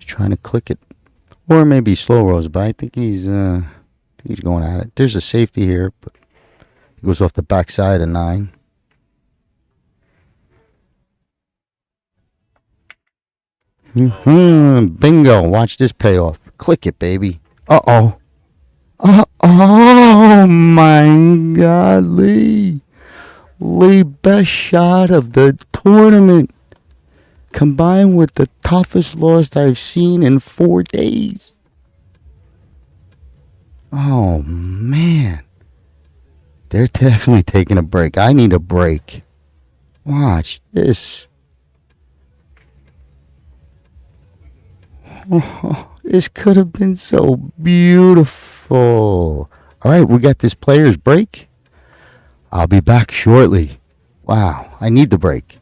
Trying to click it, or maybe slow rolls, but I think he's going at it. There's a safety here, but he goes off the backside of 9. Bingo. Watch this payoff. Click it, baby. Uh-oh. Oh, my God, Lee. Lee, best shot of the tournament. Combined with the toughest loss I've seen in 4 days. Oh, man. They're definitely taking a break. I need a break. Watch this. Oh, this could have been so beautiful. All right, we got this player's break. I'll be back shortly. Wow, I need the break.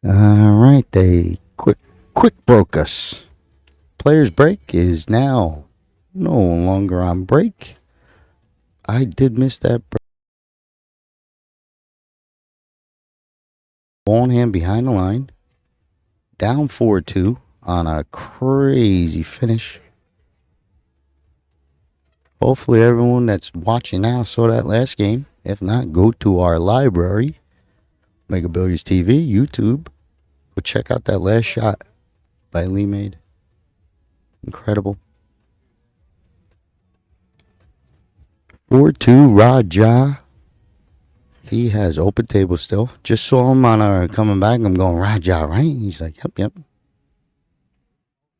All right, they quick broke us. Players break is now no longer on break. I did miss that break. Ball in hand behind the line. Down 4-2 on a crazy finish. Hopefully everyone that's watching now saw that last game. If not, go to our library, Mega Billiards TV, YouTube. Go check out that last shot by Lee Made. Incredible. 4-2 Raja. He has open table still. Just saw him on our coming back. I'm going, Raja, right? He's like, yep.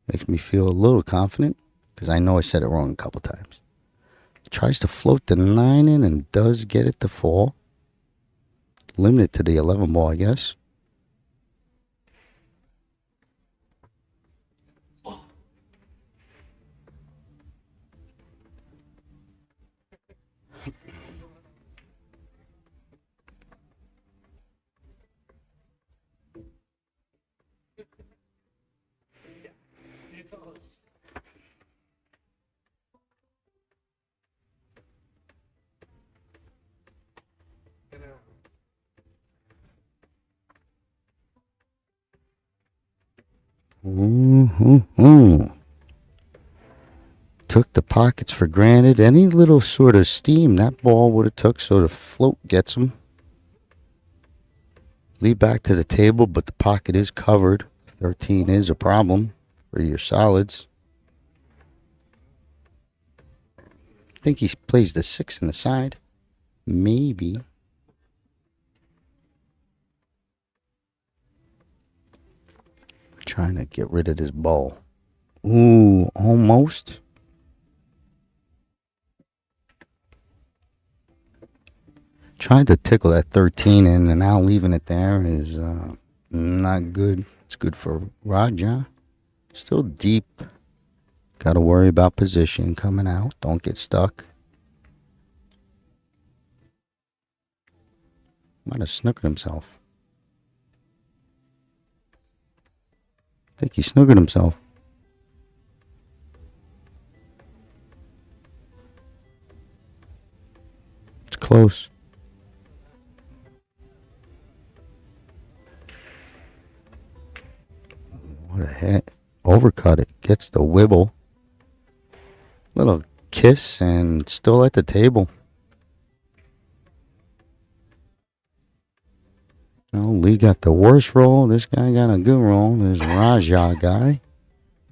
Makes me feel a little confident because I know I said it wrong a couple times. Tries to float the 9 in and does get it to fall. Limited to the 11 ball, I guess. Took the pockets for granted. Any little sort of steam that ball would have took, so the float gets him. Lead back to the table, but the pocket is covered. 13 is a problem for your solids. I think he plays the 6 in the side. Maybe. Trying to get rid of this ball. Ooh, almost. Trying to tickle that 13 in and now leaving it there is not good. It's good for Raja. Still deep. Got to worry about position coming out. Don't get stuck. Might have snookered himself. I think he snookered himself. It's close. What a hit. Overcut it. Gets the wibble. Little kiss and still at the table. Oh, Lee got the worst roll. This guy got a good roll. This Raja guy.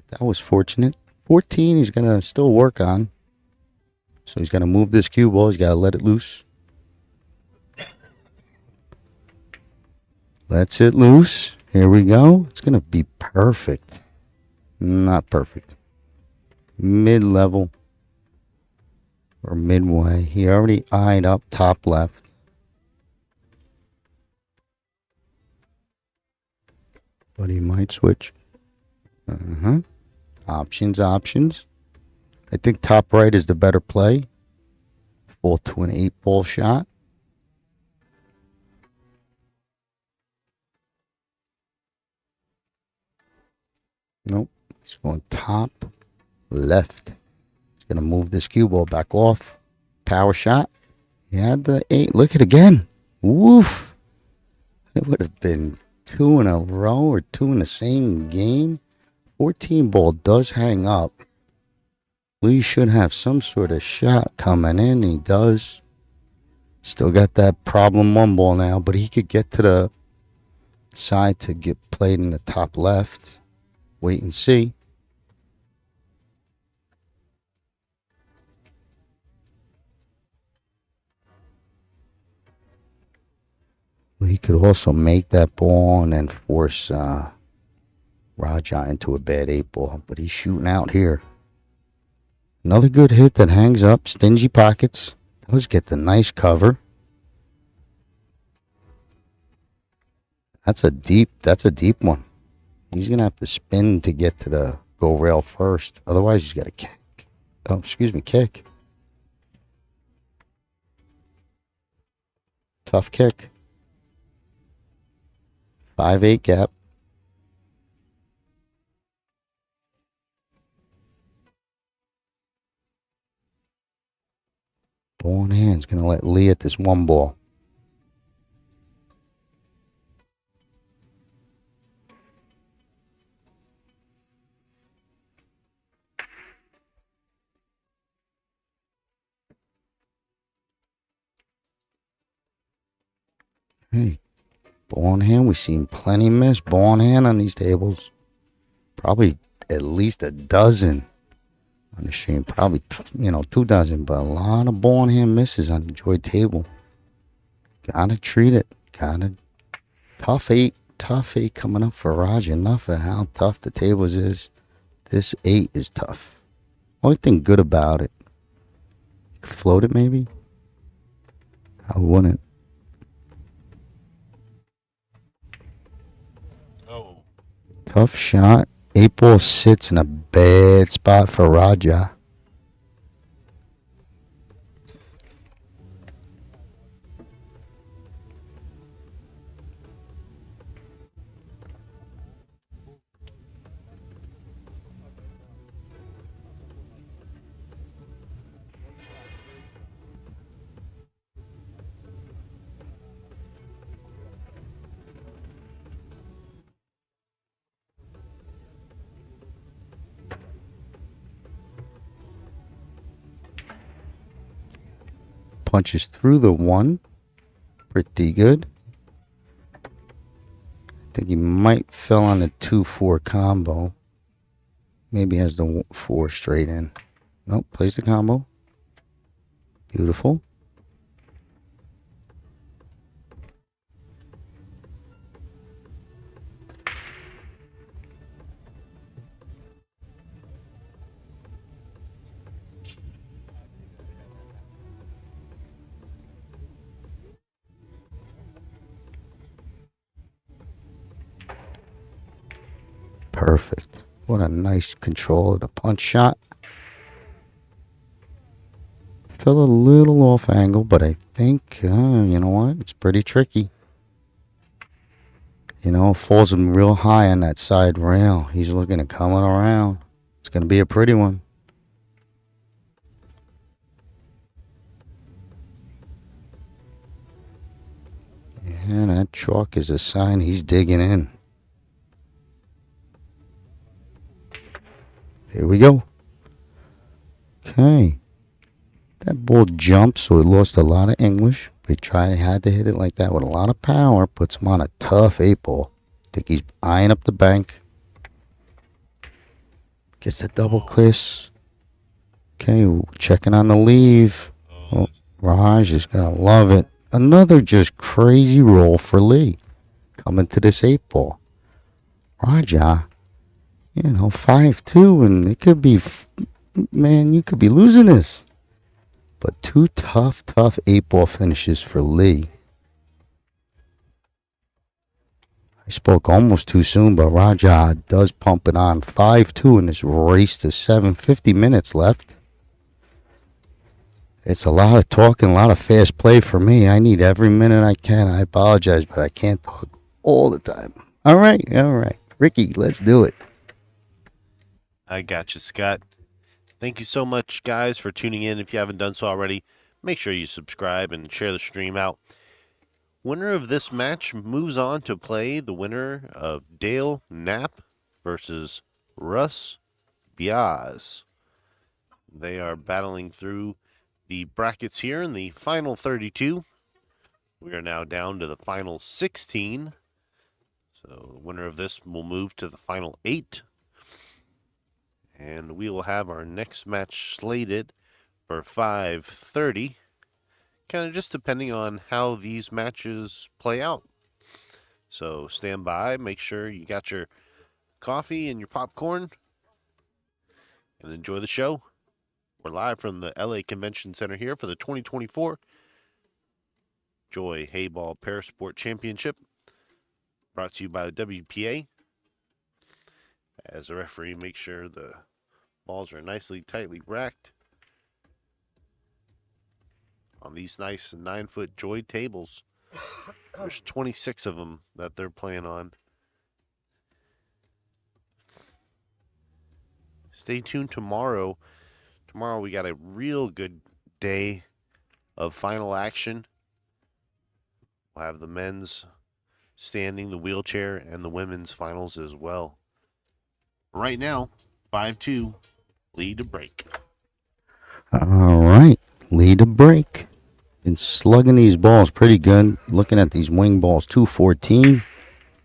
That was fortunate. 14 he's going to still work on. So he's got to move this cue ball. He's got to let it loose. Lets it loose. Here we go. It's going to be perfect. Not perfect. Mid-level. Or midway. He already eyed up top left. But he might switch. Options. I think top right is the better play. Full to an 8-ball shot. Nope. He's going top left. He's going to move this cue ball back off. Power shot. He had the 8. Look at it again. Woof. It would have been 2 in a row or 2 in the same game. 14 ball does hang up. Lee should have some sort of shot coming in. He does. Still got that problem 1 ball now, but he could get to the side to get played in the top left. Wait and see. He could also make that ball and then force Raja into a bad 8-ball, but he's shooting out here. Another good hit that hangs up. Stingy pockets. Does get the nice cover. That's a deep one. He's going to have to spin to get to the go rail first. Otherwise, he's got to kick. Oh, excuse me, kick. Tough kick. 5-8 gap. Ball in hand's going to let Lee at this one ball. Hey, ball in hand. We've seen plenty miss ball in hand on these tables. Probably at least a dozen on the stream. Probably, 2 dozen. But a lot of ball in hand misses on the Joy table. Gotta treat it. Tough eight coming up for Roger. Enough of how tough the tables is. This 8 is tough. Only thing good about it, you could float it maybe. I wouldn't. Oh. Tough shot. 8 ball sits in a bad spot for Raja. Punches through the 1. Pretty good. I think he might fell on the 2-4 combo. Maybe has the 4 straight in. Nope, plays the combo. Beautiful. Perfect. What a nice control of the punch shot. Fell a little off angle, but I think, you know what? It's pretty tricky. Falls him real high on that side rail. He's looking at coming around. It's going to be a pretty one. Yeah, that chalk is a sign he's digging in. Here we go. Okay. That ball jumped, so he lost a lot of English. But he had to hit it like that with a lot of power. Puts him on a tough 8 ball. Think he's eyeing up the bank. Gets the double kiss. Okay, checking on the leave. Oh, Raj is going to love it. Another just crazy roll for Lee. Coming to this 8 ball. Raja, 5-2, and it could be, man, you could be losing this. But 2 tough 8 ball finishes for Lee. I spoke almost too soon, but Raja does pump it on. 5-2 in this race to 7:50 minutes left. It's a lot of talking, a lot of fast play for me. I need every minute I can. I apologize, but I can't talk all the time. All right. Ricky, let's do it. I got you, Scott. Thank you so much, guys, for tuning in. If you haven't done so already, make sure you subscribe and share the stream out. Winner of this match moves on to play the winner of Dale Knapp versus Russ Biaz. They are battling through the brackets here in the final 32. We are now down to the final 16. So the winner of this will move to the final 8. And we will have our next match slated for 5:30. Kind of just depending on how these matches play out. So stand by. Make sure you got your coffee and your popcorn. And enjoy the show. We're live from the LA Convention Center here for the 2024 Joy Heyball Parasport Championship. Brought to you by the WPA. As a referee, make sure the balls are nicely, tightly racked on these nice 9-foot Joy tables. There's 26 of them that they're playing on. Stay tuned tomorrow. Tomorrow we got a real good day of final action. We'll have the men's standing, the wheelchair, and the women's finals as well. Right now, 5-2, lead to break. All right, lead to break. Been slugging these balls pretty good. Looking at these wing balls, 214.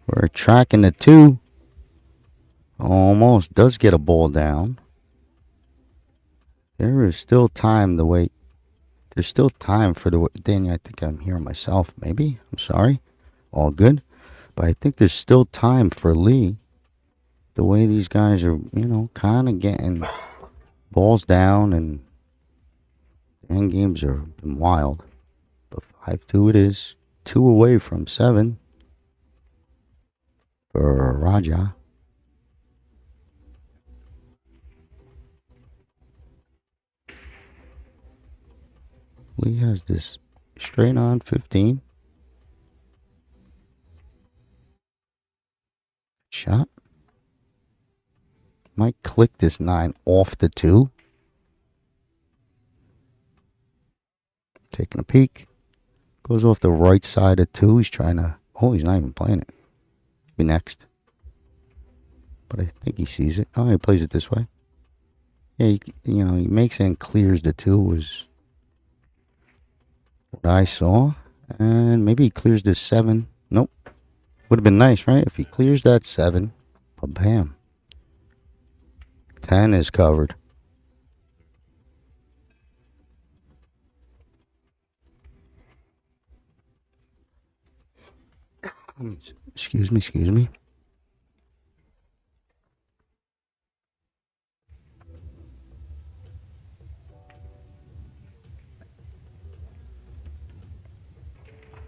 We're tracking the 2. Almost does get a ball down. There is still time to wait. There's still time for the... Danny, I think I'm hearing myself, maybe. I'm sorry. All good. But I think there's still time for Lee. The way these guys are, kind of getting balls down, and the end games are wild. But 5-2 it is. 2 away from 7 for Raja. Lee has this straight on 15. Shot. Might click this 9 off the 2. Taking a peek. Goes off the right side of 2. He's trying to... Oh, he's not even playing it. Be next. But I think he sees it. Oh, he plays it this way. Yeah, he makes it and clears the 2 was what I saw. And maybe he clears this 7. Nope. Would have been nice, right? If he clears that 7. But bam. 10 is covered. Excuse me.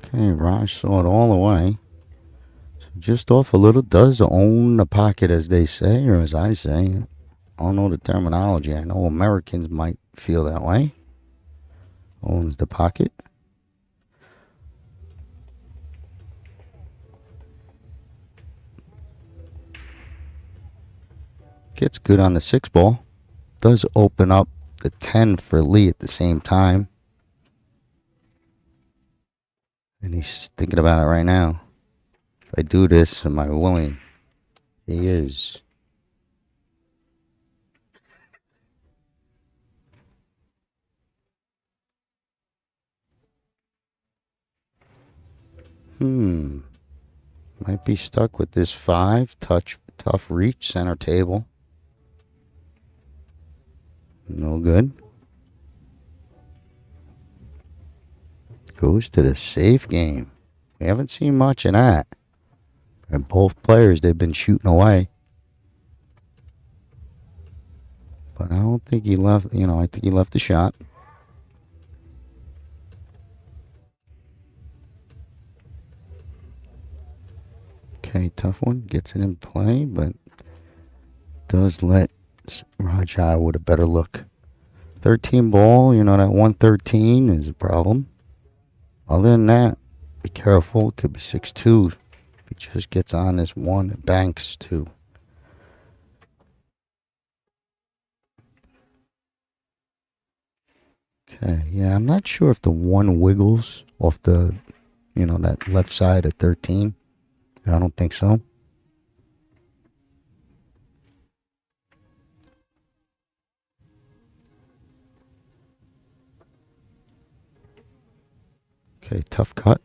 Okay, Raj saw it all the way. So just off a little, does own the pocket, as they say, or as I say. I don't know the terminology. I know Americans might feel that way. Owns the pocket. Gets good on the 6 ball. Does open up the 10 for Lee at the same time. And he's thinking about it right now. If I do this, am I willing? He is. Might be stuck with this 5. Tough reach, center table. No good. Goes to the safe game. We haven't seen much of that. And both players, they've been shooting away. But I don't think he left, I think he left the shot. Okay, tough one. Gets it in play, but does let Raja with a better look. 13 ball, that 113 is a problem. Other than that, be careful. It could be 6-2. If he just gets on this 1, it banks 2. Okay, yeah, I'm not sure if the 1 wiggles off the, that left side of 13. I don't think so. Okay, tough cut.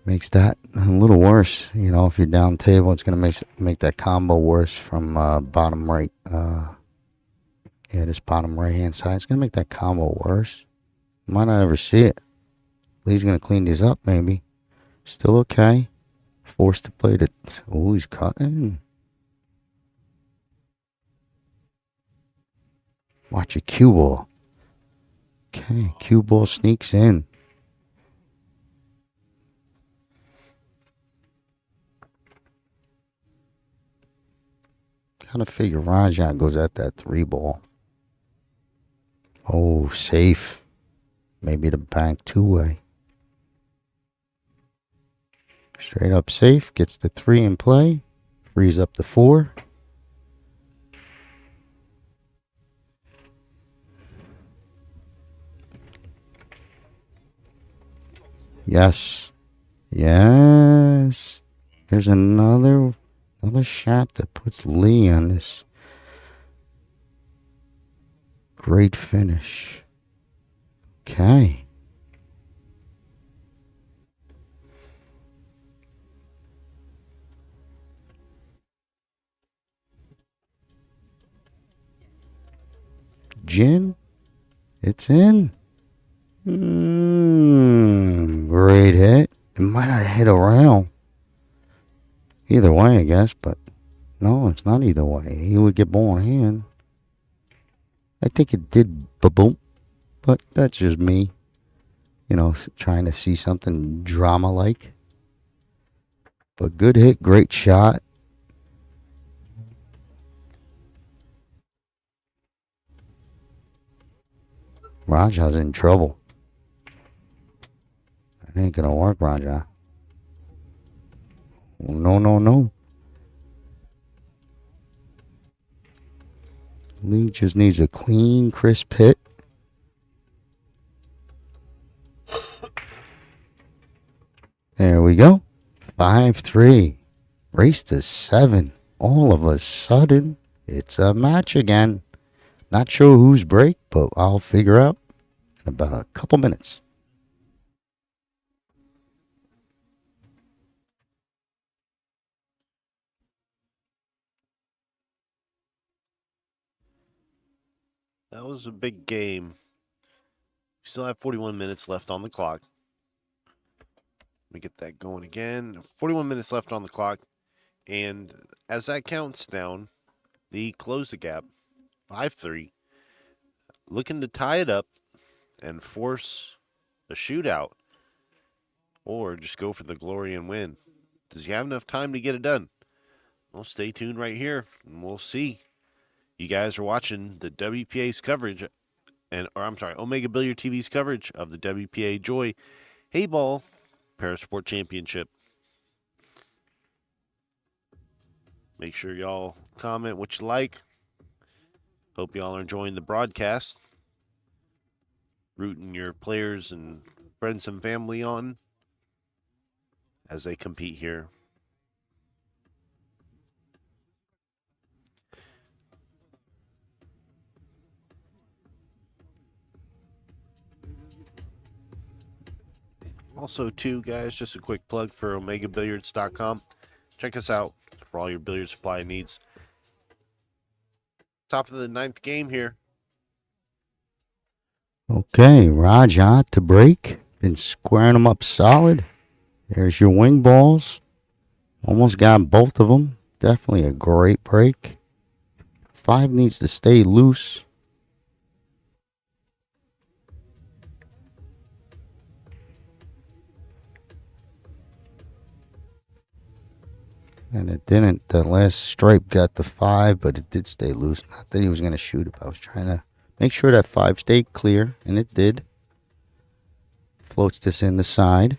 Makes that a little worse. If you're down table, it's going to make that combo worse from bottom right. This bottom right-hand side. It's going to make that combo worse. Might not ever see it. Lee's going to clean these up, maybe. Still okay. Forced to play it. Oh, he's cutting. Watch a cue ball. Okay, cue ball sneaks in. Kind of figure Raja goes at that 3 ball. Oh, safe. Maybe the bank two-way. Straight up safe. Gets the 3 in play. Frees up the 4. Yes. Yes. There's another shot that puts Lee on this great finish. Okay. Gin. It's in. Great hit. It might not hit a rail. Either way, I guess, but no, it's not either way. He would get ball in hand. I think it did boom, but that's just me. You know, trying to see something drama-like. But good hit, great shot. Raja's in trouble. It ain't gonna work, Raja. No, no, no. Lee just needs a clean, crisp hit. There we go. 5-3. Race to 7. All of a sudden, it's a match again. Not sure whose break, but I'll figure out in about a couple minutes. That was a big game. We still have 41 minutes left on the clock. Let me get that going again. 41 minutes left on the clock. And as that counts down, the close the gap, 5-3. Looking to tie it up and force a shootout. Or just go for the glory and win. Does he have enough time to get it done? Well, stay tuned right here, and we'll see. You guys are watching the WPA's coverage, Omega Billiard TV's coverage of the WPA Joy Heyball Parasport Championship. Make sure y'all comment what you like. Hope y'all are enjoying the broadcast. Rooting your players and friends and family on as they compete here. Also, too, guys, just a quick plug for OmegaBilliards.com. Check us out for all your billiard supply needs. Top of the 9th game here. Okay, Raja to break. Been squaring them up solid. There's your wing balls. Almost got both of them. Definitely a great break. 5 needs to stay loose. And it didn't. The last stripe got the 5, but it did stay loose. Not that he was going to shoot it. I was trying to make sure that 5 stayed clear, and it did. Floats this in the side.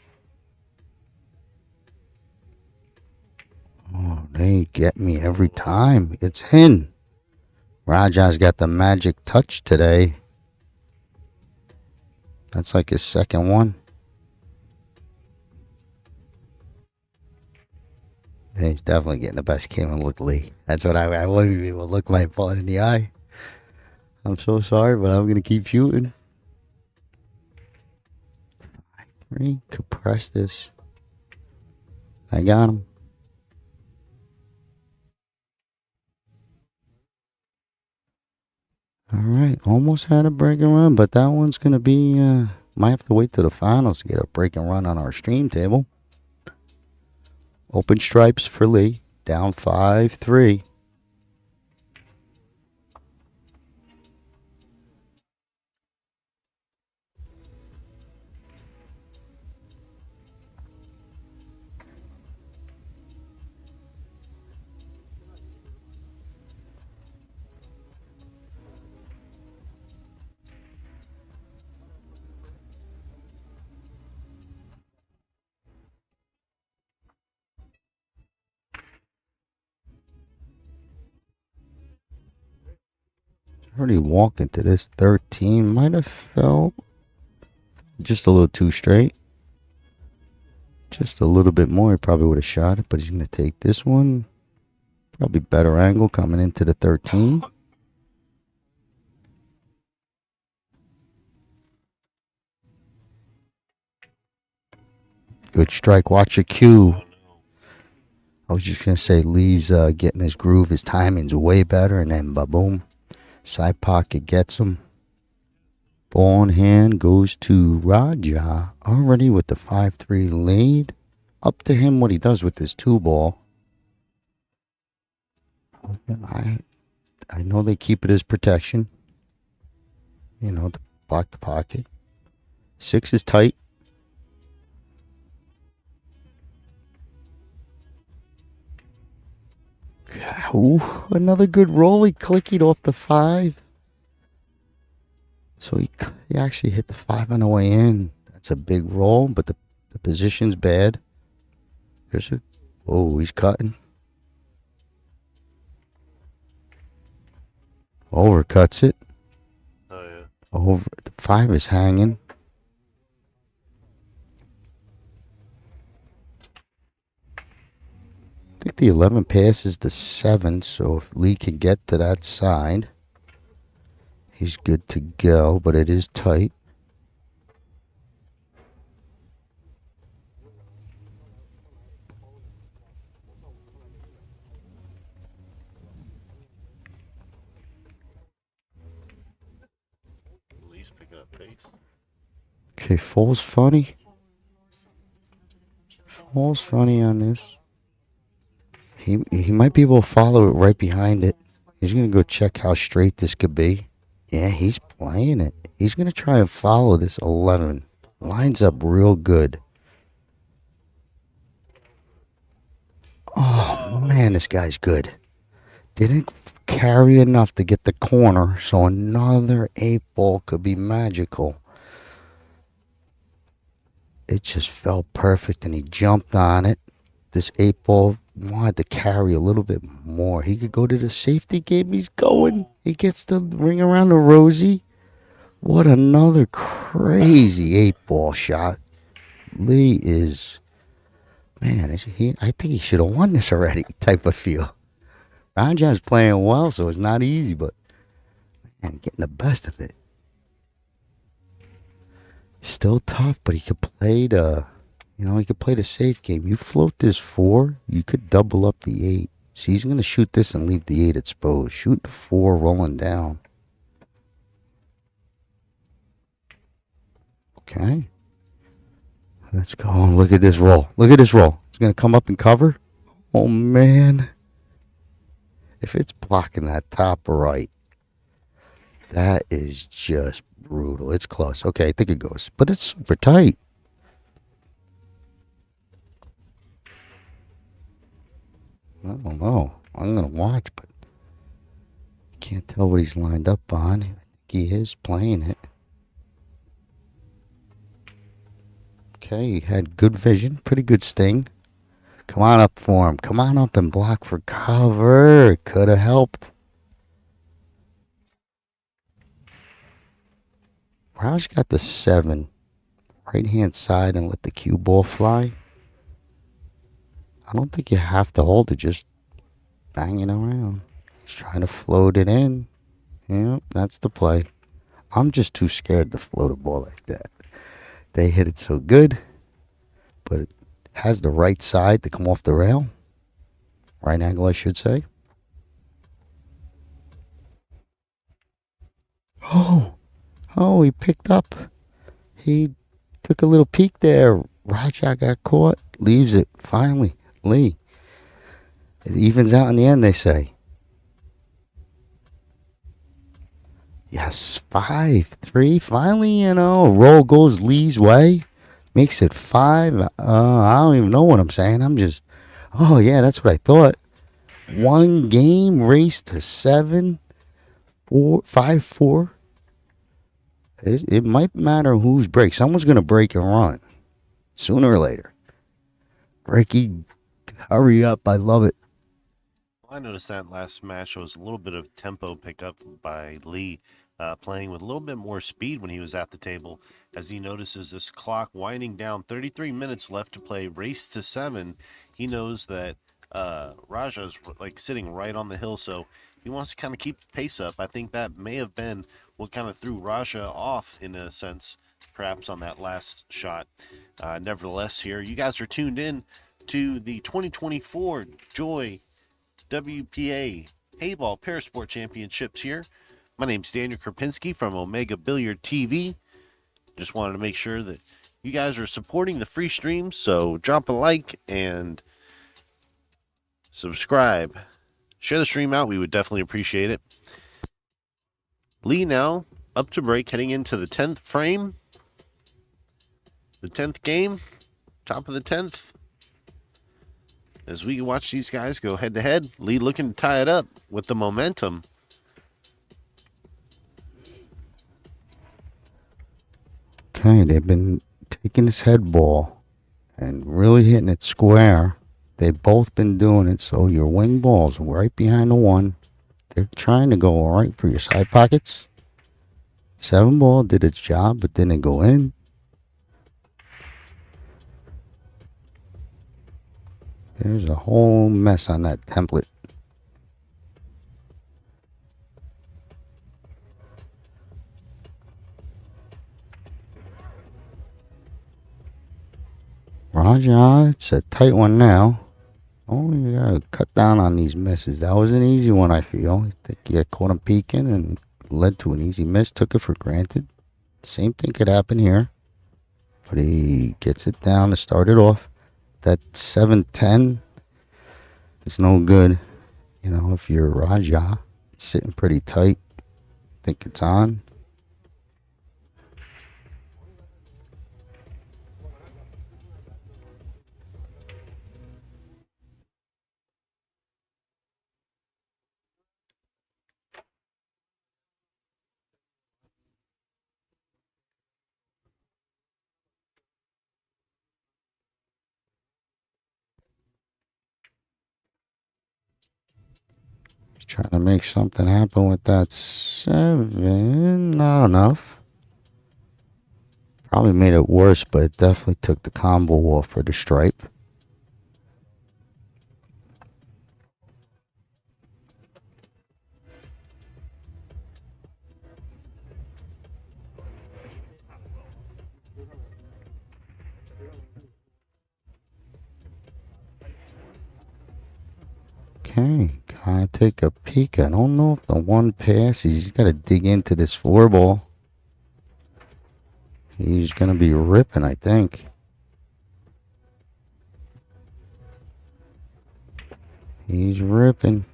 Oh, they get me every time. It's in. Raja's got the magic touch today. That's like his second one. Yeah, he's definitely getting the best game and look Lee. That's what I wouldn't even able to look my opponent in the eye. I'm so sorry, but I'm going to keep shooting. 5-3. Compress this. I got him. All right. Almost had a break and run, but that one's going to be... might have to wait till the finals to get a break and run on our stream table. Open stripes for Lee. Down 5-3. Already walking to this 13. Might have felt just a little too straight. Just a little bit more. He probably would have shot it, but he's going to take this one. Probably better angle coming into the 13. Good strike. Watch your cue. I was just going to say Lee's getting his groove. His timing's way better. And then ba-boom. Side pocket gets him. Ball in hand goes to Raja. Already with the 5-3 lead. Up to him what he does with this 2-ball. I know they keep it as protection. You know, to block the pocket. 6 is tight. Ooh, another good roll. He clicked off the 5. So he actually hit the 5 on the way in. That's a big roll, but the position's bad. Oh, he's cutting. Overcuts it. Oh, yeah. Over. The 5 is hanging. I think the 11 passes the 7, so if Lee can get to that side, he's good to go, but it is tight. Lee's picking up pace. Okay, Foles funny. Foles funny on this. He might be able to follow it right behind it. He's going to go check how straight this could be. Yeah, he's playing it. He's going to try and follow this 11. Lines up real good. Oh, man, this guy's good. Didn't carry enough to get the corner, so another 8-ball could be magical. It just felt perfect, and he jumped on it. This 8-ball wanted to carry a little bit more. He could go to the safety game. He's going. He gets the ring around the rosy. What another crazy 8-ball shot. Lee is, man, I think he should have won this already type of feel. Raja's playing well, so it's not easy, but man, getting the best of it. Still tough, but he could play he could play the safe game. You float this 4, you could double up the 8. So he's going to shoot this and leave the 8 exposed. Shoot the 4 rolling down. Okay. Let's go. Look at this roll. Look at this roll. It's going to come up and cover. Oh, man. If it's blocking that top right, that is just brutal. It's close. Okay, I think it goes. But it's super tight. I don't know. I'm going to watch, but can't tell what he's lined up on. I think he is playing it. Okay, he had good vision. Pretty good sting. Come on up for him. Come on up and block for cover. Could have helped. Raj got the 7. Right-hand side and let the cue ball fly. I don't think you have to hold it, just banging around. He's trying to float it in. Yep, that's the play. I'm just too scared to float a ball like that. They hit it so good, but it has the right side to come off the rail. Right angle, I should say. Oh, he picked up. He took a little peek there. Raja got caught. Leaves it, finally. Lee. It evens out in the end, they say. Yes, 5-3. Finally, roll goes Lee's way. Makes it 5. I don't even know what I'm saying. I'm just, oh, yeah, that's what I thought. 1 game, race to 7. 5-4. It might matter who's break. Someone's going to break and run. Sooner or later. Breaky, hurry up. I love it. I noticed that last match was a little bit of tempo pickup by Lee, playing with a little bit more speed when he was at the table, as he notices this clock winding down. 33 minutes left to play, race to 7. He knows that Raja's like sitting right on the hill, so he wants to kind of keep the pace up. I think that may have been what kind of threw Raja off in a sense, perhaps on that last shot. Nevertheless, here you guys are tuned in to the 2024 Joy WPA Heyball Parasport Championships here. My name's Daniel Krupinski from Omega Billiard TV. Just wanted to make sure that you guys are supporting the free stream, so drop a like and subscribe. Share the stream out. We would definitely appreciate it. Lee now up to break, heading into the 10th frame. The 10th game, top of the 10th. As we watch these guys go head to head, Lee looking to tie it up with the momentum. Okay, they've been taking this head ball and really hitting it square. They've both been doing it, so your wing ball's right behind the one. They're trying to go all right for your side pockets. 7 ball did its job, but didn't go in. There's a whole mess on that template. Raja, it's a tight one now. Oh, you gotta cut down on these misses. That was an easy one, I feel. I think you caught him peeking and led to an easy miss. Took it for granted. Same thing could happen here. But he gets it down to start it off. That 7-10 is no good. You know, if you're Raja, it's sitting pretty tight. Think it's on. Trying to make something happen with that 7. Not enough. Probably made it worse, but it definitely took the combo off for the stripe. Okay, gotta take a peek. I don't know if the one passes. He's got to dig into this 4 ball. He's gonna be ripping, I think. He's ripping.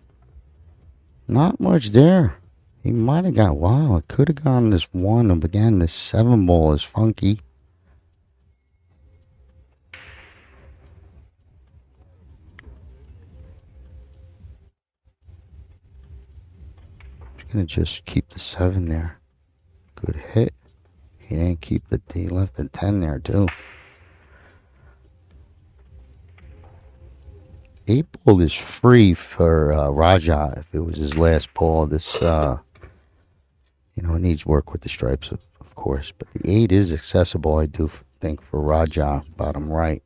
Not much there. He might have got, wow, it could have gone this 1. And again, this 7 ball is funky. Gonna just keep the 7 there. Good hit. He didn't keep the D. Left the 10 there too. 8 ball is free for Raja if it was his last ball. This, you know, it needs work with the stripes, of course. But the 8 is accessible, I do think, for Raja, bottom right.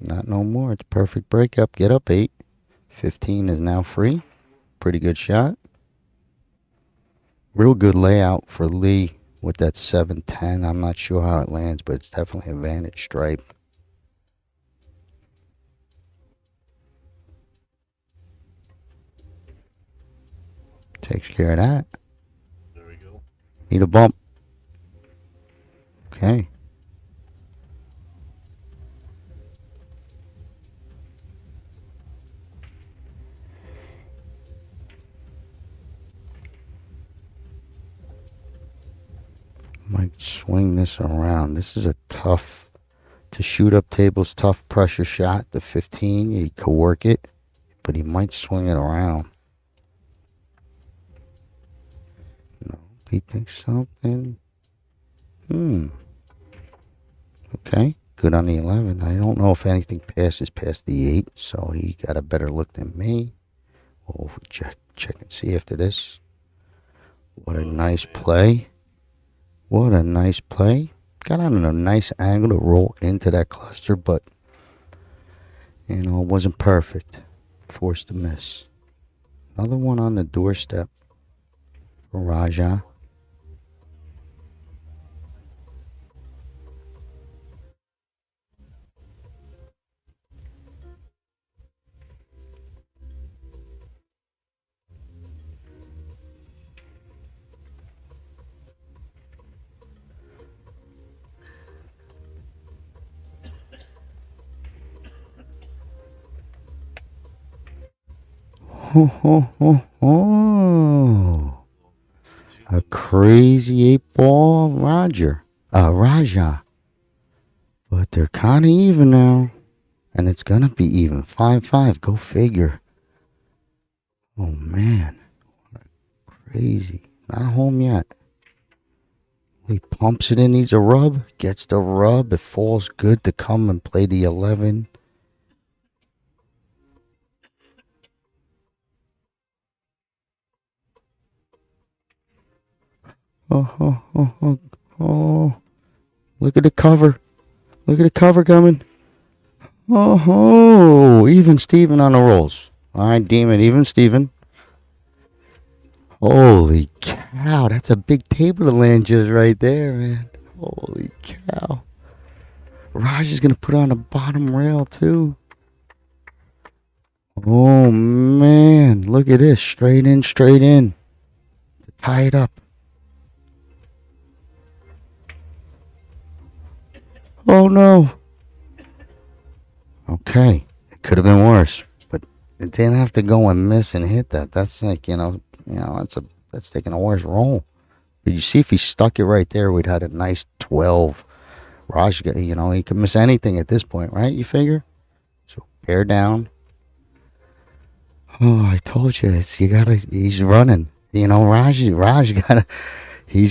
Not no more. It's perfect breakup. Get up 8. 15 is now free. Pretty good shot. Real good layout for Lee with that 7-10. I'm not sure how it lands, but it's definitely a vantage stripe. Takes care of that. There we go. Need a bump. Okay. Might swing this around. This is a tough, to shoot up tables, tough pressure shot. The 15, you could work it, but he might swing it around. No, he thinks something. Okay, good on the 11. I don't know if anything passes past the 8, so he got a better look than me. We'll check and see after this. What a nice play. What a nice play. Got on a nice angle to roll into that cluster, but, you know, it wasn't perfect. Forced to miss. Another one on the doorstep for Raja. Ho, ho, ho, ho. A crazy 8-ball Raja. But they're kind of even now. And it's going to be even. 5-5. Go figure. Oh, man. Crazy. Not home yet. He pumps it in. Needs a rub. Gets the rub. It falls good to come and play the 11. Oh. Look at the cover. Look at the cover coming. Oh, even Steven on the rolls. All right, Demon, even Steven. Holy cow, that's a big table to land just right there, man. Holy cow. Raj is going to put on the bottom rail, too. Oh, man. Look at this. Straight in. To tie it up. Oh, no. Okay. It could have been worse. But it didn't have to go and miss and hit that. That's like, that's taking a worse roll. But you see if he stuck it right there, we'd had a nice 12. Raj, he could miss anything at this point, right? You figure? So, bear down. Oh, I told you, he's running. He's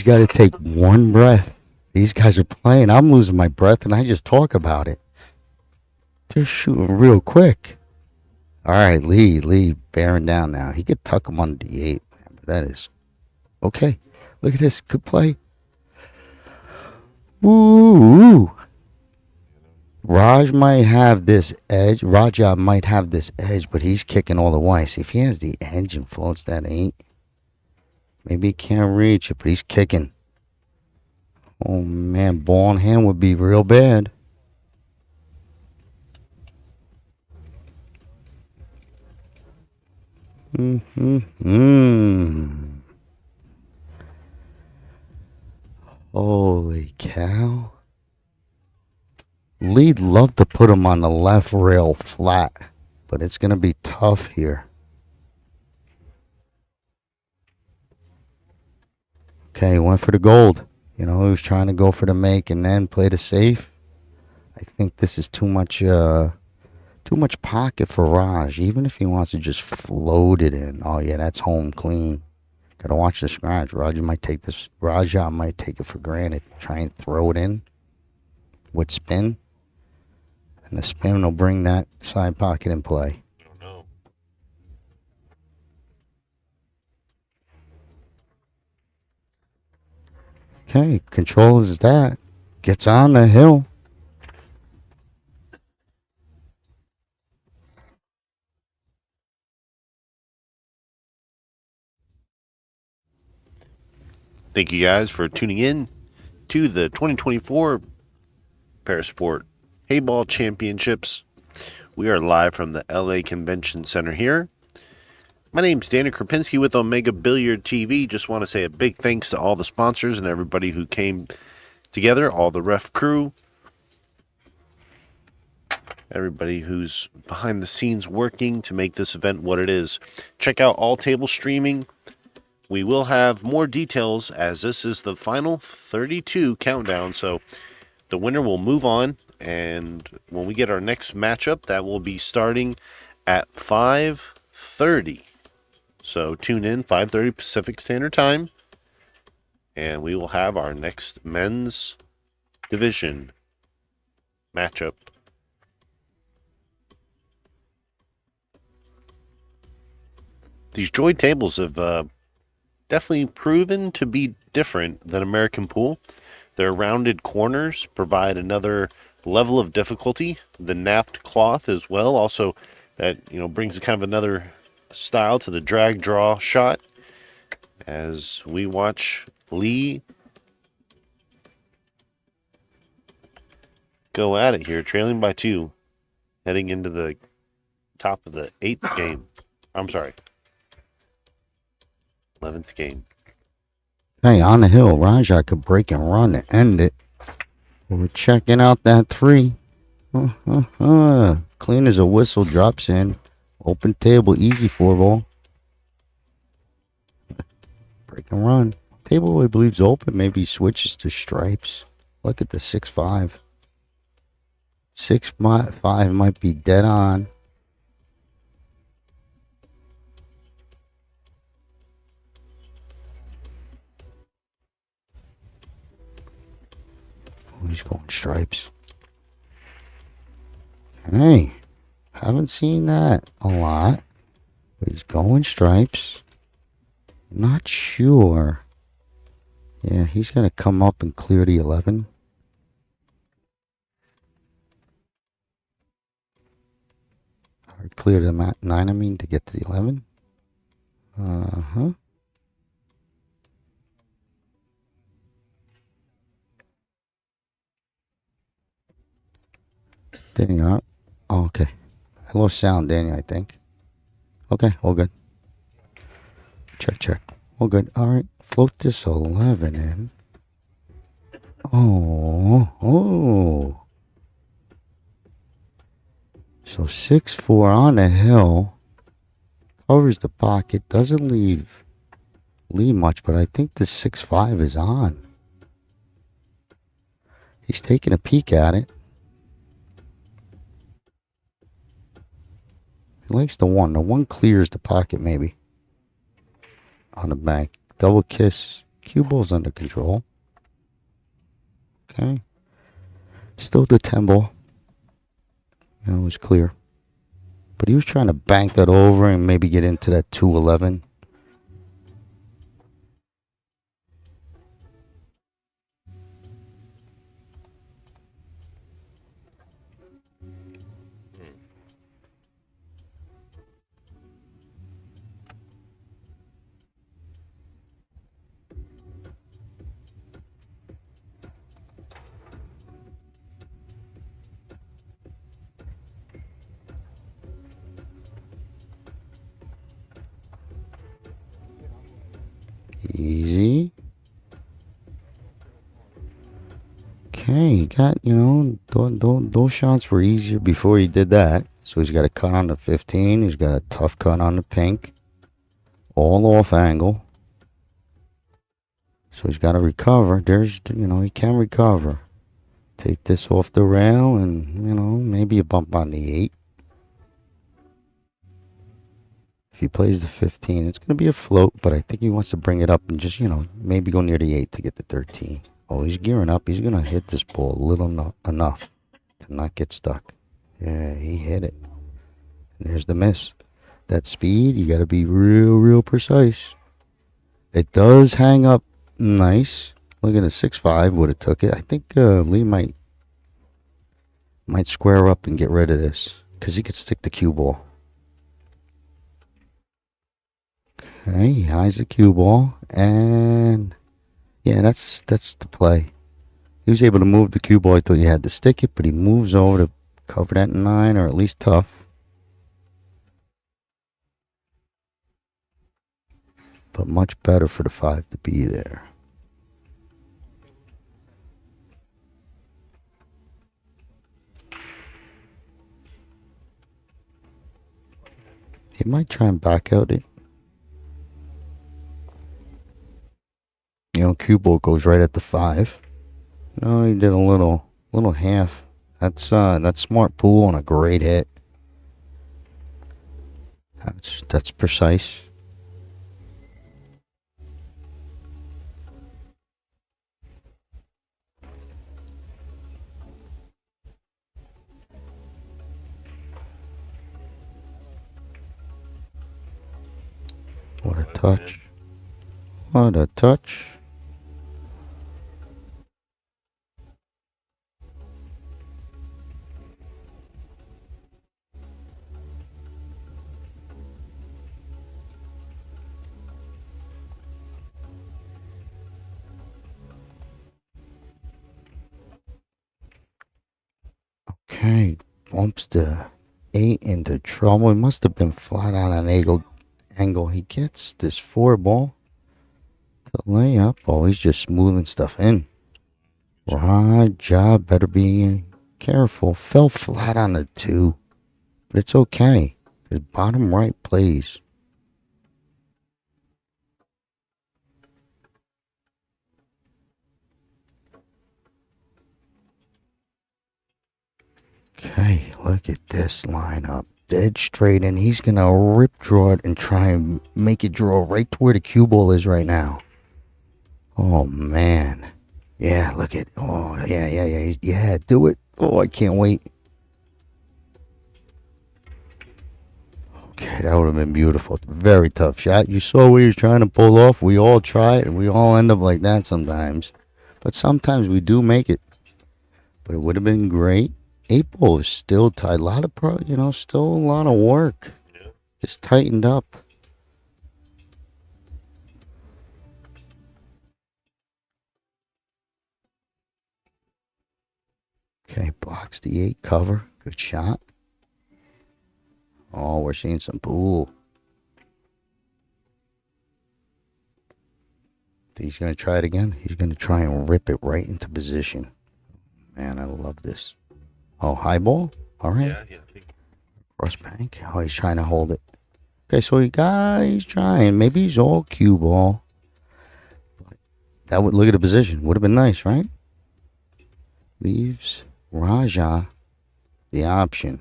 got to take one breath. These guys are playing. I'm losing my breath, and I just talk about it. They're shooting real quick. All right, Lee, bearing down now. He could tuck him on the 8. That is okay. Look at this. Good play. Woo! Raja might have this edge, but he's kicking all the way. See, if he has the edge and floats that 8, maybe he can't reach it, but he's kicking. Oh, man, ball in hand would be real bad. Holy cow. Lee'd love to put him on the left rail flat, but it's going to be tough here. Okay, went for the gold. He was trying to go for the make and then play the safe. I think this is too much pocket for Raj, even if he wants to just float it in. Oh, yeah, that's home clean. Got to watch the scratch. Raja might take it for granted. Try and throw it in with spin. And the spin will bring that side pocket in play. Oh, no. Okay, controls that. Gets on the hill. Thank you guys for tuning in to the 2024 Parasport Heyball Championships. We are live from the LA Convention Center here. My name's Daniel Krupinski with Omega Billiard TV. Just want to say a big thanks to all the sponsors and everybody who came together, all the ref crew, everybody who's behind the scenes working to make this event what it is. Check out All Table Streaming. We will have more details as this is the final 32 countdown, so the winner will move on, and when we get our next matchup, that will be starting at 5:30. So tune in, 5:30 Pacific Standard Time, And we will have our next men's division matchup. These Joy tables have definitely proven to be different than American Pool. Their rounded corners provide another level of difficulty. The napped cloth as well, also that brings kind of another style to the drag draw shot. As we watch Lee go at it here, trailing by 2, heading into the top of the 8th game. I'm sorry, 11th game. Hey, on the hill, Rajah could break and run to end it. We're checking out that 3. Clean as a whistle, drops in. Open table, easy 4-ball. Break and run. Table, I believe, is open. Maybe switches to stripes. Look at the 6-5. 6-5 might be dead on. Oh, he's going stripes. Hey, haven't seen that a lot. But he's going stripes. Not sure. Yeah, he's going to come up and clear the 11. Or clear the 9, I mean, to get to the 11. Uh-huh. There you are. Oh, okay. I lost sound, Daniel, I think. Okay, all good. Check. All good. All right. Float this 11 in. Oh. So 6-4 on the hill. Covers the pocket. Doesn't leave much, but I think the 6-5 is on. He's taking a peek at it. He likes the 1. The 1 clears the pocket, maybe. On the bank. Double kiss. Cue ball's under control. Okay. Still the 10 ball. It was clear. But he was trying to bank that over and maybe get into that 2-11. Easy. Okay, he got, those shots were easier before he did that. So he's got a cut on the 15. He's got a tough cut on the pink. All off angle. So he's got to recover. There's, he can recover. Take this off the rail and, maybe a bump on the 8. If he plays the 15, it's going to be a float, but I think he wants to bring it up and just, maybe go near the 8 to get the 13. Oh, he's gearing up. He's going to hit this ball a little enough to not get stuck. Yeah, he hit it. And there's the miss. That speed, you got to be real precise. It does hang up nice. Look at a 6-5 would have took it. I think Lee might square up and get rid of this because he could stick the cue ball. Okay, he hides the cue ball, and yeah, that's the play. He was able to move the cue ball. I thought you had to stick it, but he moves over to cover that 9, or at least tough. But much better for the 5 to be there. He might try and back out it. Cue ball goes right at the 5. No, he did a little half. That's smart pool and a great hit. That's precise. touch. What a touch. Okay, bumps the 8 into trouble. He must have been flat on an angle. He gets this 4 ball to lay up. Oh, he's just smoothing stuff in. Right job. Better be careful. Fell flat on the 2. But it's okay. His bottom right plays. Okay, look at this lineup. Dead straight, and he's going to rip draw it and try and make it draw right to where the cue ball is right now. Oh, man. Yeah, look at, oh, yeah, do it. Oh, I can't wait. Okay, that would have been beautiful. Very tough shot. You saw what he was trying to pull off. We all try it, and we all end up like that sometimes. But sometimes we do make it. But it would have been great. 8 ball is still tight. A lot of still a lot of work. Yeah. Just tightened up. Okay, blocks the 8 cover. Good shot. Oh, we're seeing some pool. He's going to try it again. He's going to try and rip it right into position. Man, I love this. Oh, high ball? All right. Yeah. Cross bank. Oh, he's trying to hold it. Okay, so he's trying. Maybe he's all cue ball. But that would look at the position. Would have been nice, right? Leaves Raja the option.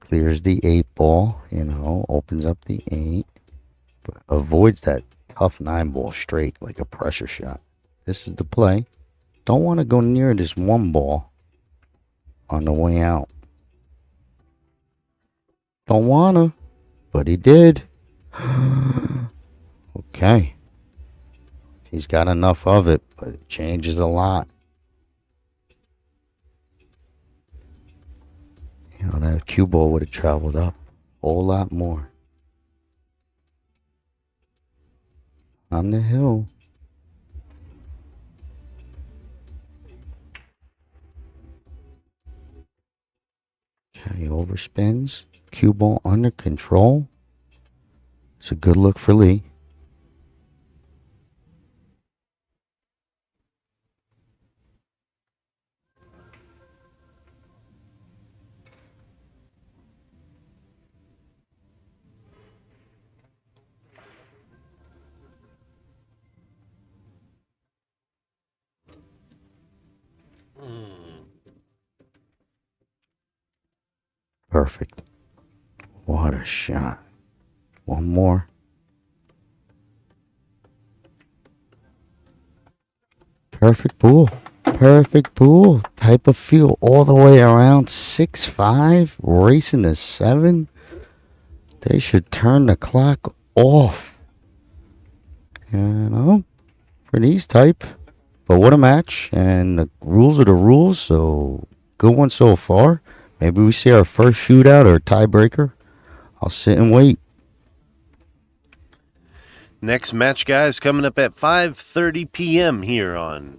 Clears the 8 ball, opens up the 8. But avoids that tough 9 ball straight like a pressure shot. This is the play. Don't want to go near this 1 ball on the way out. Don't want to, but he did. Okay. He's got enough of it, but it changes a lot. That cue ball would have traveled up a whole lot more. On the hill. Okay, overspins. Cue ball under control. It's a good look for Lee. Perfect. What a shot. One more. Perfect pool. Perfect pool. Type of feel all the way around. 6-5. Racing to 7. They should turn the clock off. For these type. But what a match. And the rules are the rules. So good one so far. Maybe we see our first shootout or tiebreaker. I'll sit and wait. Next match, guys, coming up at 5:30 p.m. here on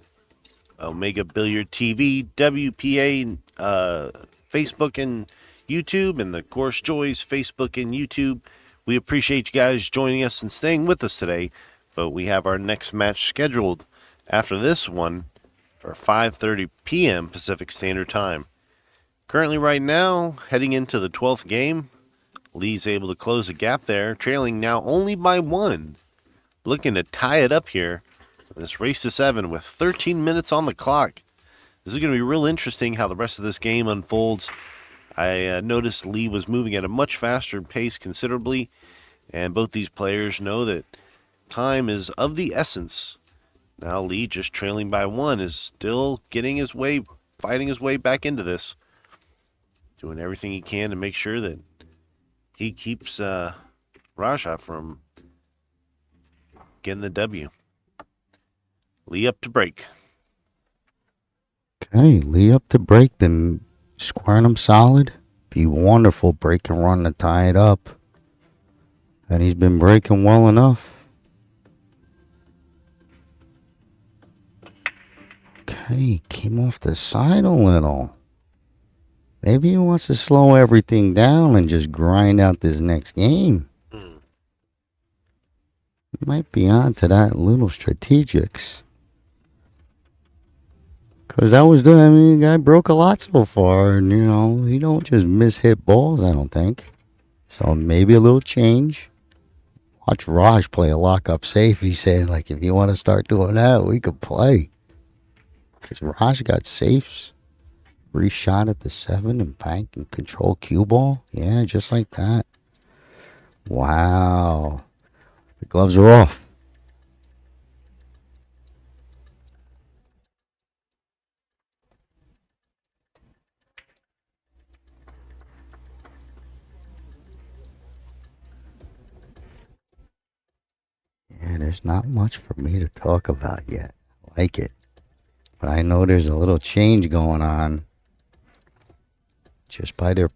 Omega Billiard TV, WPA, Facebook and YouTube, and the Course Joys Facebook and YouTube. We appreciate you guys joining us and staying with us today. But we have our next match scheduled after this one for 5:30 p.m. Pacific Standard Time. Currently right now, heading into the 12th game, Lee's able to close the gap there, trailing now only by 1. Looking to tie it up here. This race to 7 with 13 minutes on the clock. This is going to be real interesting how the rest of this game unfolds. I noticed Lee was moving at a much faster pace considerably, and both these players know that time is of the essence. Now Lee, just trailing by 1, is still getting his way, fighting his way back into this. Doing everything he can to make sure that he keeps Raja from getting the W. Lee up to break. Okay, Lee up to break, then squaring him solid. Be wonderful break and run to tie it up. And he's been breaking well enough. Okay, came off the side a little. Maybe he wants to slow everything down and just grind out this next game. Might be on to that little strategics. Because that was the guy broke a lot so far. And, he don't just miss hit balls, I don't think. So maybe a little change. Watch Raj play a lock-up safe. He's saying, if you want to start doing that, we could play. Because Raj got safes. Free shot at the 7 and bank and control cue ball. Yeah, just like that. Wow. The gloves are off. Yeah, there's not much for me to talk about yet. I like it. But I know there's a little change going on just by their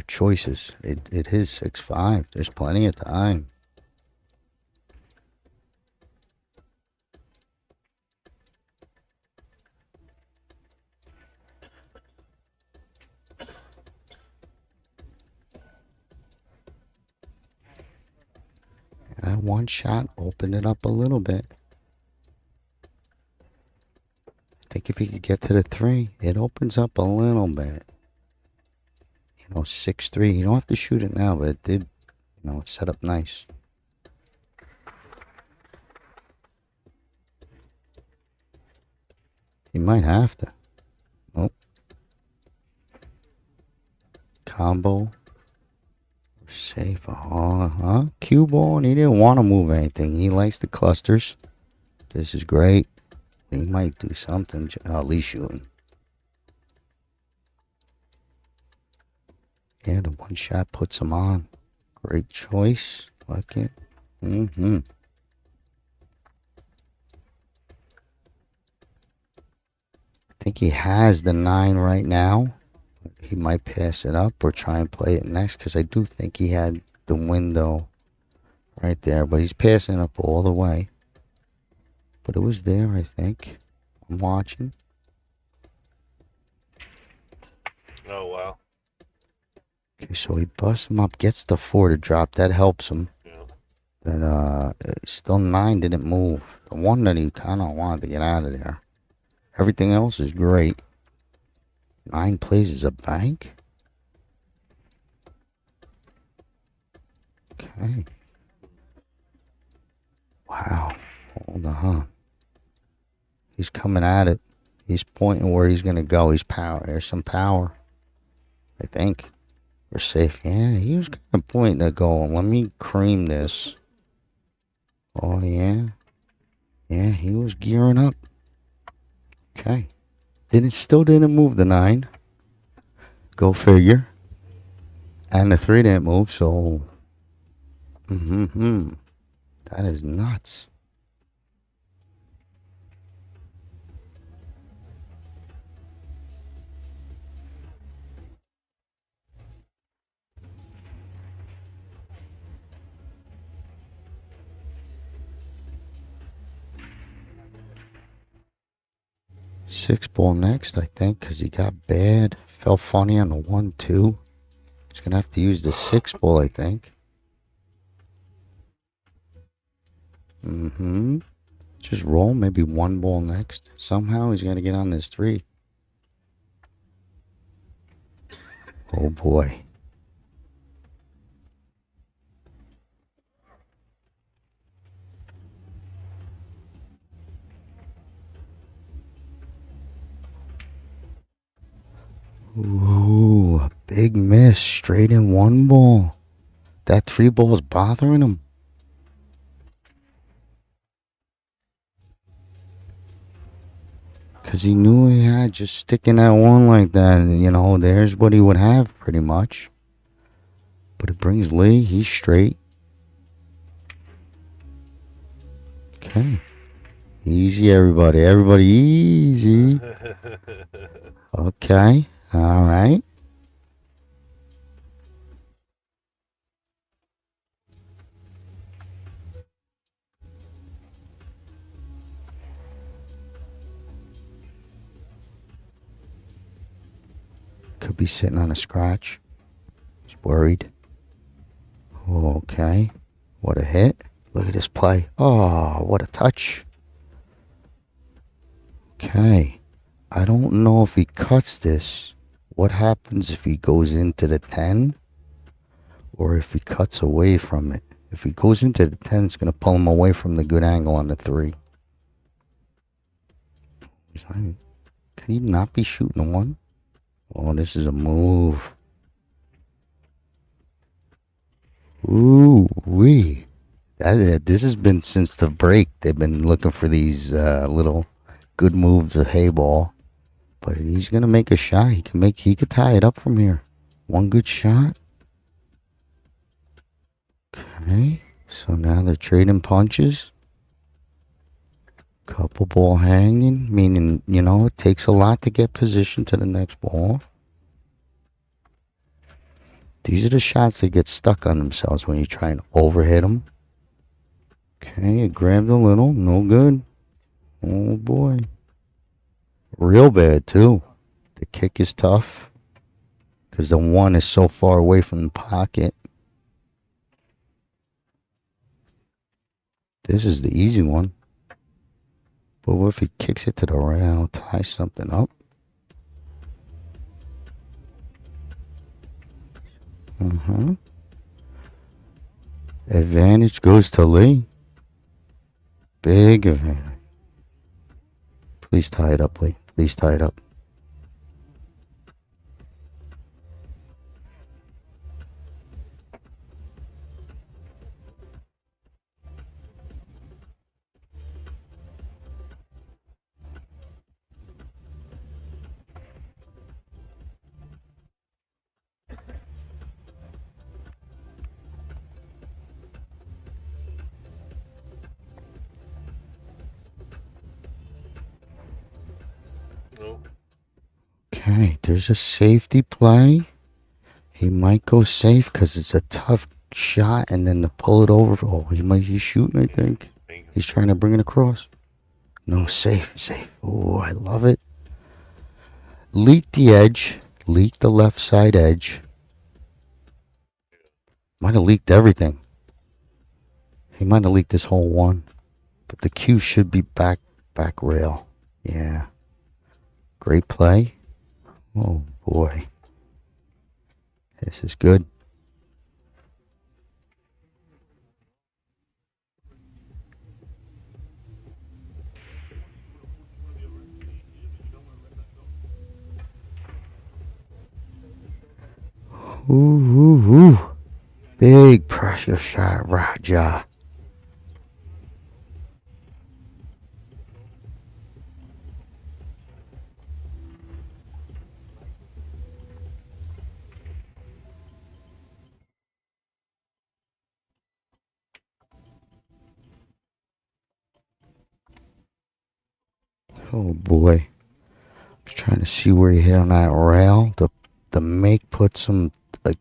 choices. It is 6-5. There's plenty of time. And that one shot opened it up a little bit. I think if he could get to the 3, it opens up a little bit. 6-3. You don't have to shoot it now, but it did, it's set up nice. You might have to. Oh. Combo. Safe. Cue ball, and he didn't want to move anything. He likes the clusters. This is great. He might do something. At least shooting. Yeah, the one shot puts him on. Great choice. Like it. I think he has the 9 right now. He might pass it up or try and play it next, because I do think he had the window right there. But he's passing up all the way. But it was there, I think. I'm watching. Oh, wow. Okay, so he busts him up, gets the 4 to drop. That helps him. Yeah. But still 9 didn't move. The one that he kind of wanted to get out of there. Everything else is great. 9 plays as a bank. Okay. Wow. Hold on. He's coming at it. He's pointing where he's going to go. He's power. There's some power. I think. We're safe. Yeah, he was kind of pointing to go. Let me cream this. Oh, yeah. Yeah, he was gearing up. Okay. Still didn't move the 9. Go figure. And the 3 didn't move, so. That is nuts. Six ball next, I think, because he got bad. Fell funny on the 1-2. He's going to have to use the 6 ball, I think. Just roll, maybe 1 ball next. Somehow he's going to get on this 3. Oh, boy. Ooh, a big miss. Straight in 1 ball. That 3 ball is bothering him. Because he knew he had just sticking that 1 like that. There's what he would have pretty much. But it brings Lee. He's straight. Okay. Easy, everybody. Everybody easy. Okay. All right. Could be sitting on a scratch. He's worried. Okay. What a hit. Look at this play. Oh, what a touch. Okay. I don't know if he cuts this. What happens if he goes into the 10 or if he cuts away from it? If he goes into the 10, it's going to pull him away from the good angle on the 3. Can he not be shooting a 1? Oh, this is a move. Ooh, wee. This has been since the break. They've been looking for these little good moves of Heyball. But he's going to make a shot. He could tie it up from here. One good shot. Okay. So now they're trading punches. Couple ball hanging, meaning, it takes a lot to get positioned to the next ball. These are the shots that get stuck on themselves when you try and overhit them. Okay, it grabbed a little. No good. Oh, boy. Real bad, too. The kick is tough because the 1 is so far away from the pocket. This is the easy one. But what if he kicks it to the rail, ties something up? Advantage goes to Lee. Big advantage. Please tie it up, Lee. Please tie it up. Okay, there's a safety play. He might go safe because it's a tough shot, and then to pull it over. Oh, he's shooting, I think. He's trying to bring it across. No, safe. Oh, I love it. Leak the edge. Leak the left side edge. Might have leaked everything. He might have leaked this whole 1. But the cue should be back rail. Yeah. Great play. Oh, boy. This is good. Ooh. Big pressure shot, Raja. Oh boy. Just trying to see where he hit on that rail. The make puts him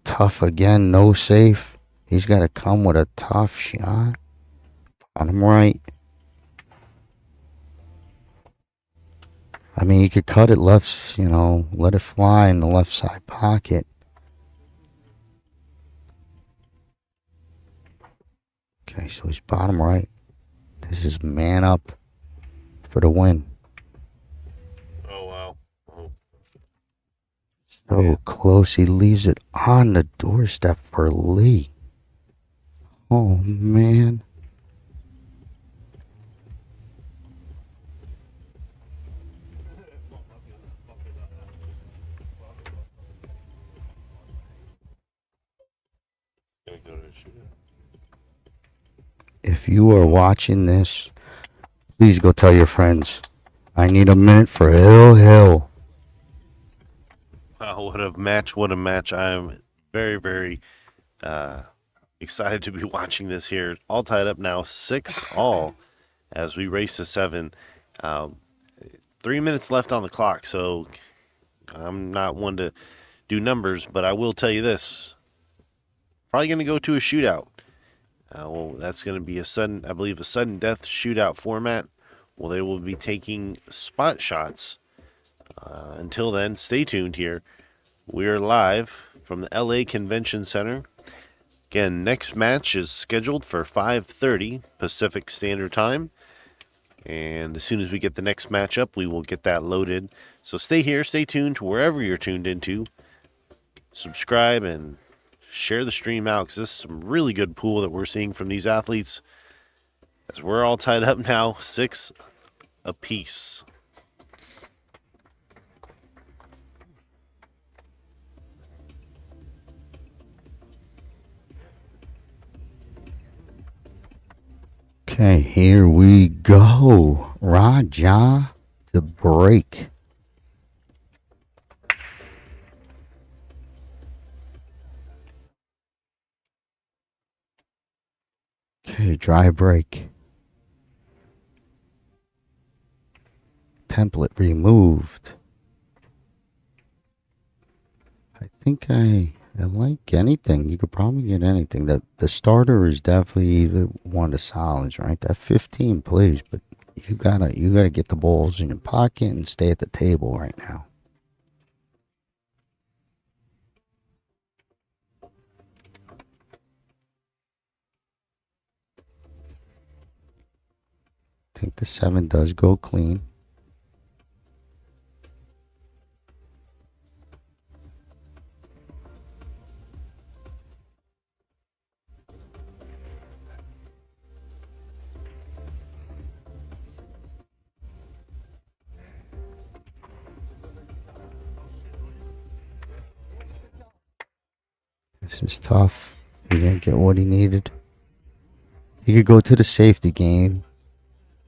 tough again. No safe. He's got to come with a tough shot. Bottom right. I mean, you could cut it left, let it fly in the left side pocket. Okay, so he's bottom right. This is man up for the win. Oh, wow. Oh. So close. He leaves it on the doorstep for Lee. Oh, man. If you are watching this, please go tell your friends. I need a minute for Hill. Wow, what a match. I am very, very excited to be watching this here. All tied up now, 6-all as we race to 7. 3 minutes left on the clock, so I'm not one to do numbers, but I will tell you this. Probably going to go to a shootout. Well, that's going to be a sudden death shootout format. Well, they will be taking spot shots. Until then, stay tuned here. We are live from the LA Convention Center. Again, next match is scheduled for 5:30 Pacific Standard Time. And as soon as we get the next match up, we will get that loaded. So stay here, stay tuned to wherever you're tuned into. Subscribe and share the stream out, because this is some really good pool that we're seeing from these athletes. As we're all tied up now, 6 apiece. Okay, here we go. Raja to break. Okay, dry break. Template removed. I think I like anything. You could probably get anything. The starter is definitely the one of the solids, right? That 15 plays, but you gotta get the balls in your pocket and stay at the table right now. I think the 7 does go clean. This is tough. He didn't get what he needed. He could go to the safety game.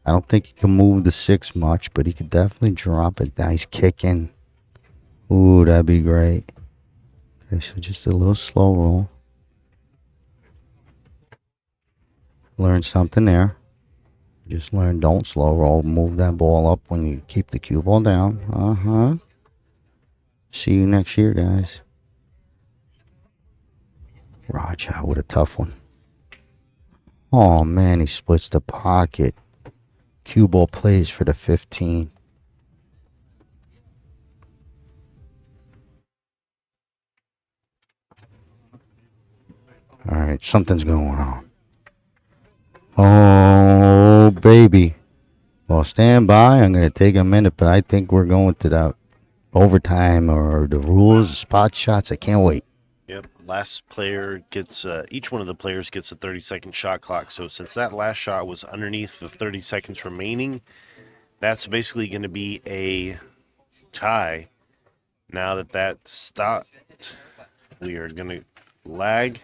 I don't think he can move the 6 much, but he could definitely drop it. Nice kicking. Ooh, that'd be great. Okay, so just a little slow roll. Learn something there. Just learn, don't slow roll. Move that ball up when you keep the cue ball down. See you next year, guys. Raja with a tough one. Oh, man, he splits the pocket. Cue ball plays for the 15. All right, something's going on. Oh, baby. Well, stand by. I'm going to take a minute, but I think we're going to that overtime or the rules, spot shots. I can't wait. Yep. Last player gets, each one of the players gets a 30-second shot clock. So since that last shot was underneath the 30 seconds remaining, that's basically going to be a tie. Now that stopped, we are going to lag.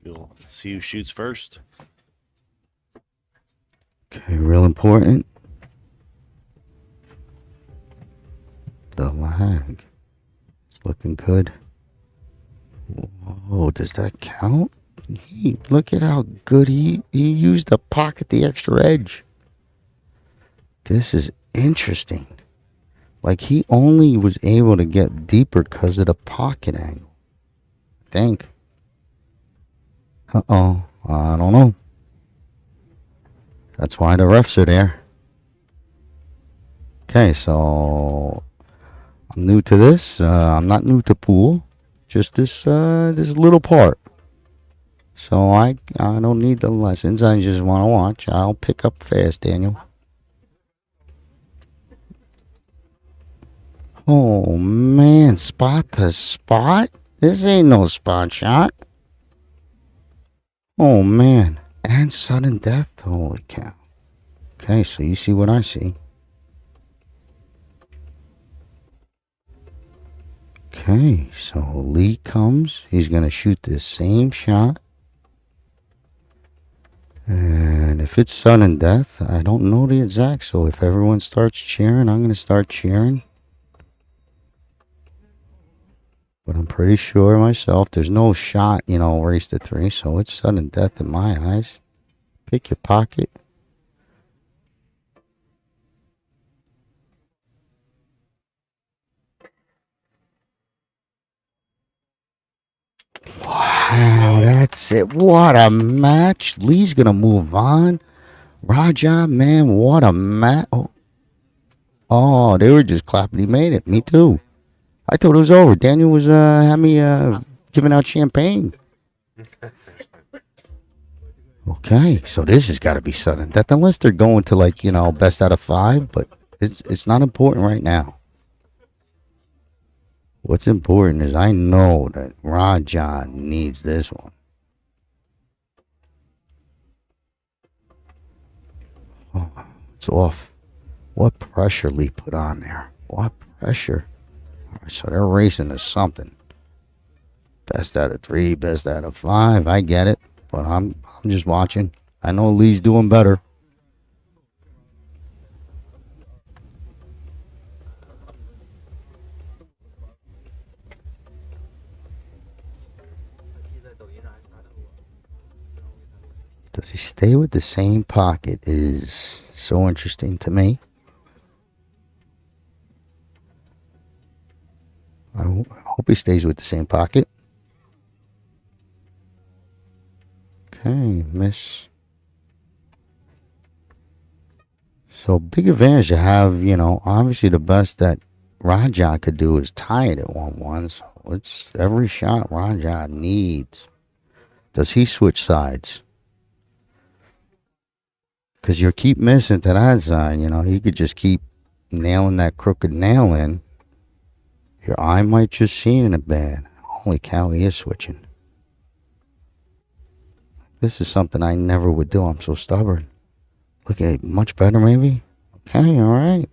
You'll see who shoots first. Okay, real important. The lag. It's looking good. Whoa, does that count? Look at how good he used to pocket the extra edge. This is interesting. Like, he only was able to get deeper because of the pocket angle. I think. Uh-oh. I don't know. That's why the refs are there. Okay, so I'm new to this. I'm not new to pool. Just this little part. So I don't need the lessons. I just want to watch. I'll pick up fast, Daniel. Oh, man. Spot to spot? This ain't no spot shot. Oh, man. And sudden death? Holy cow. Okay, so you see what I see. Okay, so Lee comes. He's going to shoot the same shot. And if it's sudden death, I don't know the exact. So if everyone starts cheering, I'm going to start cheering. But I'm pretty sure myself, there's no shot, race to 3. So it's sudden death in my eyes. Pick your pocket. Wow, that's it. What a match. Lee's going to move on. Raja, man, what a match. Oh, they were just clapping. He made it. Me too. I thought it was over. Daniel was had me giving out champagne. Okay, so this has got to be sudden death, unless they're going to, like, best out of 5. But it's not important right now. What's important is I know that Raja needs this one. Oh, it's off. What pressure Lee put on there? What pressure? All right, so they're racing to something. Best out of 3, best out of 5. I get it, but I'm just watching. I know Lee's doing better. Does he stay with the same pocket is so interesting to me. I hope he stays with the same pocket. Okay, miss. So big advantage to have, obviously the best that Raja could do is tie it at 1-1. So it's every shot Raja needs. Does he switch sides? Because you keep missing to that side, he could just keep nailing that crooked nail in. Your eye might just see it bad. Holy cow, he is switching. This is something I never would do. I'm so stubborn. Look at it, much better maybe? Okay, alright.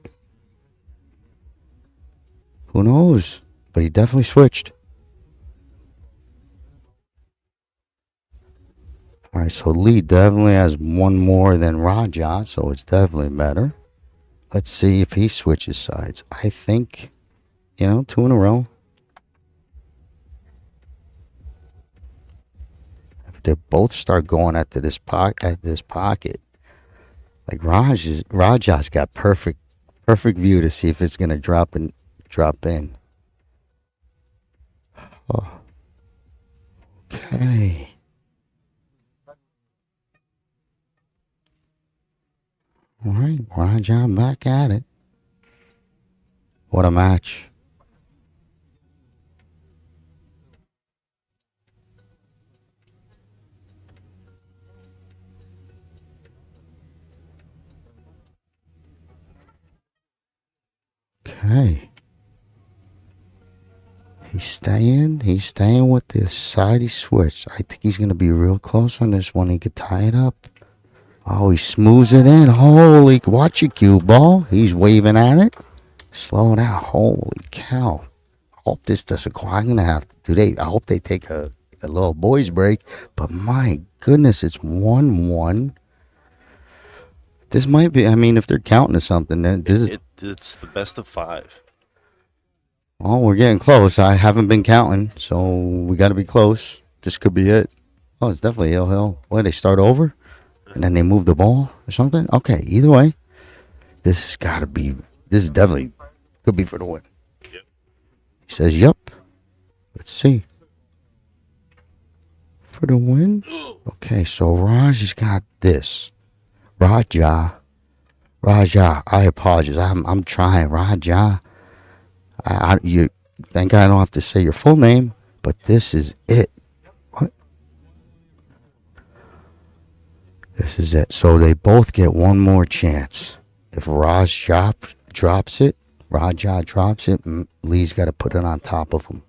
Who knows? But he definitely switched. Alright, so Lee definitely has one more than Raja, so it's definitely better. Let's see if he switches sides. I think, 2 in a row. If they both start going at this pocket, like Raja's got perfect view to see if it's gonna drop in. Oh. Okay. All right, Raja back at it. What a match. Okay. He's staying with the side he switched. I think he's going to be real close on this one. He could tie it up. Oh, he smooths it in. Holy, watch your cue ball. He's waving at it. Slow down. Holy cow. I hope this doesn't go. I'm going to have to do I hope they take a little boys break. But my goodness, it's 1-1. This might be, if they're counting to something, then it's the best of 5. Oh, we're getting close. I haven't been counting, so we got to be close. This could be it. Oh, it's definitely hill. What, they start over? And then they move the ball or something? Okay, either way, this is definitely, could be for the win. Yep. He says, yep. Let's see. For the win? Okay, so Raj has got this. Raja, I apologize. I'm trying. Raja. You think I don't have to say your full name, but this is it. What? This is it. So they both get one more chance. If Raja drops it, Lee's got to put it on top of him.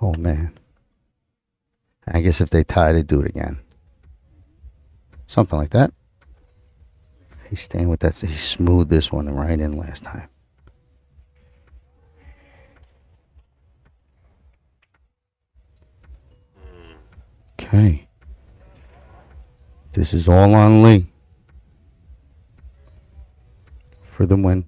Oh, man. I guess if they tie, they do it again. Something like that. He's staying with that. He smoothed this one right in last time. Okay. This is all on Lee for the win.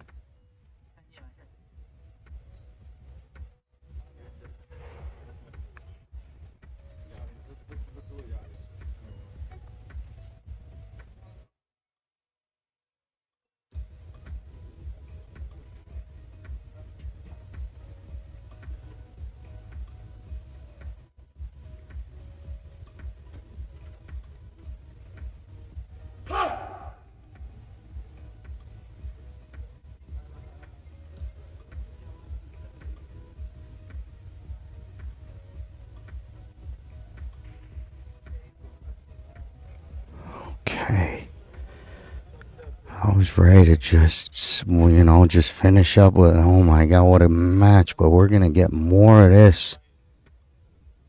was ready to just, just finish up with, oh my God, what a match. But we're going to get more of this.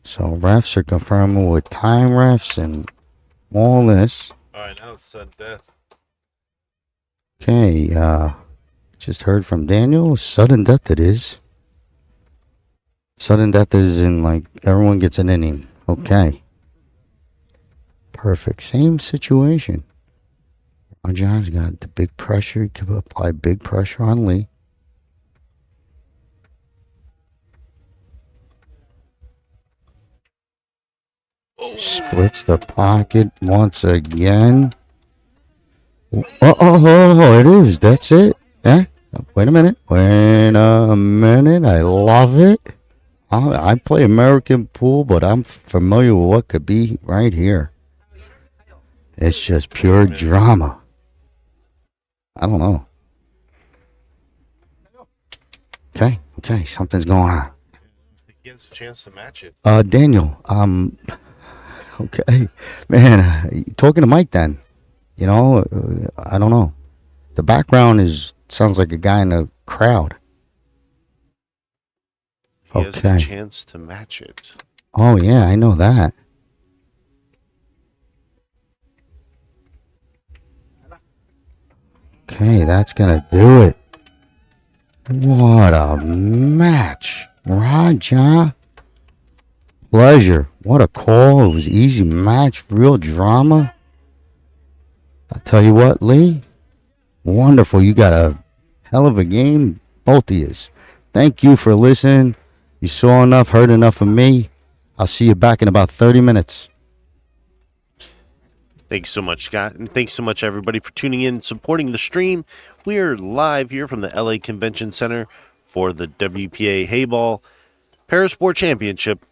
So refs are confirming with time refs and all this. All right, now it's sudden death. Okay, just heard from Daniel. Sudden death it is. Sudden death is in, like, everyone gets an inning. Okay. Perfect. Same situation. Raja's got the big pressure. He could apply big pressure on Lee. Splits the pocket once again. Oh, it is. That's it. Eh? Wait a minute. I love it. I play American pool, but I'm familiar with what could be right here. It's just pure drama. I don't know. Okay, something's going on. He has a chance to match it. Daniel, okay. Man, talking to Mike then. I don't know. The background sounds like a guy in a crowd. He has a chance to match it. Oh, yeah, I know that. Okay, that's going to do it. What a match. Raja. Pleasure. What a call. It was easy match. Real drama. I'll tell you what, Lee. Wonderful. You got a hell of a game. Both of you. Thank you for listening. You saw enough, heard enough of me. I'll see you back in about 30 minutes. Thanks so much, Scott. And thanks so much, everybody, for tuning in and supporting the stream. We are live here from the LA Convention Center for the WPA Heyball Parasport Championship,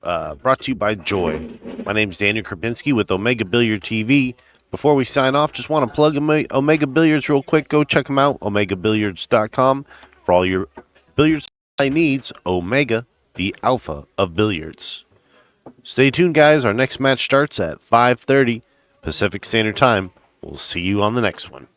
brought to you by Joy. My name's Daniel Krapinski with Omega Billiard TV. Before we sign off, just want to plug Omega Billiards real quick. Go check them out, omegabilliards.com. For all your billiard supply needs, Omega, the alpha of billiards. Stay tuned, guys. Our next match starts at 5:30 Pacific Standard Time. We'll see you on the next one.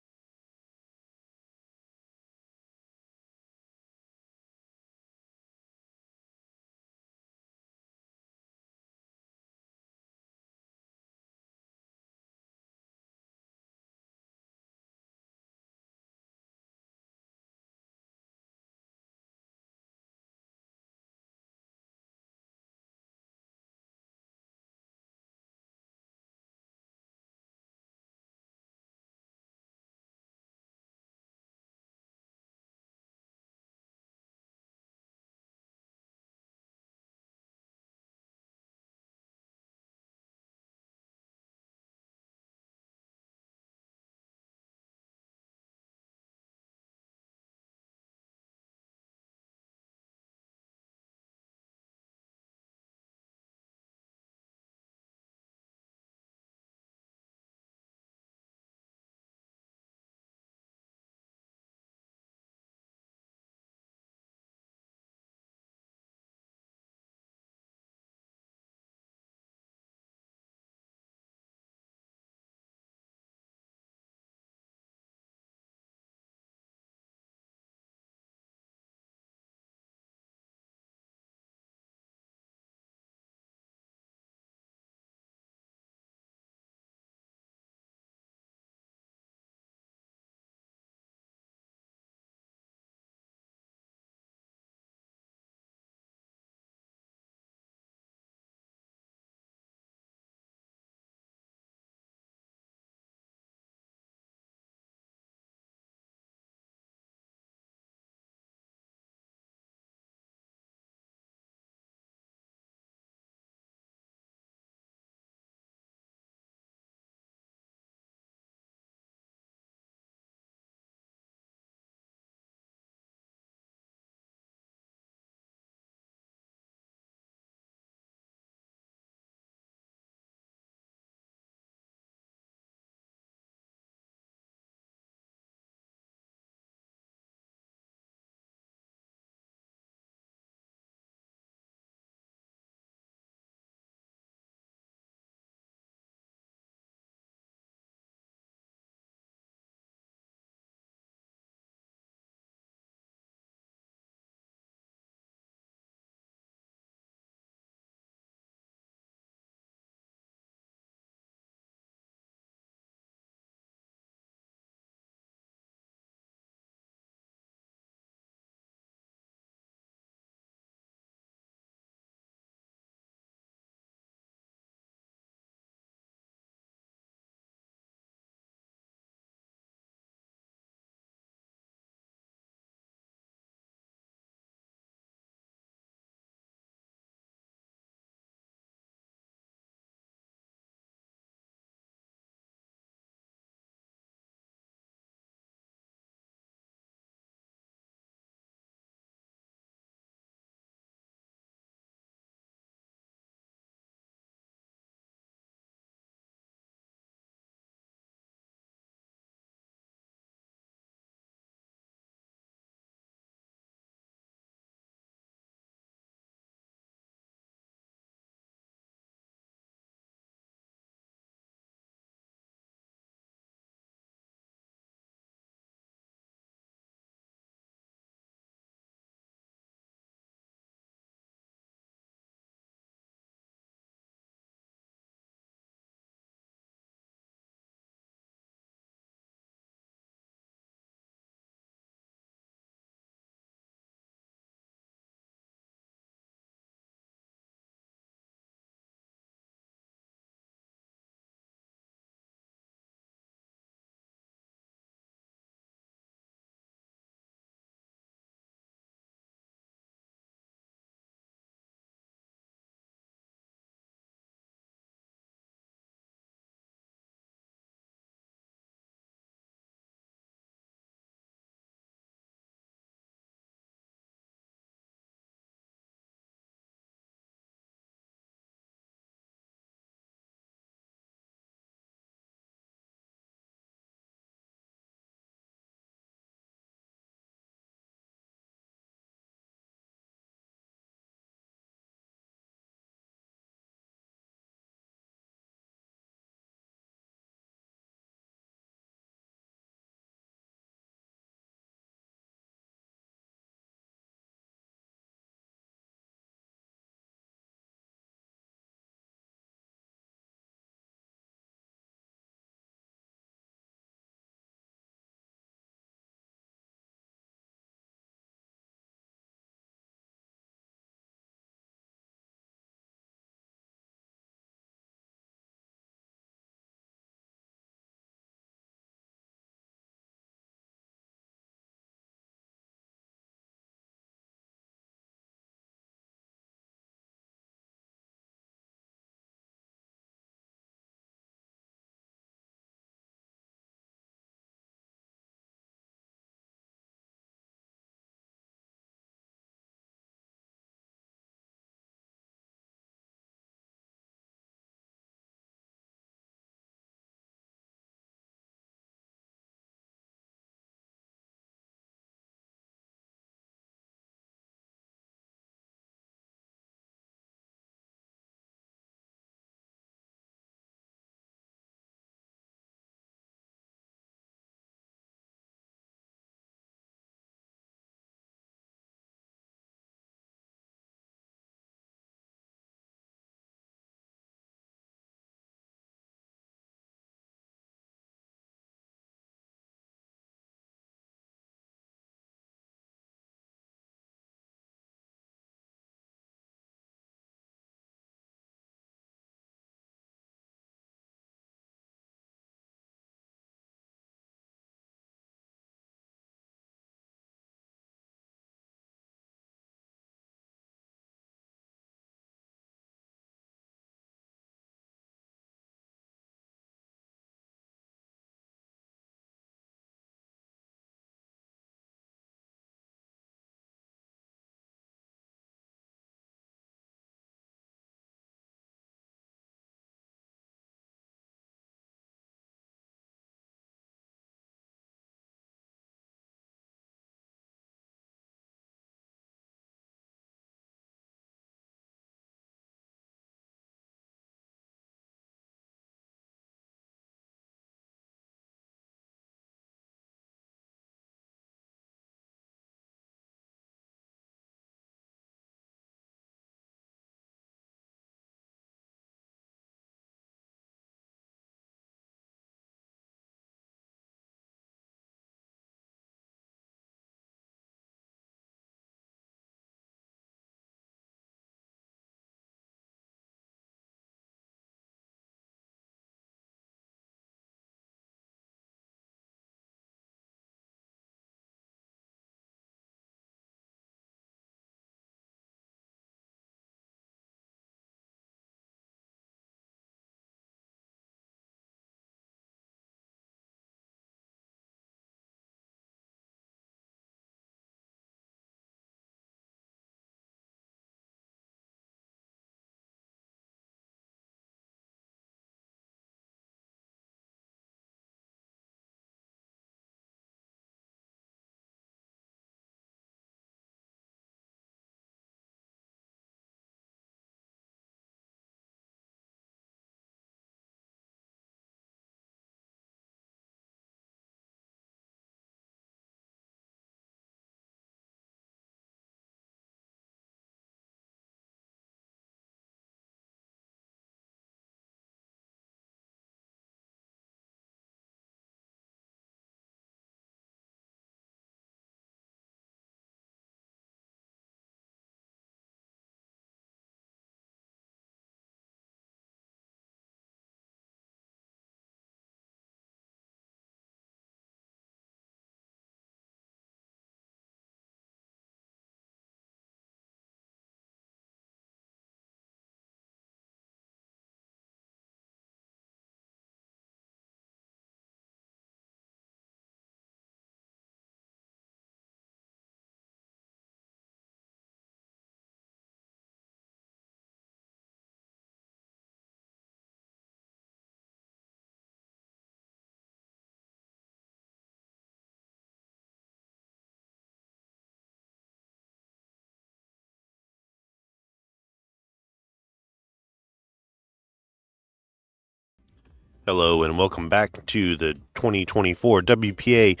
Hello and welcome back to the 2024 WPA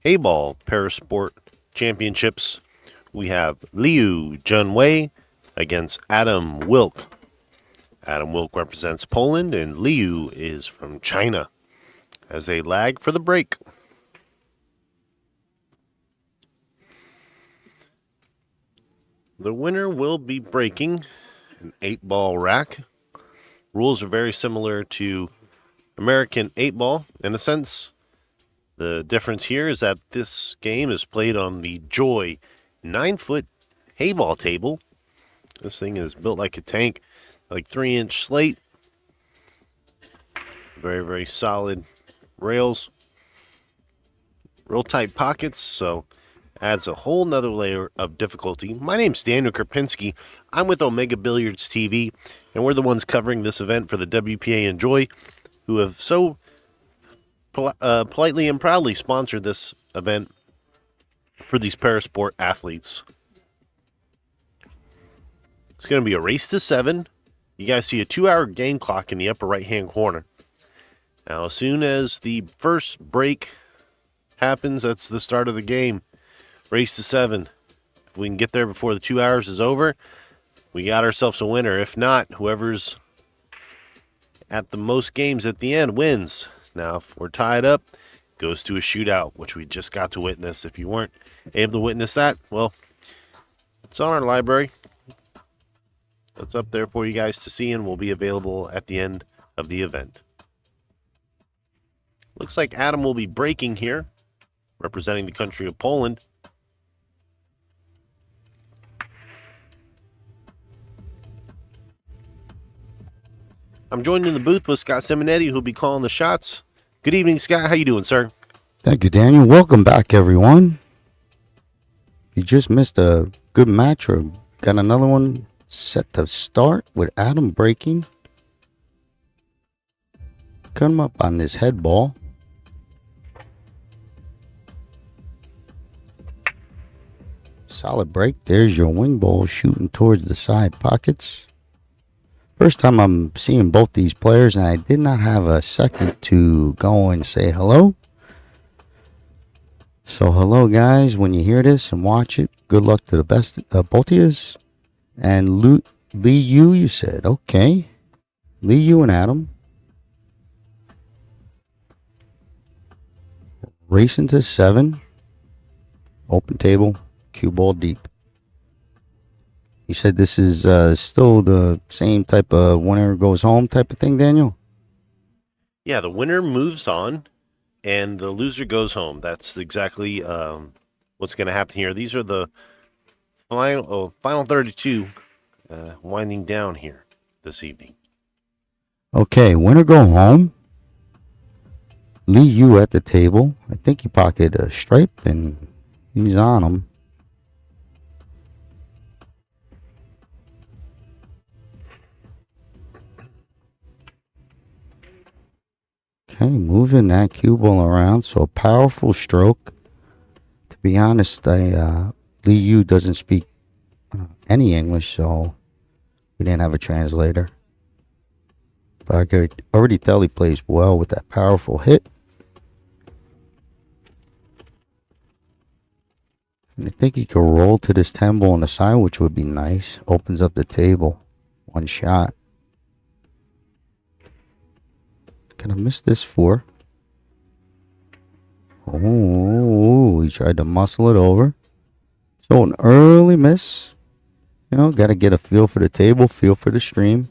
Heyball Parasport Championships. We have Liu Junwei against Adam Wilk. Adam Wilk represents Poland and Liu is from China. As they lag for the break. The winner will be breaking an 8-ball rack. Rules are very similar to American 8-ball. In a sense, the difference here is that this game is played on the Joy 9-foot Heyball table. This thing is built like a tank, like 3-inch slate. Very, very solid rails. Real tight pockets, so adds a whole nother layer of difficulty. My name's Daniel Krupinski. I'm with Omega Billiards TV, and we're the ones covering this event for the WPA Enjoy, who have so politely and proudly sponsored this event for these parasport athletes. It's going to be a race to 7. You guys see a 2-hour game clock in the upper right-hand corner. Now, as soon as the first break happens, that's the start of the game. Race to 7. If we can get there before the 2 hours is over, we got ourselves a winner. If not, whoever's at the most games at the end wins. Now, if we're tied up, it goes to a shootout, which we just got to witness. If you weren't able to witness that, well, it's on our library. It's up there for you guys to see and will be available at the end of the event. Looks like Adam will be breaking here, representing the country of Poland. I'm joined in the booth with Scott Simonetti, who'll be calling the shots. Good evening, Scott. How you doing, sir? Thank you, Daniel. Welcome back, everyone. If you just missed a good match or got another one set to start with Adam breaking, come up on this head ball. Solid break. There's your wing ball shooting towards the side pockets. First time I'm seeing both these players, and I did not have a second to go and say hello. So hello, guys. When you hear this and watch it, good luck to the best both of you. And Lee Yu, you said, okay. Lee Yu and Adam. Racing to 7. Open table. Cue ball deep. You said this is still the same type of winner goes home type of thing, Daniel? Yeah, the winner moves on, and the loser goes home. That's exactly what's going to happen here. These are the final 32 winding down here this evening. Okay, winner go home. Lee Yu at the table. I think he pocketed a stripe, and he's on him. Okay, moving that cue ball around. So a powerful stroke. To be honest, Lee Yu doesn't speak any English, so we didn't have a translator. But I could already tell he plays well with that powerful hit. And I think he could roll to this 10 ball on the side, which would be nice. Opens up the table. One shot. Can I miss this 4? Oh, he tried to muscle it over. So an early miss. You know, got to get a feel for the table, feel for the stream.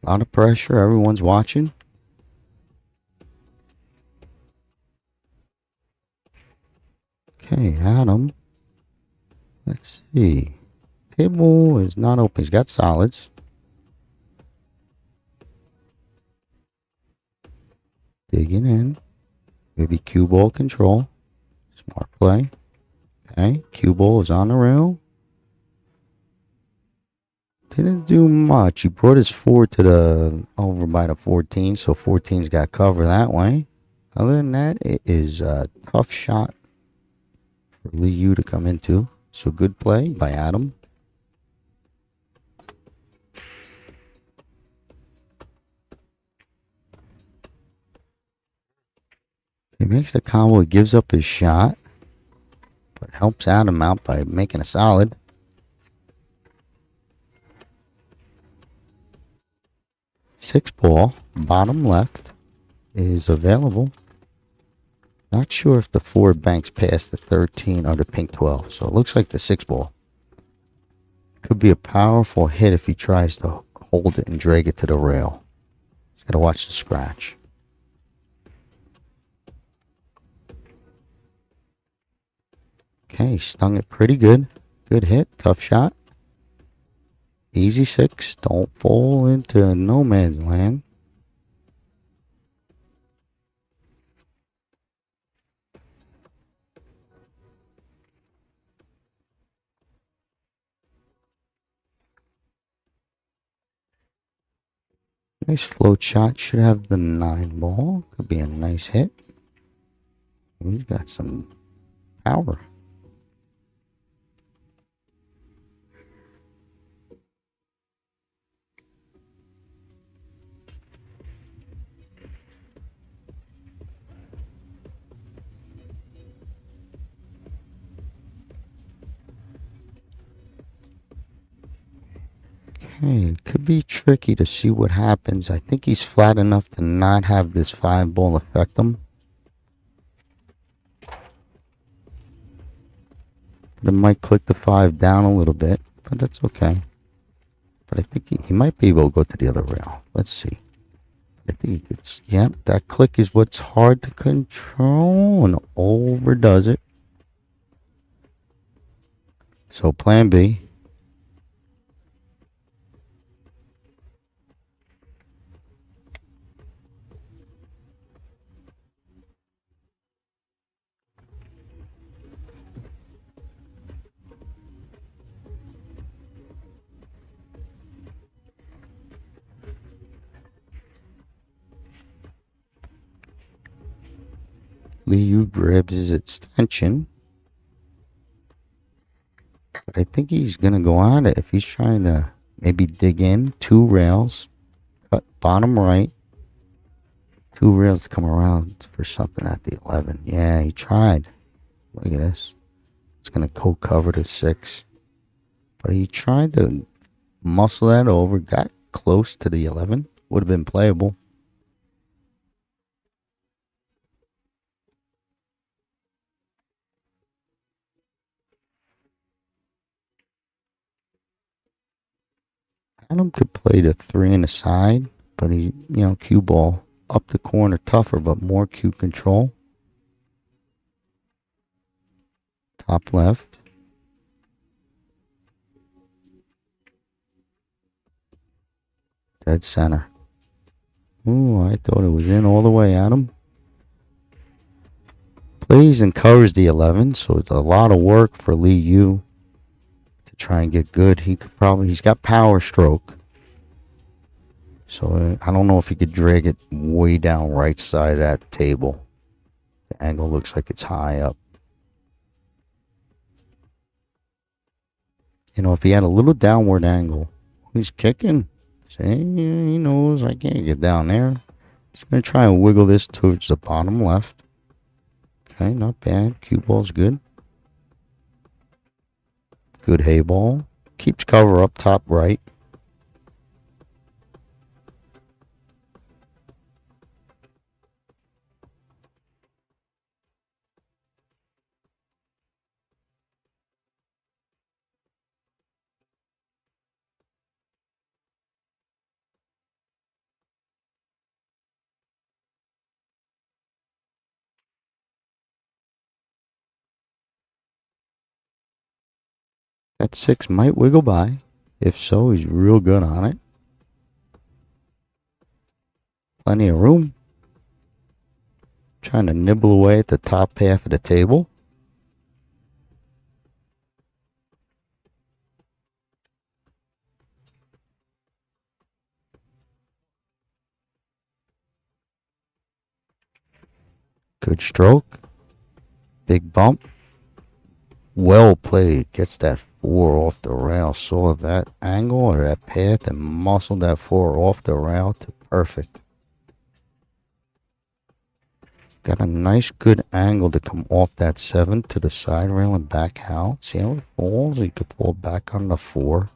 A lot of pressure. Everyone's watching. Okay, Adam. Let's see. Table is not open. He's got solids. Digging in. Maybe cue ball control. Smart play. Okay, cue ball is on the rail. Didn't do much. He brought his 4 to the over by the 14, so 14's got cover that way. Other than that, it is a tough shot for Lee Yu to come into. So good play by Adam. makes the combo. He gives up his shot, but helps Adam out by making a solid. Six ball, bottom left, is available. Not sure if the 4 banks past the 13 or the pink 12, so it looks like the 6 ball. Could be a powerful hit if he tries to hold it and drag it to the rail. He's got to watch the scratch. Okay, stung it pretty good. Good hit, tough shot. Easy 6, don't fall into no man's land. Nice float shot. Should have the 9 ball. Could be a nice hit. He's got some power. Okay, it could be tricky to see what happens. I think he's flat enough to not have this 5 ball affect him. But it might click the 5 down a little bit, but that's okay. But I think he might be able to go to the other rail. Let's see. I think he could. Yep, that click is what's hard to control and overdoes it. So plan B. Liu grabs his extension. But I think he's going to go on it if he's trying to maybe dig in. 2 rails. Cut bottom right. 2 rails to come around for something at the 11. Yeah, he tried. Look at this. It's going to co-cover the 6. But he tried to muscle that over. Got close to the 11. Would have been playable. Adam could play the 3 in the side, but he, cue ball up the corner tougher, but more cue control. Top left. Dead center. Ooh, I thought it was in all the way, Adam. Plays and covers the 11, so it's a lot of work for Lee Yu to try and get good. He's got power stroke. So I don't know if he could drag it way down right side of that table. The angle looks like it's high up. If he had a little downward angle, he's kicking. See, he knows I can't get down there. He's going to try and wiggle this towards the bottom left. Okay, not bad. Cue ball's good. Good hay ball. Keeps cover up top right. That 6 might wiggle by. If so, he's real good on it. Plenty of room. Trying to nibble away at the top half of the table. Good stroke. Big bump. Well played. Gets that 4 off the rail. Saw that angle or that path and muscled that 4 off the rail to perfect. Got a nice good angle to come off that 7 to the side rail and back out. See how it falls? You could fall back on the 4.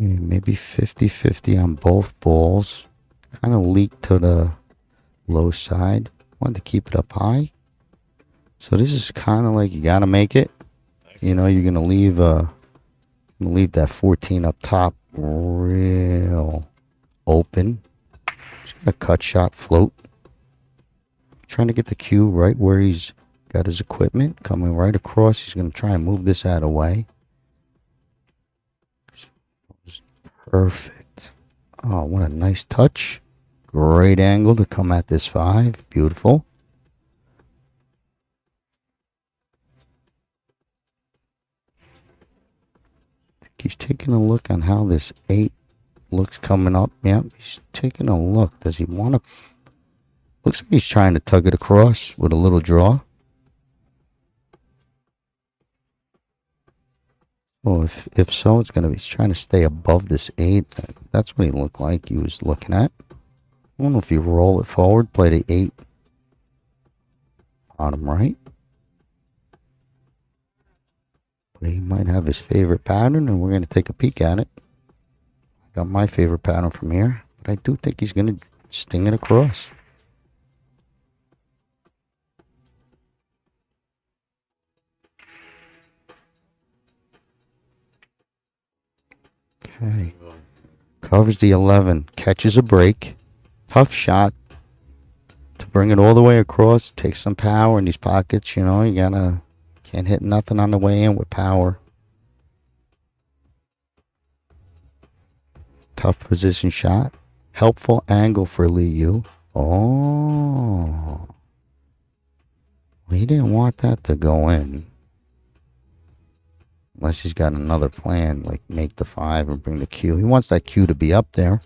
Maybe 50-50 on both balls. Kind of leaked to the low side. Wanted to keep it up high. So this is kind of like you got to make it. You know, you're going to leave that 14 up top real open. Just got a cut shot float. Trying to get the cue right where he's got his equipment. Coming right across. He's going to try and move this out of the way. Perfect. Oh, what a nice touch. Great angle to come at this 5. Beautiful. He's taking a look on how this 8 looks coming up. Yep, he's taking a look. Does he want to... Looks like he's trying to tug it across with a little draw. Well, if so, it's going to be... He's trying to stay above this 8. That's what he looked like he was looking at. I don't know if you roll it forward, play the 8 bottom right. But he might have his favorite pattern, and we're going to take a peek at it. I got my favorite pattern from here, but I do think he's going to sting it across. Okay. Covers the 11, catches a break. Tough shot to bring it all the way across. Takes some power in these pockets, you know. Can't hit nothing on the way in with power. Tough position shot. Helpful angle for Liu. Oh. Well, he didn't want that to go in. Unless he's got another plan, like make the 5 or bring the cue. He wants that cue to be up there.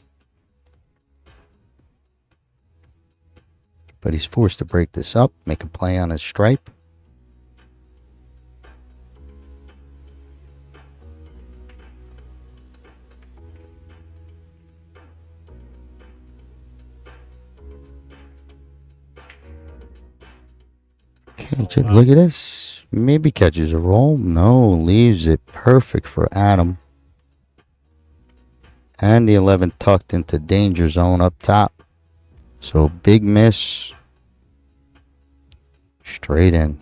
But he's forced to break this up, make a play on his stripe. Okay, look at this. Maybe catches a roll. No, leaves it perfect for Adam. And the 11 tucked into danger zone up top. So big miss. Straight in.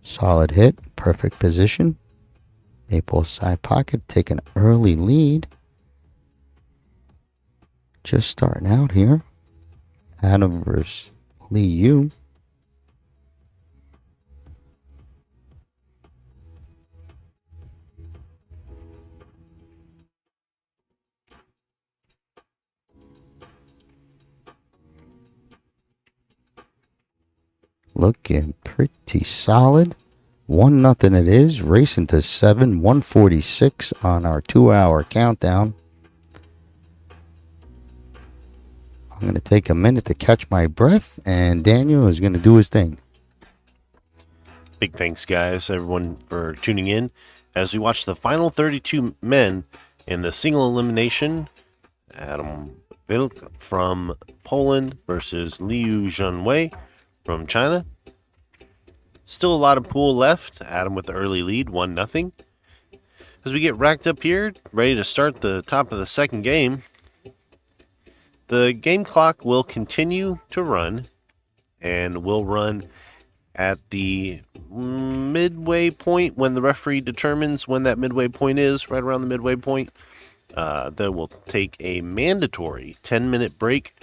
Solid hit. Perfect position. Maple side pocket. Take an early lead. Just starting out here. Adam versus Liu. Looking pretty solid. 1-0 it is. Racing to 7. 146 on our 2-hour countdown. I'm going to take a minute to catch my breath, and Daniel is going to do his thing. Big thanks, guys, everyone, for tuning in as we watch the final 32 men in the single elimination. Adam Wilk from Poland versus Liu Zhenwei from China. Still a lot of pool left. Adam with the early lead, 1-0. As we get racked up here, ready to start the top of the second game, the game clock will continue to run, and will run at the midway point when the referee determines when that midway point is, right around the midway point. They will take a mandatory 10-minute break,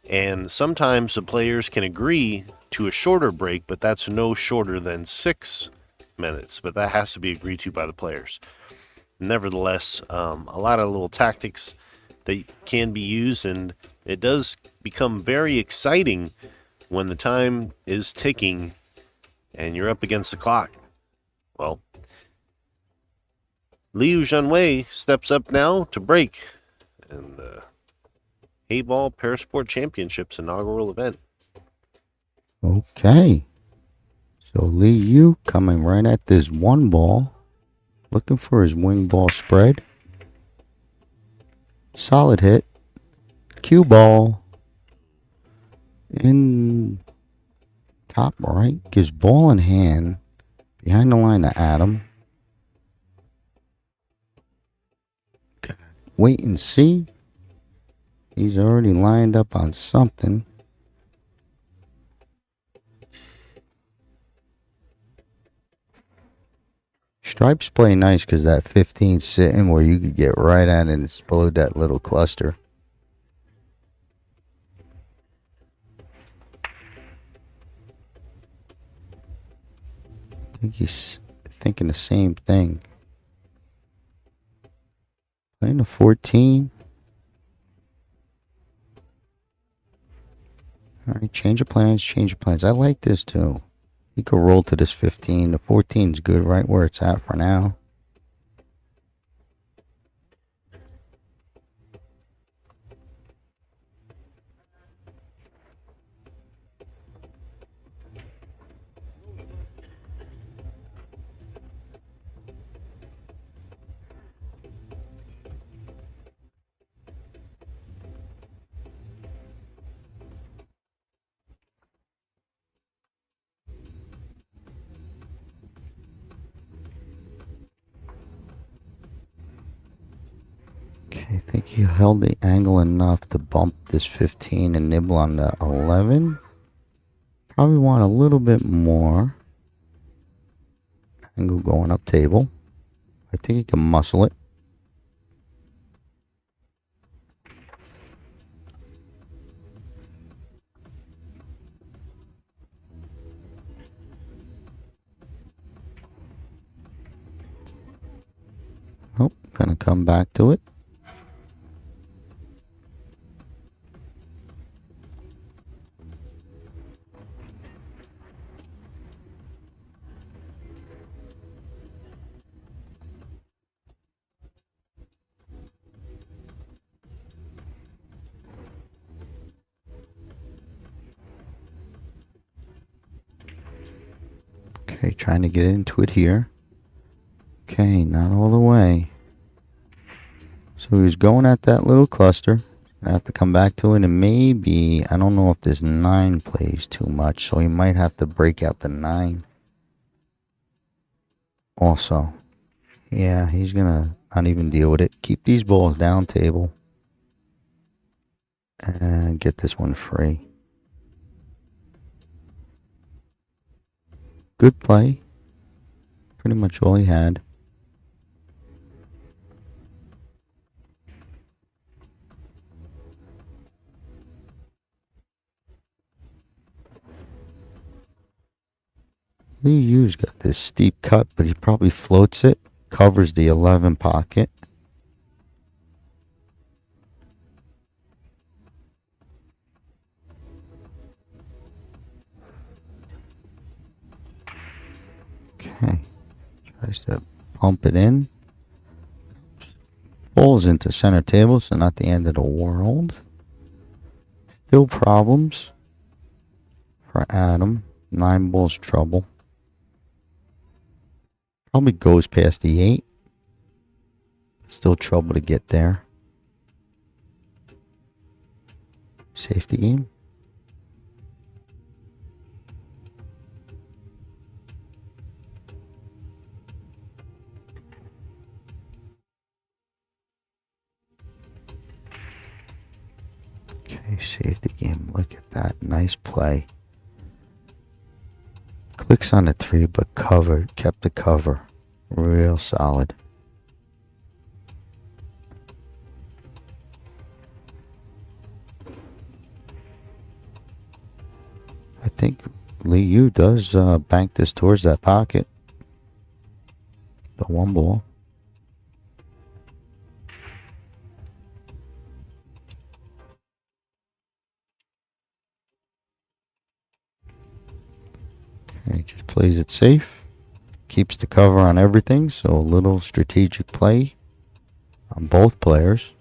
and sometimes the players can agree to a shorter break, but that's no shorter than 6 minutes. But that has to be agreed to by the players. Nevertheless, a lot of little tactics that can be used, and it does become very exciting when the time is ticking and you're up against the clock. Well, Liu Zhenwei steps up now to break in the Heyball Parasport Championships inaugural event. Okay. So Lee Yu coming right at this one ball. Looking for his wing ball spread. Solid hit. Cue ball. In top right. Gives ball in hand. Behind the line to Adam. Wait and see. He's already lined up on something. Stripes play nice because that 15 sitting where you could get right at it and explode that little cluster. I think he's thinking the same thing. Playing a 14. Alright, change of plans, change of plans. I like this too. You could roll to this 15. The 14 is good right where it's at for now. I think he held the angle enough to bump this 15 and nibble on the 11. Probably want a little bit more. Angle going up table. I think he can muscle it. Oh, gonna come back to it. Okay, trying to get into it here. Okay, not all the way. So he was going at that little cluster. I have to come back to it, and maybe, I don't know if this 9 plays too much, so he might have to break out the 9. Also, yeah, he's gonna not even deal with it. Keep these balls down table. And get this one free. Good play. Pretty much all he had. Lee Yu's got this steep cut, but he probably floats it. Covers the 11 pocket. Okay. Tries to pump it in. Falls into center table, so not the end of the world. Still problems for Adam. 9 balls trouble. Probably goes past the 8. Still trouble to get there. Safety game. Okay, safety game. Look at that. Nice play. Clicks on the 3, but covered. Kept the cover. Real solid. think Lee Yu does bank this towards that pocket. The one ball. Okay, just plays it safe. Keeps the cover on everything, so a little strategic play on both players.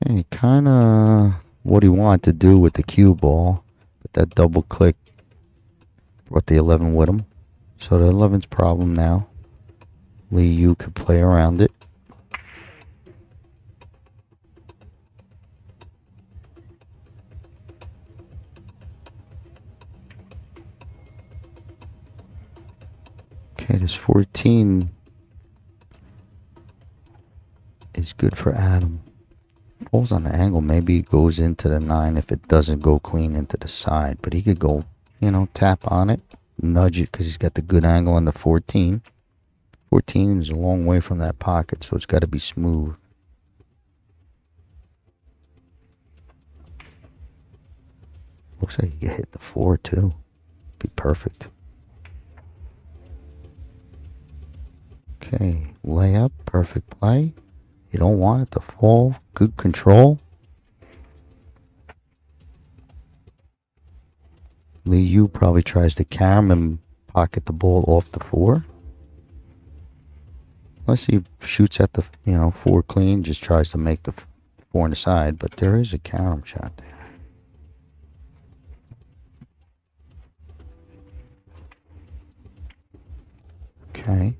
Okay, kind of what he wanted to do with the cue ball, but that double click brought the 11 with him. So the 11's problem now. Lee Yu could play around it. Okay, this 14 is good for Adam. Falls on the angle, maybe it goes into the 9 if it doesn't go clean into the side. But he could go, tap on it, nudge it because he's got the good angle on the 14. 14 is a long way from that pocket, so it's got to be smooth. Looks like you can hit the 4 too. Be perfect. Okay, layup, perfect play. You don't want it to fall. Good control. Lee Yu probably tries to cam and pocket the ball off the 4. Unless he shoots at the 4 clean, just tries to make the 4 on the side. But there is a carom shot there. Okay.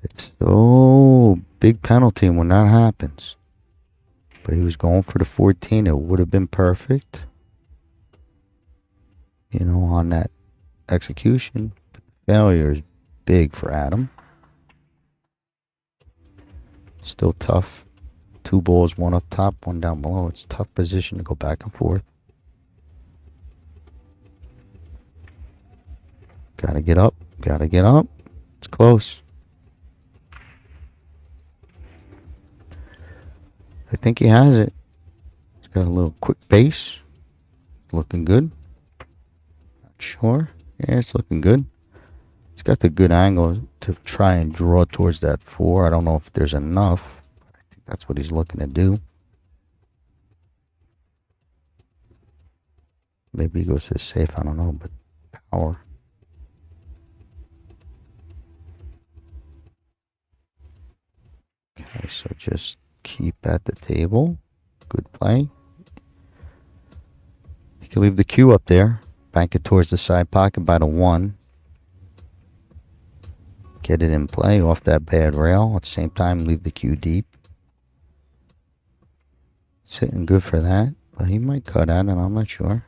It's so big penalty when that happens. But he was going for the 14. It would have been perfect. On that execution. But the failure is big for Adam. Still tough. 2 balls, 1 up top, 1 down below. It's a tough position to go back and forth. Gotta get up. Gotta get up. It's close. I think he has it. He's got a little quick base. Looking good. Not sure. Yeah, it's looking good. He's got the good angle to try and draw towards that 4. I don't know if there's enough. I think that's what he's looking to do. Maybe he goes to the safe. I don't know, but power. Okay, so just keep at the table. Good play. You can leave the cue up there. Bank it towards the side pocket by the 1. Get it in play off that bad rail. At the same time, leave the cue deep. It's hitting good for that. But he might cut at it. I'm not sure.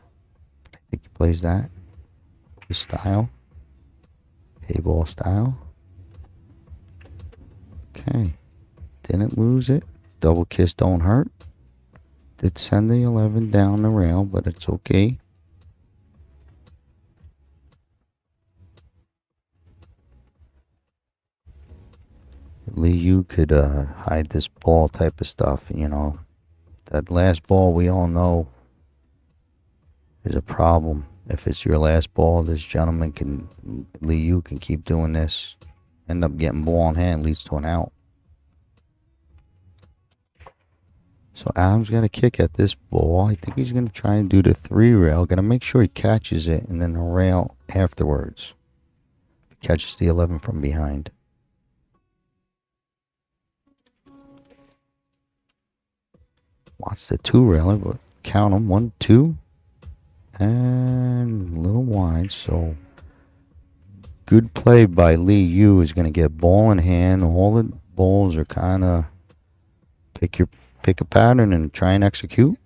I think he plays that. His style. Heyball style. Okay. Didn't lose it. Double kiss don't hurt. Did send the 11 down the rail, but it's okay. Lee Yu could hide this ball type of stuff, That last ball we all know is a problem. If it's your last ball, this gentleman Lee Yu can keep doing this. End up getting ball in hand, leads to an out. So Adam's got to kick at this ball. I think he's going to try and do the 3 rail. Got to make sure he catches it and then the rail afterwards. Catches the 11 from behind. Wants the 2 rail, but count them. 1, 2. And a little wide. So good play by Lee Yu is going to get ball in hand. All the balls are kind of pick a pattern and try and execute.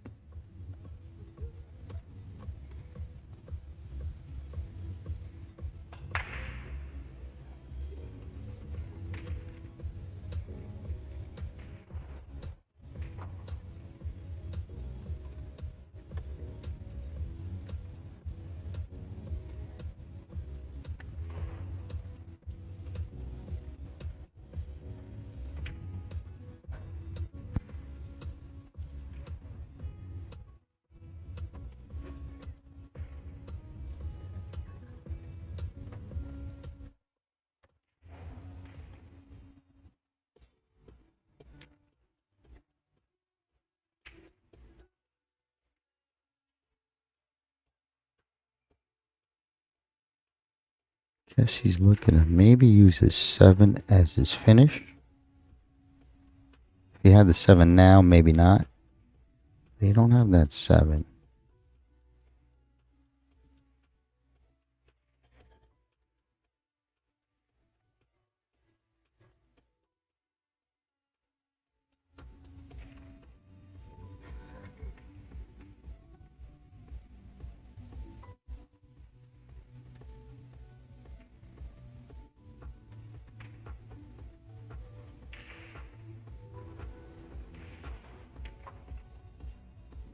Guess he's looking to maybe use his 7 as his finish. If he had the 7 now, maybe not. They don't have that 7.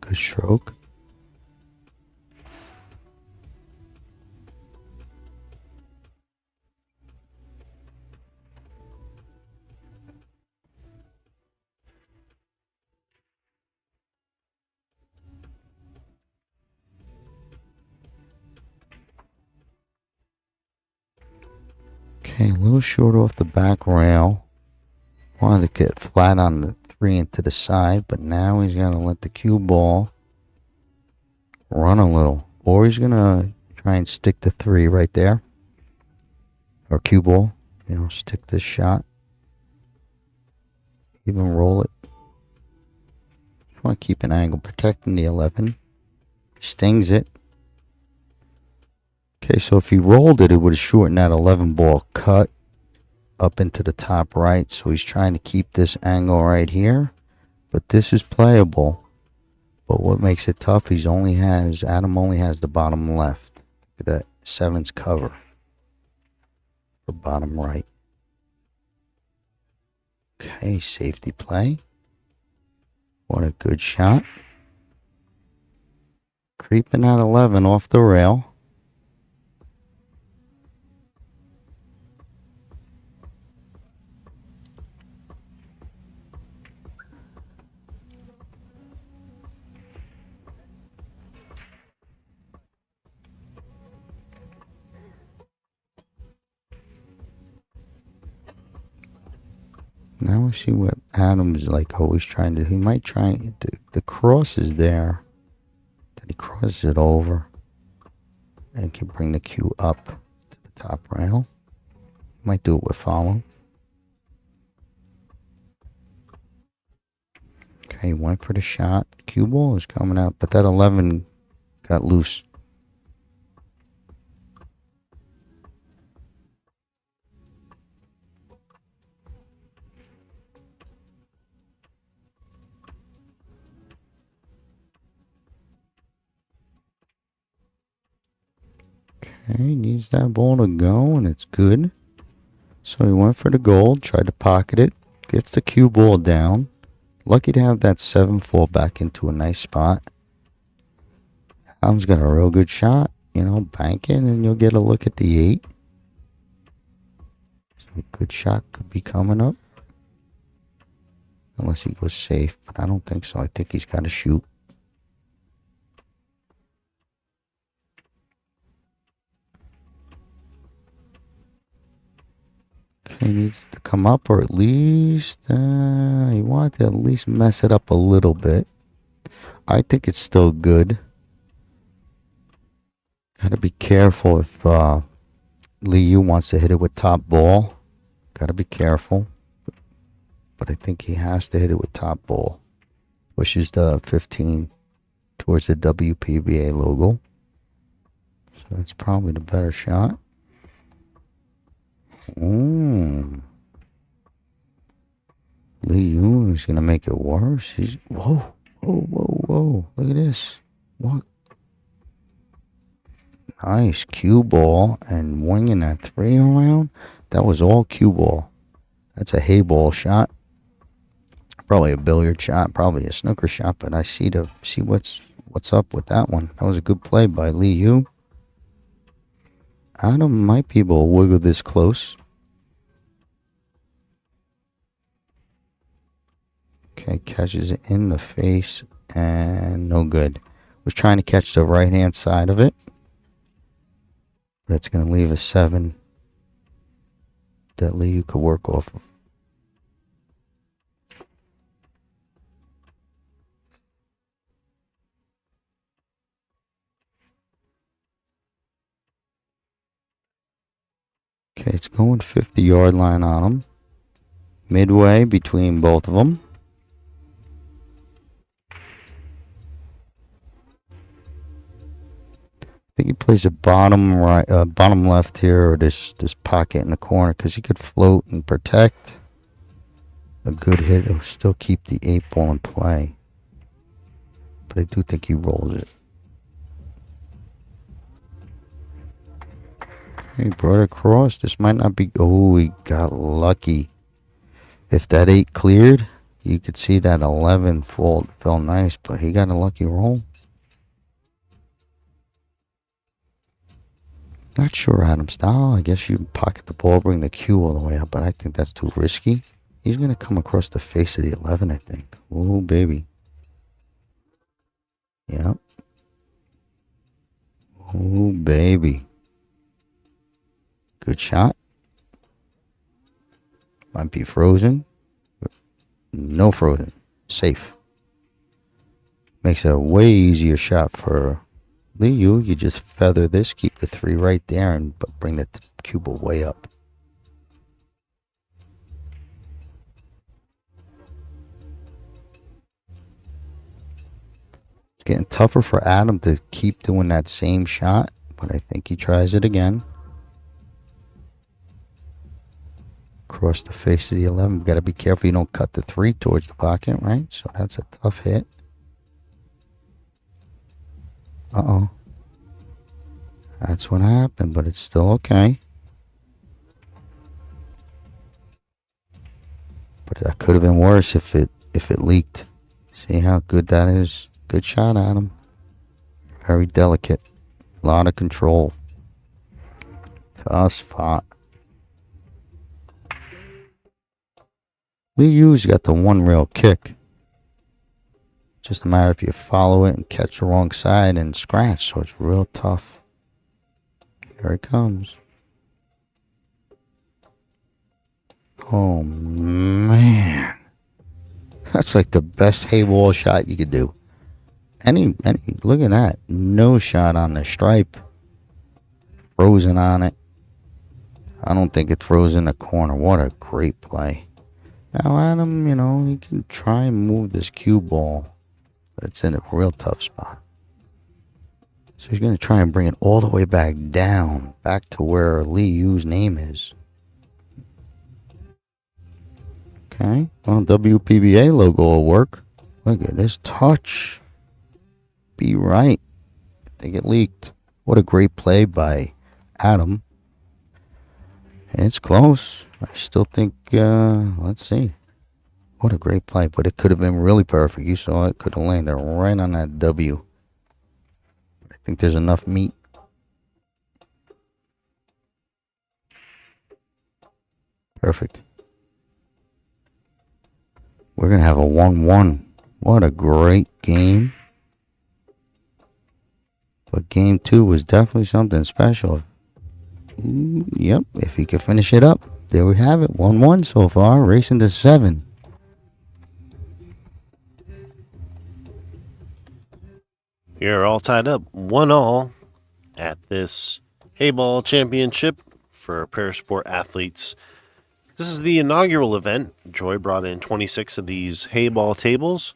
Good stroke. Okay, a little short off the back rail. Wanted to get flat on the 3 and to the side, but now he's going to let the cue ball run a little. Or he's going to try and stick the 3 right there. Or cue ball. You know, stick this shot. Even roll it. Just want to keep an angle, protecting the 11. Stings it. Okay, so if he rolled it, it would have shortened that 11 ball cut up into the top right. So he's trying to keep this angle right here. But this is playable. But what makes it tough, Adam only has the bottom left. Look at that, 7's cover. The bottom right. Okay, safety play. What a good shot. Creeping that 11 off the rail. Now we see what Adam's like always trying to. He might try. The cross is there. Then he crosses it over. And can bring the cue up to the top rail. Might do it with follow. Okay, went for the shot. Cue ball is coming out, but that 11 got loose. Okay, needs that ball to go, and it's good. So he went for the gold, tried to pocket it, gets the cue ball down. Lucky to have that 7 fall back into a nice spot. Adam's got a real good shot, you know, bank it, and you'll get a look at the 8. So a good shot could be coming up. Unless he goes safe, but I don't think so. I think he's got to shoot. Okay, needs to come up, or at least he wanted to at least mess it up a little bit. I think it's still good. Got to be careful if Liu wants to hit it with top ball. Got to be careful. But I think he has to hit it with top ball. Pushes the 15 towards the WPA logo. So that's probably the better shot. Liu is going to make it worse. Whoa. Look at this. What? Nice cue ball and winging that 3 around. That was all cue ball. That's a Heyball shot. Probably a billiard shot, probably a snooker shot, but I see what's up with that one. That was a good play by Liu. Adam might be able to wiggle this close. Okay, catches it in the face and no good. Was trying to catch the right hand side of it. But it's going to leave a 7 that Liu could work off of. Okay, it's going 50-yard line on him. Midway between both of them. I think he plays a bottom right, bottom left here, or this pocket in the corner, because he could float and protect. A good hit will still keep the 8-ball in play, but I do think he rolls it. He brought it across. This might not be. Oh, he got lucky. If that 8 cleared, you could see that 11 fell nice, but he got a lucky roll. Not sure Adam style. I guess you pocket the ball, bring the cue all the way up, but I think that's too risky. He's going to come across the face of the 11, I think. Oh, baby. Yep. Oh, baby. Good shot. Might be frozen. No frozen. Safe. Makes it a way easier shot for Liu. You just feather this, keep the 3 right there, and bring the cue ball way up. It's getting tougher for Adam to keep doing that same shot, but I think he tries it again. Across the face of the 11. Got to be careful you don't cut the 3 towards the pocket, right? So that's a tough hit. Uh-oh. That's what happened, but it's still okay. But that could have been worse if it leaked. See how good that is? Good shot, Adam. Very delicate. A lot of control. Tough spot. Liu's got the one real kick. Just a matter if you follow it and catch the wrong side and scratch, so it's real tough. Here it comes. Oh man. That's like the best Heyball shot you could do. Any look at that. No shot on the stripe. Frozen on it. I don't think it throws in the corner. What a great play. Now Adam, you know, he can try and move this cue ball, but it's in a real tough spot. So he's going to try and bring it all the way back down, back to where Liu's name is. Okay, well, WPBA logo will work. Look at this touch. Be right. I think it leaked. What a great play by Adam. It's close. I still think, let's see. What a great play, but it could have been really perfect. You saw it, could have landed right on that W. I think there's enough meat. Perfect. We're going to have a 1-1. What a great game. But game 2 was definitely something special. Yep, if he could finish it up. There we have it. 1-1 so far, racing to 7. You're all tied up 1-1 at this Heyball Championship for Parasport athletes. This is the inaugural event. Joy brought in 26 of these Heyball tables.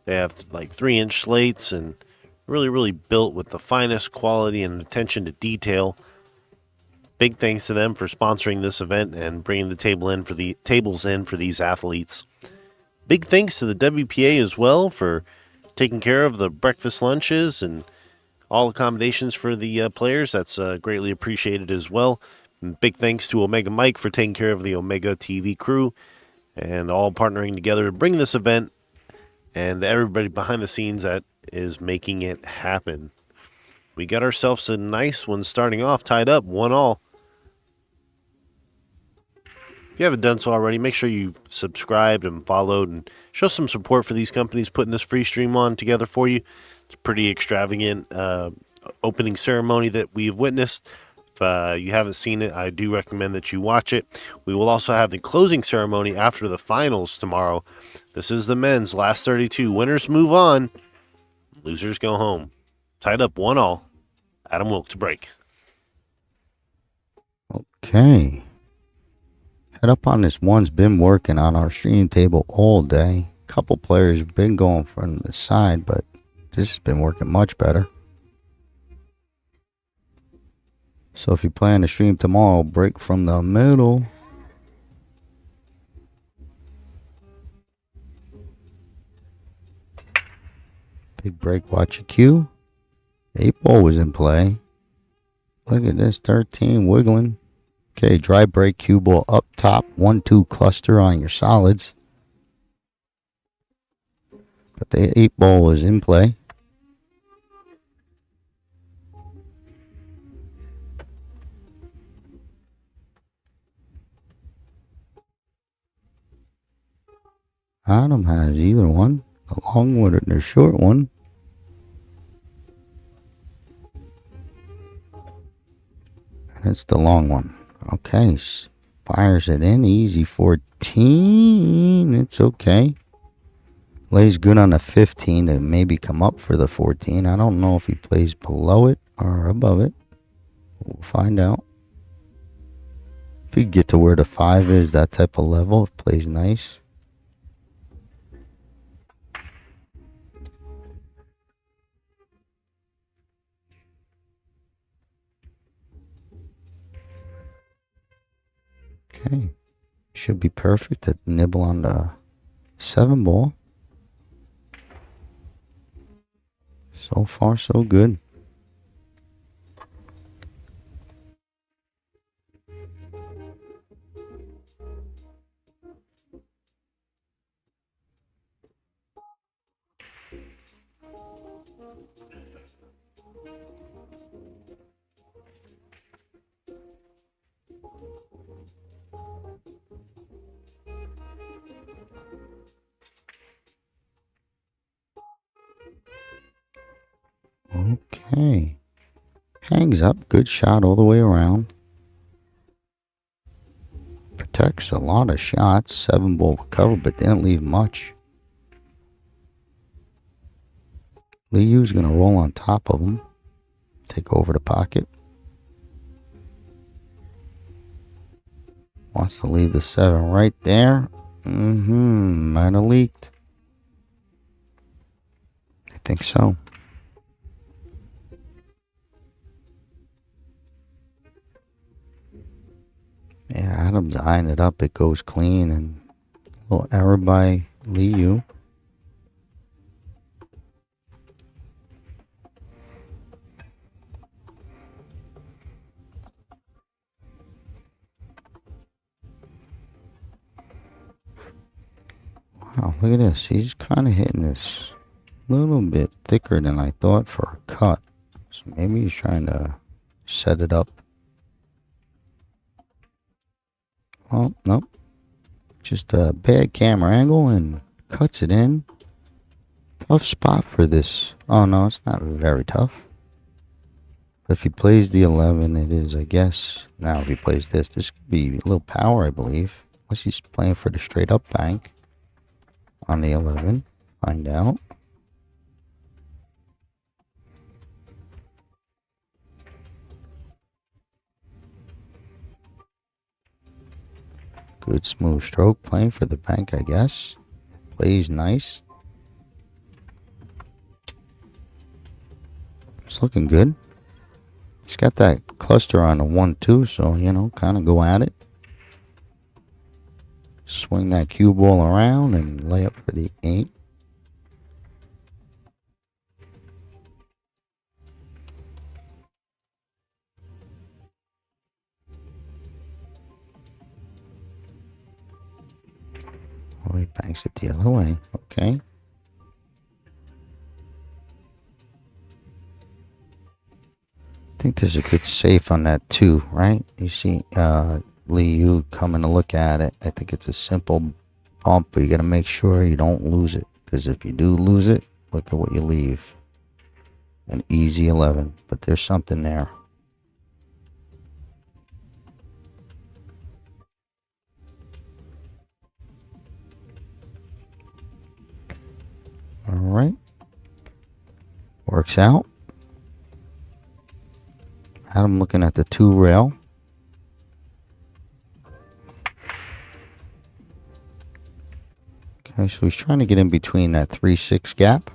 They have like 3-inch slates and really built with the finest quality and attention to detail. Big thanks to them for sponsoring this event and bringing the tables in for these athletes. Big thanks to the WPA as well for taking care of the breakfast lunches and all accommodations for the players. That's greatly appreciated as well. And big thanks to Omega Mike for taking care of the Omega TV crew and all partnering together to bring this event and everybody behind the scenes that is making it happen. We got ourselves a nice one starting off, tied up 1-1. If you haven't done so already, make sure you subscribed and followed and show some support for these companies putting this free stream on together for you. It's a pretty extravagant opening ceremony that we've witnessed. If you haven't seen it, I do recommend that you watch it. We will also have the closing ceremony after the finals tomorrow. This is the men's last 32. Winners move on. Losers go home. Tied up 1-1. Adam Wilk to break. Okay. Head up on this one's been working on our stream table all day. Couple players been going from the side, but this has been working much better. So if you plan to stream tomorrow, break from the middle. Big break, watch your cue. 8-ball was in play. Look at this, 13 wiggling. Okay, dry break, cue ball up top. 1-2 cluster on your solids. But the 8-ball was in play. Adam has either one, a long one or a short one. And it's the long one. Okay, fires it in, easy 14. It's okay. Lays good on the 15 to maybe come up for the 14. I don't know if he plays below it or above it. We'll find out. If you get to where the 5 is, that type of level, it plays nice. Okay, should be perfect to nibble on the 7-ball. So far, so good. Okay. Hangs up. Good shot all the way around. Protects a lot of shots. 7-ball recover, but didn't leave much. Liu's going to roll on top of him. Take over the pocket. Wants to leave the 7 right there. Might have leaked. I think so. Yeah, Adam's eyeing it up. It goes clean, and a little error by Liu. Wow, look at this. He's kind of hitting this a little bit thicker than I thought for a cut. So maybe he's trying to set it up. Oh, nope. Just a bad camera angle and cuts it in. Tough spot for this. Oh, no, it's not very tough. But if he plays the 11, it is, I guess. Now, if he plays this could be a little power, I believe. Unless he's playing for the straight up bank on the 11. Find out. Good smooth stroke, playing for the bank, I guess. Plays nice. It's looking good. He's got that cluster on the 1-2, so, you know, kind of go at it. Swing that cue ball around and lay up for the 8. Oh, he banks it the other way. Okay. I think there's a good safe on that 2, right? You see Liu coming to look at it. I think it's a simple bump, but you got to make sure you don't lose it. Because if you do lose it, look at what you leave. An easy 11. But there's something there. All right. Works out. Adam looking at the 2 rail. Okay, so he's trying to get in between that 3-6 gap.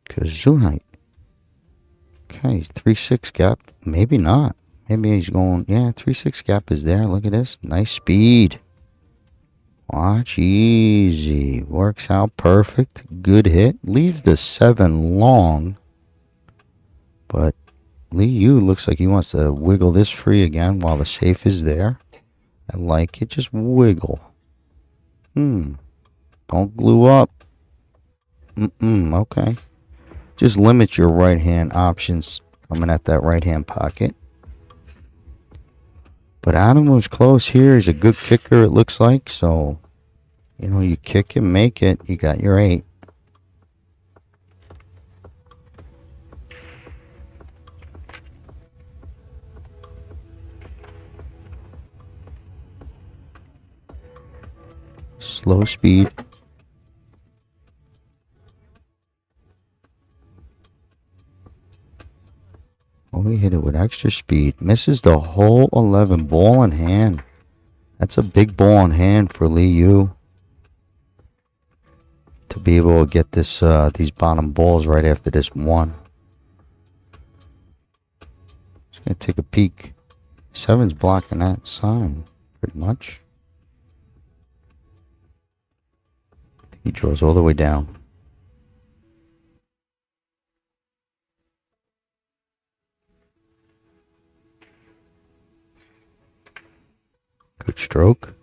Gesundheit. Okay, 3-6 gap. Maybe not. Maybe he's going, yeah, 3-6 gap is there. Look at this. Nice speed. Watch, easy. Works out perfect. Good hit. Leaves the 7 long. But Lee Yu looks like he wants to wiggle this free again while the safe is there. I like it. Just wiggle. Don't glue up. Okay. Just limit your right hand options coming at that right hand pocket. But Adam was close here. He's a good kicker, it looks like. So, you know, you kick it, make it. You got your 8. Slow speed. Oh, he hit it with extra speed. Misses the whole 11. Ball in hand. That's a big ball in hand for Lee Yu. To be able to get this these bottom balls right after this 1. Just going to take a peek. 7's blocking that sign pretty much. He draws all the way down. Good stroke.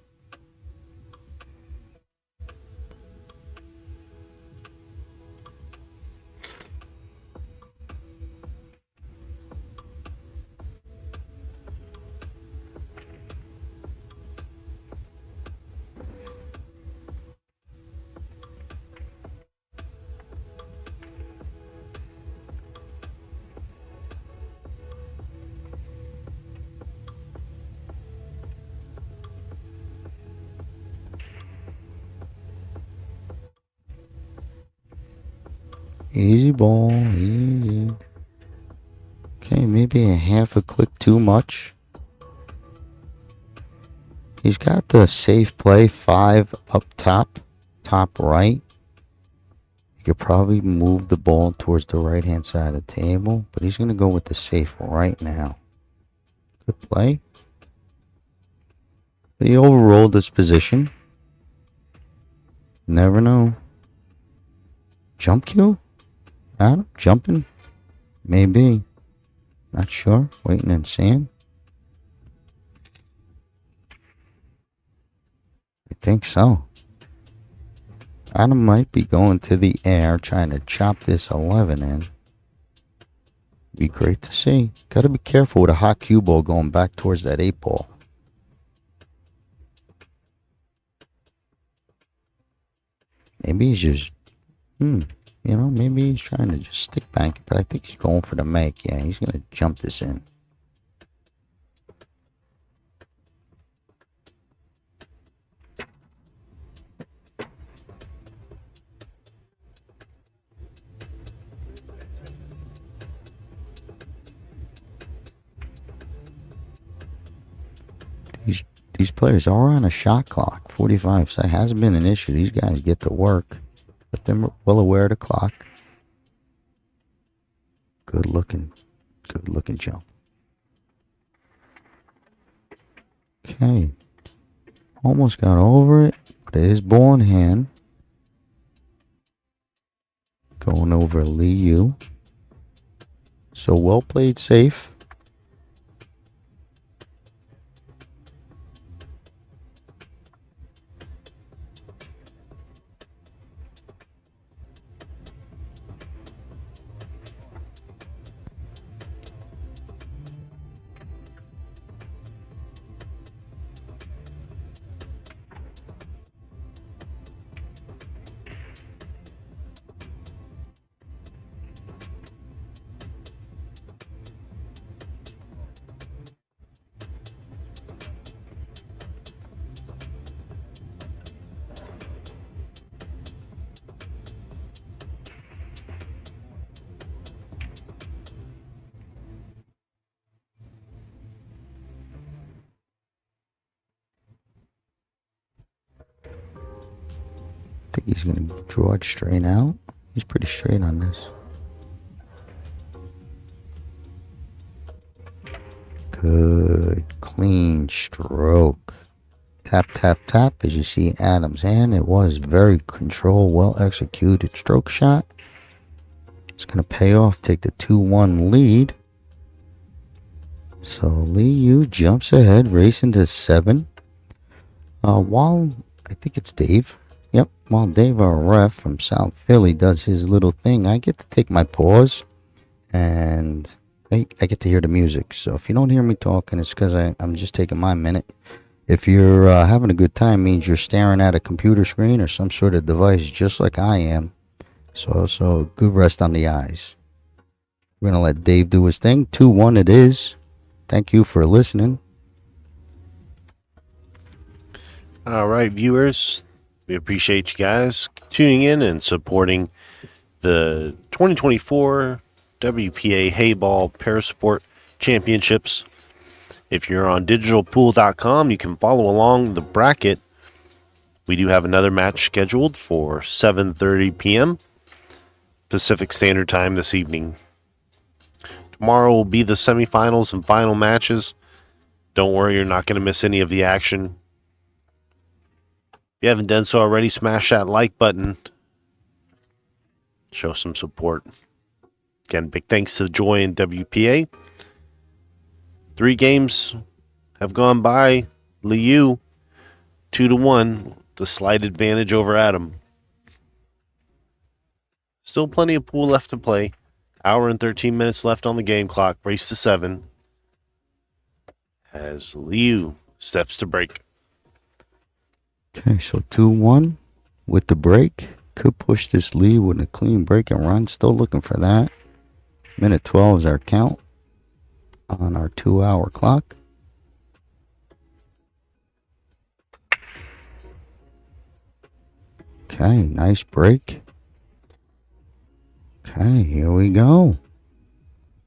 Easy ball, easy. Okay, maybe a half a click too much. He's got the safe play 5 up top right. You could probably move the ball towards the right hand side of the table, but he's going to go with the safe right now. Good play. But he overrolled this position. Never know. Jump cue? Adam, jumping? Maybe. Not sure. Waiting and seeing. I think so. Adam might be going to the air, trying to chop this 11 in. Be great to see. Got to be careful with a hot cue ball going back towards that 8 ball. Maybe he's just, you know, maybe he's trying to just stick bank it, but I think he's going for the make. Yeah, he's going to jump this in. These players are on a shot clock. 45 seconds hasn't been an issue. These guys get to work, but they're well aware of the clock. Good looking jump. Okay, almost got over it, but it is ball in hand. Going over Lee Yu. So well played safe. think he's going to draw it straight out. He's pretty straight on this. Good, clean stroke. Tap, tap, tap. As you see Adam's hand, it was very controlled, well executed stroke shot. It's going to pay off, take the 2-1 lead. So Lee Yu jumps ahead, racing to 7. While I think it's Dave. Yep, while Dave, our ref from South Philly, does his little thing, I get to take my pause and I get to hear the music. So if you don't hear me talking, it's because I'm just taking my minute. If you're having a good time, means you're staring at a computer screen or some sort of device just like I am. So good rest on the eyes. We're going to let Dave do his thing. 2-1 it is. Thank you for listening. All right, viewers, we appreciate you guys tuning in and supporting the 2024 WPA Heyball Parasport Championships. If you're on digitalpool.com, you can follow along the bracket. We do have another match scheduled for 7:30 p.m. Pacific Standard Time this evening. Tomorrow will be the semifinals and final matches. Don't worry, you're not going to miss any of the action. If you haven't done so already, smash that like button. Show some support. Again, big thanks to Joy and WPA. 3 games have gone by. Liu, 2-1, the slight advantage over Adam. Still plenty of pool left to play. Hour and 13 minutes left on the game clock. Race to 7. As Liu steps to break. Okay, so 2-1 with the break. Could push this lead with a clean break and run. Still looking for that. Minute 12 is our count on our 2-hour clock. Okay, nice break. Okay, here we go.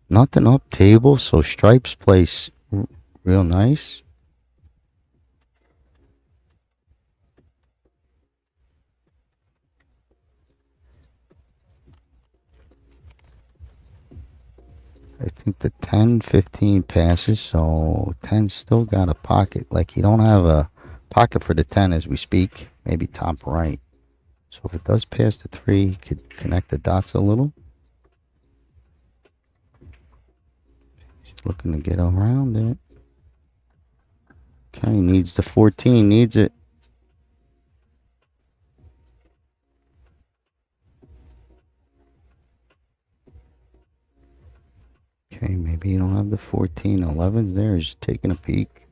Nothing up table, so stripes place real nice. I think the 10, 15 passes, so 10 still got a pocket. Like you don't have a pocket for the 10 as we speak, maybe top right. So if it does pass the 3, you could connect the dots a little. She's looking to get around it. Okay, needs the 14, needs it. Okay, maybe you don't have the 14. 11's there. He's taking a peek.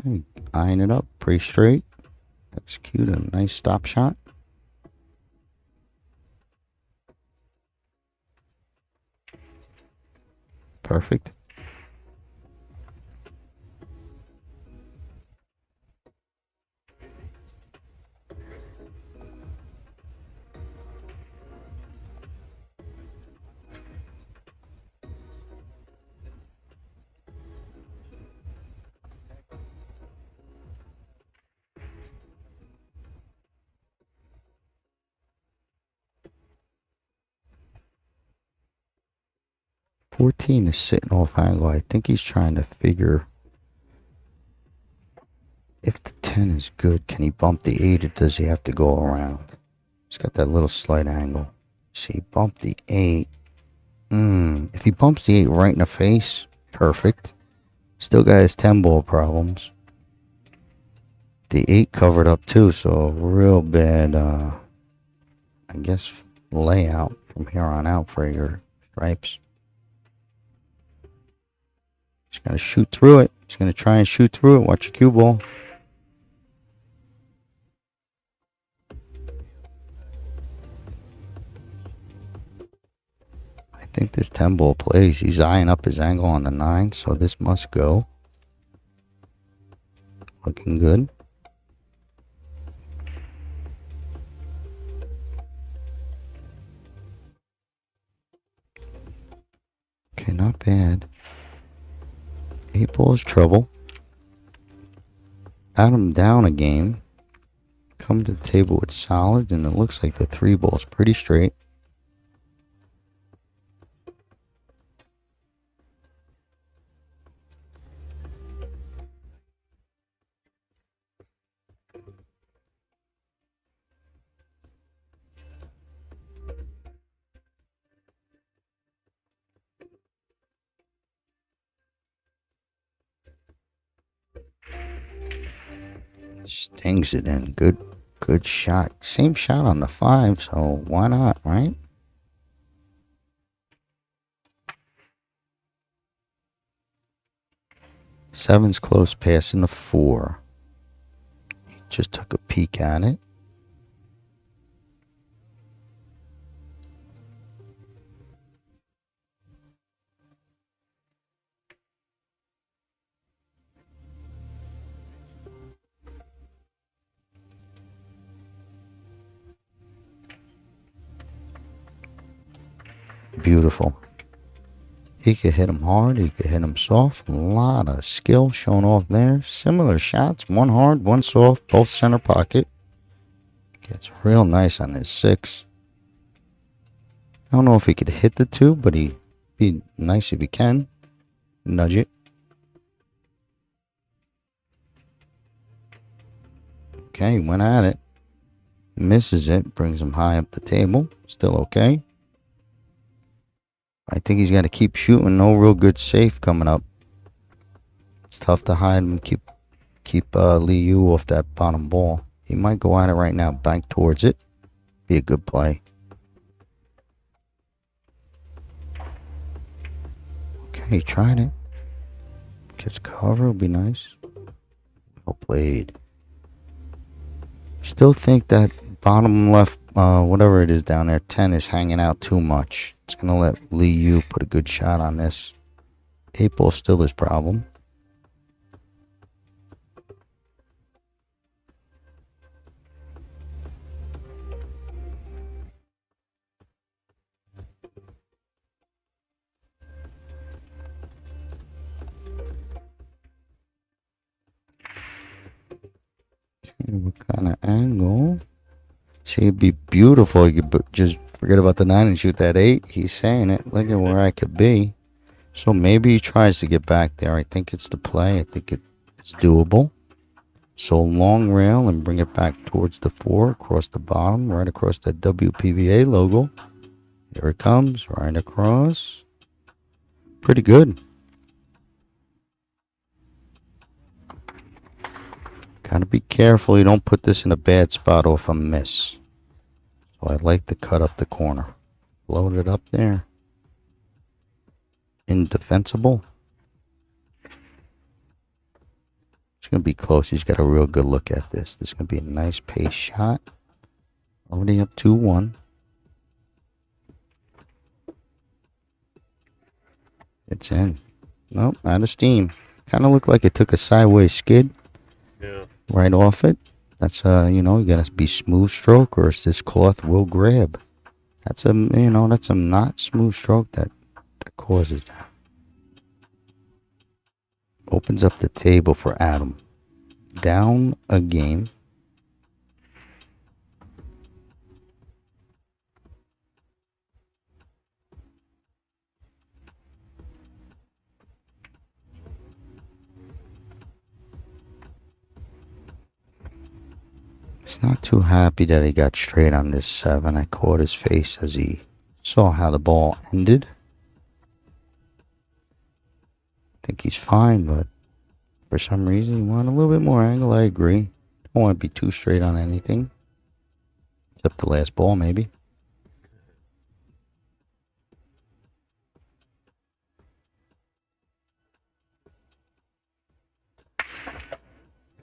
Okay, eyeing it up pretty straight. Execute a nice stop shot. Perfect. $14 is sitting off angle. I think he's trying to figure if the 10 is good. Can he bump the 8 or does he have to go around? He's got that little slight angle. See, bump the 8. If he bumps the 8 right in the face, perfect. Still got his 10 ball problems. The 8 covered up too, so real bad, I guess, layout from here on out for your stripes. He's going to shoot through it. He's going to try and shoot through it. Watch your cue ball. I think this 10 ball plays. He's eyeing up his angle on the 9, so this must go. Looking good. Okay, not bad. 8 ball's trouble. Adam down a game. Come to the table with solid, and it looks like the 3 ball's pretty straight. Stings it in. Good shot. Same shot on the 5, so why not, right? Seven's close, passing the 4. Just took a peek at it. Beautiful. He could hit him hard, he could hit him soft. A lot of skill shown off there. Similar shots, one hard, one soft, both center pocket. Gets real nice on his 6. I don't know if he could hit the 2, but he'd be nice if he can. Nudge it. Okay, went at it. Misses it, brings him high up the table. Still okay. I think he's got to keep shooting. No real good safe coming up. It's tough to hide him. Keep Lee Yu off that bottom ball. He might go at it right now. Bank towards it. Be a good play. Okay, he tried it. Gets cover. Will be nice. Well played. Still think that bottom left, whatever it is down there, 10 is hanging out too much. It's going to let Lee Yu put a good shot on this. 8 ball still his problem. Okay, what kind of angle? See, it'd be beautiful. You could just forget about the 9 and shoot that 8. He's saying it. Look at where I could be. So maybe he tries to get back there. I think it's the play. I think it's doable. So long rail and bring it back towards the 4, across the bottom, right across that WPVA logo. Here it comes, right across. Pretty good. Gotta be careful you don't put this in a bad spot off a miss. So I like to cut up the corner. Float it up there. Indefensible. It's going to be close. He's got a real good look at this. This is going to be a nice pace shot. Already up 2-1. It's in. Nope, out of steam. Kind of looked like it took a sideways skid. Yeah. Right off it. That's you gotta be smooth stroke, or is this cloth will grab. That's a that's a not smooth stroke that causes that. Opens up the table for Adam. Down a game. He's not too happy that he got straight on this 7. I caught his face as he saw how the ball ended. I think he's fine, but for some reason he wanted a little bit more angle. I agree. Don't want to be too straight on anything. Except the last ball, maybe.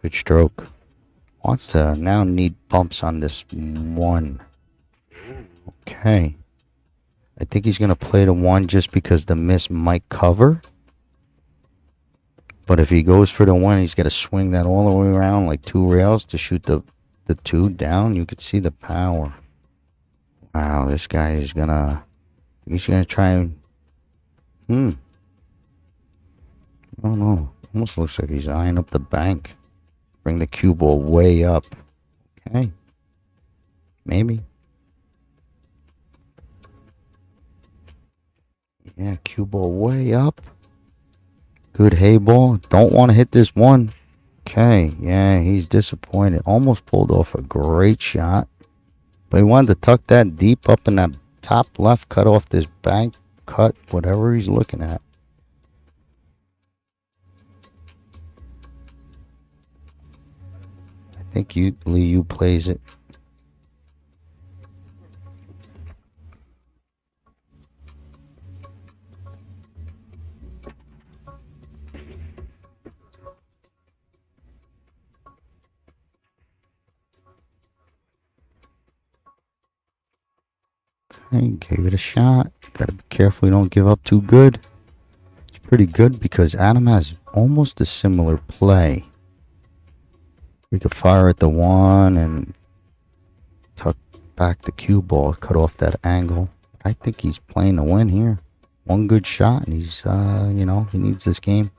Good stroke. Wants to now need bumps on this 1. Okay. I think he's going to play the 1 just because the miss might cover. But if he goes for the 1, he's got to swing that all the way around like 2 rails to shoot the 2 down. You could see the power. Wow, this guy is going to... He's going to try and... I don't know. Almost looks like he's eyeing up the bank. Bring the cue ball way up. Okay. Maybe. Yeah, cue ball way up. Good hay ball. Don't want to hit this one. Okay, yeah, he's disappointed. Almost pulled off a great shot. But he wanted to tuck that deep up in that top left, cut off this bank, cut, whatever he's looking at. I think Liu plays it. Okay, gave it a shot. Gotta be careful you don't give up too good. It's pretty good because Adam has almost a similar play. We could fire at the one and tuck back the cue ball, cut off that angle. I think he's playing to win here. One good shot and he's, he needs this game.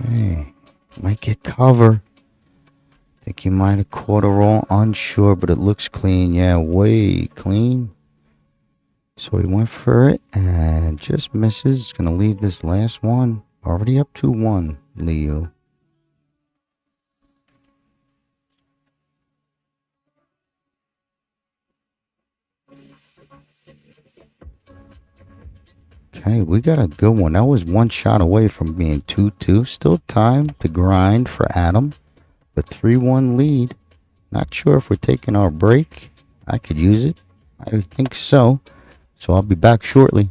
Okay, might get cover. Think he might have caught a roll, unsure, but it looks clean. Yeah, way clean. So he went for it and just misses. Gonna leave this last one. Already up 2-1, Liu. Okay, we got a good one. That was one shot away from being 2-2. Still time to grind for Adam. The 3-1 lead. Not sure if we're taking our break. I could use it. I think so. So I'll be back shortly.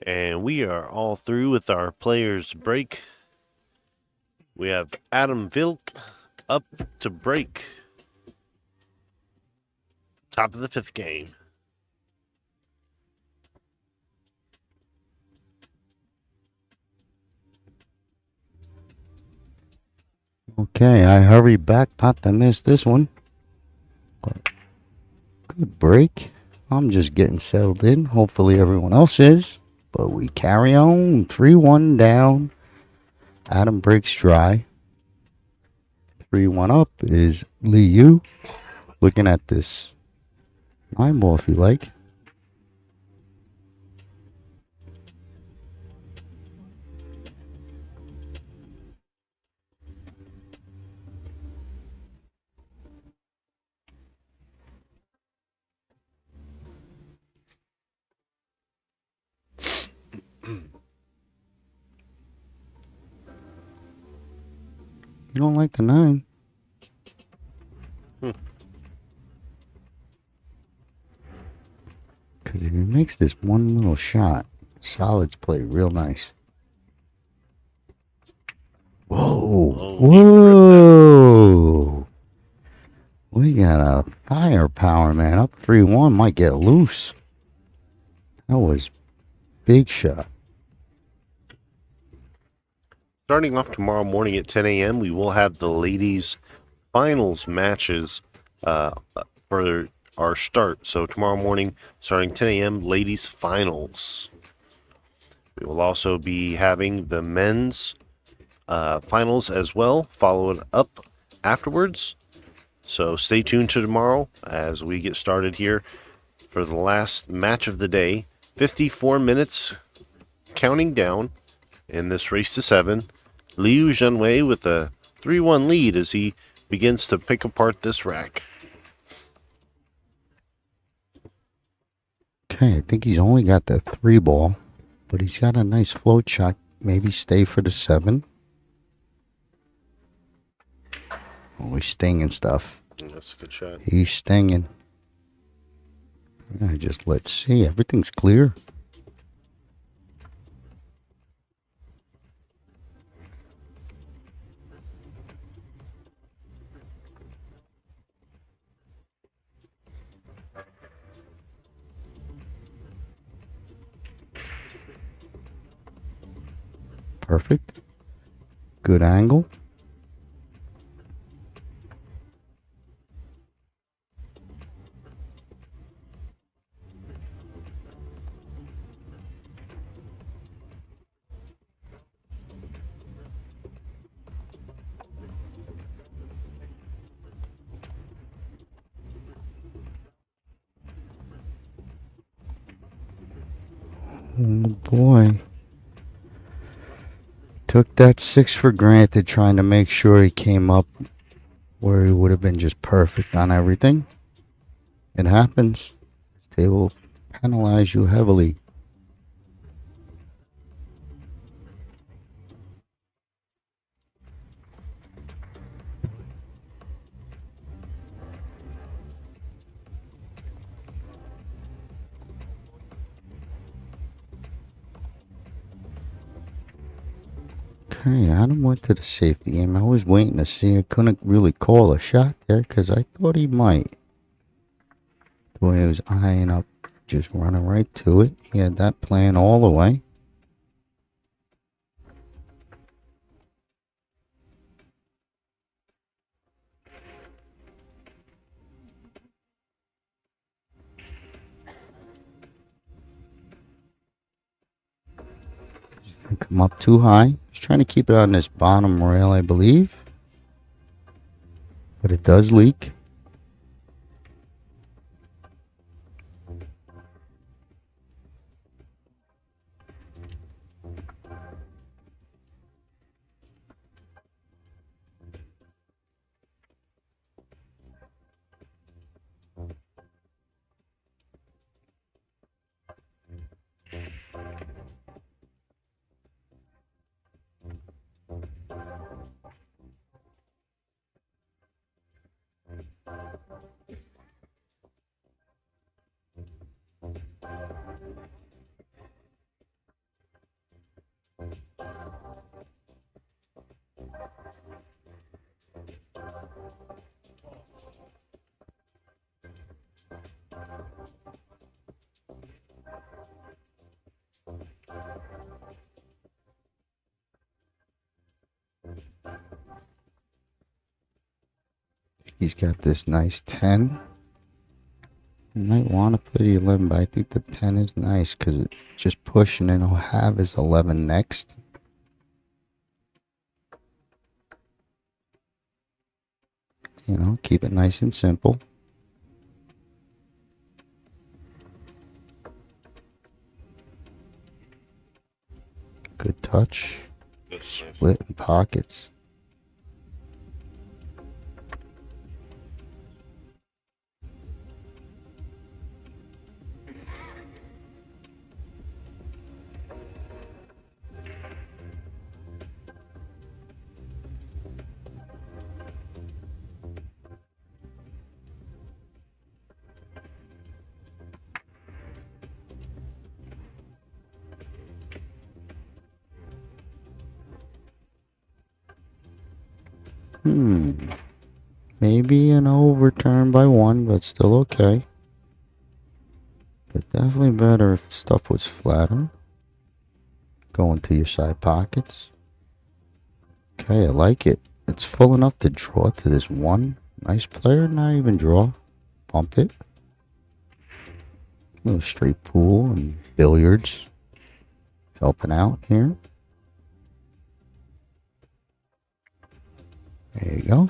And we are all through with our players' break. We have Adam Vilk up to break. Top of the 5th game. Okay, I hurry back not to miss this one. But good break. I'm just getting settled in. Hopefully everyone else is. But we carry on. 3-1 down. Adam breaks dry. 3-1 up is Lee Yu. Looking at this 9-ball if you like. You don't like the 9? Because if he makes this one little shot, solids play real nice. Whoa. Whoa. We got a firepower, man. Up 3-1. Might get loose. That was big shot. Starting off tomorrow morning at 10 a.m., we will have the ladies' finals matches for our start. So tomorrow morning, starting 10 a.m., ladies' finals. We will also be having the men's finals as well, followed up afterwards. So stay tuned to tomorrow as we get started here for the last match of the day. 54 minutes counting down in this race to 7. Liu Zhenwei with a 3-1 lead as he begins to pick apart this rack. Okay, I think he's only got the 3-ball, but he's got a nice float shot. Maybe stay for the 7. Oh, he's stinging stuff. That's a good shot. He's stinging. Yeah, just let's see. Everything's clear. Perfect. Good angle. Oh boy. Took that 6 for granted, trying to make sure he came up where he would have been just perfect on everything. It happens. They will penalize you heavily. Okay, Adam went to the safety game. I was waiting to see. I couldn't really call a shot there because I thought he might. The way he was eyeing up, just running right to it. He had that plan all the way. Come up too high. He's trying to keep it on this bottom rail, I believe. But it does leak. He's got this nice 10. You might want to play the 11, but I think the 10 is nice because it's just pushing, and he'll have his 11 next. You know, keep it nice and simple. Good touch. Split in pockets. Maybe an overturn by 1, but still okay. But definitely better if stuff was flatter. Go into your side pockets. Okay, I like it. It's full enough to draw to this 1. Nice player, not even draw. Pump it. A little straight pool and billiards. Helping out here. There you go.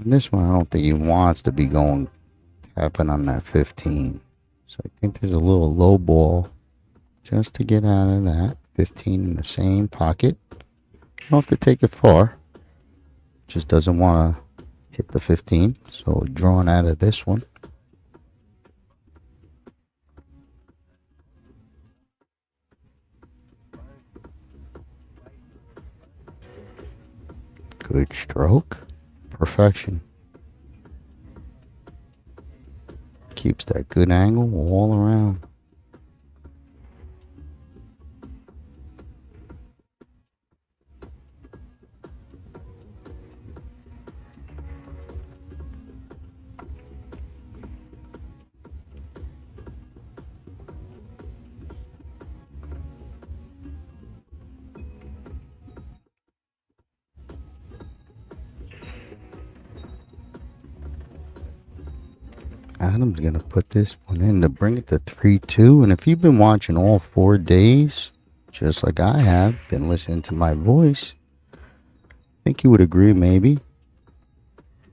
This one, I don't think he wants to be going tapping on that 15. So I think there's a little low ball just to get out of that. 15 in the same pocket. You don't have to take it far. Just doesn't want to hit the 15. So drawing out of this one. Good stroke. Perfection. Keeps that good angle all around. Adam's going to put this one in to bring it to 3-2. And if you've been watching all 4 days, just like I have, been listening to my voice, I think you would agree maybe.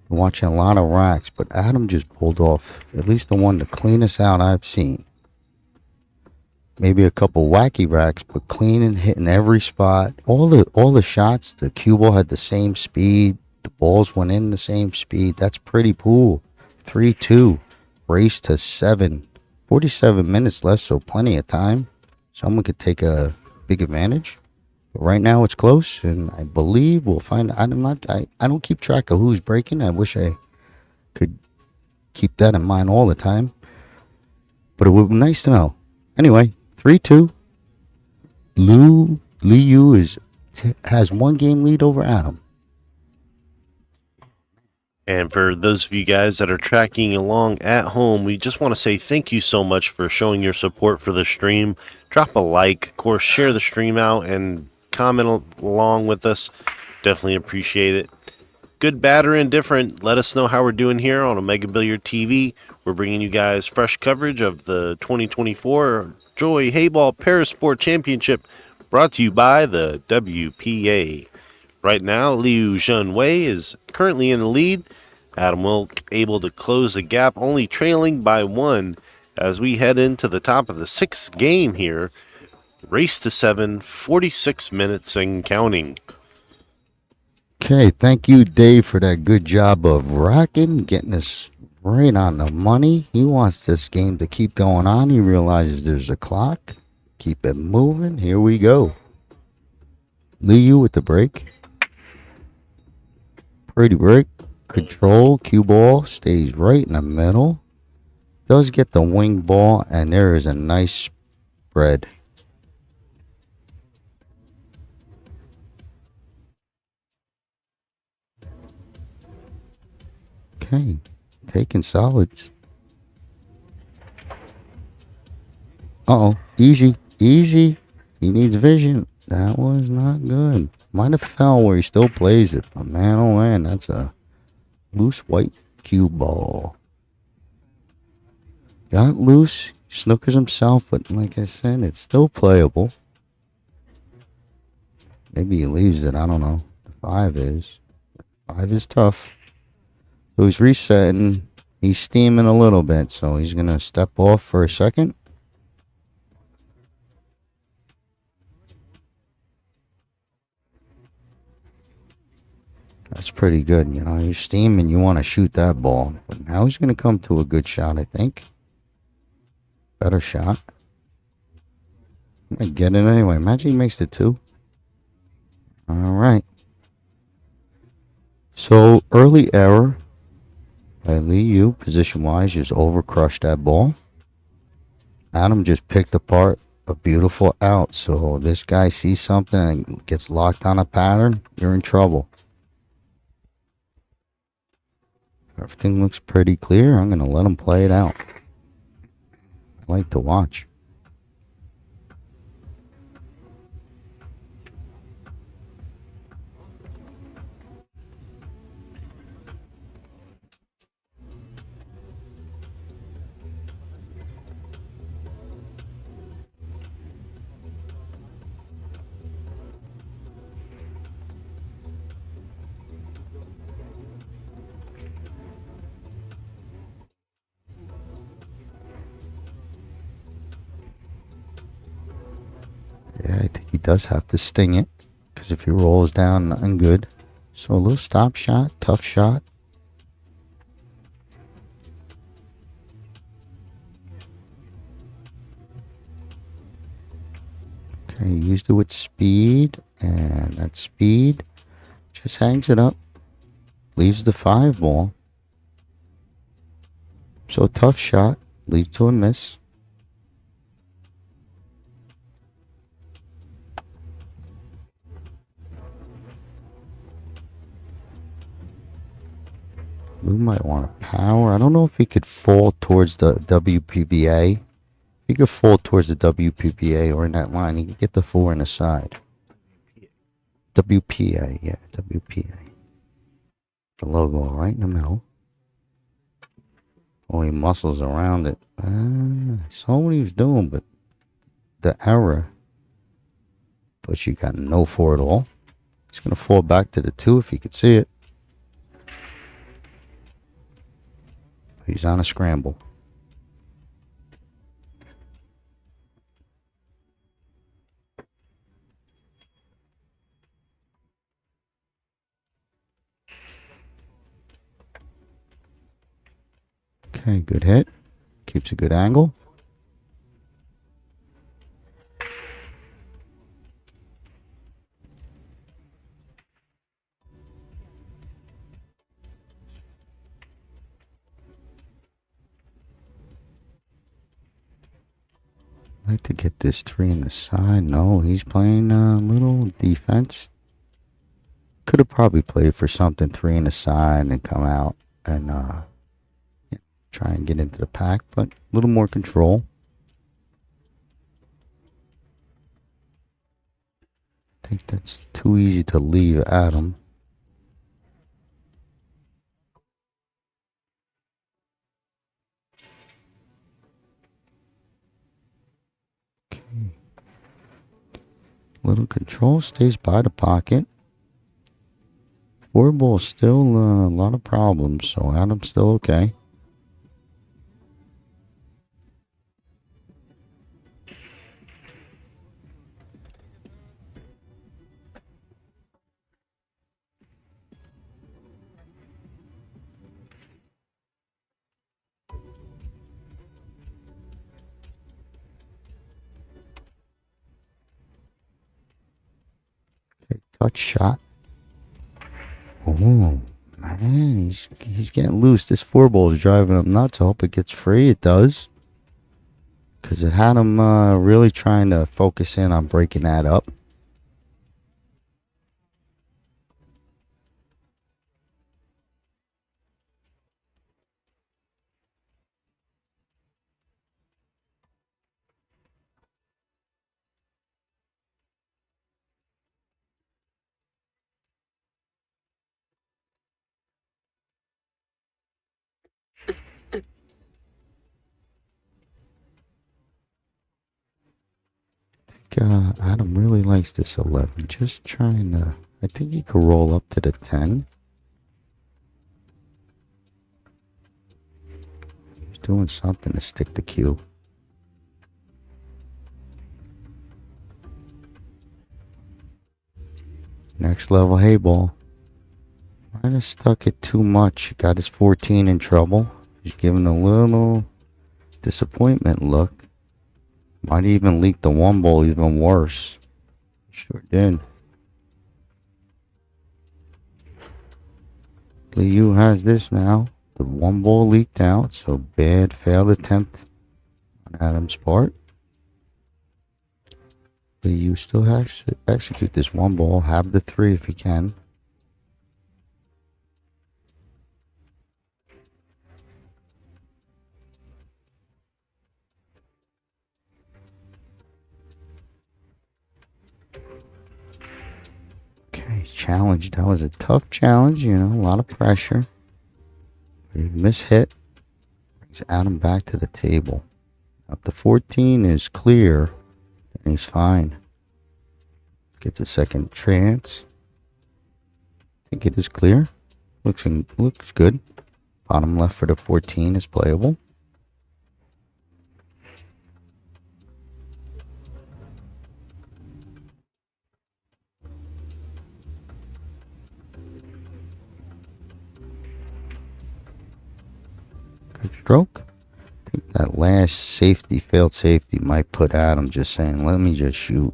Been watching a lot of racks, but Adam just pulled off at least the one the cleanest out I've seen. Maybe a couple wacky racks, but clean and hitting every spot. All the shots, the cue ball had the same speed. The balls went in the same speed. That's pretty cool. 3-2. Race to 7. 47 minutes left, so plenty of time. Someone could take a big advantage. But right now it's close, and I believe we'll find. I don't keep track of who's breaking. I wish I could keep that in mind all the time. But it would be nice to know. Anyway, 3-2. Liu has 1 game lead over Adam. And for those of you guys that are tracking along at home, we just want to say thank you so much for showing your support for the stream. Drop a like, of course, share the stream out, and comment along with us. Definitely appreciate it. Good, bad, or indifferent, let us know how we're doing here on Omega Billiard TV. We're bringing you guys fresh coverage of the 2024 WPA Heyball Parasport Championship, brought to you by the WPA. Right now, Liu Zhenwei is currently in the lead. Adam Wilk able to close the gap, only trailing by 1 as we head into the top of the 6th game here. Race to 7, 46 minutes and counting. Okay, thank you, Dave, for that good job of racking, getting us right on the money. He wants this game to keep going on. He realizes there's a clock. Keep it moving. Here we go. Liu with the break. Pretty break. Control. Cue ball stays right in the middle. Does get the wing ball, and there is a nice spread. Okay. Taking solids. Uh-oh. Easy. Easy. He needs vision. That was not good. Might have fell where he still plays it. But man, oh man, that's a loose white cue ball. Got loose. Snookers himself, but like I said, it's still playable. Maybe he leaves it. I don't know. The 5 is. 5 is tough. So he's resetting. He's steaming a little bit, so he's going to step off for a second. That's pretty good. You know, you're steaming. You want to shoot that ball. But now he's going to come to a good shot, I think. Better shot. Might get it anyway. Imagine he makes the 2. All right. So, early error by Lee Yu, position-wise, just over-crushed that ball. Adam just picked apart a beautiful out. So, this guy sees something and gets locked on a pattern, you're in trouble. Everything looks pretty clear. I'm going to let him play it out. I like to watch. Yeah, I think he does have to sting it. Because if he rolls down, nothing good. So a little stop shot, tough shot. Okay, used it with speed. And that speed just hangs it up. Leaves the 5 ball. So tough shot. Leads to a miss. Lou might want to power. I don't know if he could fall towards the WPBA. If he could fall towards the WPBA or in that line, he could get the 4 in the side. WPA, yeah, WPA. The logo right in the middle. Only muscles around it. I saw what he was doing, but the error. But you got no 4 at all. He's going to fall back to the 2 if he could see it. He's on a scramble. Okay, good hit. Keeps a good angle. I'd like to get this 3 in the side. No, he's playing a little defense. Could have probably played for something 3 in the side and come out and try and get into the pack, but a little more control. I think that's too easy to leave Adam. Okay. Little control, stays by the pocket. 4 ball still a lot of problems, so Adam's still okay. Okay, touch shot. Oh, man, he's getting loose. This 4 ball is driving him nuts. I hope it gets free. It does. Because it had him really trying to focus in on breaking that up. Adam really likes this 11. Just trying to... I think he could roll up to the 10. He's doing something to stick the cube. Next level Heyball. Might have stuck it too much. Got his 14 in trouble. He's giving a little disappointment look. Might even leak the 1 ball even worse. Sure did. Liu has this now. The 1 ball leaked out, so bad failed attempt on Adam's part. Liu still has to execute this 1 ball, have the 3 if he can. Okay, challenge. That was a tough challenge, you know, a lot of pressure. He mishit. Brings Adam back to the table. If the 14 is clear, then he's fine. Gets a second chance. I think it is clear. Looks good. Bottom left for the 14 is playable. Good stroke. I think that last failed safety might put Adam just saying, let me just shoot.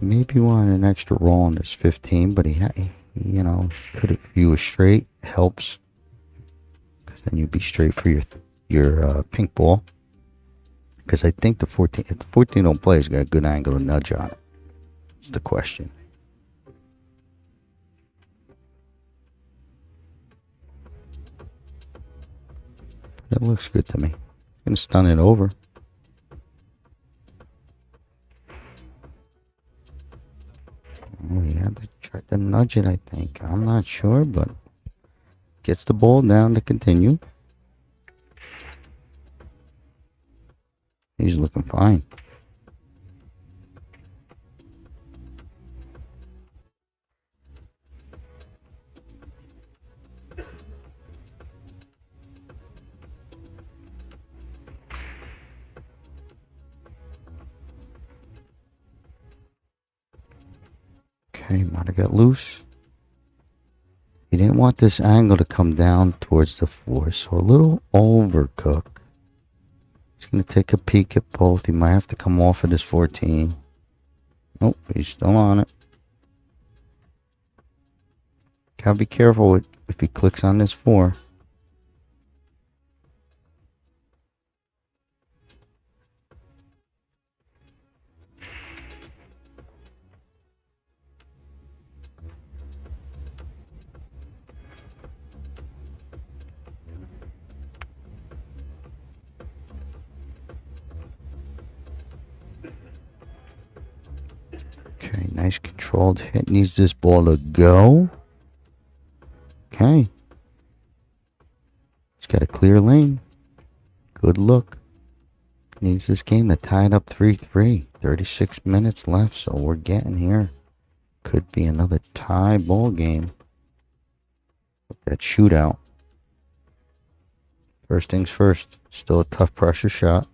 Maybe wanted an extra roll on this 15, but he you know, could have, if you were straight, helps. Because then you'd be straight for your pink ball. Because I think the 14, if the 14 don't play, he's got a good angle to nudge on it. It's the question. That looks good to me. Gonna stun it over. Oh, yeah, but tried to nudge it, I think. I'm not sure, but gets the ball down to continue. He's looking fine. Okay, might have got loose. He didn't want this angle to come down towards the 4, so a little overcook. He's going to take a peek at both. He might have to come off of this 14. Nope, he's still on it. Gotta be careful if he clicks on this 4. Okay, nice controlled hit. Needs this ball to go. Okay. He's got a clear lane. Good look. Needs this game to tie it up 3-3. 36 minutes left, so we're getting here. Could be another tie ball game. That shootout. First things first. Still a tough pressure shot.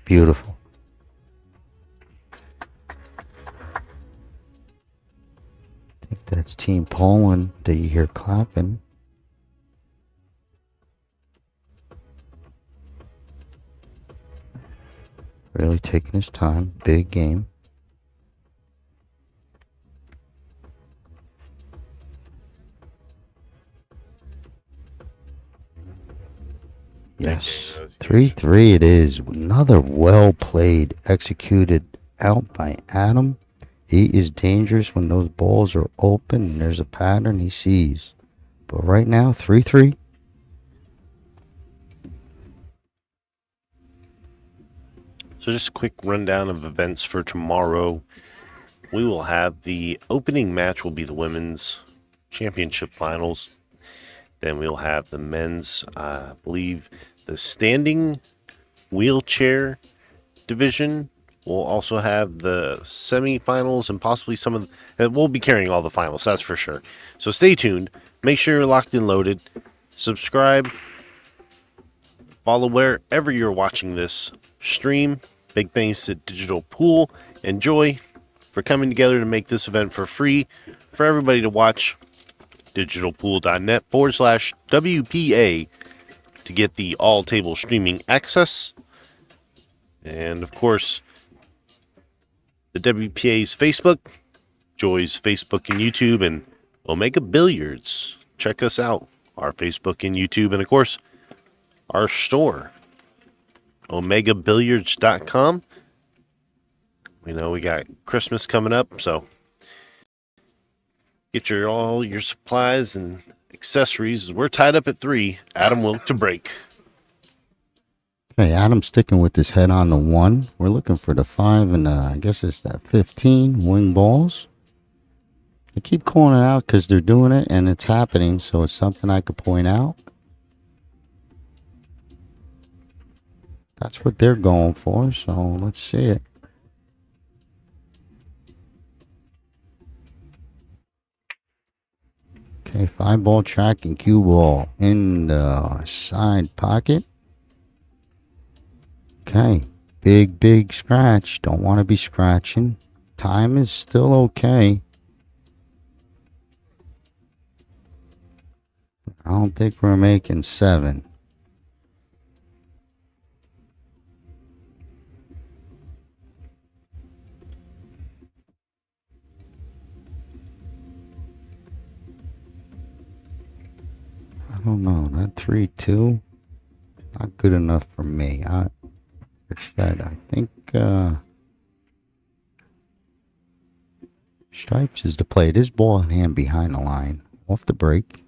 Beautiful. I think that's Team Poland that you hear clapping. Really taking his time. Big game. Yes. 3-3 it is. Another well played, executed out by Adam. He is dangerous when those balls are open and there's a pattern he sees. But right now, 3-3. So just a quick rundown of events for tomorrow. We will have the opening match will be the women's championship finals. Then we'll have the men's, I believe, the standing wheelchair division. We'll also have the semifinals and possibly some of and we'll be carrying all the finals, that's for sure. So stay tuned. Make sure you're locked and loaded. Subscribe. Follow wherever you're watching this stream. Big thanks to Digital Pool and Joy for coming together to make this event for free for everybody to watch. Digitalpool.net/WPA to get the all table streaming access. And of course, the WPA's Facebook, Joy's Facebook and YouTube, and Omega Billiards. Check us out, our Facebook and YouTube, and of course, our store, omegabilliards.com. We know we got Christmas coming up, so get all your supplies and accessories. We're tied up at 3. Adam will to break. Okay, Adam's sticking with his head on the 1. We're looking for the 5 and I guess it's that 15 wing balls. I keep calling it out because they're doing it and it's happening, so it's something I could point out. That's what they're going for, so let's see it. Okay, 5-ball track and cue ball in the side pocket. Okay, big scratch. Don't want to be scratching. Time is still okay. I don't think we're making 7. I don't know. That 3-2, not good enough for me. I think stripes is the play. This ball in hand behind the line, off the break.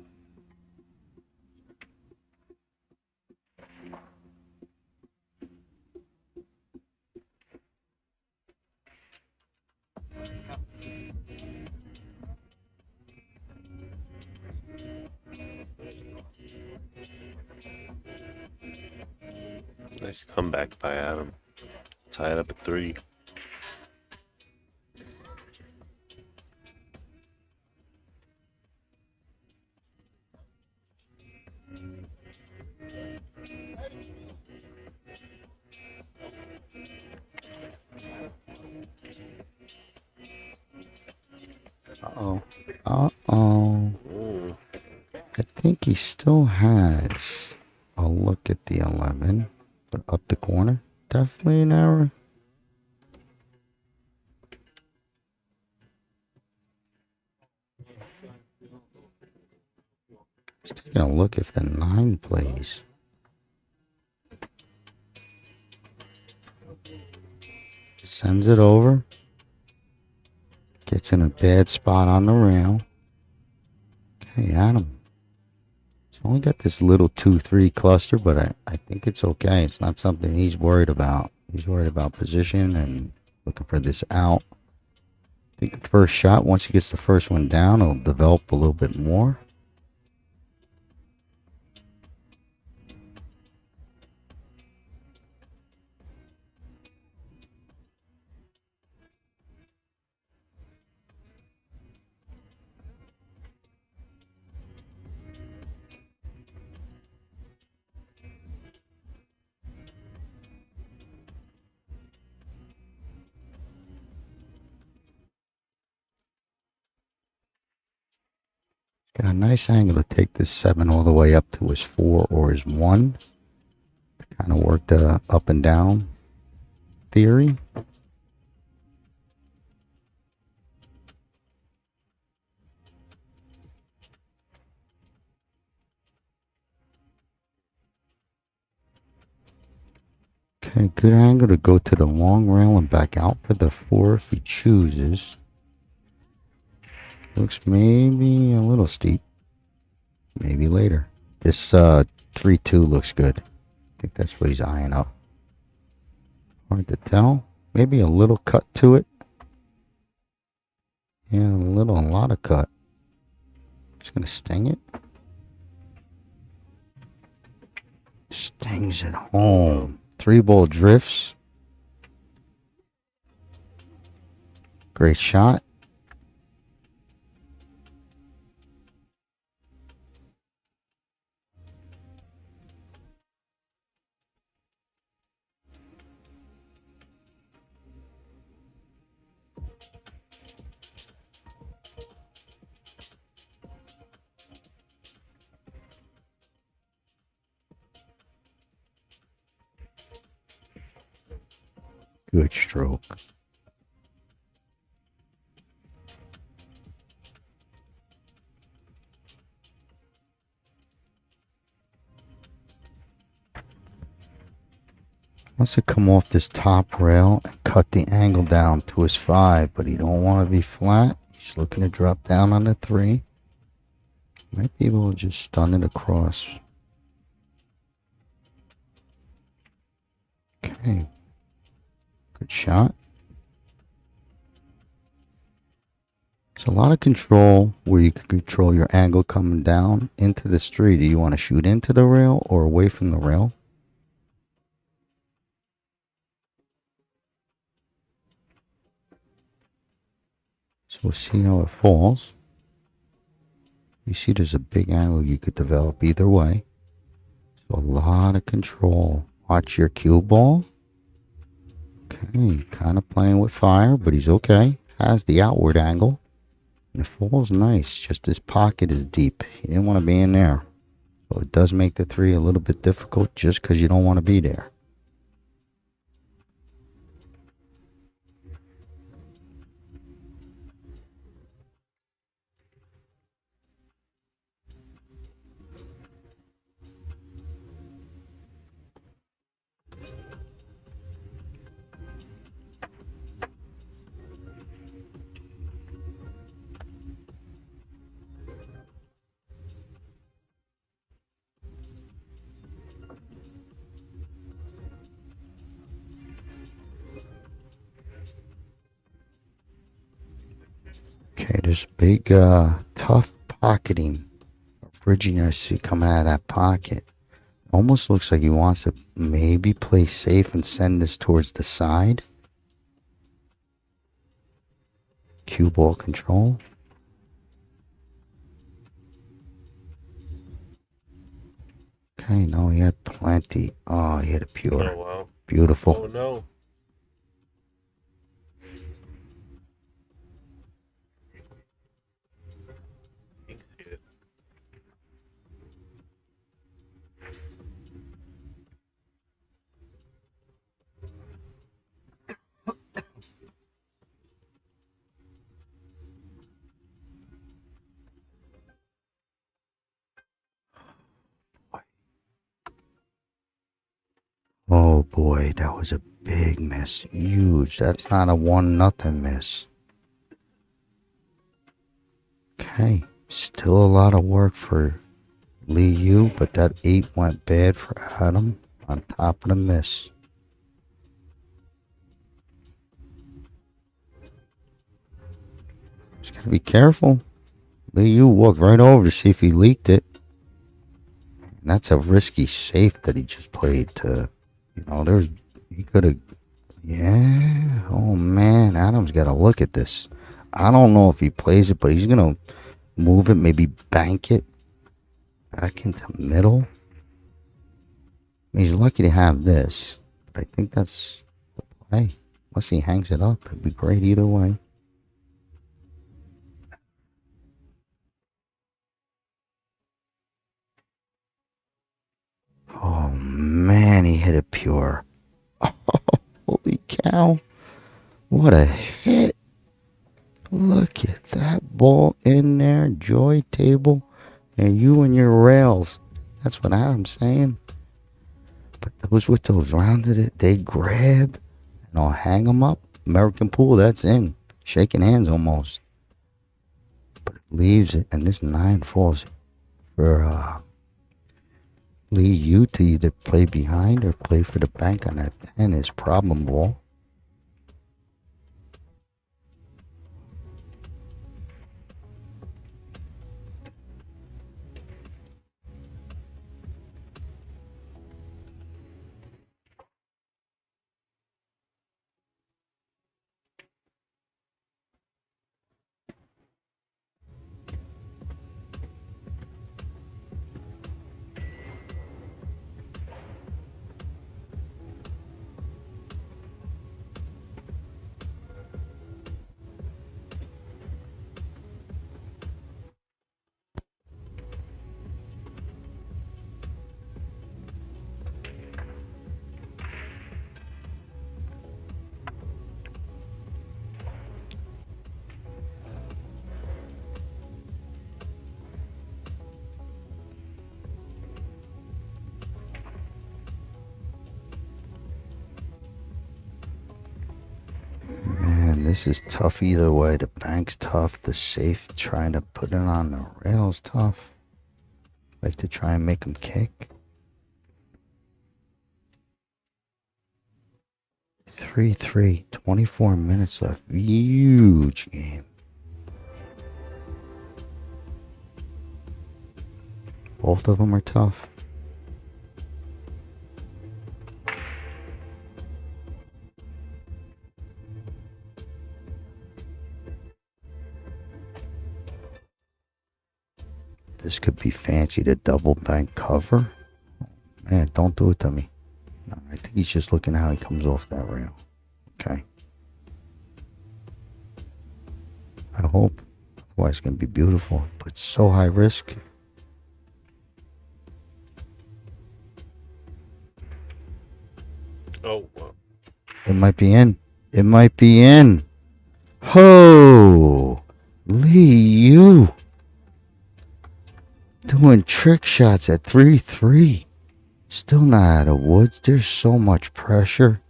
Nice comeback by Adam. Tied up at 3. Uh-oh. I think he still has a look at the 11, but up the corner. Definitely an error. Just taking a look if the 9 plays. Sends it over. Gets in a bad spot on the rail. Okay, Adam. He's only got this little 2-3 cluster, but I think it's okay. It's not something he's worried about. He's worried about position and looking for this out. I think the first shot, once he gets the first one down, it'll develop a little bit more. Got a nice angle to take this 7 all the way up to his 4 or his 1. Kind of work the up and down theory. Okay, good angle to go to the long rail and back out for the 4 if he chooses. Looks maybe a little steep. Maybe later. This 3-2 looks good. I think that's what he's eyeing up. Hard to tell. Maybe a little cut to it. Yeah, a lot of cut. Just gonna sting it. Stings it home. 3-ball drifts. Great shot. Good stroke. Wants to come off this top rail and cut the angle down to his 5, but he don't want to be flat. He's looking to drop down on the 3. Might be able to just stun it across. Okay. Good shot. There's a lot of control where you can control your angle coming down into the street. Do you want to shoot into the rail or away from the rail? So we'll see how it falls. You see there's a big angle you could develop either way. So a lot of control. Watch your cue ball. Okay, kind of playing with fire, but he's okay. Has the outward angle. And it falls nice. Just his pocket is deep. He didn't want to be in there. So it does make the 3 a little bit difficult just because you don't want to be there. Okay, there's big, tough pocketing. Bridging I see coming out of that pocket. Almost looks like he wants to maybe play safe and send this towards the side. Cue ball control. Okay, no, he had plenty. Oh, he had a pure. Oh, wow. Beautiful. Oh, no. Oh boy, that was a big miss. Huge. That's not a 1-0 miss. Okay, still a lot of work for Lee Yu, but that 8 went bad for Adam on top of the miss. Just gotta be careful. Lee Yu walked right over to see if he leaked it. And that's a risky safe that he just played to, he could have, yeah. Oh man, Adam's got to look at this. I don't know if he plays it, but he's going to move it, maybe bank it back into middle. He's lucky to have this, but I think that's the play. Unless he hangs it up, it'd be great either way. Oh man, he hit it pure. Oh, holy cow. What a hit. Look at that ball in there. Joy table. And you and your rails. That's what Adam's saying. But those with those rounded it, they grab and I'll hang them up. American pool, that's in. Shaking hands almost. But it leaves it, and this 9 falls for lead you to either play behind or play for the bank on that 10 is problem ball. Man, this is tough either way. The bank's tough. The safe trying to put it on the rail's tough. Like to try and make him kick. 3-3, 24 minutes left. Huge game. Both of them are tough. This could be fancy to double bank cover. Man, don't do it to me. No, I think he's just looking how he comes off that rail. Okay. I hope. Otherwise it's going to be beautiful. But so high risk. Oh, It might be in. It might be in. Holy you. Doing trick shots at 3-3. Still not out of woods. There's so much pressure.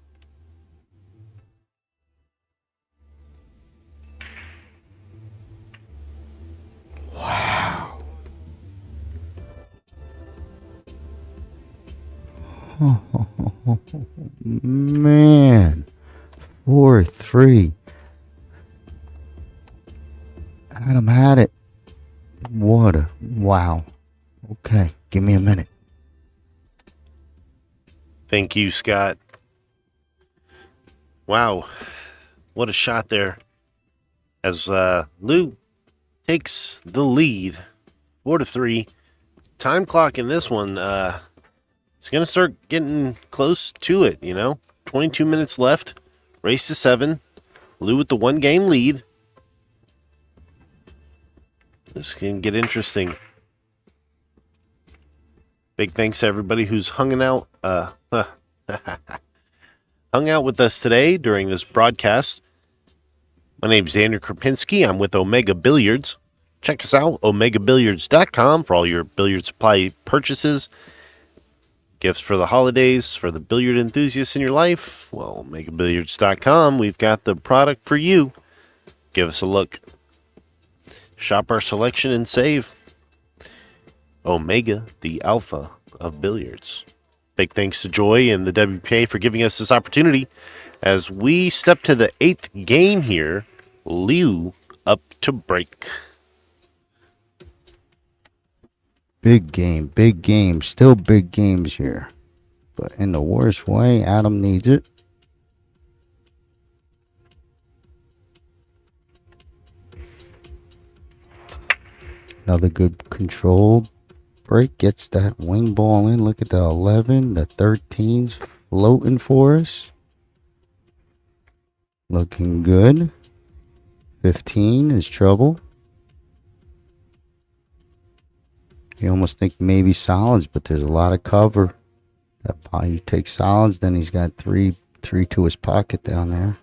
Wow. Man. 4-3. Adam had it. What a wow. Okay, give me a minute. thank you, Scott. Wow, what a shot there. As Lou takes the lead, 4-3. Time clock in this one, it's going to start getting close to it, 22 minutes left. Race to 7. Lou with the 1-game lead. This can get interesting. Big thanks to everybody who's hung out with us today during this broadcast. My name's Daniel Krupinski. I'm with Omega Billiards. Check us out, omegabilliards.com, for all your billiard supply purchases. Gifts for the holidays, for the billiard enthusiasts in your life. Well, omegabilliards.com, we've got the product for you. Give us a look. Shop our selection and save. Omega, the alpha of billiards. Big thanks to Joy and the WPA for giving us this opportunity. As we step to the 8th game here, Liu up to break. Big game, still big games here. But in the worst way, Adam needs it. Another good controlled break, gets that wing ball in. Look at the 11, the 13's floating for us. Looking good. 15 is trouble. You almost think maybe solids, but there's a lot of cover. You take solids, then he's got three to his pocket down there.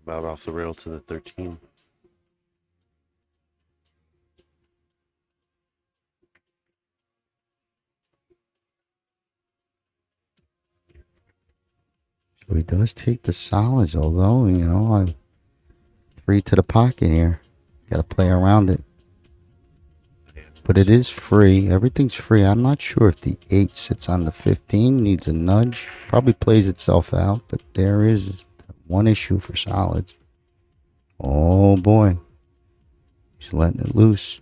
About off the rail to the 13. So he does take the solids, although, I'm 3 to the pocket here. Got to play around it. But it is free. Everything's free. I'm not sure if the 8 sits on the 15, needs a nudge. Probably plays itself out, but there is one issue for solids. Oh boy. He's letting it loose.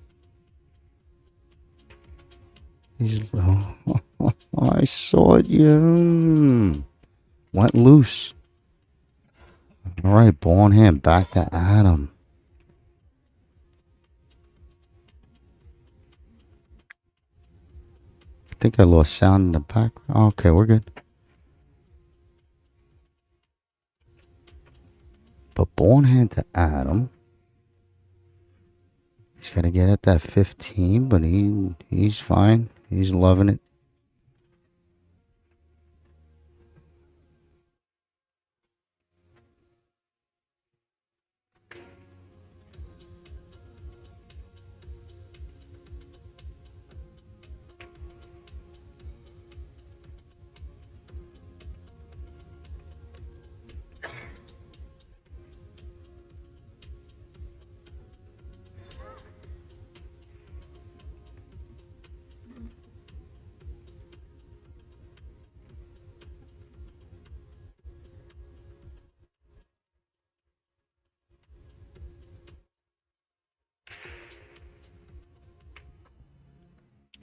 I saw it. Yeah. Went loose. All right, ball in hand. Back to Adam. I think I lost sound in the background. Okay, we're good. But ball in hand to Adam. He's got to get at that 15, but he's fine. He's loving it.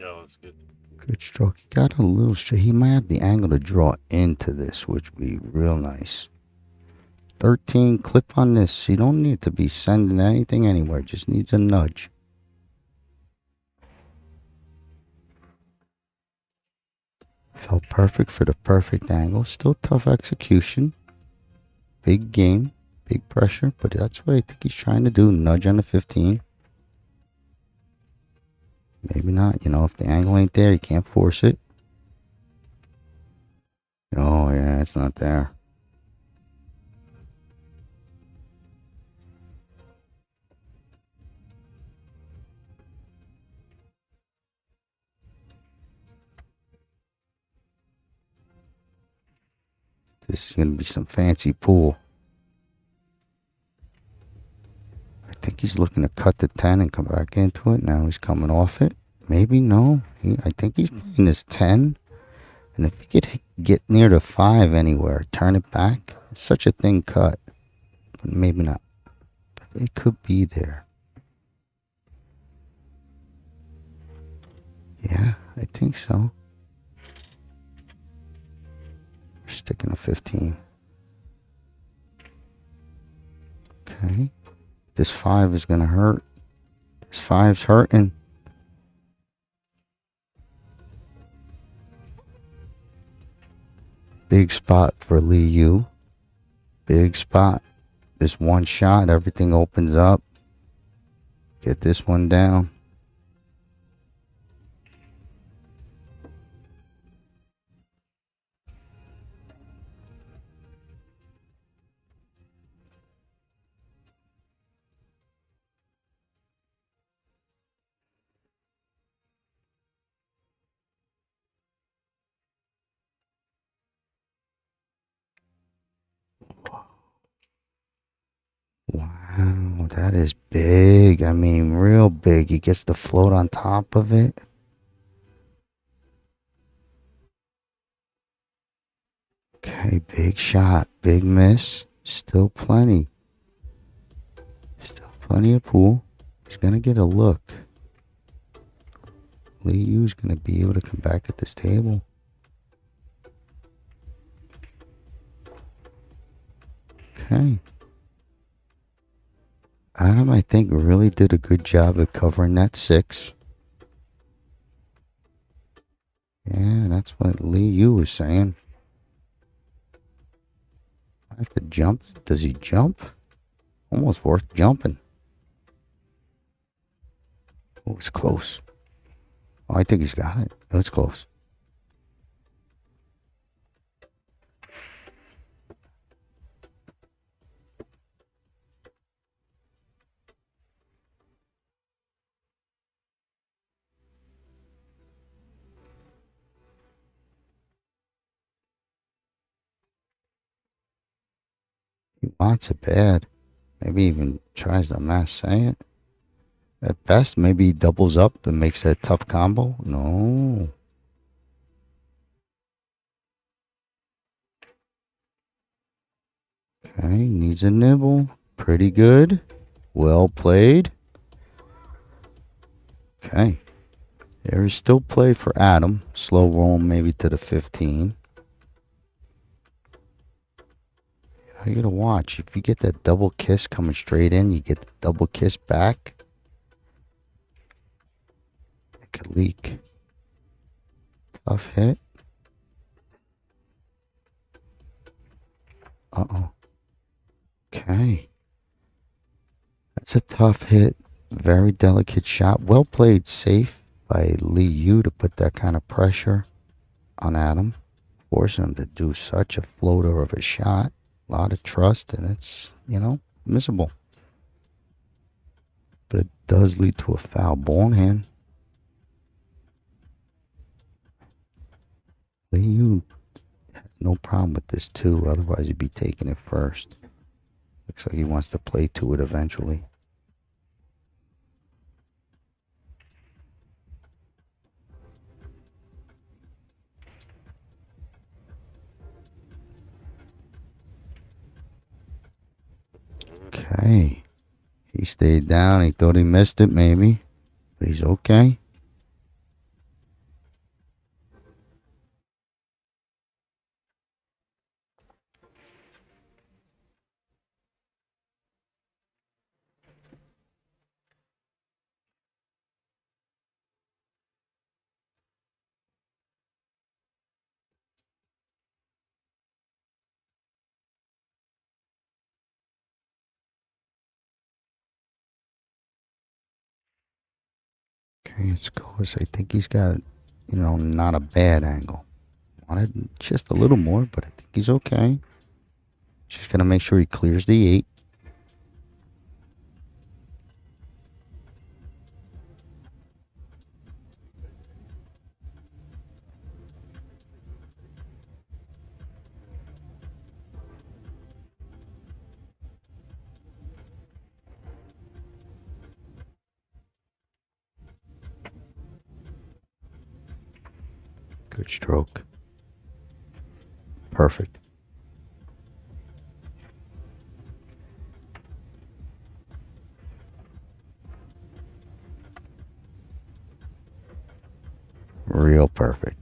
Oh, that's good. Good stroke. He got a little straight. He might have the angle to draw into this, which would be real nice. 13, clip on this. You don't need to be sending anything anywhere. Just needs a nudge. Felt perfect for the perfect angle. Still tough execution. Big game. Big pressure. But that's what I think he's trying to do. Nudge on the 15. Maybe not. If the angle ain't there, you can't force it. Oh, yeah, it's not there. This is going to be some fancy pool. I think he's looking to cut the 10 and come back into it. Now he's coming off it. Maybe no. I think he's playing his 10. And if he could get near the 5 anywhere, turn it back. It's such a thin cut. But maybe not. But it could be there. Yeah, I think so. We're sticking a 15. Okay. This 5 is going to hurt. This 5's hurting. Big spot for Lee Yu. Big spot. This one shot, everything opens up. Get this one down. Wow, that is big. I mean, real big. He gets the float on top of it. Okay, big shot, big miss. Still plenty. Still plenty of pool. He's going to get a look. Lee Yu's going to be able to come back at this table. Okay. Adam, I think, really did a good job of covering that 6. Yeah, that's what Lee Yu was saying. I have to jump. Does he jump? Almost worth jumping. Oh, it's close. Oh, I think he's got it. Oh, it's close. He wants it bad. Maybe even tries to mass say it. At best, maybe he doubles up and makes a tough combo. No. Okay, needs a nibble. Pretty good. Well played. Okay. There is still play for Adam. Slow roll maybe to the 15. You gotta watch. If you get that double kiss coming straight in, you get the double kiss back. It could leak. Tough hit. Uh-oh. Okay. That's a tough hit. Very delicate shot. Well played, safe by Lee Yu to put that kind of pressure on Adam. Forcing him to do such a floater of a shot. A lot of trust, and it's, missable. But it does lead to a foul ball in hand. Lee Yu has no problem with this too, otherwise he'd be taking it first. Looks like he wants to play to it eventually. Okay. He stayed down. He thought he missed it maybe. But he's okay. Okay, it's close. I think he's got, not a bad angle. Wanted just a little more, but I think he's okay. Just got to make sure he clears the 8. Good stroke. Perfect. Real perfect.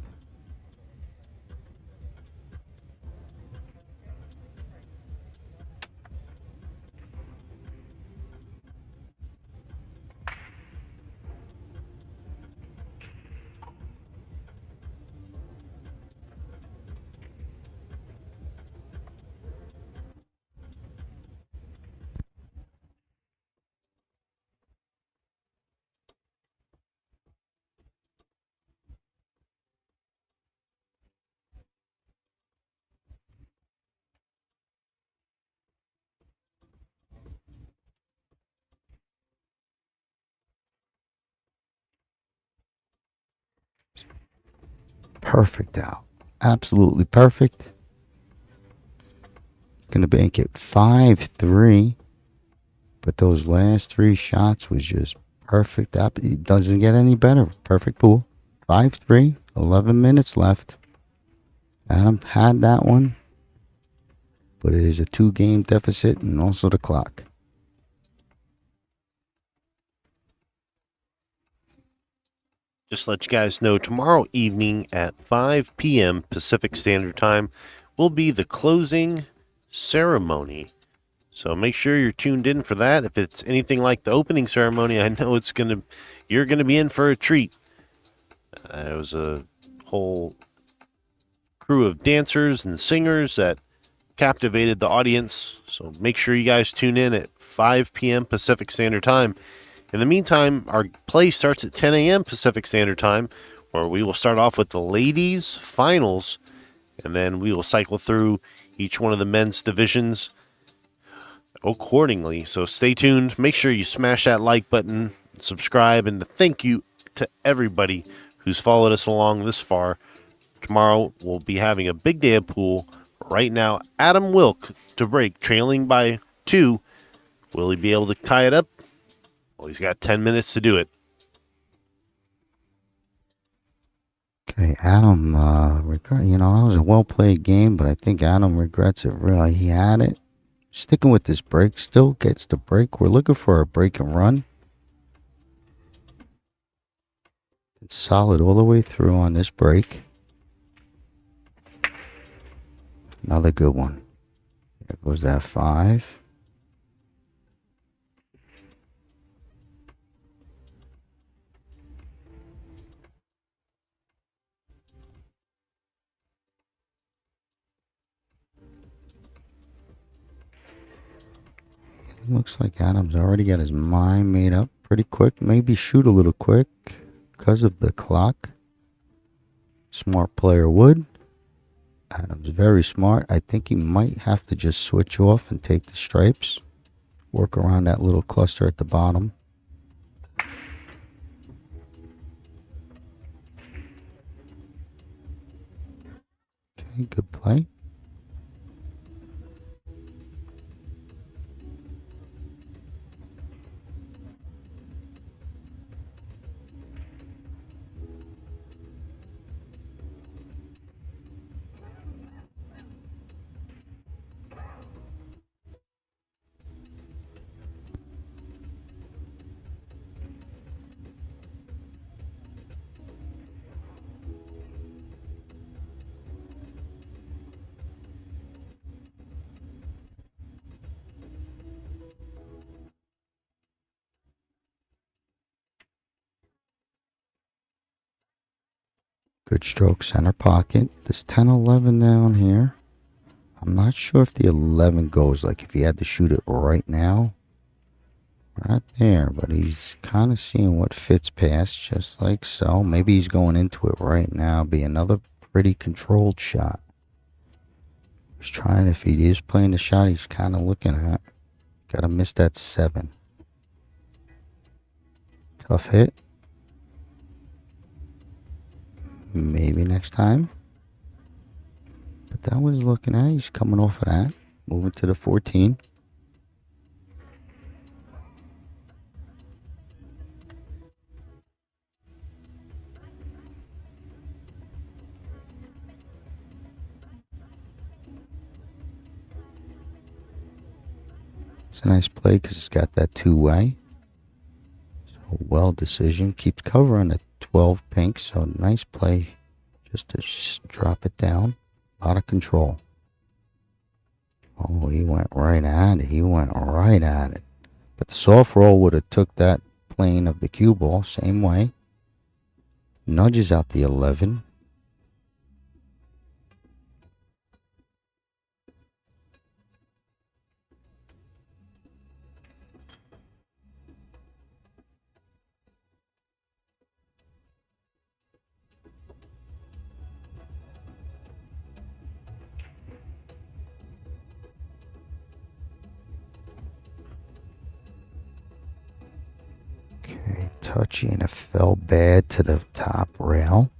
Perfect out. Absolutely perfect. Gonna bank it 5-3. But those last 3 shots was just perfect. It doesn't get any better. Perfect pool. 5-3. 11 minutes left. Adam had that one. But it is a 2-game deficit and also the clock. Just to let you guys know, tomorrow evening at 5 p.m. Pacific Standard Time will be the closing ceremony. So make sure you're tuned in for that. If it's anything like the opening ceremony, I know you're gonna be in for a treat. It was a whole crew of dancers and singers that captivated the audience. So make sure you guys tune in at 5 p.m. Pacific Standard Time. In the meantime, our play starts at 10 a.m. Pacific Standard Time, where we will start off with the ladies' finals, and then we will cycle through each one of the men's divisions accordingly. So stay tuned. Make sure you smash that like button, subscribe, and thank you to everybody who's followed us along this far. Tomorrow we'll be having a big day of pool Right now, Adam Wilk to break, trailing by 2. Will he be able to tie it up? Well, he's got 10 minutes to do it. Okay, Adam, that was a well-played game, but I think Adam regrets it, really. He had it. Sticking with this break, still gets the break. We're looking for a break and run. It's solid all the way through on this break. Another good one. There goes that 5. Looks like Adam's already got his mind made up pretty quick. Maybe shoot a little quick because of the clock. Smart player would. Adam's very smart. I think he might have to just switch off and take the stripes. Work around that little cluster at the bottom. Okay, good play. Good stroke, center pocket. This 10-11 down here. I'm not sure if the 11 goes, like if he had to shoot it right now. Right there, but he's kind of seeing what fits past, just like so. Maybe he's going into it right now. Be another pretty controlled shot. He's trying, if he is playing the shot he's kind of looking at. Gotta miss that 7. Tough hit. Maybe next time. But that was looking at, he's coming off of that. Moving to the 14. It's a nice play because it's got that 2-way. So well decision. Keeps covering the 12 pink. So nice play just to drop it down. A lot of control. Oh, he went right at it. He went right at it. But the soft roll would have took that plane of the cue ball. Same way. Nudges out the 11. Okay, touchy, and it fell bad to the top rail.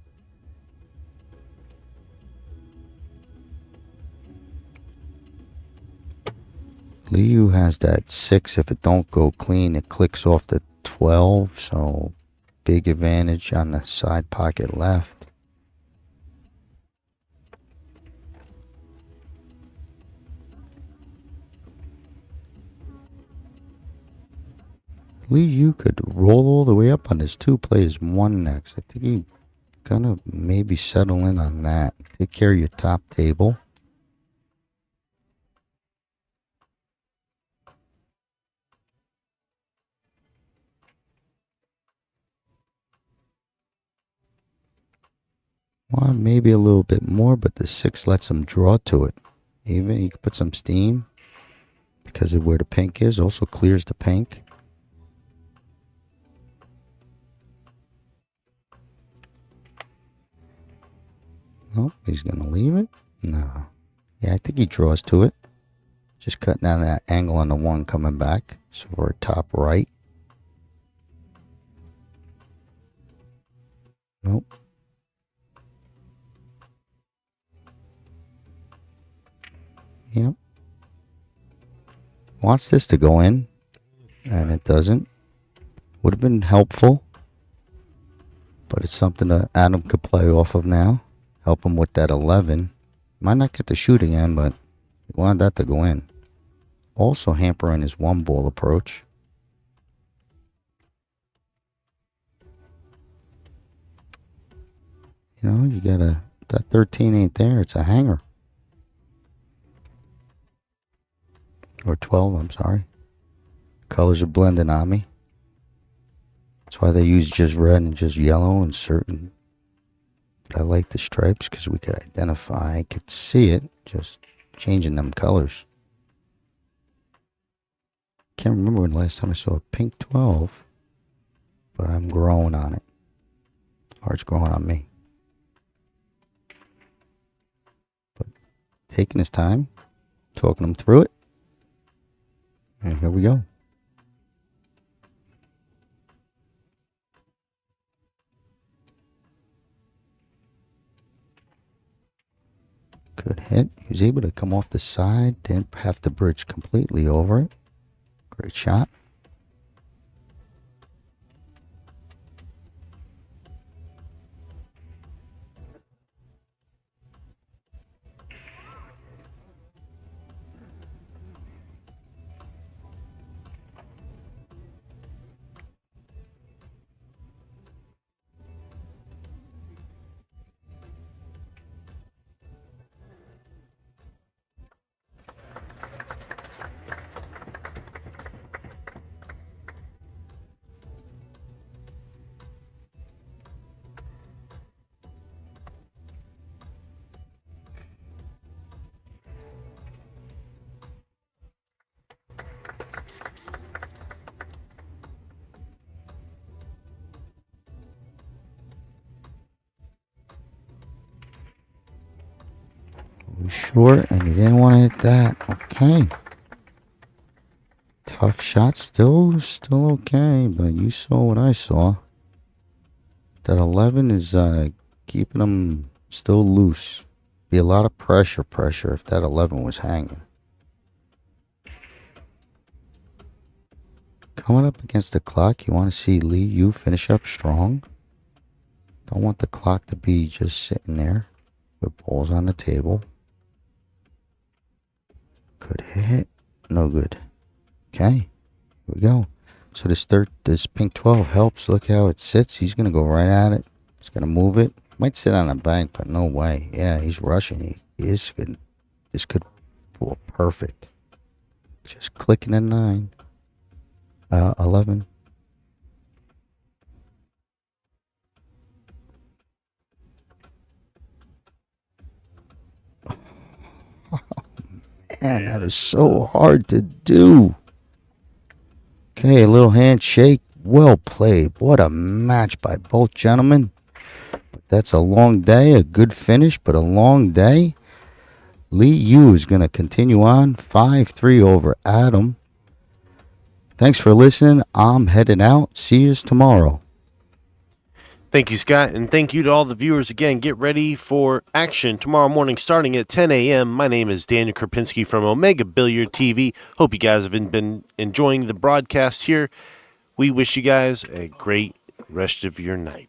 Liu has that 6. If it don't go clean, it clicks off the 12. So big advantage on the side pocket left. Liu could roll all the way up on his 2, play his 1 next. I think he's gonna maybe settle in on that. Take care of your top table. Well, maybe a little bit more, but the 6 lets him draw to it. Even he could put some steam because of where the pink is. Also clears the pink. Nope, he's going to leave it? No. Yeah, I think he draws to it. Just cutting out that angle on the 1 coming back. So we're top right. Nope. Yep. Wants this to go in, and it doesn't. Would have been helpful, but it's something that Adam could play off of now. Help him with that 11. Might not get the shooting in, but he wanted that to go in. Also hampering his one ball approach. You know, you gotta, that 13 ain't there, it's a hanger. Or 12, I'm sorry. Colors are blending on me. That's why they use just red and just yellow and certain. But I like the stripes because we could identify, could see it, just changing them colors. Can't remember when the last time I saw a pink 12, but I'm growing on it. Or it's growing on me. But taking his time, talking him through it. And here we go. Good hit. He was able to come off the side, didn't have to bridge completely over it. Great shot. Short, and you didn't want to hit that. Okay. Tough shot, still okay, but you saw what I saw. That 11 is keeping them still loose. Be a lot of pressure if that 11 was hanging. Coming up against the clock, you want to see Lee Yu finish up strong. Don't want the clock to be just sitting there with balls on the table. Good hit. No good. Okay. Here we go. So this pink 12 helps. Look how it sits. He's going to go right at it. He's going to move it. Might sit on a bank, but no way. Yeah, he's rushing. He is good. This could go perfect. Just clicking a 9. 11. Man, that is so hard to do. Okay, a little handshake. Well played. What a match by both gentlemen. But that's a long day. A good finish, but a long day. Lee Yu is going to continue on. 5-3 over Adam. Thanks for listening. I'm heading out. See you tomorrow. Thank you, Scott, and thank you to all the viewers again. Get ready for action tomorrow morning starting at 10 a.m. My name is Daniel Krupinski from Omega Billiard TV. Hope you guys have been enjoying the broadcast here. We wish you guys a great rest of your night.